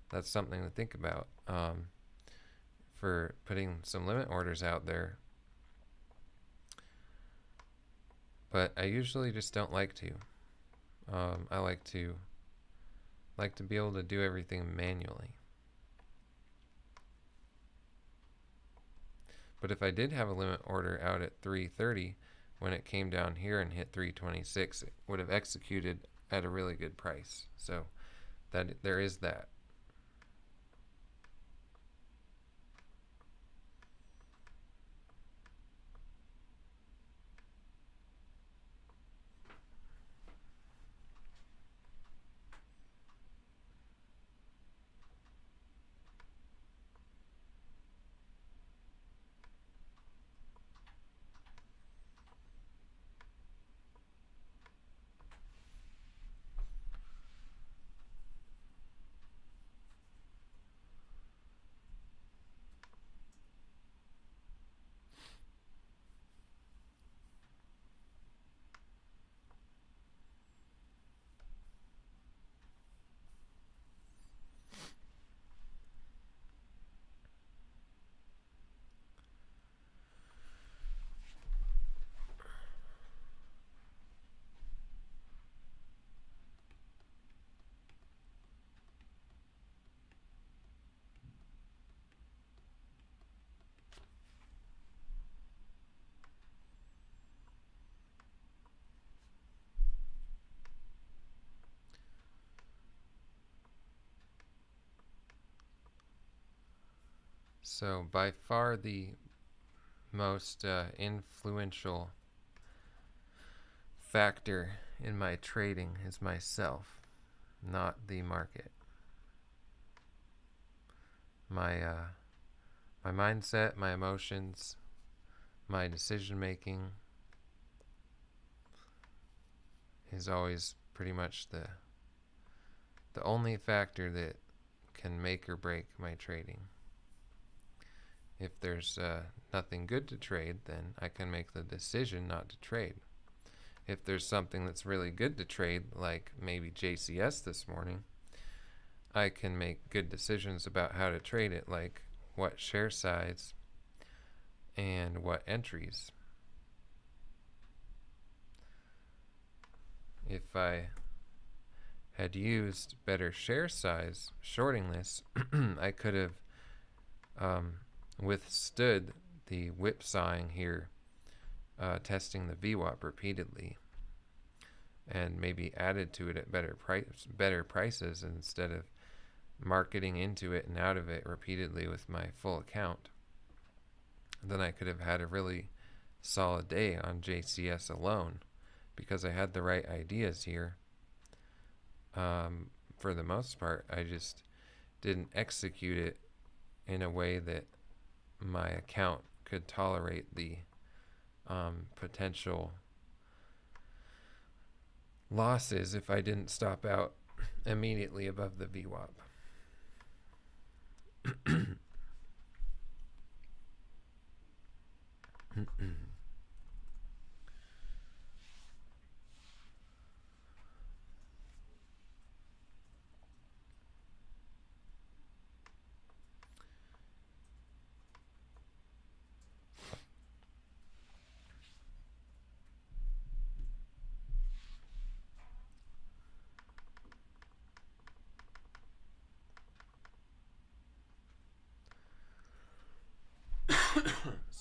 that's something to think about for putting some limit orders out there. But I usually just don't like to. I like to be able to do everything manually. But if I did have a limit order out at 330, when it came down here and hit 326, it would have executed at a really good price. So that there is that. So by far the most influential factor in my trading is myself, not the market. My mindset, my emotions, my decision making is always pretty much the only factor that can make or break my trading. If there's nothing good to trade, then I can make the decision not to trade. If there's something that's really good to trade, like maybe JCS this morning, I can make good decisions about how to trade it, like what share size and what entries. If I had used better share size shorting this, I could have withstood the whipsawing here, testing the VWAP repeatedly, and maybe added to it at better prices instead of marketing into it and out of it repeatedly with my full account. Then I could have had a really solid day on JCS alone because I had the right ideas here. For the most part, I just didn't execute it in a way that my account could tolerate the potential losses if I didn't stop out immediately above the VWAP.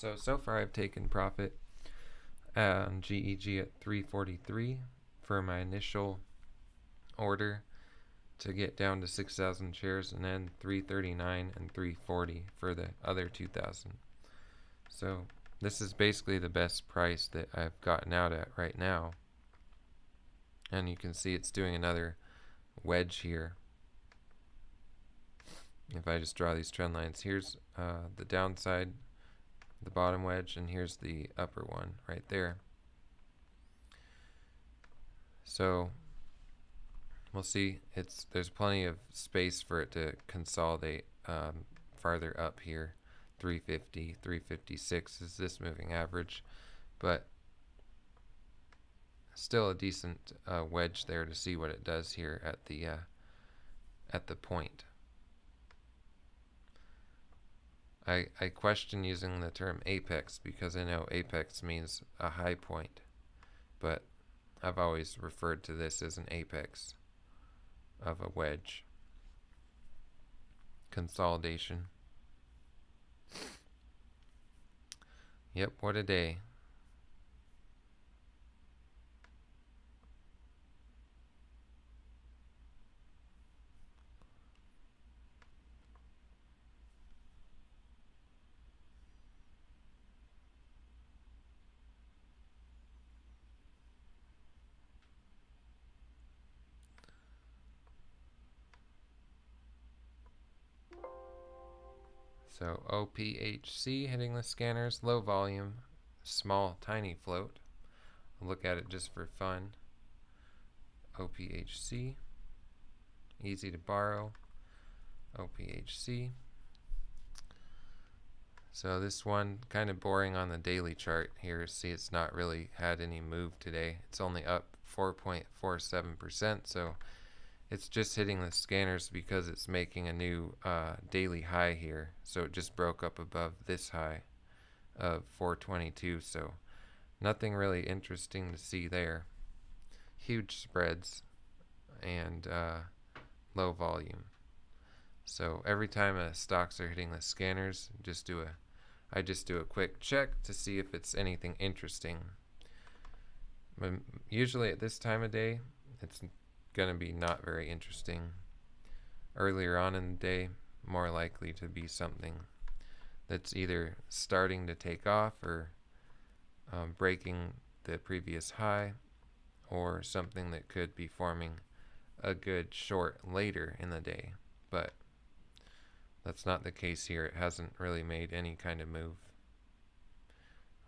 So far I've taken profit on GEG at 343 for my initial order to get down to 6,000 shares, and then 339 and 340 for the other 2,000. So this is basically the best price that I've gotten out at right now. And you can see it's doing another wedge here. If I just draw these trend lines, here's the downside, the bottom wedge, and here's the upper one right there. So we'll see, there's plenty of space for it to consolidate farther up here. 350, 356 is this moving average, but still a decent wedge there to see what it does here at the point. I question using the term apex because I know apex means a high point, but I've always referred to this as an apex of a wedge. Consolidation. Yep, what a day. So OPHC hitting the scanners, low volume, small, tiny float. I'll look at it just for fun. OPHC, easy to borrow. OPHC. So this one kind of boring on the daily chart here. See, it's not really had any move today. It's only up 4.47%. So it's just hitting the scanners because it's making a new daily high here. So it just broke up above this high of 422. So nothing really interesting to see there. Huge spreads and low volume. So every time stocks are hitting the scanners, I just do a quick check to see if it's anything interesting. But usually at this time of day, it's gonna be not very interesting. Earlier on in the day, more likely to be something that's either starting to take off or breaking the previous high, or something that could be forming a good short later in the day. But that's not the case here. It hasn't really made any kind of move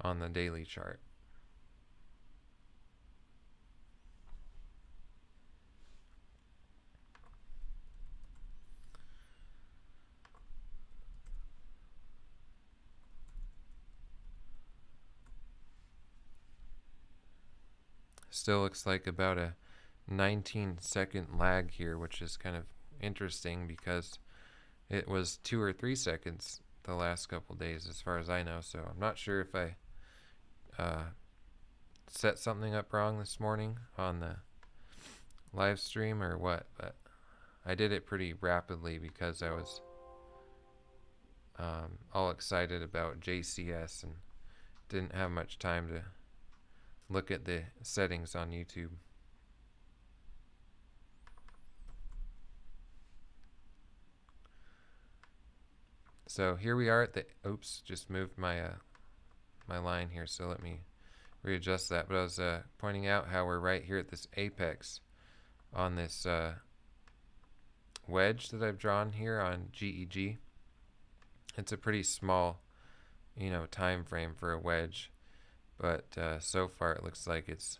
on the daily chart. Still looks like about a 19-second lag here, which is kind of interesting because it was 2 or 3 seconds the last couple days as far as I know. So I'm not sure if I set something up wrong this morning on the live stream or what, but I did it pretty rapidly because I was all excited about JCS and didn't have much time to look at the settings on YouTube. So here we are at the, oops, just moved my my line here, so let me readjust that. But I was pointing out how we're right here at this apex on this wedge that I've drawn here on GEG. It's a pretty small, time frame for a wedge, but so far it looks like it's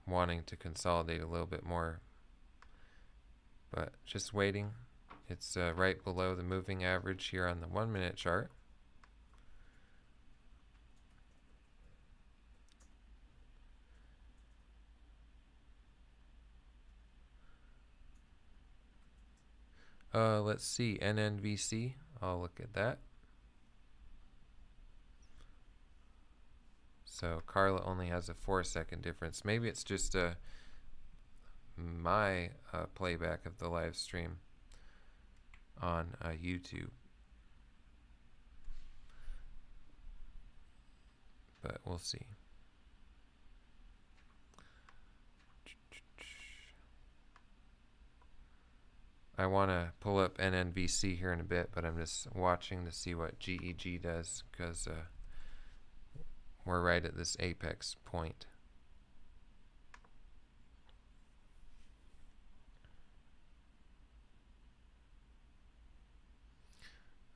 wanting to consolidate a little bit more, but just waiting. It's right below the moving average here on the 1-minute chart. Let's see, NNVC, I'll look at that. So Carla only has a 4-second difference. Maybe it's just my playback of the live stream on YouTube. but we'll see. I want to pull up NNBC here in a bit, but I'm just watching to see what GEG does, because we're right at this apex point.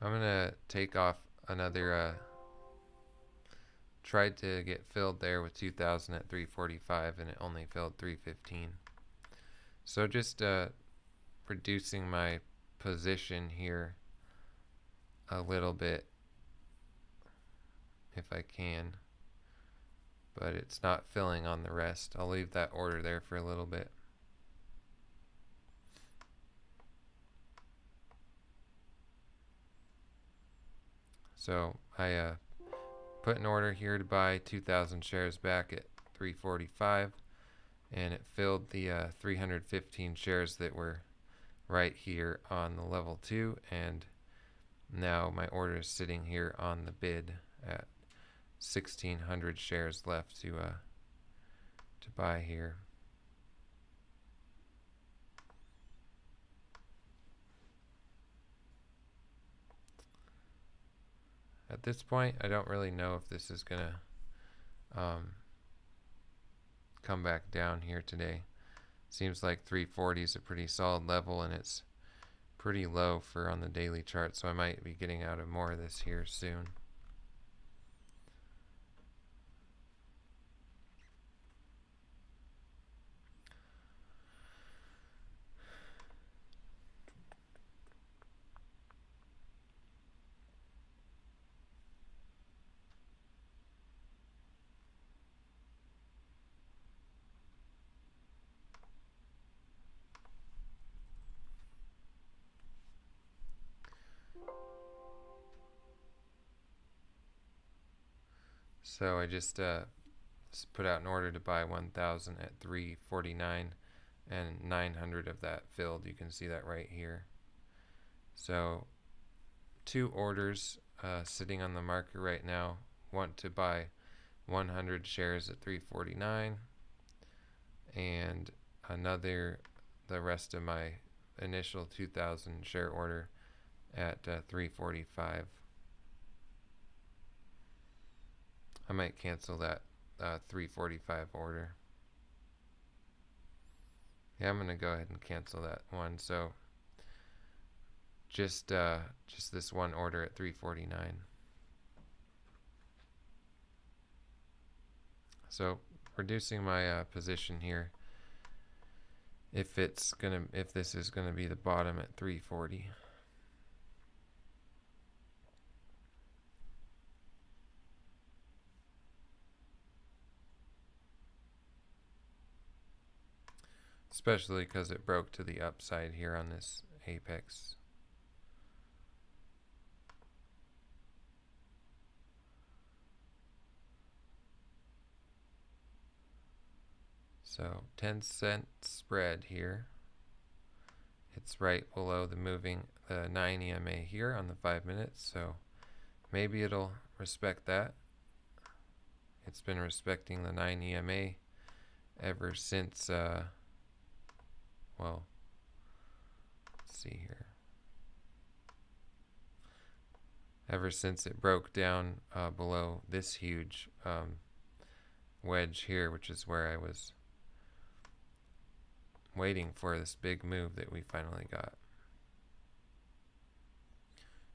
I'm going to take off another, tried to get filled there with 2000 at 345, and it only filled 315. So just reducing my position here a little bit if I can, but it's not filling on the rest. I'll leave that order there for a little bit. So I put an order here to buy 2,000 shares back at 345, and it filled the 315 shares that were right here on the level 2, and now my order is sitting here on the bid at 1,600 shares left to buy here. At this point, I don't really know if this is gonna come back down here today. Seems like 340 is a pretty solid level, and it's pretty low for on the daily chart, so I might be getting out of more of this here soon. So I just put out an order to buy 1,000 at 349, and 900 of that filled. You can see that right here. So 2 orders sitting on the market right now. Want to buy 100 shares at 349, and the rest of my initial 2,000 share order at 345. I might cancel that 345 order. Yeah, I'm gonna go ahead and cancel that one. So just this one order at 349. So reducing my position here. If this is gonna be the bottom at 340. Especially because it broke to the upside here on this apex. So 10-cent spread here. It's right below the 9 EMA here on the 5 minutes, so maybe it'll respect that. It's been respecting the 9 EMA ever since well, let's see here. Ever since it broke down below this huge wedge here, which is where I was waiting for this big move that we finally got.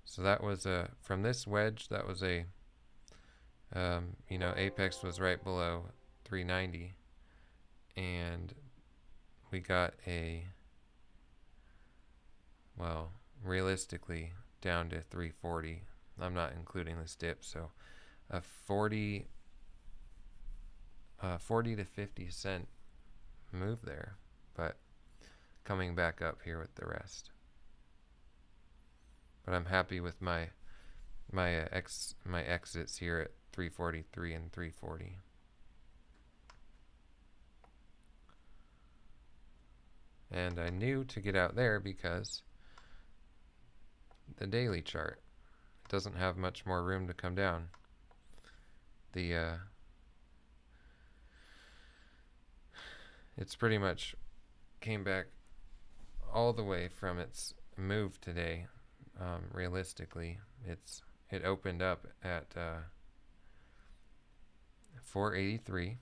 So that was from this wedge, that was apex was right below 390, and we got realistically down to 340. I'm not including this dip, so a 40 to 50 cent move there, but coming back up here with the rest. But I'm happy with my exits here at 343 and 340. And I knew to get out there because the daily chart doesn't have much more room to come down. the it's pretty much came back all the way from its move today. Realistically, it opened up at 483,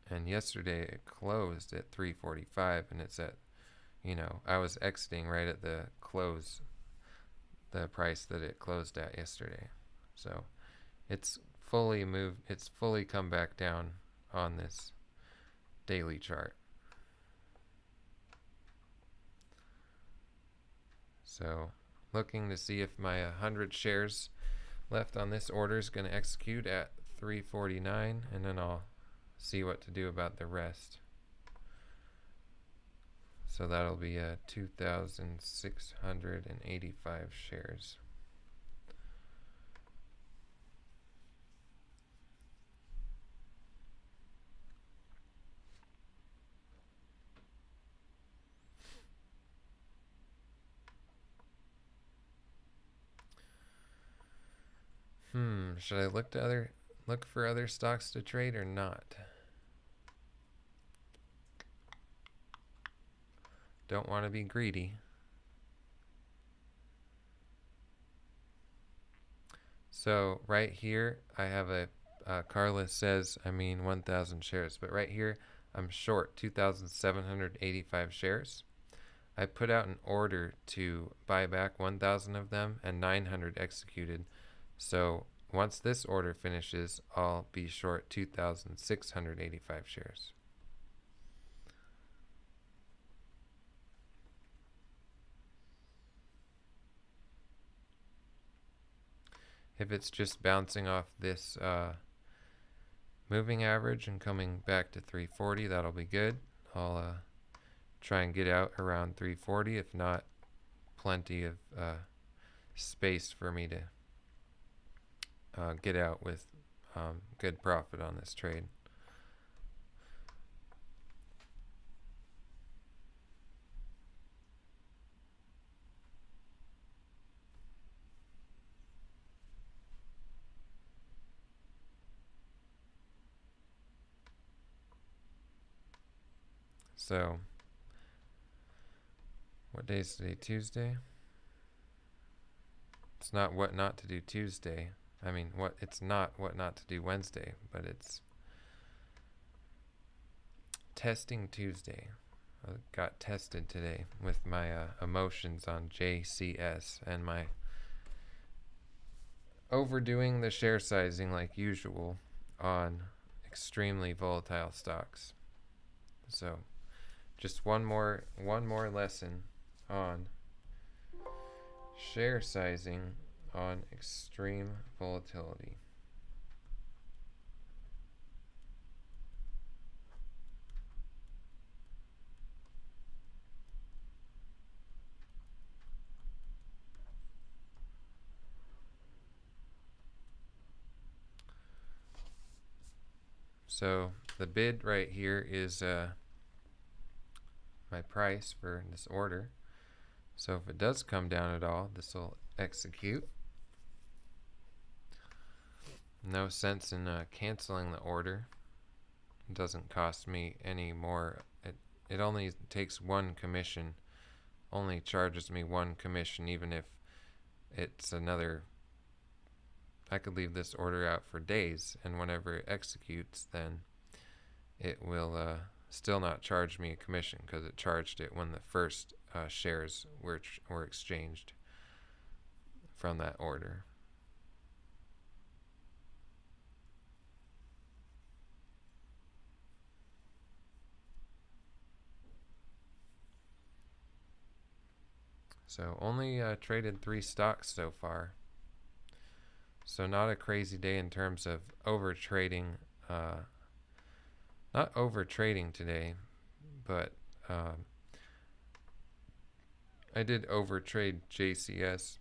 and yesterday it closed at 345, and it's at, I was exiting right at the close, the price that it closed at yesterday. So it's fully come back down on this daily chart. So looking to see if my 100 shares left on this order is going to execute at 349, and then I'll see what to do about the rest. So that'll be 2,685 shares. Should I look for other stocks to trade or not? Don't want to be greedy. So right here, I have Carla says, 1,000 shares, but right here, I'm short 2,785 shares. I put out an order to buy back 1,000 of them, and 900 executed. So once this order finishes, I'll be short 2,685 shares. If it's just bouncing off this moving average and coming back to 340, that'll be good. I'll try and get out around 340. If not, plenty of space for me to get out with good profit on this trade. So, what day is today? Tuesday? It's not what not to do Tuesday. It's not what not to do Wednesday, but it's testing Tuesday. I got tested today with my emotions on JCS and my overdoing the share sizing like usual on extremely volatile stocks. So just one more lesson on share sizing on extreme volatility. So the bid right here is my price for this order. So if it does come down at all, this will execute. No sense in canceling the order. It doesn't cost me any more. It only takes one commission, only charges me one commission, even if it's another. I could leave this order out for days, and whenever it executes, then it will still not charge me a commission, because it charged it when the first shares were exchanged from that order. So only traded 3 stocks so far. So not a crazy day in terms of over trading. Not over trading today, but I did over trade JCS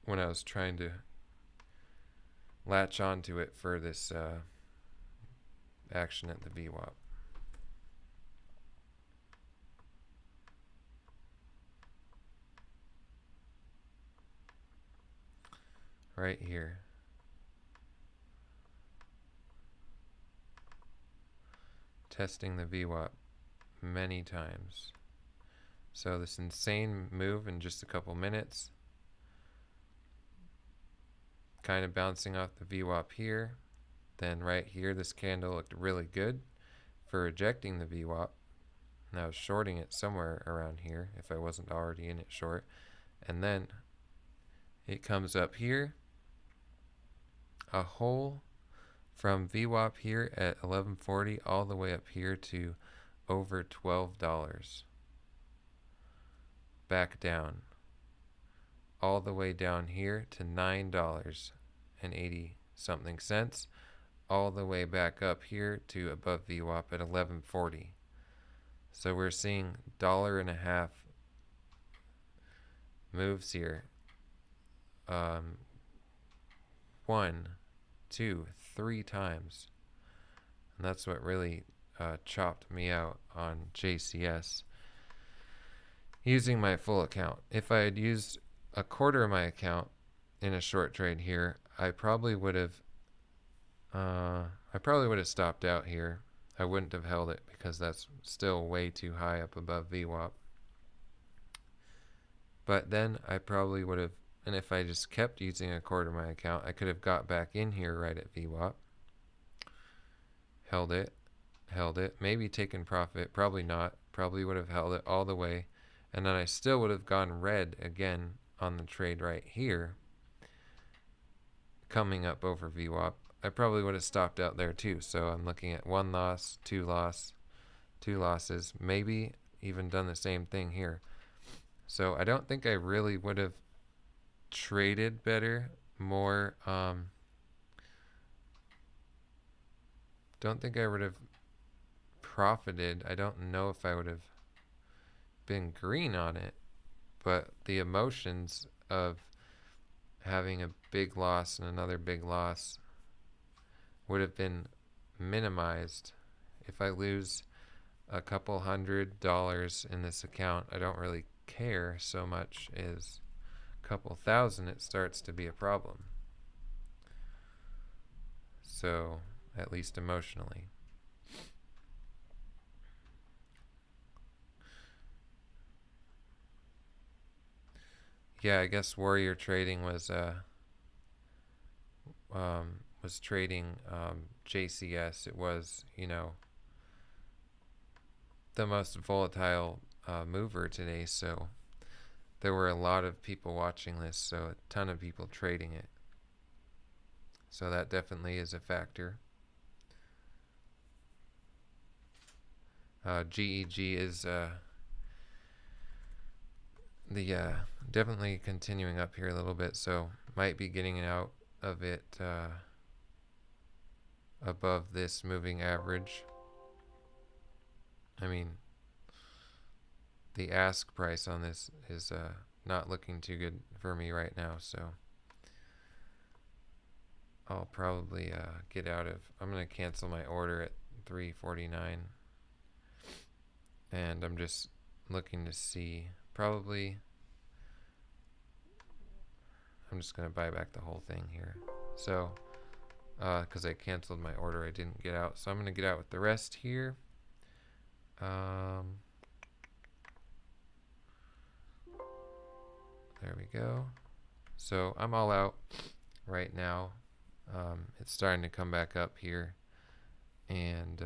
when I was trying to latch onto it for this action at the VWAP. Right here. testing the VWAP many times. So this insane move in just a couple minutes, kind of bouncing off the VWAP here. Then right here, this candle looked really good for rejecting the VWAP. And I was shorting it somewhere around here if I wasn't already in it short. And then it comes up here, a hole from VWAP here at 1140 all the way up here to over $12. Back down all the way down here to $9.80 something cents, all the way back up here to above VWAP at 1140. So we're seeing $1.50 moves here. 1, 2, 3 times. And that's what really chopped me out on JCS using my full account. If I had used a quarter of my account in a short trade here, I probably would have stopped out here. I wouldn't have held it because that's still way too high up above VWAP. But then I probably would have, and if I just kept using a quarter of my account, I could have got back in here right at VWAP. Held it, maybe taken profit, probably not, probably would have held it all the way, and then I still would have gone red again on the trade right here, coming up over VWAP. I probably would have stopped out there too, so I'm looking at 1 loss, 2 losses, maybe even done the same thing here. So I don't think I really would have traded better, more, don't think I would have profited. I don't know if I would have been green on it, but the emotions of having a big loss and another big loss would have been minimized. If I lose a couple $100 in this account, I don't really care so much as a couple thousand, it starts to be a problem. So, at least emotionally. Yeah, I guess Warrior Trading was trading JCS. It was, you know, the most volatile mover today, so there were a lot of people watching this, so a ton of people trading it. So that definitely is a factor. GEG is definitely continuing up here a little bit, so might be getting out of it above this moving average. I mean, the ask price on this is not looking too good for me right now, so I'll probably get out of, I'm going to cancel my order at 349, and I'm just looking to see, probably I'm just going to buy back the whole thing here. So because I canceled my order, I didn't get out, so I'm going to get out with the rest here. There we go. So I'm all out right now. It's starting to come back up here, and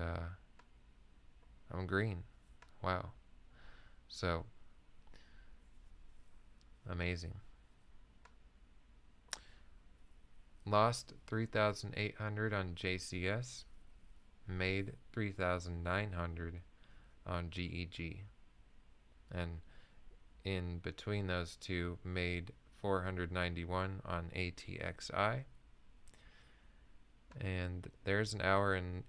I'm green. Wow. So amazing. Lost 3,800 on JCS, made 3,900 on GEG, and in between those two made 491 on ATXI. And there's an hour and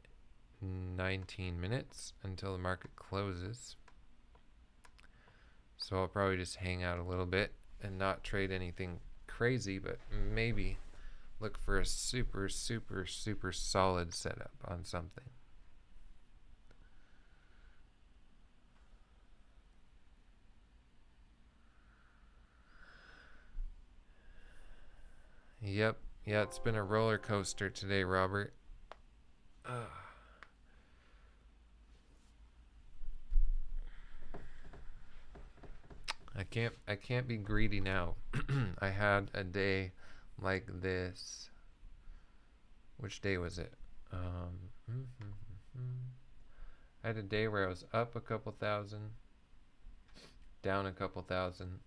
19 minutes until the market closes, so I'll probably just hang out a little bit and not trade anything crazy, but maybe look for a super solid setup on something. Yep. Yeah, it's been a roller coaster today, Robert. I can't be greedy now. I had a day like this. Which day was it? I had a day where I was up a couple thousand, down a couple thousand,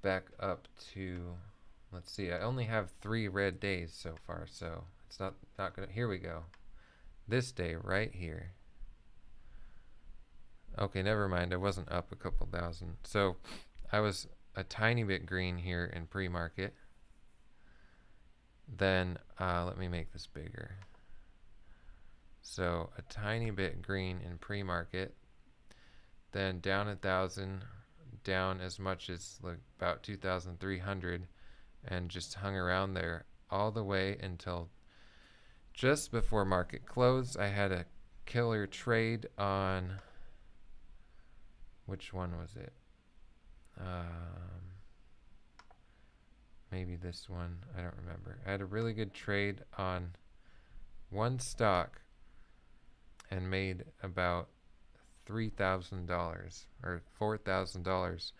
back up to, let's see, I only have 3 red days so far, so it's not gonna, here we go. This day right here. Okay, never mind, I wasn't up a couple thousand. So I was a tiny bit green here in pre-market. Then let me make this bigger. So a tiny bit green in pre-market, then down 1,000, down as much as like about 2,300, and just hung around there all the way until just before market close. I had a killer trade on, which one was it? Maybe this one, I don't remember. I had a really good trade on one stock and made about $3,000 or $4,000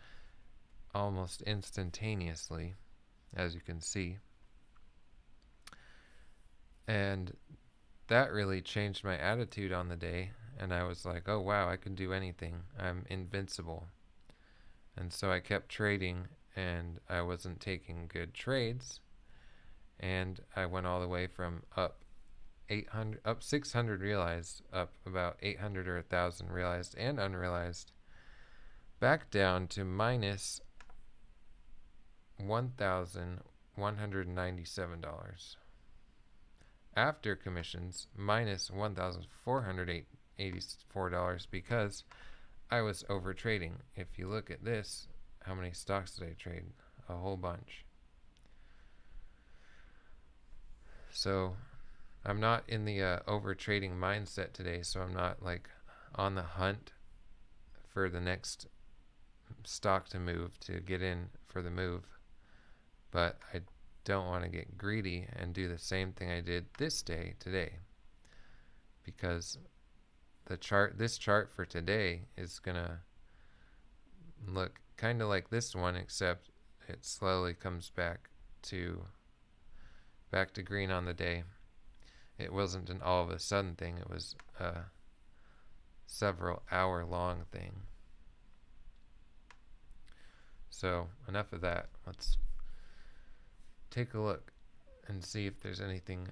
almost instantaneously, as you can see. And that really changed my attitude on the day, and I was like, oh wow, I can do anything. I'm invincible. And so I kept trading, and I wasn't taking good trades, and I went all the way from up 600 realized, up about 800 or 1,000 realized and unrealized, back down to minus $1,197. After commissions, minus $1,484 because I was over trading. If you look at this, how many stocks did I trade? A whole bunch. So I'm not in the over trading mindset today, so I'm not like on the hunt for the next stock to move to get in for the move. But I don't want to get greedy and do the same thing I did this day today, because this chart for today is gonna look kind of like this one, except it slowly comes back to green on the day. It wasn't an all of a sudden thing, it was a several hour long thing. So enough of that. Let's take a look and see if there's anything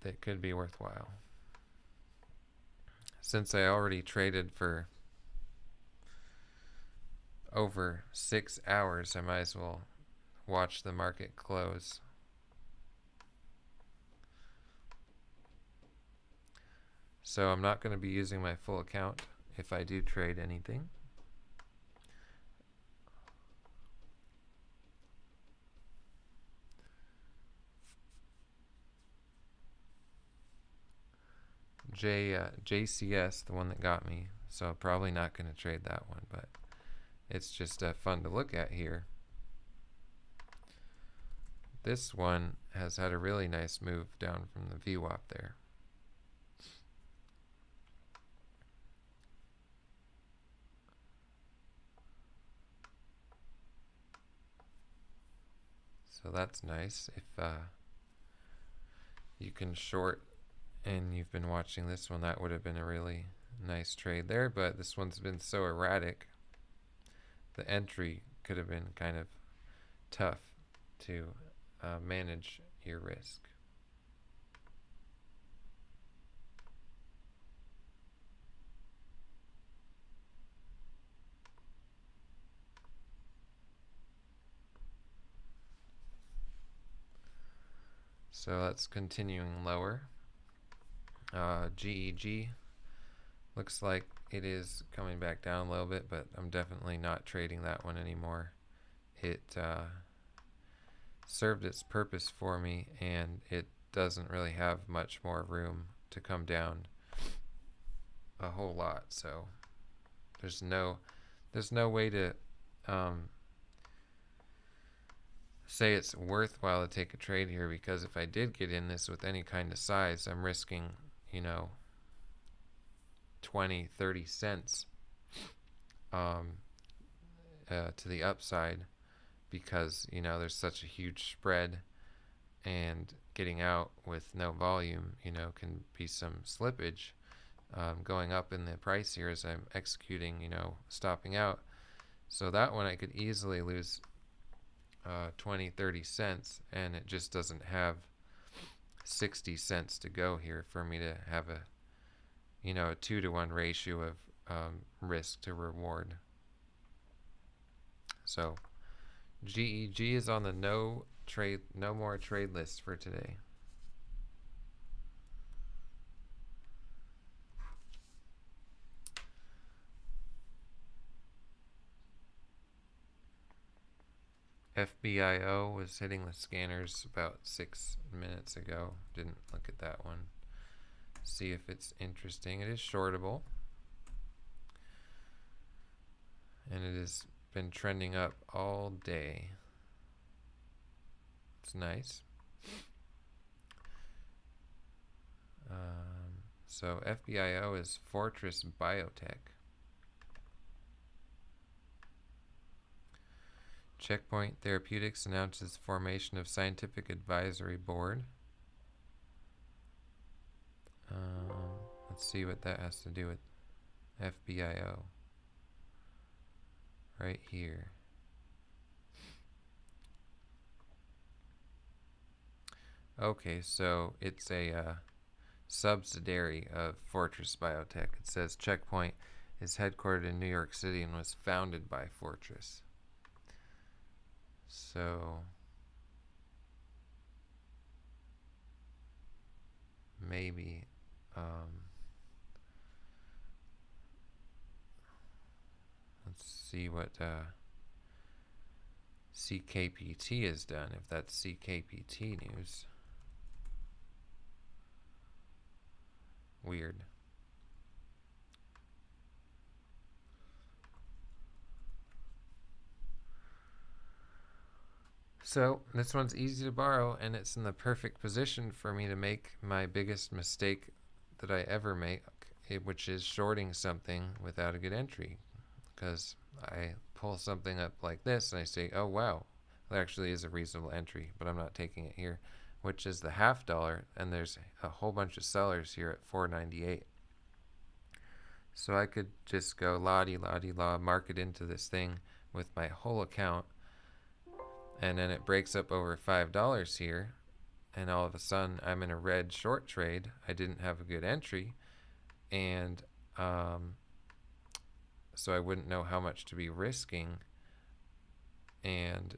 that could be worthwhile. Since I already traded for over 6 hours, I might as well watch the market close. So I'm not going to be using my full account if I do trade anything. JCS, the one that got me, so probably not going to trade that one, but it's just fun to look at here. This one has had a really nice move down from the VWAP there. So that's nice. If you can short and you've been watching this one, that would have been a really nice trade there, but this one's been so erratic, the entry could have been kind of tough to manage your risk. So that's continuing lower. GEG looks like it is coming back down a little bit, but I'm definitely not trading that one anymore. It served its purpose for me, and it doesn't really have much more room to come down a whole lot. So there's no way to say it's worthwhile to take a trade here, because if I did get in this with any kind of size, I'm risking, 20-30 cents to the upside because, you know, there's such a huge spread, and getting out with no volume, you know, can be some slippage going up in the price here as I'm executing, you know, stopping out. So that one I could easily lose 20, 30 cents, and it just doesn't have 60 cents to go here for me to have a, you know, a 2-to-1 ratio of risk to reward. So GEG is on the no more trade list for today. FBIO was hitting the scanners about 6 minutes ago. Didn't look at that one. See if it's interesting. It is shortable, and it has been trending up all day. It's nice. So FBIO is Fortress Biotech. Checkpoint Therapeutics announces formation of Scientific Advisory Board. Let's see what that has to do with FBIO. Right here. Okay, so it's a subsidiary of Fortress Biotech. It says Checkpoint is headquartered in New York City and was founded by Fortress. So maybe let's see what CKPT has done, if that's CKPT news. Weird. So this one's easy to borrow, and it's in the perfect position for me to make my biggest mistake that I ever make, which is shorting something without a good entry. Because I pull something up like this and I say, oh wow, that actually is a reasonable entry, but I'm not taking it here, which is the $0.50, and there's a whole bunch of sellers here at $4.98. So I could just go la-di-la-di-la, mark it into this thing with my whole account, and then it breaks up over $5 here, and all of a sudden I'm in a red short trade. I didn't have a good entry, and so I wouldn't know how much to be risking, and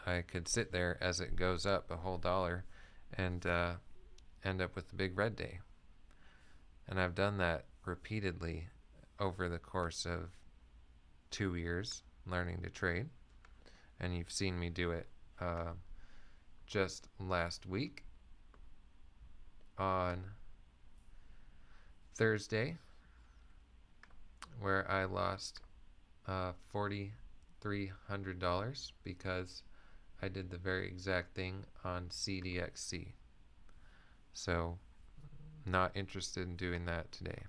I could sit there as it goes up a whole dollar and end up with a big red day. And I've done that repeatedly over the course of 2 years learning to trade, and you've seen me do it just last week on Thursday, where I lost $4,300 because I did the very exact thing on CDXC. So not interested in doing that today.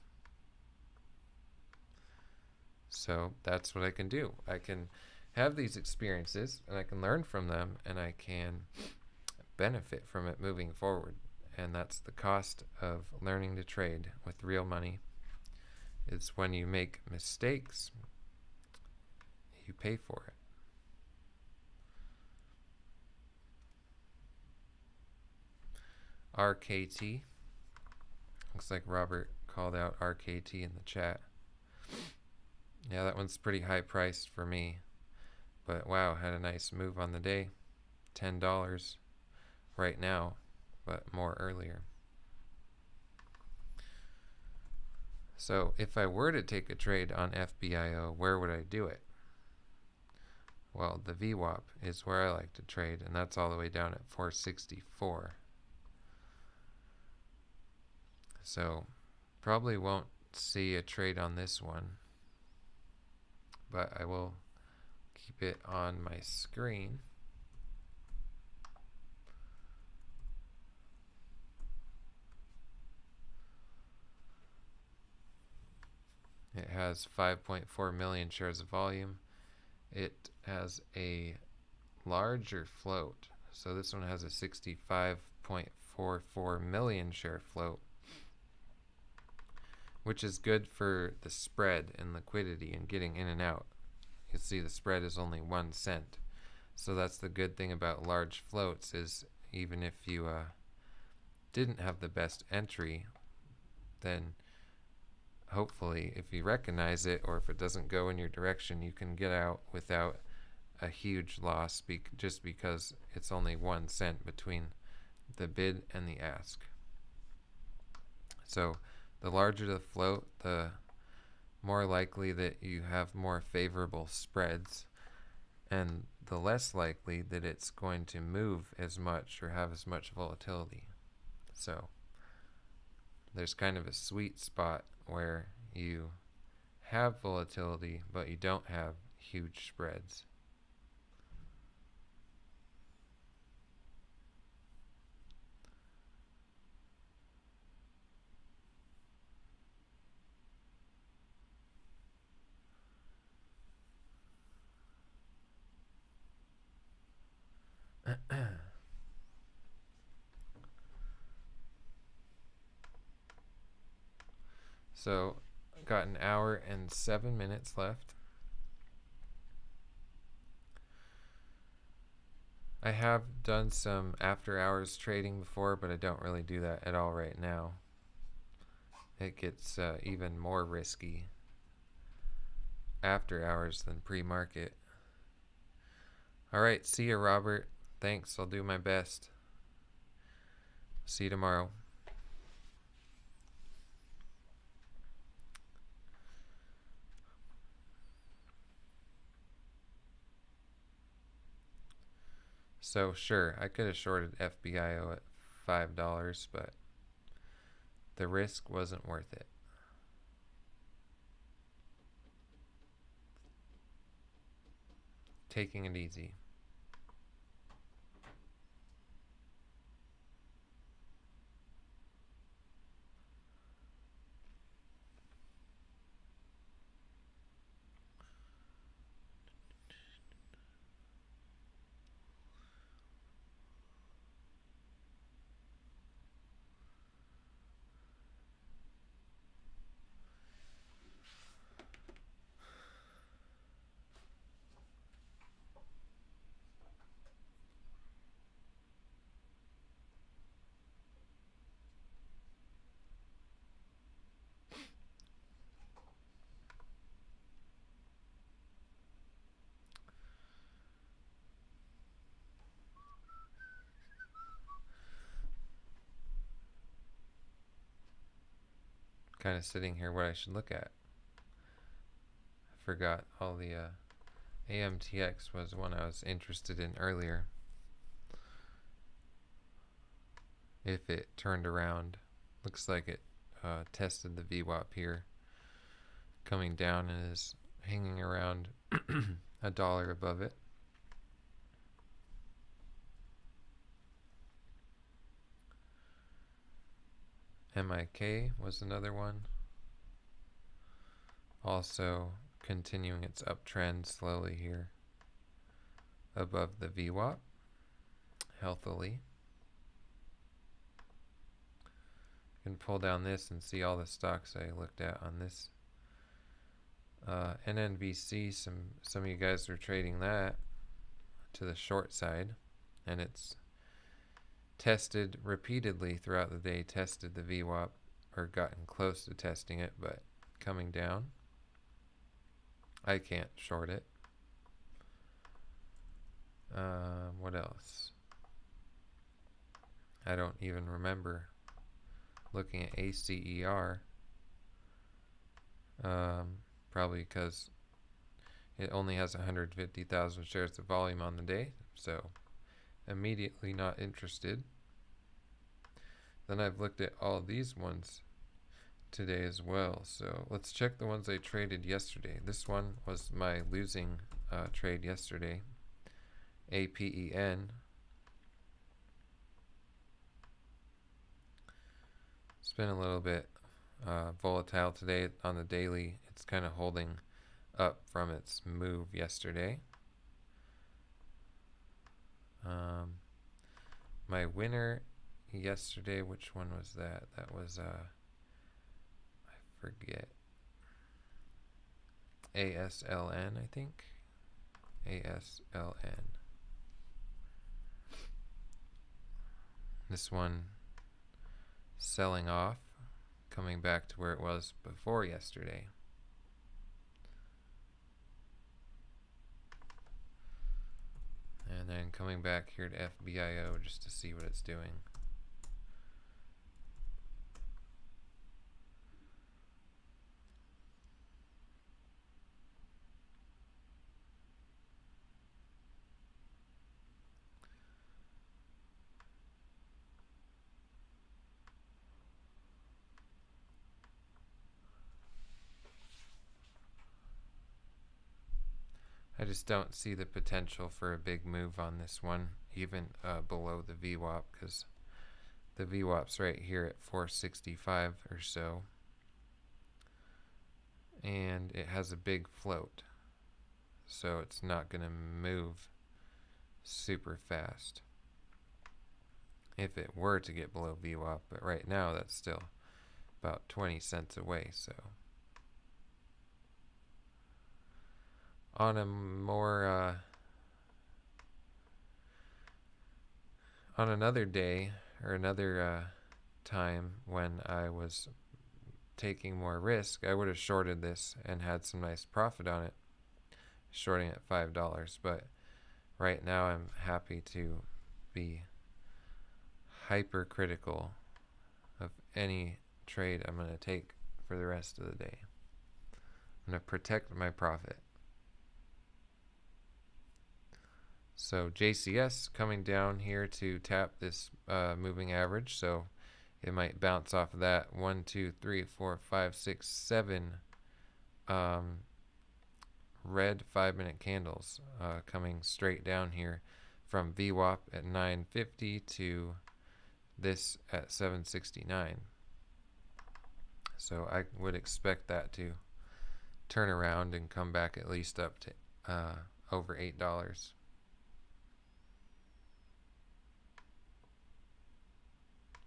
So that's what I can do. I can have these experiences, and I can learn from them, and I can benefit from it moving forward. And that's the cost of learning to trade with real money. It's when you make mistakes, you pay for it. RKT. Looks like Robert called out RKT in the chat. Yeah, that one's pretty high priced for me. But wow, had a nice move on the day. $10 right now, but more earlier. So if I were to take a trade on FBIO, where would I do it? Well, the VWAP is where I like to trade, and that's all the way down at 464. So probably won't see a trade on this one, but I will keep it on my screen. It has 5.4 million shares of volume, It has a larger float. So this one has a 65.44 million share float, which is good for the spread and liquidity and getting in and out. You see the spread is only 1 cent. So that's the good thing about large floats, is even if you didn't have the best entry, then hopefully if you recognize it, or if it doesn't go in your direction, you can get out without a huge loss just because it's only 1 cent between the bid and the ask. So the larger the float, the more likely that you have more favorable spreads, and the less likely that it's going to move as much or have as much volatility. So there's kind of a sweet spot where you have volatility but you don't have huge spreads. So got an hour and 7 minutes left. I have done some after hours trading before, but I don't really do that at all right now. It gets even more risky after hours than pre-market. Alright, see you, Robert. Thanks, I'll do my best. See you tomorrow. So sure, I could have shorted FBIO at $5, but the risk wasn't worth it. Taking it easy. Kind of sitting here what I should look at. I forgot all the AMTX was one I was interested in earlier. If it turned around, looks like it tested the VWAP here, coming down, and is hanging around $1 above it. MIK was another one, also continuing its uptrend slowly here above the VWAP healthily. You can pull down this and see all the stocks I looked at on this. NNVC, some of you guys are trading that to the short side, and it's tested repeatedly throughout the day, tested the VWAP, or gotten close to testing it, but coming down. I can't short it. What else? I don't even remember looking at ACER. Probably because it only has 150,000 shares of volume on the day, so immediately not interested. Then I've looked at all these ones today as well, so let's check the ones I traded yesterday. This one was my losing trade yesterday, APEN. It's been a little bit volatile today on the daily. It's kind of holding up from its move yesterday. My winner yesterday, which one was that? That was I forget. ASLN, I think. ASLN. This one selling off, coming back to where it was before yesterday. And then coming back here to FBIO just to see what it's doing. I just don't see the potential for a big move on this one, even below the VWAP, because the VWAP's right here at 465 or so. And it has a big float, so it's not going to move super fast if it were to get below VWAP, but right now that's still about 20 cents away. So on a more on another day or another time when I was taking more risk, I would have shorted this and had some nice profit on it, shorting at $5. But right now I'm happy to be hypercritical of any trade I'm going to take for the rest of the day. I'm going to protect my profit. So JCS coming down here to tap this moving average, so it might bounce off of that. 1, 2, 3, 4, 5, 6, 7 red 5-minute candles coming straight down here from VWAP at 950 to this at 769. So I would expect that to turn around and come back at least up to over $8.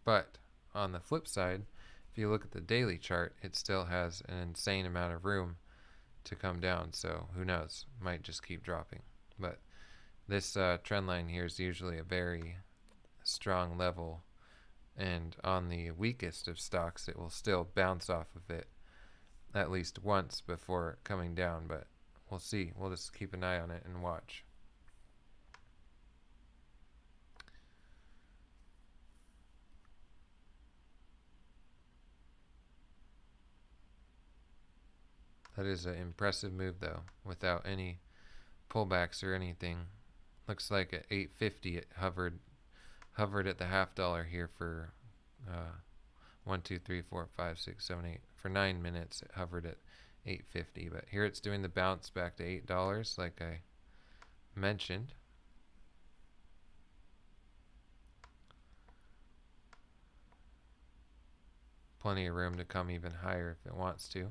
But on the flip side, if you look at the daily chart, it still has an insane amount of room to come down. So who knows? Might just keep dropping. But this trend line here is usually a very strong level. And on the weakest of stocks, it will still bounce off of it at least once before coming down. But we'll see. We'll just keep an eye on it and watch. That is an impressive move, though, without any pullbacks or anything. Looks like at 850 it hovered at the $half here for 1, 2, 3, 4, 5, 6, 7, 8. For 9 minutes it hovered at 850, but here it's doing the bounce back to $8 like I mentioned. Plenty of room to come even higher if it wants to.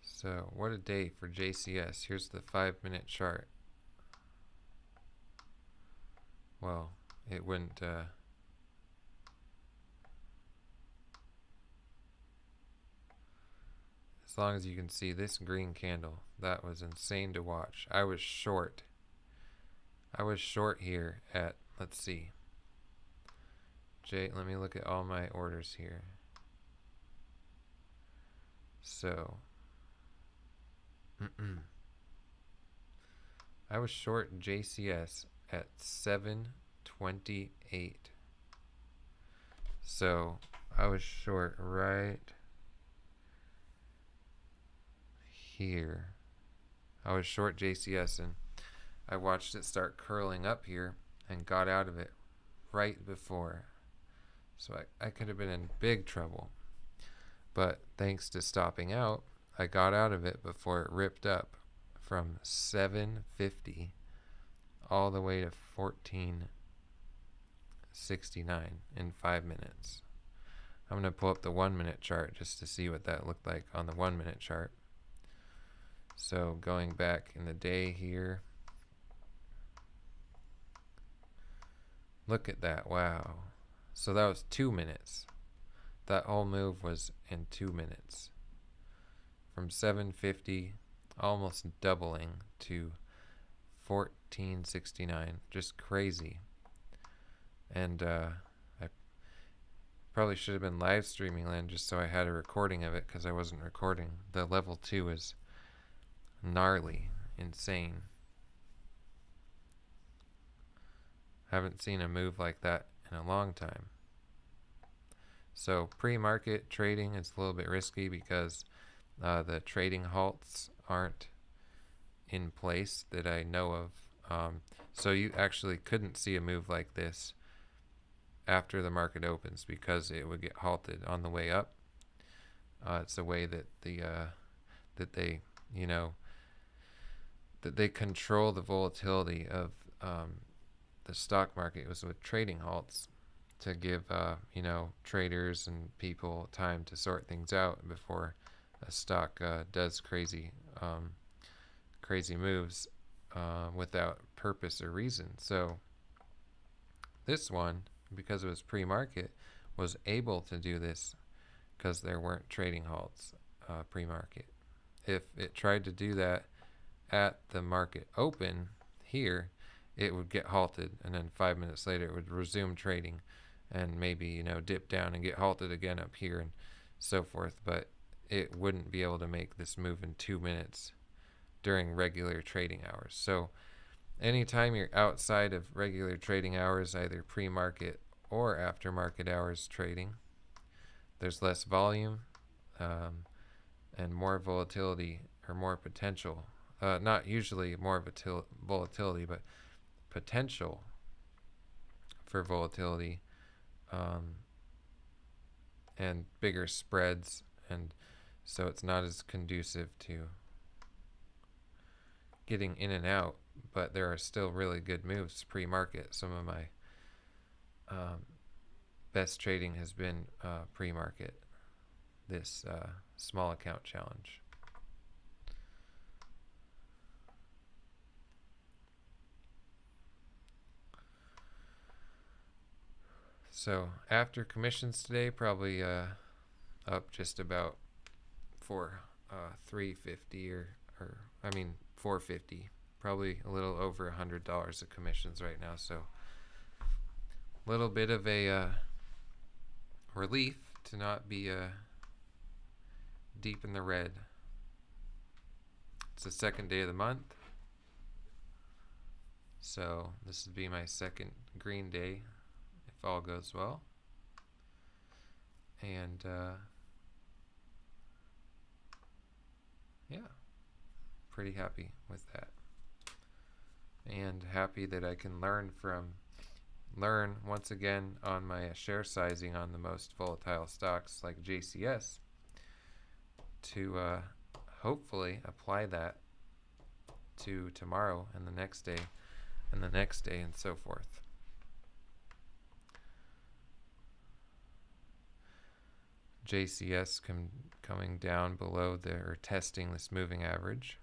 So what a day for JCS. Here's the 5-minute chart. Well, it wouldn't as long as you can see this green candle, that was insane to watch. I was short here at, let's see, let me look at all my orders here. So I was short JCS at 728. So I was short right here. I was short JCS and I watched it start curling up here and got out of it right before. So I could have been in big trouble. But thanks to stopping out, I got out of it before it ripped up from 750 all the way to 1469 in 5 minutes. I'm going to pull up the 1 minute chart just to see what that looked like on the 1 minute chart. So going back in the day here, look at that. Wow. So that was 2 minutes. That whole move was in 2 minutes. From 750, almost doubling to 1469. Just crazy. And I probably should have been live streaming then just so I had a recording of it, because I wasn't recording. The level 2 is gnarly, insane. Haven't seen a move like that in a long time. So pre-market trading is a little bit risky because the trading halts aren't in place that I know of. So you actually couldn't see a move like this after the market opens because it would get halted on the way up. It's a way that that they control the volatility of the stock market was with trading halts to give traders and people time to sort things out before a stock does crazy moves without purpose or reason. So this one, because it was pre-market, was able to do this because there weren't trading halts pre-market. If it tried to do that at the market open here, it would get halted, and then 5 minutes later it would resume trading and maybe dip down and get halted again up here and so forth. But it wouldn't be able to make this move in 2 minutes during regular trading hours. So anytime you're outside of regular trading hours, either pre-market or after market hours trading, there's less volume and more volatility, or more potential. Not usually more volatility, but potential for volatility, and bigger spreads, and so it's not as conducive to getting in and out. But there are still really good moves pre-market. Some of my best trading has been pre-market, this small account challenge. So after commissions today, probably up just about for 350 or 450, probably a little over $100 of commissions right now. So a little bit of a relief to not be deep in the red. It's the second day of the month, so this would be my second green day if all goes well. And yeah, pretty happy with that, and happy that I can learn once again on my share sizing on the most volatile stocks like JCS to hopefully apply that to tomorrow and the next day and the next day and so forth. JCS coming down below or testing this moving average.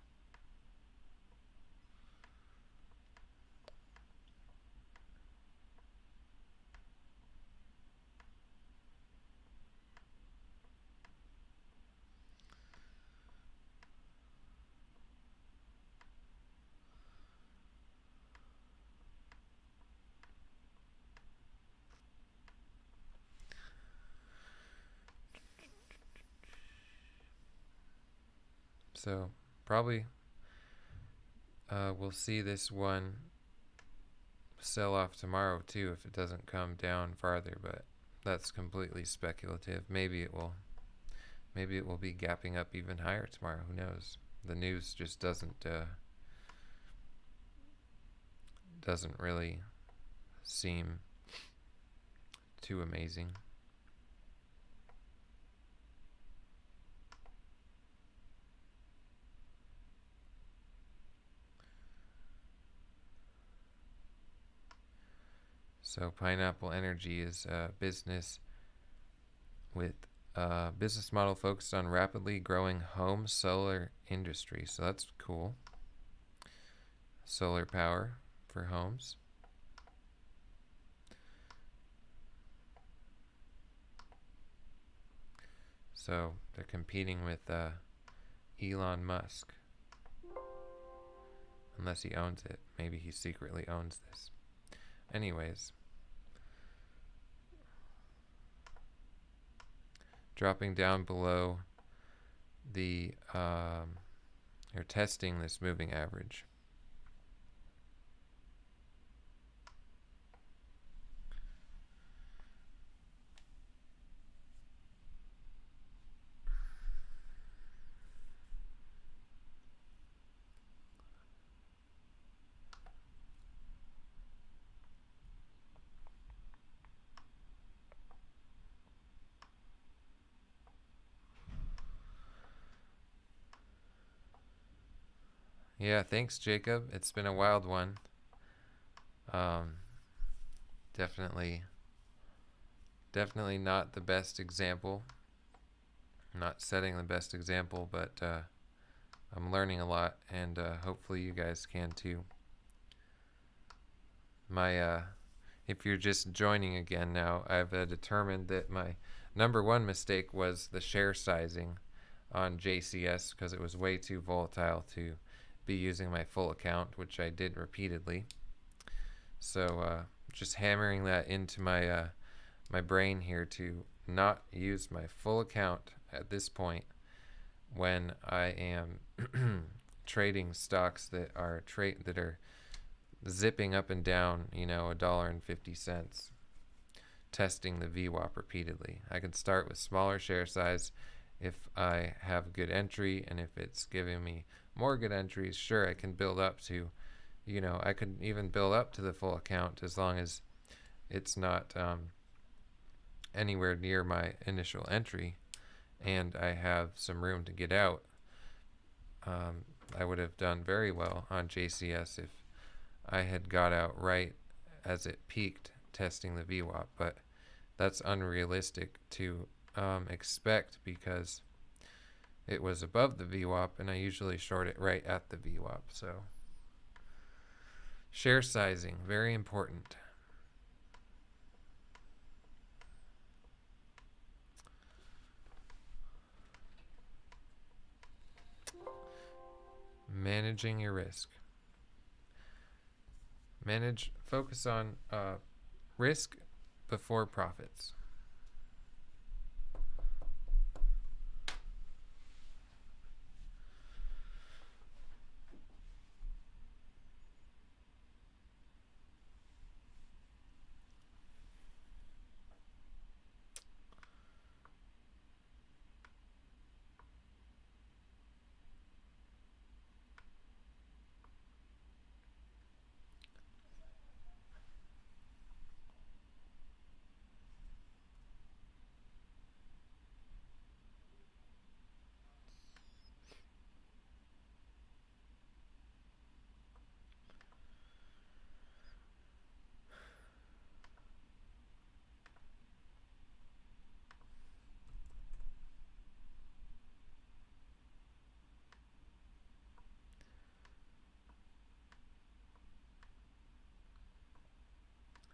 So probably we'll see this one sell off tomorrow too if it doesn't come down farther, but that's completely speculative. Maybe it will be gapping up even higher tomorrow. Who knows? The news just doesn't really seem too amazing. So Pineapple Energy is a business with a business model focused on rapidly growing home solar industry. So that's cool. Solar power for homes. So they're competing with Elon Musk. Unless he owns it. Maybe he secretly owns this. Anyways. Dropping down below the, or testing this moving average. Yeah, thanks, Jacob. It's been a wild one. Definitely not the best example. I'm not setting the best example, but I'm learning a lot, and hopefully you guys can too. If you're just joining again now, I've determined that my number one mistake was the share sizing on JCS because it was way too volatile to be using my full account, which I did repeatedly. So just hammering that into my my brain here to not use my full account at this point when I am trading stocks that are zipping up and down, $1.50, testing the VWAP repeatedly. I can start with smaller share size if I have good entry, and if it's giving me more good entries, sure, I can build up to, I could even build up to the full account as long as it's not anywhere near my initial entry and I have some room to get out. I would have done very well on JCS if I had got out right as it peaked testing the VWAP, but that's unrealistic to expect because it was above the VWAP and I usually short it right at the VWAP. So share sizing, very important. Managing your risk. Focus on risk before profits.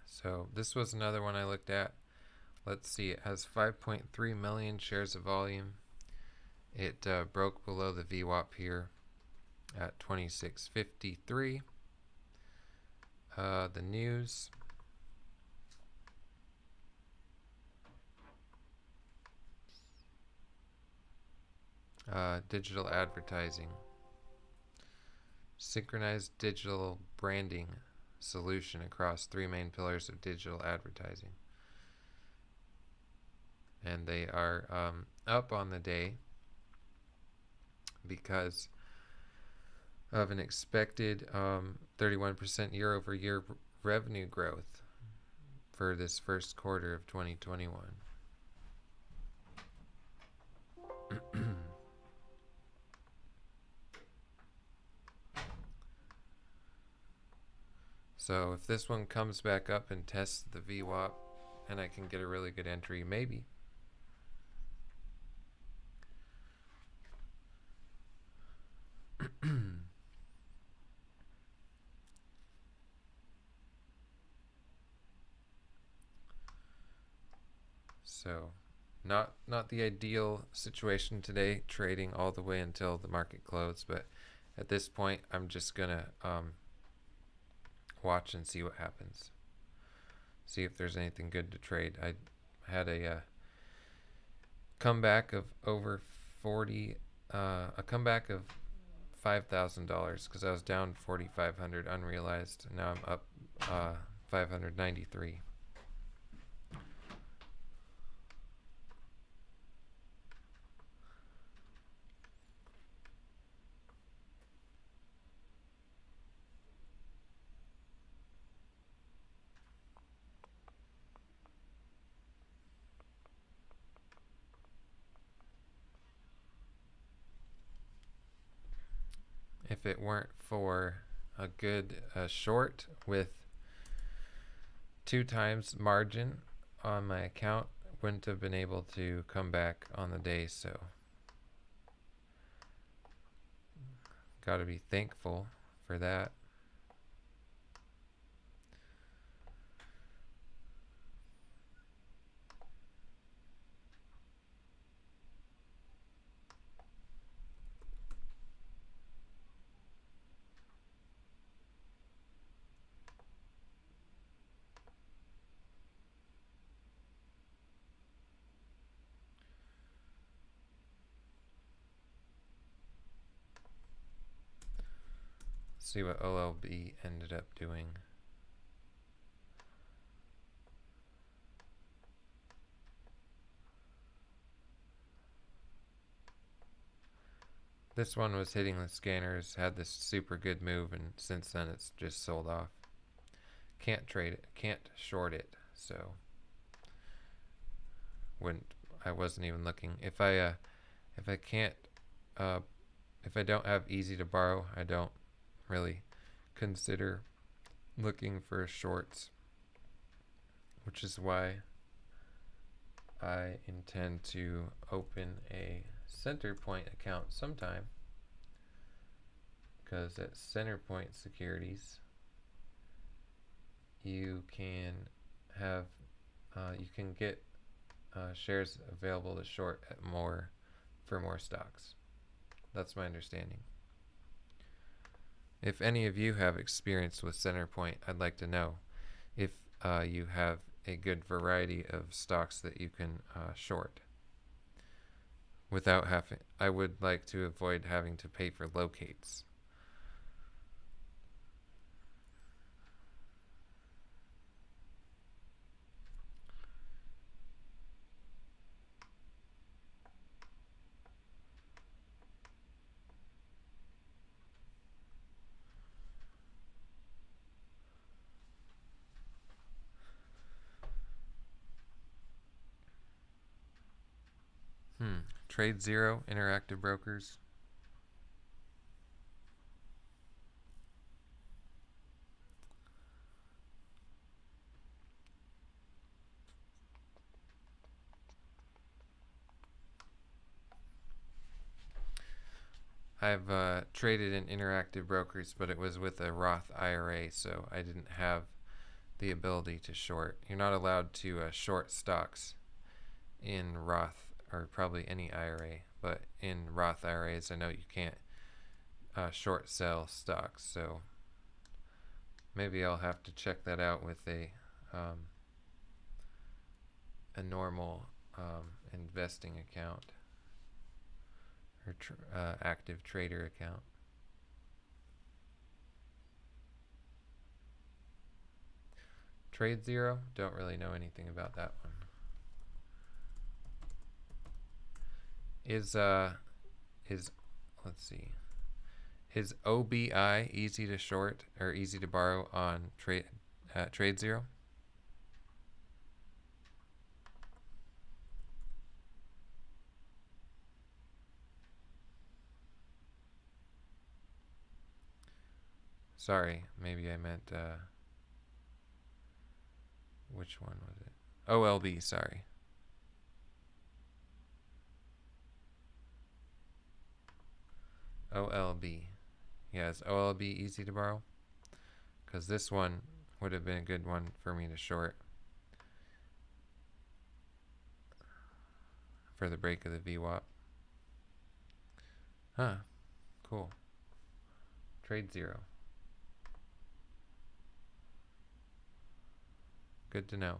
So this was another one I looked at. Let's see, it has 5.3 million shares of volume. It broke below the VWAP here at 26.53. The news. Digital advertising. Synchronized digital branding solution across three main pillars of digital advertising. And they are up on the day because of an expected 31% year-over-year revenue growth. for this first quarter of 2021. So if this one comes back up and tests the VWAP and I can get a really good entry, maybe. So not the ideal situation today, trading all the way until the market closed, but at this point I'm just gonna watch and see what happens, see if there's anything good to trade. I had a comeback of over 40, a comeback of $5,000 because I was down 4,500 unrealized. Now I'm up 593. If it weren't for a good short with 2 times margin on my account, wouldn't have been able to come back on the day. So got to be thankful for that. See what OLB ended up doing. This one was hitting the scanners, had this super good move, and since then it's just sold off. Can't trade it, can't short it, so I wasn't even looking. If I don't have easy to borrow, I don't really consider looking for shorts, which is why I intend to open a Centerpoint account sometime, because at Centerpoint Securities you can have you can get shares available to short at for more stocks. That's my understanding. If any of you have experience with Centerpoint, I'd like to know if you have a good variety of stocks that you can short without having. I would like to avoid having to pay for locates. Trade Zero, Interactive Brokers. I've traded in Interactive Brokers, but it was with a Roth IRA, so I didn't have the ability to short. You're not allowed to short stocks in Roth, or probably any IRA, but in Roth IRAs I know you can't short sell stocks, so maybe I'll have to check that out with a normal investing account or active trader account. Trade Zero, don't really know anything about that one. Is let's see, is OBI easy to short or easy to borrow on Trade Zero? Sorry, maybe I meant, which one was it? OLB, sorry. OLB. Yeah, is OLB easy to borrow? Because this one would have been a good one for me to short for the break of the VWAP. Huh, cool. Trade 0. Good to know.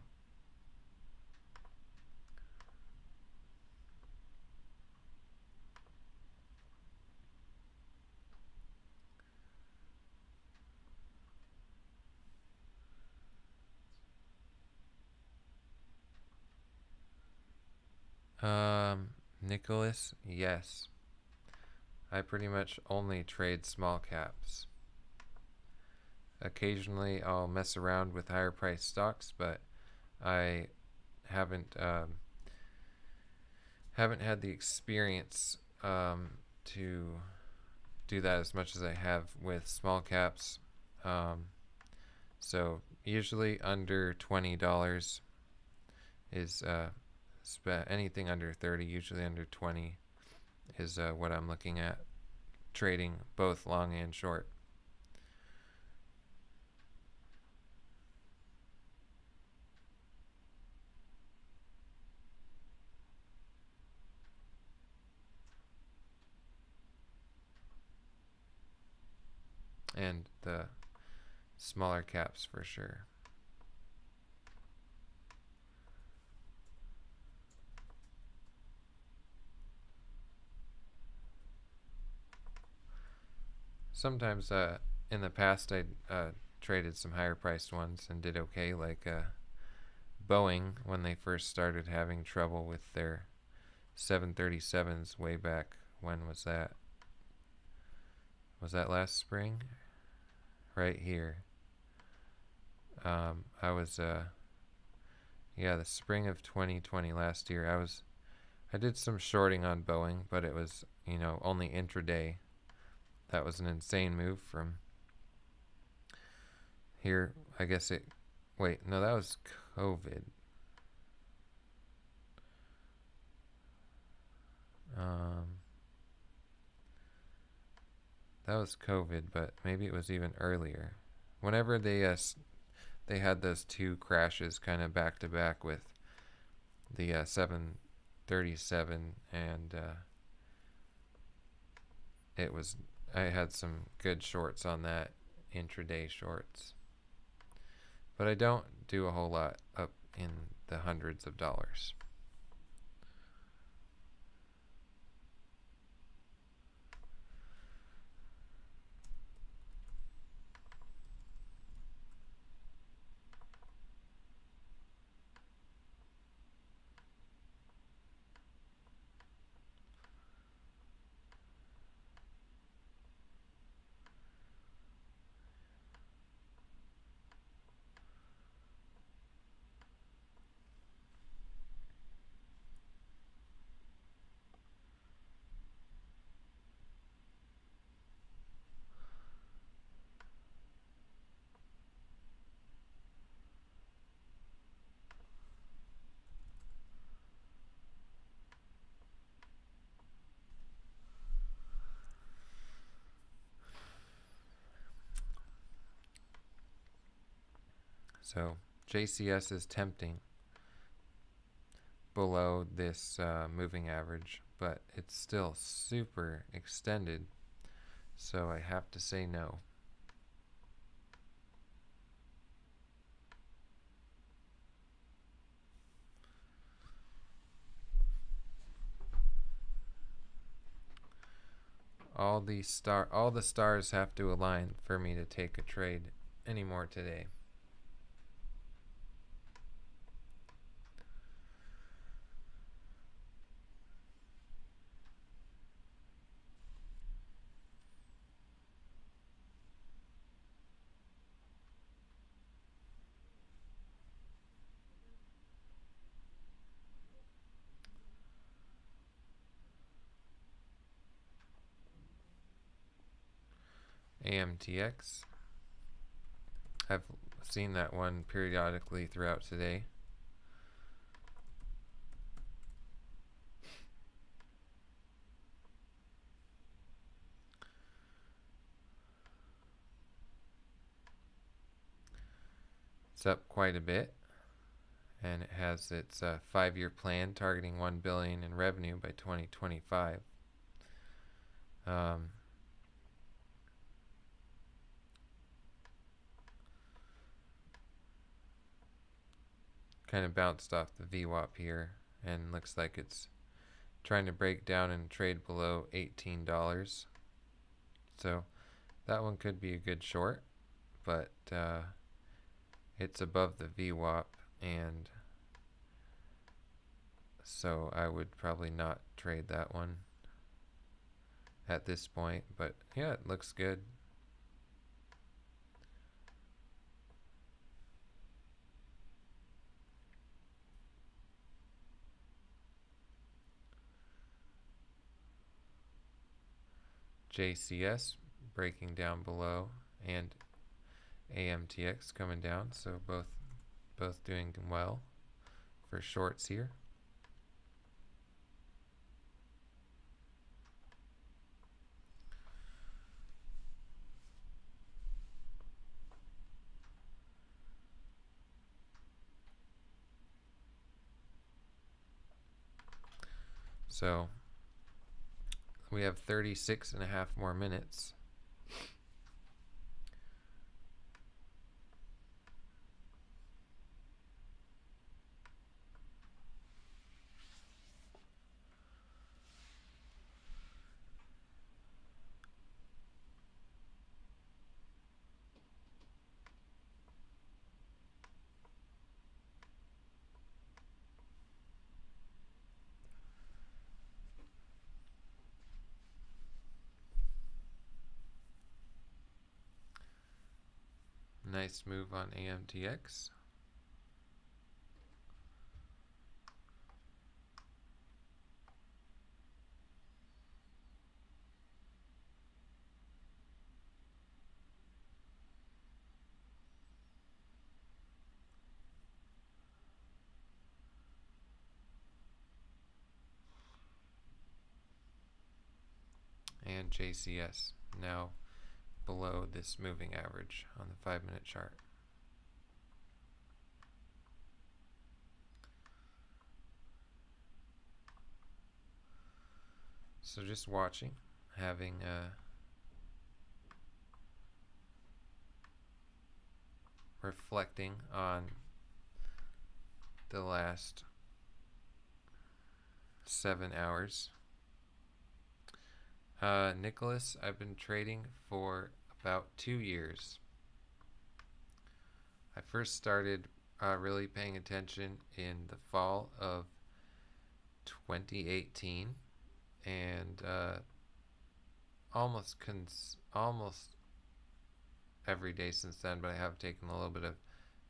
Nicholas, yes. I pretty much only trade small caps. Occasionally I'll mess around with higher priced stocks, but I haven't had the experience to do that as much as I have with small caps. So usually under $20 is anything under 30, usually under 20 is what I'm looking at trading both long and short. And the smaller caps for sure. Sometimes in the past I traded some higher priced ones and did okay, like Boeing when they first started having trouble with their 737s way back. When was that? Was that last spring? Right here. I was yeah, the spring of 2020 last year. I did some shorting on Boeing, but it was, you know, only intraday. That was an insane move from here. I guess it, wait, no, that was COVID. That was COVID, but maybe it was even earlier. Whenever they had those two crashes kind of back to back with the 737, and it was, I had some good shorts on that, intraday shorts. But I don't do a whole lot up in the hundreds of dollars. So JCS is tempting below this moving average, but it's still super extended, so I have to say no. All the stars have to align for me to take a trade anymore today. AMTX. I've seen that one periodically throughout today. It's up quite a bit, and it has its 5-year plan targeting $1 billion in revenue by 2025. Kind of bounced off the VWAP here, and looks like it's trying to break down and trade below $18. So that one could be a good short, but it's above the VWAP, and so I would probably not trade that one at this point. But yeah, it looks good. JCS breaking down below, and AMTX coming down, so both doing well for shorts here. So we have 36 and a half more minutes. Nice move on AMTX. And JCS now below this moving average on the 5-minute chart. So just watching, having reflecting on the last 7 hours. Nicholas, I've been trading for about 2 years. I first started really paying attention in the fall of 2018, and almost every day since then, but I have taken a little bit of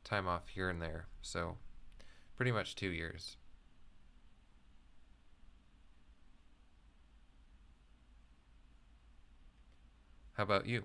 time off here and there, so pretty much 2 years. How about you?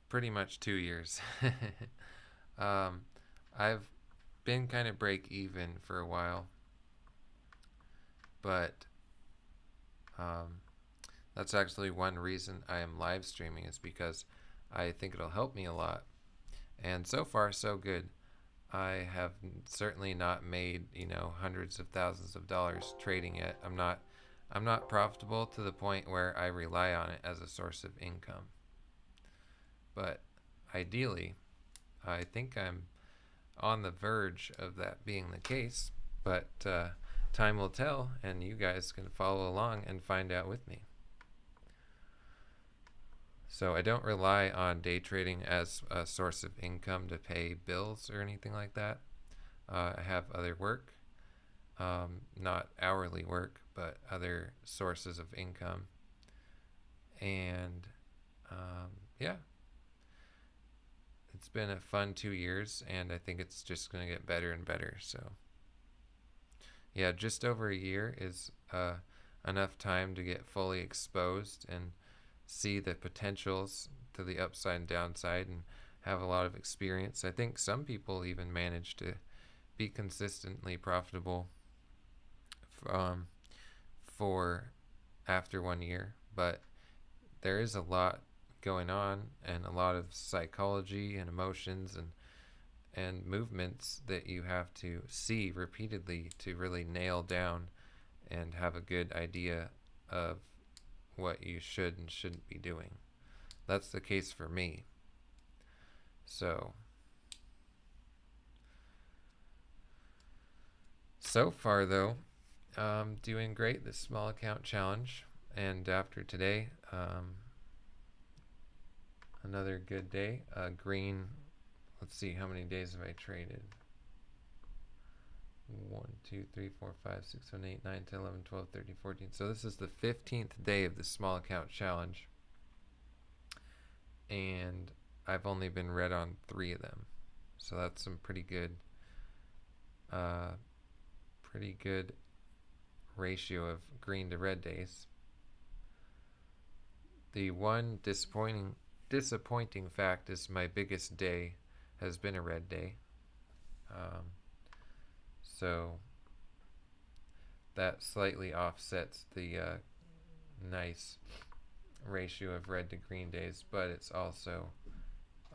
Pretty much 2 years. I've been kind of break even for a while, but that's actually one reason I am live streaming, is because I think it'll help me a lot. And so far, so good. I have certainly not made, hundreds of thousands of dollars trading it. I'm not profitable to the point where I rely on it as a source of income. But ideally, I think I'm on the verge of that being the case, but time will tell, and you guys can follow along and find out with me. So I don't rely on day trading as a source of income to pay bills or anything like that. I have other work, not hourly work, but other sources of income. And yeah, it's been a fun 2 years, and I think it's just going to get better and better. So yeah, just over a year is enough time to get fully exposed and see the potentials to the upside and downside, and have a lot of experience. I think some people even manage to be consistently profitable um, for after 1 year, but there is a lot going on, and a lot of psychology and emotions and movements that you have to see repeatedly to really nail down and have a good idea of what you should and shouldn't be doing. That's the case for me. So far though, doing great this small account challenge, and after today, another good day. Green, let's see, how many days have I traded? 1, 2, 3, 4, 5, 6, 7, 8, 9, 10, 11, 12, 13, 14. So this is the 15th day of the small account challenge, and I've only been red on 3 of them. So that's some pretty good ratio of green to red days. The one disappointing fact is my biggest day has been a red day. So that slightly offsets the nice ratio of red to green days, but it's also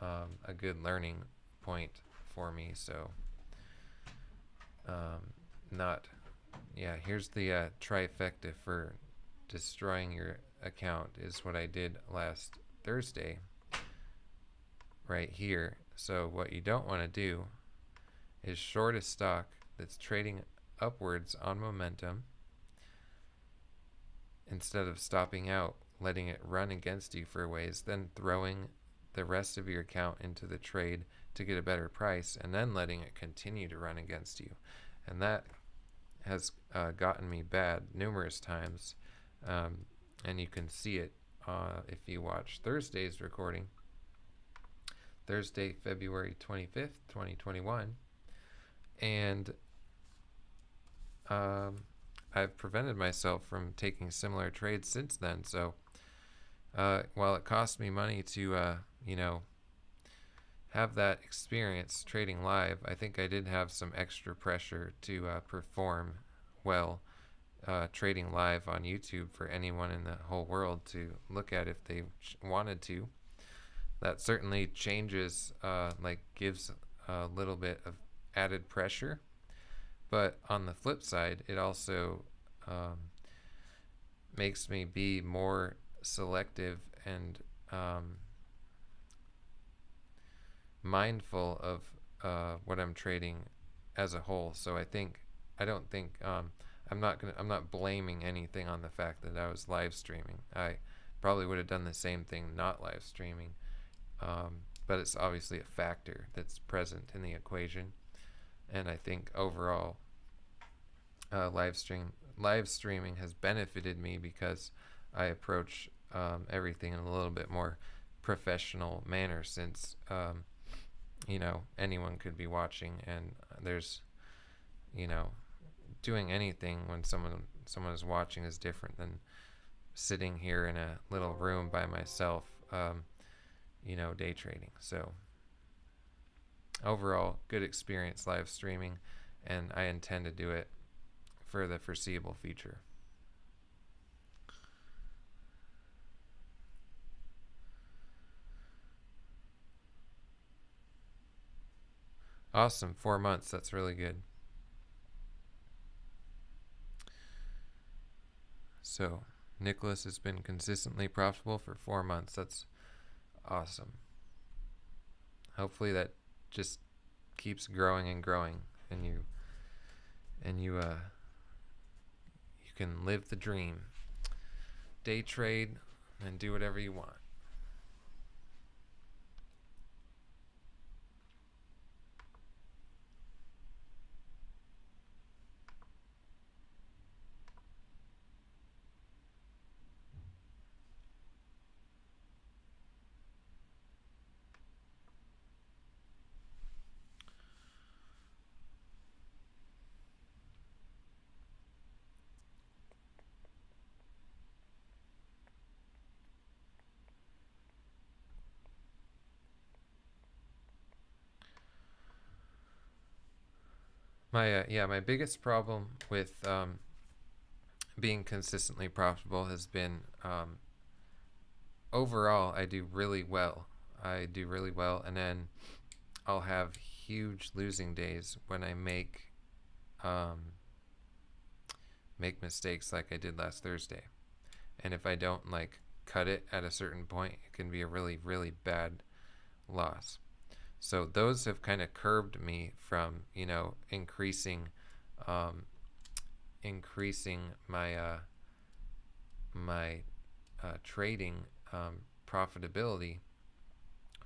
a good learning point for me. So here's the trifecta for destroying your account is what I did last Thursday right here. So what you don't want to do is short a stock that's trading upwards on momentum instead of stopping out, letting it run against you for a ways, then throwing the rest of your account into the trade to get a better price, and then letting it continue to run against you. And that has gotten me bad numerous times, and you can see it if you watch Thursday's recording, Thursday, February 25th, 2021, and I've prevented myself from taking similar trades since then. So while it cost me money to have that experience trading live, I think I did have some extra pressure to perform well trading live on YouTube for anyone in the whole world to look at if they wanted to. That certainly changes, gives a little bit of added pressure. But on the flip side, it also makes me be more selective and mindful of what I'm trading as a whole. So I'm not blaming anything on the fact that I was live streaming. I probably would have done the same thing not live streaming, but it's obviously a factor that's present in the equation. And I think overall, live streaming has benefited me because I approach everything in a little bit more professional manner, since anyone could be watching, and there's doing anything when someone is watching is different than sitting here in a little room by myself day trading. So overall, good experience live streaming, and I intend to do it for the foreseeable future. Awesome, 4 months, that's really good. So Nicholas has been consistently profitable for 4 months. That's awesome. Hopefully that just keeps growing and growing, and you can live the dream, day trade, and do whatever you want. My biggest problem with being consistently profitable has been overall I do really well. I do really well, and then I'll have huge losing days when I um, make mistakes like I did last Thursday. And if I don't like cut it at a certain point, it can be a really, really bad loss. So those have kind of curbed me from, um, increasing my trading profitability.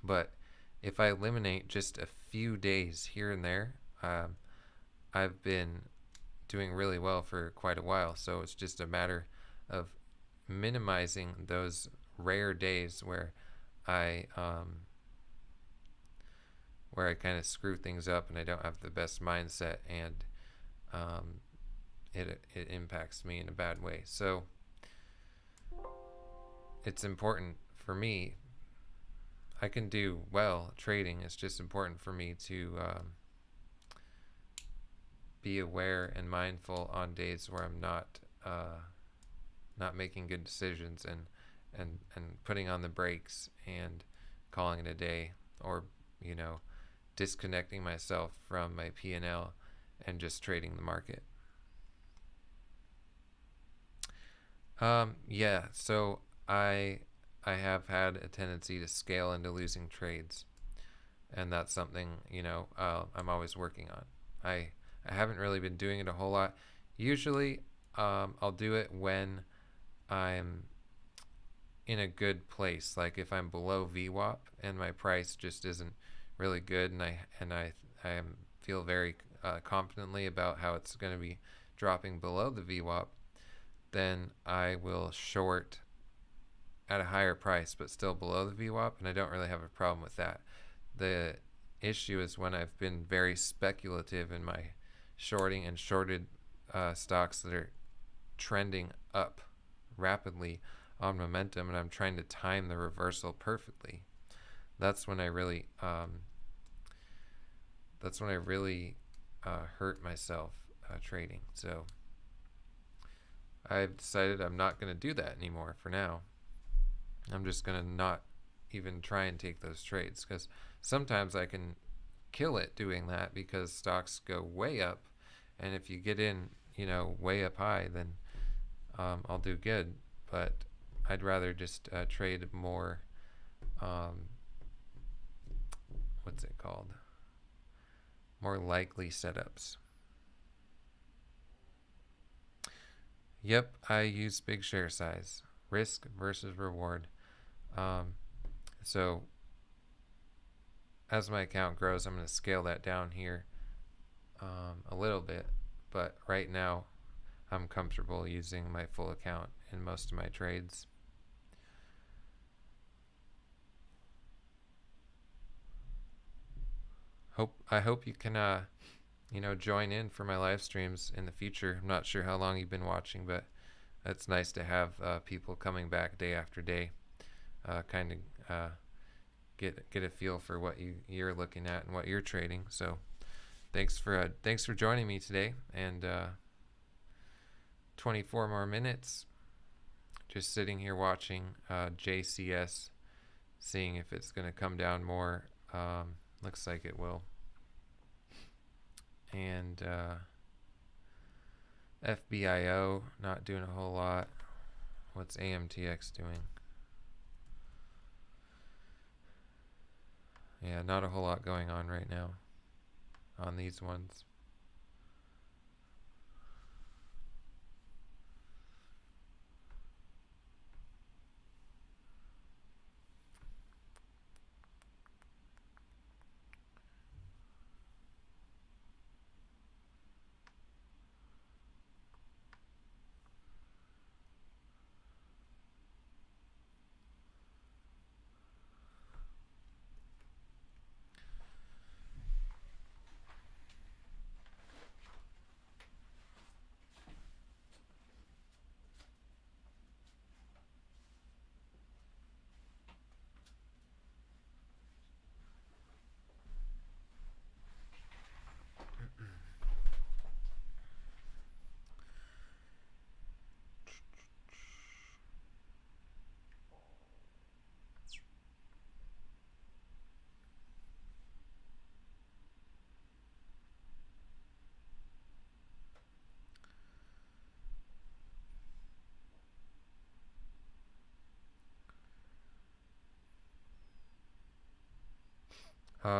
But if I eliminate just a few days here and there, I've been doing really well for quite a while. So it's just a matter of minimizing those rare days I um, where I kind of screw things up and I don't have the best mindset, and um, it impacts me in a bad way. So it's important for me. I can do well trading. It's just important for me to be aware and mindful on days where I'm not making good decisions, and putting on the brakes and calling it a day, or you know disconnecting myself from my P&L and just trading the market. Yeah, so I have had a tendency to scale into losing trades, and that's something I'm always working on. I haven't really been doing it a whole lot. Usually, I'll do it when I'm in a good place, like if I'm below VWAP and my price just isn't really good, and I feel very confidently about how it's going to be dropping below the VWAP, then I will short at a higher price but still below the VWAP, and I don't really have a problem with that. The issue is when I've been very speculative in my shorting and shorted stocks that are trending up rapidly on momentum, and I'm trying to time the reversal perfectly. That's when I really hurt myself trading. So I've decided I'm not going to do that anymore for now. I'm just going to not even try and take those trades, because sometimes I can kill it doing that because stocks go way up, and if you get in way up high, then I'll do good. But I'd rather just trade more what's it called, more likely setups. Yep, I use big share size, risk versus reward. um, so as my account grows, I'm going to scale that down here a little bit, but right now I'm comfortable using my full account in most of my trades. I hope you can join in for my live streams in the future. I'm not sure how long you've been watching, but it's nice to have people coming back day after day, kind of get a feel for what you're looking at and what you're trading. So thanks for joining me today, and 24 more minutes just sitting here watching JCS, seeing if it's going to come down more. Looks like it will. And FBIO not doing a whole lot. What's AMTX doing? Yeah, not a whole lot going on right now on these ones.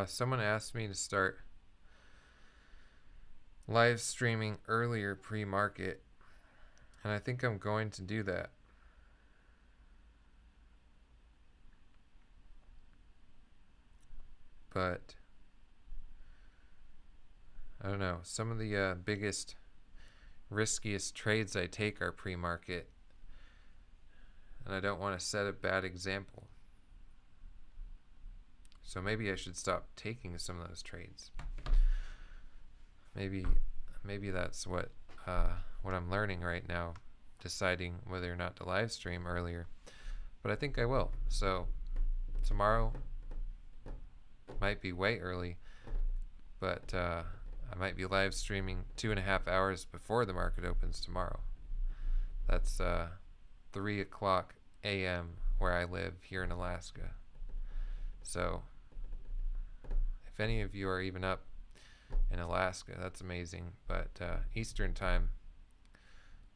Someone asked me to start live streaming earlier pre-market, and I think I'm going to do that. But I don't know. Some of the biggest, riskiest trades I take are pre-market, and I don't want to set a bad example. So maybe I should stop taking some of those trades. Maybe that's what I'm learning right now, deciding whether or not to live stream earlier. But I think I will. So tomorrow might be way early, but I might be live streaming 2.5 hours before the market opens tomorrow. That's 3 o'clock a.m. where I live here in Alaska. So if any of you are even up in Alaska, that's amazing. But Eastern time,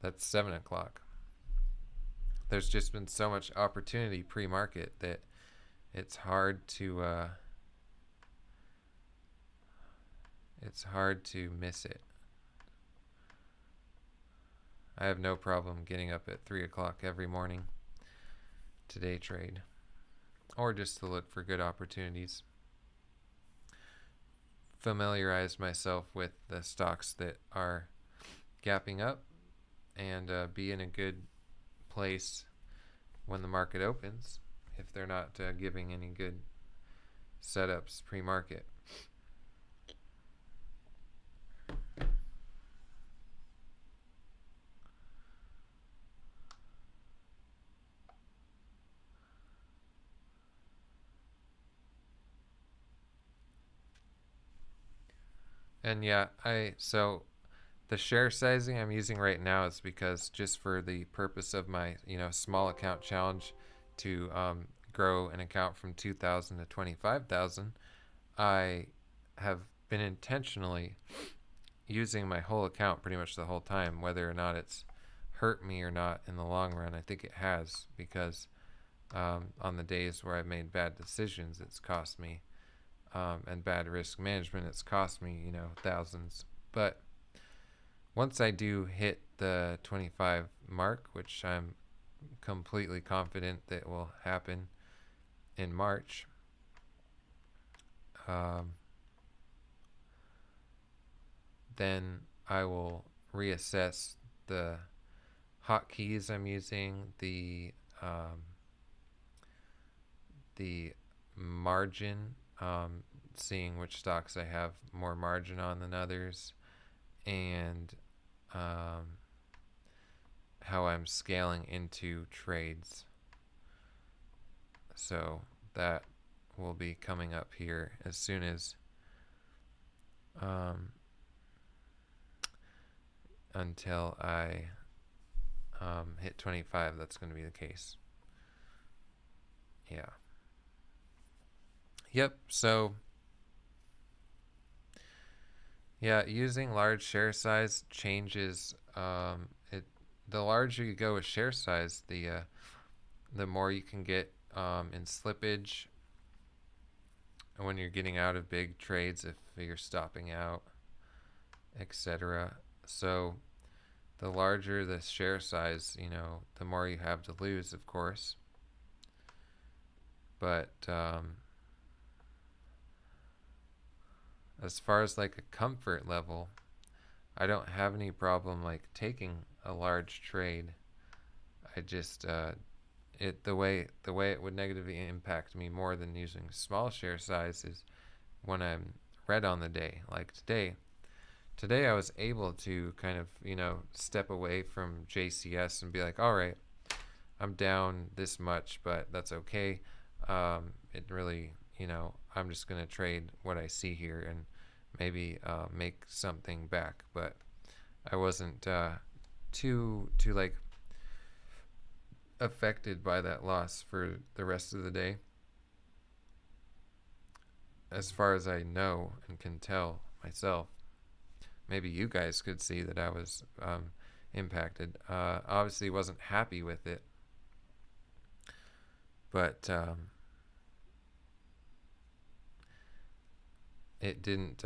that's 7 o'clock. There's just been so much opportunity pre-market that it's hard to miss it. I have no problem getting up at 3 o'clock every morning to day trade, or just to look for good opportunities. Familiarize myself with the stocks that are gapping up, and be in a good place when the market opens if they're not giving any good setups pre-market. And yeah, so the share sizing I'm using right now is because just for the purpose of my small account challenge to grow an account from 2,000 to 25,000, I have been intentionally using my whole account pretty much the whole time, whether or not it's hurt me or not in the long run. I think it has, because on the days where I've made bad decisions, it's cost me, and bad risk management, it's cost me thousands. But once I do hit the 25 mark, which I'm completely confident that will happen in March, then I will reassess the hotkeys I'm using, the margin, seeing which stocks I have more margin on than others, and how I'm scaling into trades. So that will be coming up here as soon as until I hit 25. That's going to be the case. Yeah. Yep. So yeah, using large share size changes it. The larger you go with share size, the more you can get in slippage when you're getting out of big trades, if you're stopping out, etc. So the larger the share size, the more you have to lose, of course. But as far as like a comfort level, I don't have any problem like taking a large trade. I just the way it would negatively impact me more than using small share size is when I'm red on the day. Like today I was able to kind of step away from JCS and be like, all right, I'm down this much, but that's okay. It really, I'm just gonna trade what I see here and maybe make something back. But I wasn't too like affected by that loss for the rest of the day, as far as I know and can tell myself. Maybe you guys could see that I was impacted. Obviously wasn't happy with it, but it didn't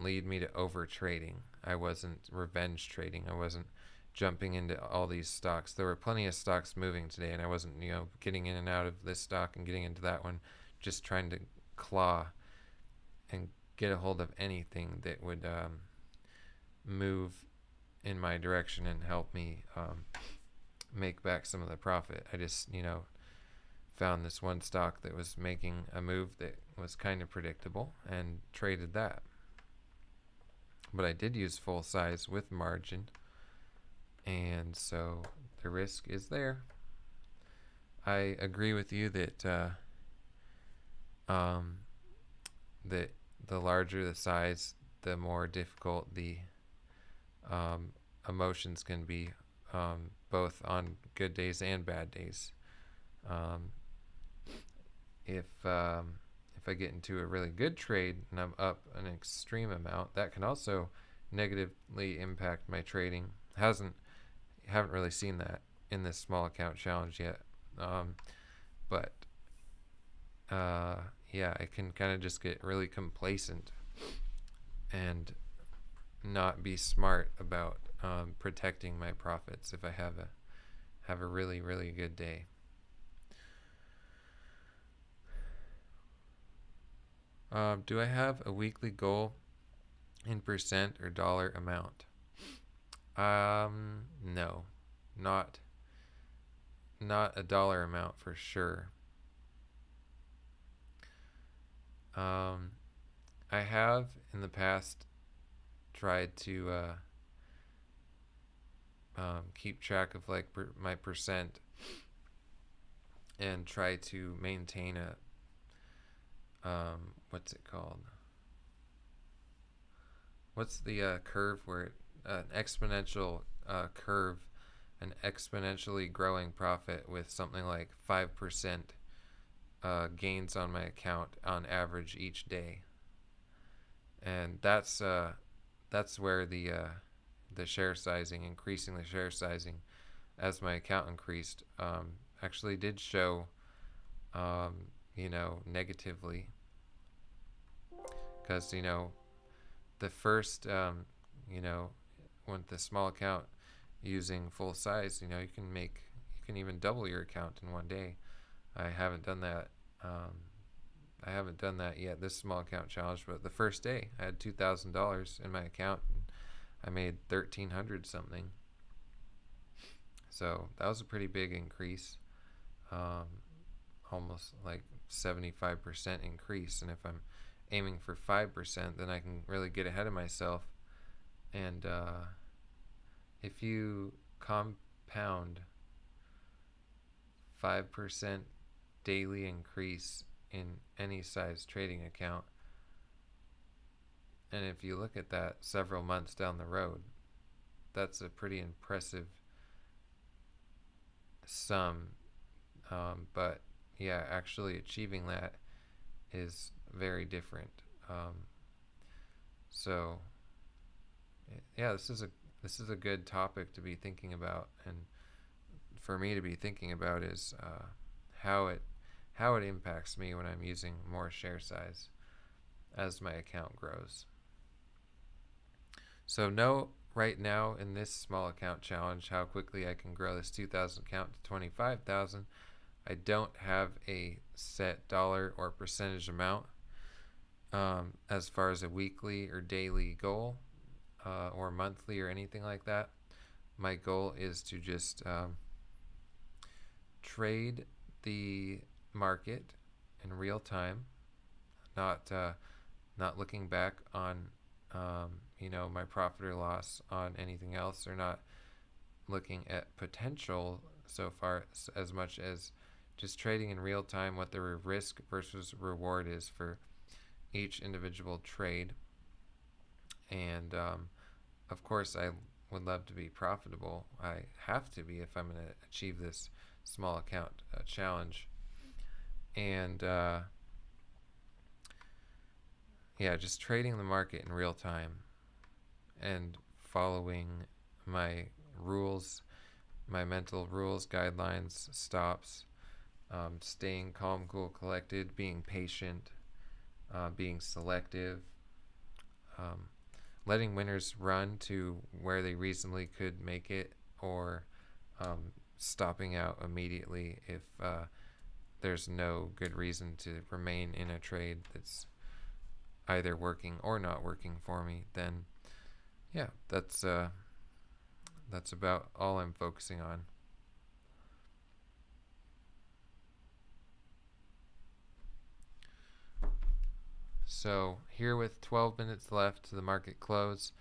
lead me to over trading. I wasn't revenge trading. I wasn't jumping into all these stocks. There were plenty of stocks moving today, and I wasn't, getting in and out of this stock and getting into that one, just trying to claw and get a hold of anything that would move in my direction and help me make back some of the profit. I just, found this one stock that was making a move that was kind of predictable and traded that. But I did use full size with margin, and so the risk is there. I agree with you that that the larger the size, the more difficult the emotions can be, both on good days and bad days. If I get into a really good trade and I'm up an extreme amount, that can also negatively impact my trading. Haven't really seen that in this small account challenge yet, but yeah, I can kind of just get really complacent and not be smart about protecting my profits if I have a really, really good day. Do I have a weekly goal in percent or dollar amount? No, not a dollar amount for sure. I have in the past tried to keep track of like my percent and try to maintain a what's it called? What's the curve where an exponential curve, an exponentially growing profit with something like 5% gains on my account on average each day, and that's where the share sizing, increasing the share sizing as my account increased, actually did show negatively, because the first with the small account using full size, you can even double your account in one day. I haven't done that yet, this small account challenge, but the first day I had $2,000 in my account and I made 1,300 something, so that was a pretty big increase, almost like 75% increase. And if I'm aiming for 5%, then I can really get ahead of myself. And if you compound 5% daily increase in any size trading account, and if you look at that several months down the road, that's a pretty impressive sum. But yeah, actually achieving that is very different. So yeah, this is a good topic to be thinking about, and for me to be thinking about is how it impacts me when I'm using more share size as my account grows. So know right now in this small account challenge how quickly I can grow this 2,000 account to 25,000. I don't have a set dollar or percentage amount as far as a weekly or daily goal, or monthly or anything like that. My goal is to just trade the market in real time, not looking back on my profit or loss on anything else, or not looking at potential so far as much as just trading in real time what the risk versus reward is for each individual trade. And of course I would love to be profitable. I have to be if I'm going to achieve this small account challenge. And yeah, just trading the market in real time and following my rules, my mental rules, guidelines, stops, staying calm, cool, collected, being patient, being selective, letting winners run to where they reasonably could make it, or stopping out immediately if there's no good reason to remain in a trade that's either working or not working for me. Then yeah, that's about all I'm focusing on. So here with 12 minutes left to the market close,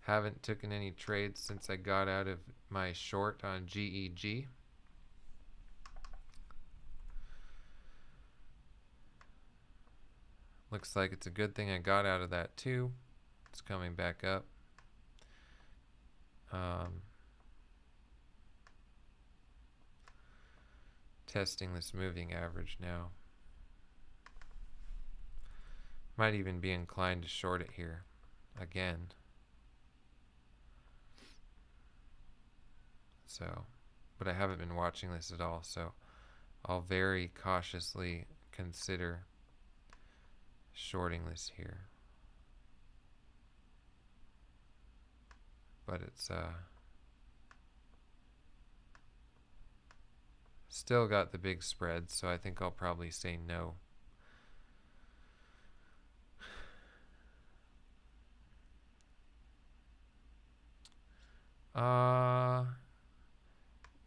haven't taken any trades since I got out of my short on GEG. Looks like it's a good thing I got out of that too. It's coming back up. Testing this moving average now. Might even be inclined to short it here again. So, but I haven't been watching this at all, so I'll very cautiously consider shorting this here. But it's still got the big spread, so I think I'll probably say no.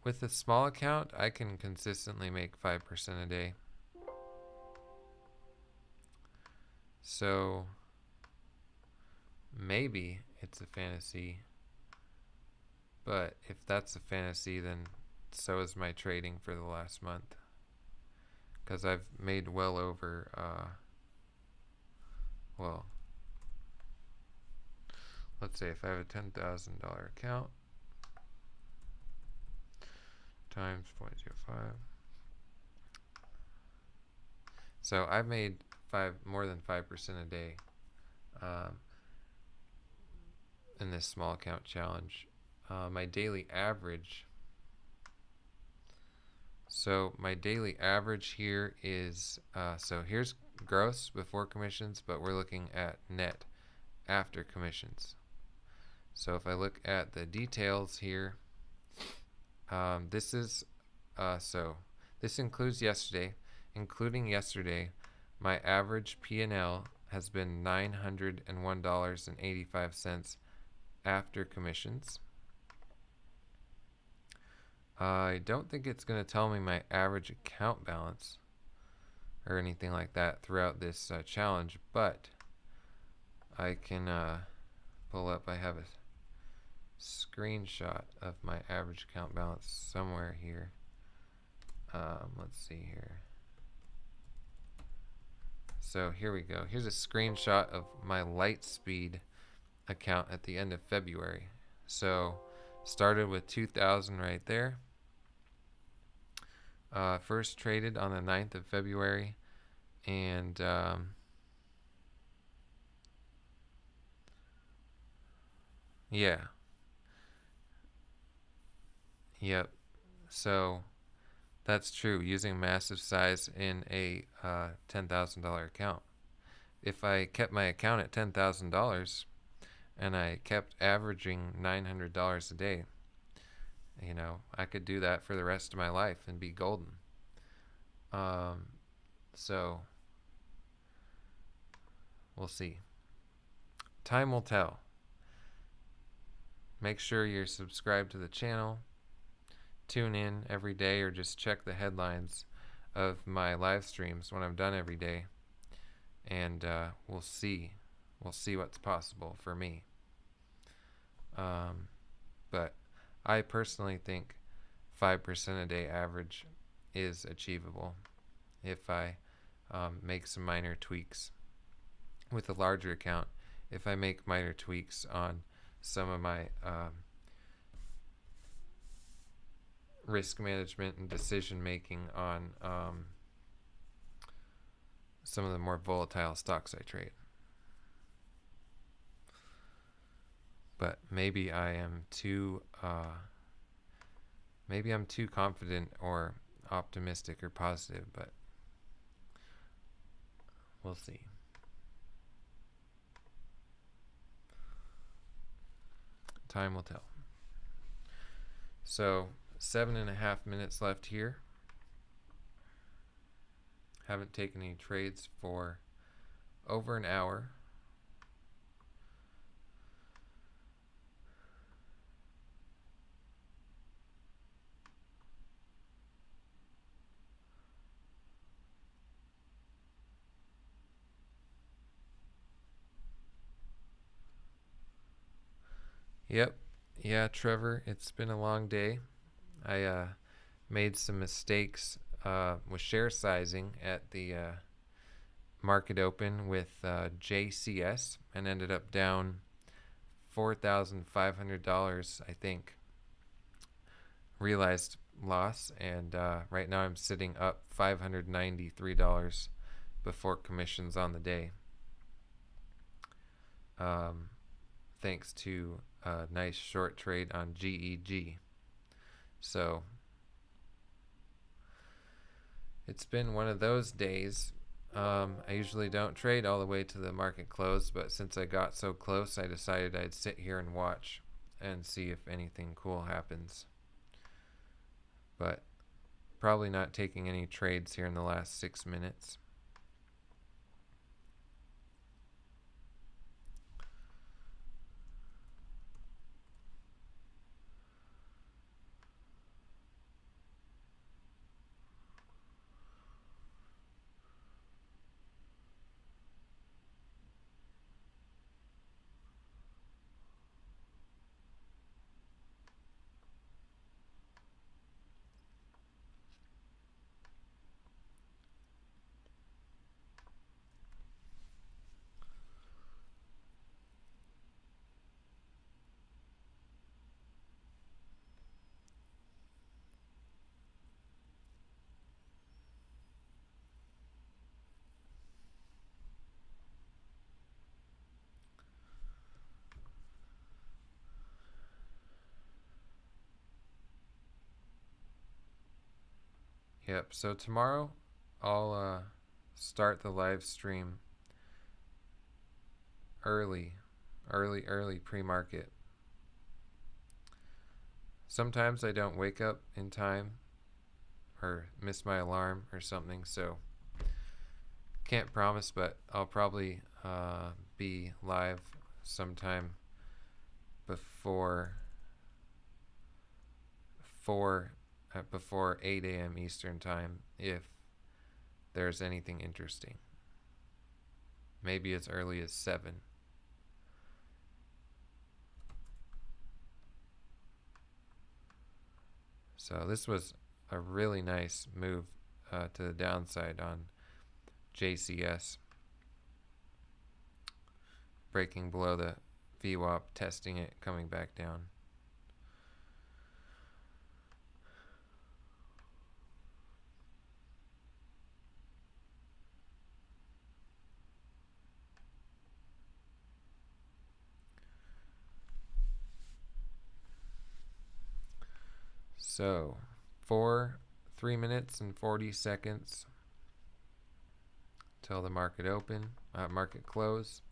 With a small account, I can consistently make 5% a day. So maybe it's a fantasy, but if that's a fantasy, then so is my trading for the last month, because I've made well over well, let's say if I have a $10,000 account times 0.05, so I've made more than 5% a day in this small account challenge. My daily average, so my daily average here is so here's gross before commissions, but we're looking at net after commissions. So if I look at the details here, this is so this includes yesterday. Including yesterday, my average P&L has been $901.85 after commissions. I don't think it's going to tell me my average account balance or anything like that throughout this challenge, but I can pull up. I have a screenshot of my average account balance somewhere here. Let's see here. So here we go. Here's a screenshot of my Lightspeed account at the end of February. So started with 2,000 right there. First traded on the 9th of February, and yeah. Yep. So that's true, using massive size in a $10,000 account. If I kept my account at $10,000 and I kept averaging $900 a day, you know, I could do that for the rest of my life and be golden. So we'll see. Time will tell. Make sure you're subscribed to the channel. Tune in every day, or just check the headlines of my live streams when I'm done every day, and we'll see what's possible for me. But I personally think 5% a day average is achievable if I make some minor tweaks. With a larger account, if I make minor tweaks on some of my risk management and decision making on some of the more volatile stocks I trade. But maybe I'm too confident or optimistic or positive, but we'll see. time will tell. So 7.5 minutes left here. Haven't taken any trades for over an hour. Yep. Yeah, Trevor, it's been a long day. I made some mistakes with share sizing at the market open with JCS and ended up down $4,500, I think. Realized loss, and right now I'm sitting up $593 before commissions on the day. Thanks to a nice short trade on GEG. So it's been one of those days. I usually don't trade all the way to the market close, but since I got so close, I decided I'd sit here and watch and see if anything cool happens. But probably not taking any trades here in the last 6 minutes. Yep, so tomorrow I'll start the live stream early pre-market. Sometimes I don't wake up in time or miss my alarm or something, so can't promise, but I'll probably be live sometime before 8 a.m. Eastern time if there's anything interesting. Maybe as early as 7. So this was a really nice move to the downside on JCS. Breaking below the VWAP, testing it, coming back down. So, 3 minutes and 40 seconds till the market close.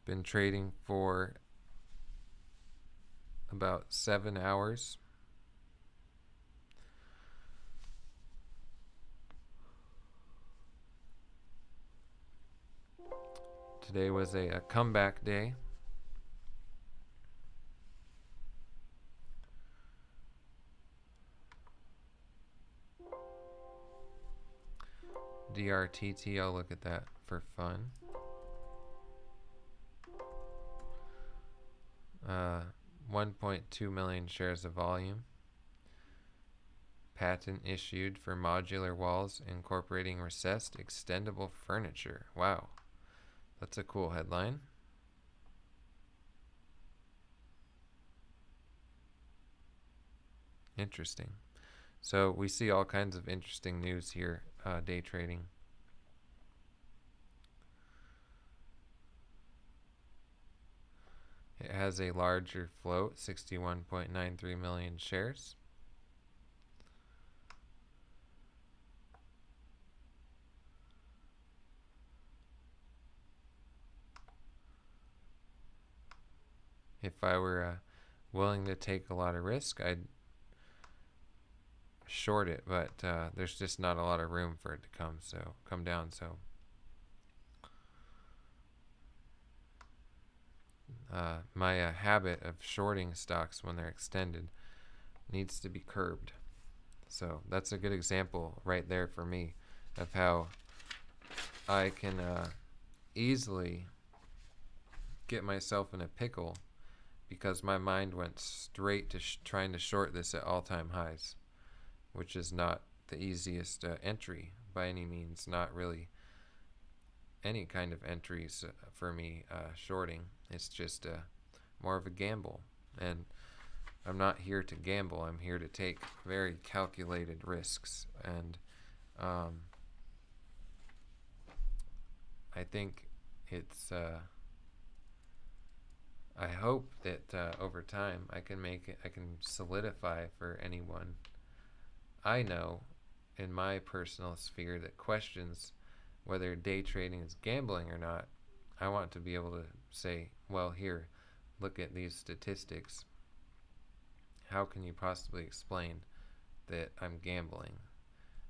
Been trading for about 7 hours. Today was a comeback day. DRTT, I'll look at that for fun. 1.2 million shares of volume. Patent issued for modular walls incorporating recessed extendable furniture. Wow, that's a cool headline. Interesting. So we see all kinds of interesting news here, day trading. It has a larger float, 61.93 million shares. If I were willing to take a lot of risk, I'd short it, but there's just not a lot of room for it to come down. So my habit of shorting stocks when they're extended needs to be curbed. So that's a good example right there for me of how I can easily get myself in a pickle because my mind went straight to trying to short this at all-time highs, which is not the easiest entry by any means. Not really any kind of entries for me shorting. It's just more of a gamble, and I'm not here to gamble. I'm here to take very calculated risks, and I think it's I hope that over time I can solidify for anyone I know in my personal sphere that questions whether day trading is gambling or not. I want to be able to say, well, here, look at these statistics. How can you possibly explain that I'm gambling?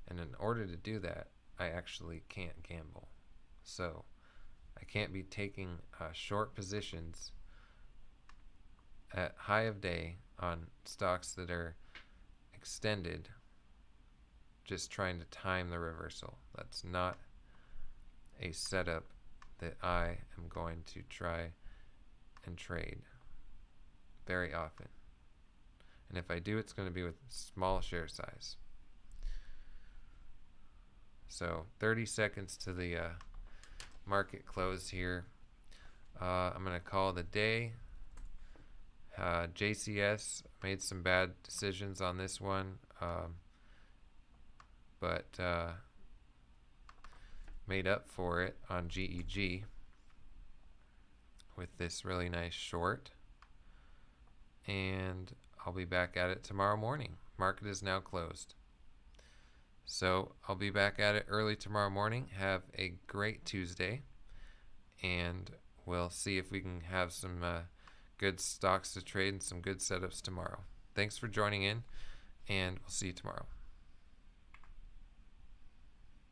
And in order to do that, I actually can't gamble. So I can't be taking short positions at high of day on stocks that are extended, just trying to time the reversal. That's not a setup that I am going to try and trade very often. And if I do, it's going to be with small share size. So 30 seconds to the market close here. I'm going to call it a day. JCS made some bad decisions on this one, but made up for it on GEG with this really nice short. And I'll be back at it tomorrow morning. Market is now closed. So I'll be back at it early tomorrow morning. Have a great Tuesday, and we'll see if we can have some good stocks to trade and some good setups tomorrow. Thanks for joining in, and we'll see you tomorrow.